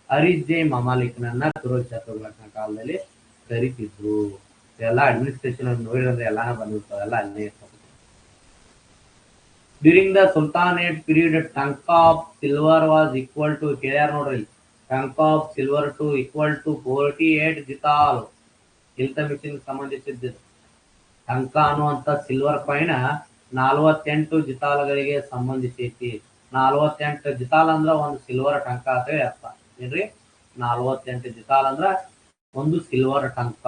ಅರಿಜ್ ಐ ಮಮಾಲಿಕ್ನನ್ನ ಫಿರೋಜ್ ಶಾ ತುಘಲಕ್ನ ಕಾಲದಲ್ಲಿ ಕರಿತಿದ್ರು. ಎಲ್ಲ ಅಡ್ಮಿನಿಸ್ಟ್ರೇಷನ್ ನೋಡಿದ್ರೆ ಎಲ್ಲಾನ ಬಂದಿರ್ತಾವ, ಎಲ್ಲ ಅಲ್ಲೇ ಇರ್ತಾವ. During the sultanate period tanka of silver was equal to, ಕೇಳ್ಯಾರ ನೋಡ್ರಿ, tanka of silver to equal to 48 jital. ಇಲ್ತಮಿಷನ್ ಸಂಬಂಧಿಸಿದ್ದು ಟಂಕ ಅನ್ನುವಂತ ಸಿಲ್ವರ್ ಕಾಯಿನ್ 48 ಜಿತಾಲ್ಗಳಿಗೆ ಸಂಬಂಧಿಸೈತಿ. 48 ಜಿತಾಲ್ ಅಂದ್ರ ಒಂದು ಸಿಲ್ವರ್ ಟಂಕ ಅಂತ ಅರ್ಥ. ಏನ್ರಿ, 48 ಜಿತಾಲ್ ಅಂದ್ರ ಒಂದು ಸಿಲ್ವರ್ ಟಂಕ.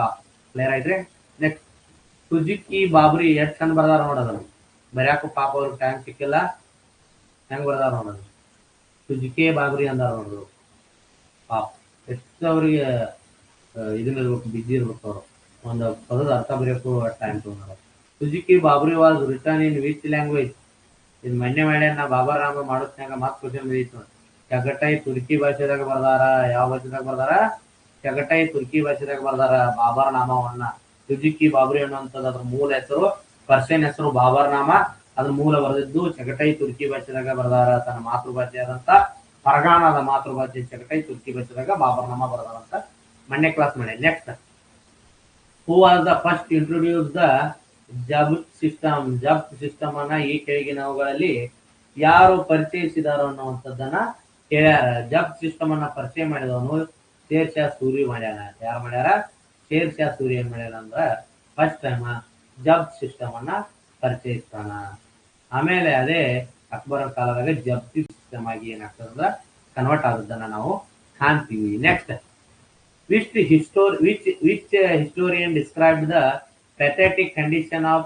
ಕ್ಲಿಯರ್ ಆಯ್ತ್ರಿ? ನೆಕ್ಸ್ಟ್, ಸುಜುಕಿ ಬಾಬ್ರಿ ಎಷ್ಟ್ ಚಂದ ಬರ್ದಾರ ನೋಡೋದು. ಬರ್ಯಾಕು ಪಾಪ ಅವ್ರಿಗೆ ಟೈಮ್ ಸಿಕ್ಕಿಲ್ಲ. ಹೆಂಗ್ ಬರ್ದಾರ ನೋಡೋದು, ಸುಜುಕಿ ಬಾಬ್ರಿ ಅಂದಾರ ನೋಡೋದು. ಪಾಪ ಎಷ್ಟು ಅವ್ರಿಗೆ ಇದನ್ನ ಇರ್ಬೇಕು, ಬಿಜಿ ಇರ್ಬೇಕು. ಅವರು ಒಂದು ಪದದ ಅರ್ಥ ಬರೆಯಕ್ಕೂ ಟೈಮ್ ತಗೊಂಡಾರ. Suzuki Babri was return in which language? ಇದು ಮೊನ್ನೆ ಮಾಡ್ಯಾನ ಬಾಬಾ ರಾಮ ಮಾಡೋದ್ನಾಗ ಮಾತು ಕ್ವಶನ್ ಬಂದಿತ್ತು. ಚಗಟೈ ತುರ್ಕಿ ಭಾಷೆದಾಗ ಬರ್ದಾರ. ಯಾವ ಭಾಷೆದಾಗ ಬರ್ದಾರ? ಚಗಟೈ ತುರ್ಕಿ ಭಾಷೆದಾಗ ಬರ್ದಾರ ಬಾಬರ್ ನಾಮವನ್ನ. ಸುಜುಕಿ ಬಾಬ್ರಿ ಅನ್ನುವಂಥದ್ದು ಅದ್ರ ಮೂಲ ಹೆಸರು, ಪರ್ಷಿಯನ್ ಹೆಸರು ಬಾಬರ್ ನಾಮ. ಅದ್ರ ಮೂಲ ಬರೆದಿದ್ದು ಚಗಟೈ ತುರ್ಕಿ ಭಾಷೆದಾಗ ಬರ್ದಾರ. ತನ್ನ ಮಾತೃಭಾಷೆ ಆದಂತ ಫರ್ಗಾನದ ಮಾತೃಭಾಷೆ ಚಗಟೈ ತುರ್ಕಿ ಭಾಷೆದಾಗ ಬಾಬರ್ ನಾಮ ಬರ್ದಾರ ಅಂತ ಮೊನ್ನೆ ಕ್ಲಾಸ್ ಮಾಡಿ. Next, who was the first introduce the zabt system? Zabt system ಅನ್ನ ಈ ಕೆಳಗಿನವುಗಳಲ್ಲಿ ಯಾರು ಪರಿಚಯಿಸಿದಾರೋ ಅನ್ನುವಂಥದ್ದನ್ನ ಹೇಳ್ಯಾರ. ಜಬ್ತ್ ಸಿಸ್ಟಮ್ ಅನ್ನ ಪರಿಚಯ ಮಾಡಿದವನು ಶೇರ್ ಶಾ ಸೂರಿ ಮಾಡ್ಯಾರ. ಯಾರು ಮಾಡ್ಯಾರ? ಶೇರ್ ಶಾ ಸೂರಿ ಏನ್ ಮಾಡ್ಯಾರ ಅಂದ್ರ ಫಸ್ಟ್ ಟೈಮ್ ಜಬ್ತ್ ಸಿಸ್ಟಮ್ ಅನ್ನ ಪರಿಚಯಿಸ್ತಾನ. ಆಮೇಲೆ ಅದೇ ಅಕ್ಬರ ಕಾಲದಾಗ ಜಬ್ತಿ ಸಿಸ್ಟಮ್ ಆಗಿ ಏನಾಗ್ತದ ಕನ್ವರ್ಟ್ ಆದದ್ದನ್ನ ನಾವು ಕಾಣ್ತೀವಿ. Next, which historian described the pathetic condition of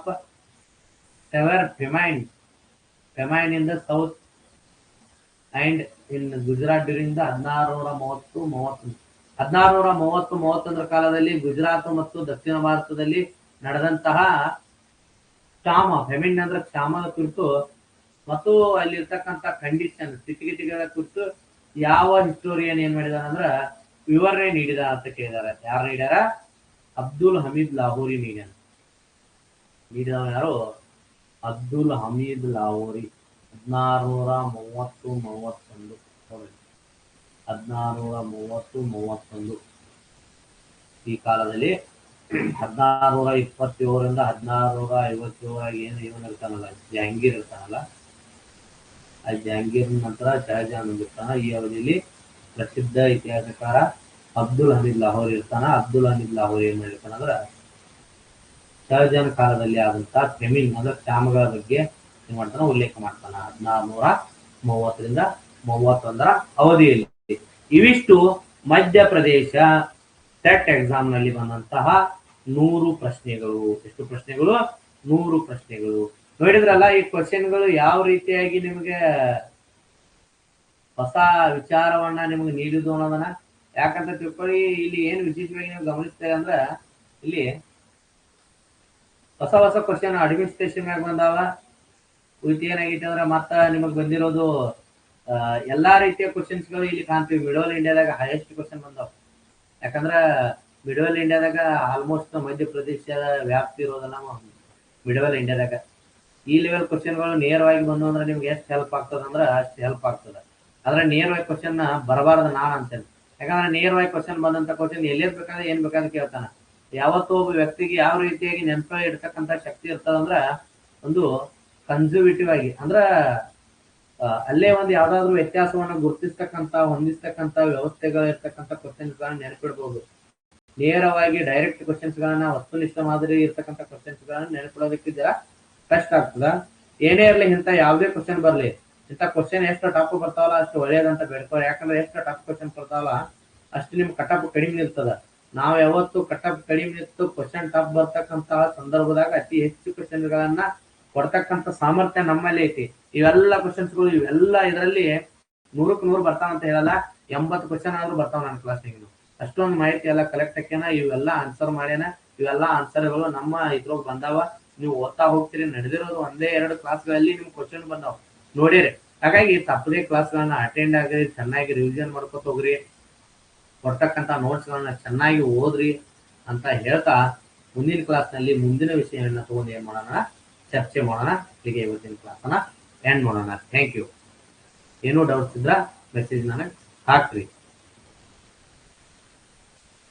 severe famine in the south and in Gujarat during the 1630 ಕಾಲದಲ್ಲಿ ಗುಜರಾತ್ ಮತ್ತು ದಕ್ಷಿಣ ಭಾರತದಲ್ಲಿ ನಡೆದಂತಹ ಕ್ಷಾಮ, ಫೆಮಿನ್ ಅಂದ್ರೆ ಕ್ಷಾಮದ ಕುರಿತು ಮತ್ತು ಅಲ್ಲಿರ್ತಕ್ಕಂಥ ಕಂಡೀಷನ್, ಸ್ಥಿತಿಗತಿಗಳ ಕುರಿತು ಯಾವ ಹಿಸ್ಟೋರಿಯನ್ ಏನ್ ಮಾಡಿದಾರ ಅಂದ್ರ ವಿವರಣೆ ನೀಡಿದ ಅಂತ ಕೇಳಿದಾರೆ. ಯಾರು ನೀಡ್ಯಾರ? ಅಬ್ದುಲ್ ಹಮೀದ್ ಲಾಹೋರಿ ನೀಡಿದವ ಯಾರು? ಅಬ್ದುಲ್ ಹಮೀದ್ ಲಾಹೋರಿ. 1630-31 ಈ ಕಾಲದಲ್ಲಿ 1627 1657 ಏನು ಇವನ್ ಇರ್ತಾನಲ್ಲ, ಜಹಾಂಗೀರ್ ಇರ್ತಾನಲ್ಲ, ಆ ಜಹಾಂಗೀರ್ ನಂತರ ಶಹಜಹಾನ್ ಇರ್ತಾನ. ಈ ಅವಧಿಯಲ್ಲಿ ಪ್ರಸಿದ್ಧ ಇತಿಹಾಸಕಾರ ಅಬ್ದುಲ್ ಹಮೀದ್ ಲಾಹೋರಿ ಇರ್ತಾನ. ಅಬ್ದುಲ್ ಹಮೀದ್ ಲಾಹೋರಿ ಏನ್ ಮಾಡಿರ್ತಾನ ಅಂದ್ರ ಶಹಜಹಾನ್ ಕಾಲದಲ್ಲಿ ಆದಂತಹ ಫೆಮಿನ್ ಅಂದ್ರೆ ಕ್ಷಾಮಗಳ ಬಗ್ಗೆ ಏನ್ ಮಾಡ್ತಾನ, ಉಲ್ಲೇಖ ಮಾಡ್ತಾನ 1630-31 ಅವಧಿಯಲ್ಲಿ. ಇವಿಷ್ಟು ಮಧ್ಯಪ್ರದೇಶ ಸೆಟ್ ಎಕ್ಸಾಮ್ ನಲ್ಲಿ ಬಂದಂತಹ 100 ಪ್ರಶ್ನೆಗಳು. ಎಷ್ಟು ಪ್ರಶ್ನೆಗಳು? 100 ಪ್ರಶ್ನೆಗಳು. ನೋಡಿದ್ರಲ್ಲ, ಈ ಕ್ವಶನ್ಗಳು ಯಾವ ರೀತಿಯಾಗಿ ನಿಮಗೆ ಹೊಸ ವಿಚಾರವನ್ನ ನಿಮ್ಗೆ ನೀಡುದು ಅನ್ನೋದನ್ನ. ಯಾಕಂತ ತಿಳ್ಕೊಳ್ಳಿ, ಇಲ್ಲಿ ಏನ್ ವಿಶೇಷವಾಗಿ ನೀವು ಗಮನಿಸ್ತೇವೆ ಅಂದ್ರ ಇಲ್ಲಿ ಹೊಸ ಹೊಸ ಕ್ವಶನ್ ಅಡ್ಮಿನಿಸ್ಟ್ರೇಷನ್ ಆಗಿ ಬಂದಾವ. ಉಳಿತು ಏನಾಗೈತಿ ಅಂದ್ರ ಮತ್ತ ನಿಮಗ್ ಬಂದಿರೋದು ಎಲ್ಲಾ ರೀತಿಯ ಕ್ವಶನ್ಸ್ಗಳು ಇಲ್ಲಿ ಕಾಣ್ತೀವಿ. ಮಿಡಲ್ ಇಂಡಿಯಾದಾಗ ಹೈಯೆಸ್ಟ್ ಕ್ವಶನ್ ಬಂದಾವ. ಯಾಕಂದ್ರ ಮಿಡಲ್ ಇಂಡಿಯಾದಾಗ ಆಲ್ಮೋಸ್ಟ್ ಮಧ್ಯಪ್ರದೇಶದ ವ್ಯಾಪ್ತಿ ಇರೋದನ್ನ ಮಿಡಲ್ ಇಂಡಿಯಾದಾಗ ಈ ಲೆವೆಲ್ ಕ್ವಶನ್ಗಳು ನೇರವಾಗಿ ಬಂದು ಅಂದ್ರೆ ನಿಮ್ಗೆ ಎಷ್ಟು ಹೆಲ್ಪ್ ಆಗ್ತದ ಅಂದ್ರ ಅಷ್ಟು ಹೆಲ್ಪ್ ಆಗ್ತದ. ಆದ್ರೆ ನೇರವಾಗಿ ಕ್ವಶನ್ ಬರಬಾರ್ದು ನಾನ್ ಅಂತೇನೆ. ಯಾಕಂದ್ರೆ ನೇರವಾಗಿ ಕ್ವಶನ್ ಬಂದಂತ ಕ್ವಶನ್ ಎಲ್ಲಿರ್ ಬೇಕಾದ್ರೆ ಏನ್ ಬೇಕಾದ್ರೆ ಕೇಳ್ತಾನ. ಯಾವತ್ತೂ ಒಬ್ಬ ವ್ಯಕ್ತಿಗೆ ಯಾವ ರೀತಿಯಾಗಿ ನೆನಪ ಇಡ್ತಕ್ಕಂಥ ಶಕ್ತಿ ಇರ್ತದಂದ್ರ ಒಂದು ಕನ್ಸರ್ವೇಟಿವ್ ಆಗಿ ಅಂದ್ರ ಅಲ್ಲೇ ಒಂದು ಯಾವ್ದಾದ್ರು ವ್ಯತ್ಯಾಸವನ್ನ ಗುರುತಿಸ್ತಕ್ಕಂಥ ಹೊಂದಿಸ್ತಕ್ಕಂಥ ವ್ಯವಸ್ಥೆಗಳು ಇರ್ತಕ್ಕಂಥ ಕ್ವಶನ್ಸ್ ಗಳನ್ನ ನೆನಪಿಡ್ಬೋದು. ನೇರವಾಗಿ ಡೈರೆಕ್ಟ್ ಕ್ವಶನ್ಸ್ ಗಳನ್ನ ವಸ್ತುನಿಷ್ಠ ಮಾದರಿ ಇರ್ತಕ್ಕಂಥ ಕ್ವಶನ್ಸ್ ಗಳನ್ನ ನೆನಪಿಡೋದಕ್ಕೆ ಜರ ಕಷ್ಟ ಆಗ್ತದ. ಏನೇ ಇರ್ಲಿ, ಇಂಥ ಯಾವ್ದೇ ಕ್ವಶನ್ ಬರ್ಲಿ, ಇಂಥ ಕ್ವಶನ್ ಎಷ್ಟು ಟಫ್ ಬರ್ತಾವಲ್ಲ ಅಷ್ಟು ಒಳ್ಳೇದಂತ ಬೇಡ್ಕೋರಿ. ಯಾಕಂದ್ರೆ ಎಷ್ಟು ಟಫ್ ಕ್ವಶನ್ ಬರ್ತಾವಲ್ಲ ಅಷ್ಟು ನಿಮ್ ಕಟಪ್ ಕಡಿಮೆ ನಿಲ್ತದ. ನಾವ್ ಯಾವತ್ತು ಕಟಪ್ ಕಡಿಮೆ ನಿಂತು ಕ್ವಶನ್ ಟಫ್ ಬರ್ತಕ್ಕಂತಹ ಸಂದರ್ಭದಾಗ ಅತಿ ಹೆಚ್ಚು ಕ್ವಶನ್ ಗಳನ್ನ ಕೊಡ್ತಕ್ಕಂಥ ಸಾಮರ್ಥ್ಯ ನಮ್ಮಲ್ಲಿ ಐತಿ. ಇವೆಲ್ಲ ಕ್ವಶನ್ಸ್ಗಳು ಇವೆಲ್ಲ ಇದರಲ್ಲಿ 100ಕ್ಕೆ 100 ಬರ್ತಾವ ಅಂತ ಹೇಳಲ್ಲ, 80 ಕ್ವಶನ್ ಆದ್ರೂ ಬರ್ತಾವ ನನ್ನ ಕ್ಲಾಸ್ನಾಗ. ಅಷ್ಟೊಂದು ಮಾಹಿತಿ ಎಲ್ಲ ಕಲೆಕ್ಟ್ ಹಾಕ್ಯಾನ, ಇವೆಲ್ಲ ಆನ್ಸರ್ ಮಾಡ್ಯಾನ. ಇವೆಲ್ಲ ಆನ್ಸರ್ಗಳು ನಮ್ಮ ಇದ್ರೊಳಗೆ ಬಂದಾವ. ನೀವು ಓದ್ತಾ ಹೋಗ್ತೀರಿ, ನಡೆದಿರೋದು ಒಂದೇ 2 ಕ್ಲಾಸ್ಗಳಲ್ಲಿ ನಿಮ್ ಕ್ವಶನ್ ಬಂದಾವ ನೋಡಿರಿ. ಹಾಗಾಗಿ ತಪ್ಪದೇ ಕ್ಲಾಸ್ಗಳನ್ನ ಅಟೆಂಡ್ ಆಗ್ರಿ, ಚೆನ್ನಾಗಿ ರಿವಿಷನ್ ಮಾಡ್ಕೊತ ಹೋಗ್ರಿ, ಕೊಡ್ತಕ್ಕಂಥ ನೋಟ್ಸ್ಗಳನ್ನ ಚೆನ್ನಾಗಿ ಓದ್ರಿ ಅಂತ ಹೇಳ್ತಾ, ಮುಂದಿನ ಕ್ಲಾಸ್ನಲ್ಲಿ ಮುಂದಿನ ವಿಷಯವನ್ನ ತಗೊಂಡು ಏನ್ ಮಾಡೋಣ, ಚರ್ಚೆ ಮಾಡೋಣ. ಹೀಗೆ ಇವತ್ತಿನ ಕ್ಲಾಸನ್ನ ಎಂಡ್ ಮಾಡೋಣ. Thank you. ಏನೋ ಡೌಟ್ಸ್ ಇದ್ರ ಮೆಸೇಜ್ ನನಗೆ ಹಾಕ್ರಿ.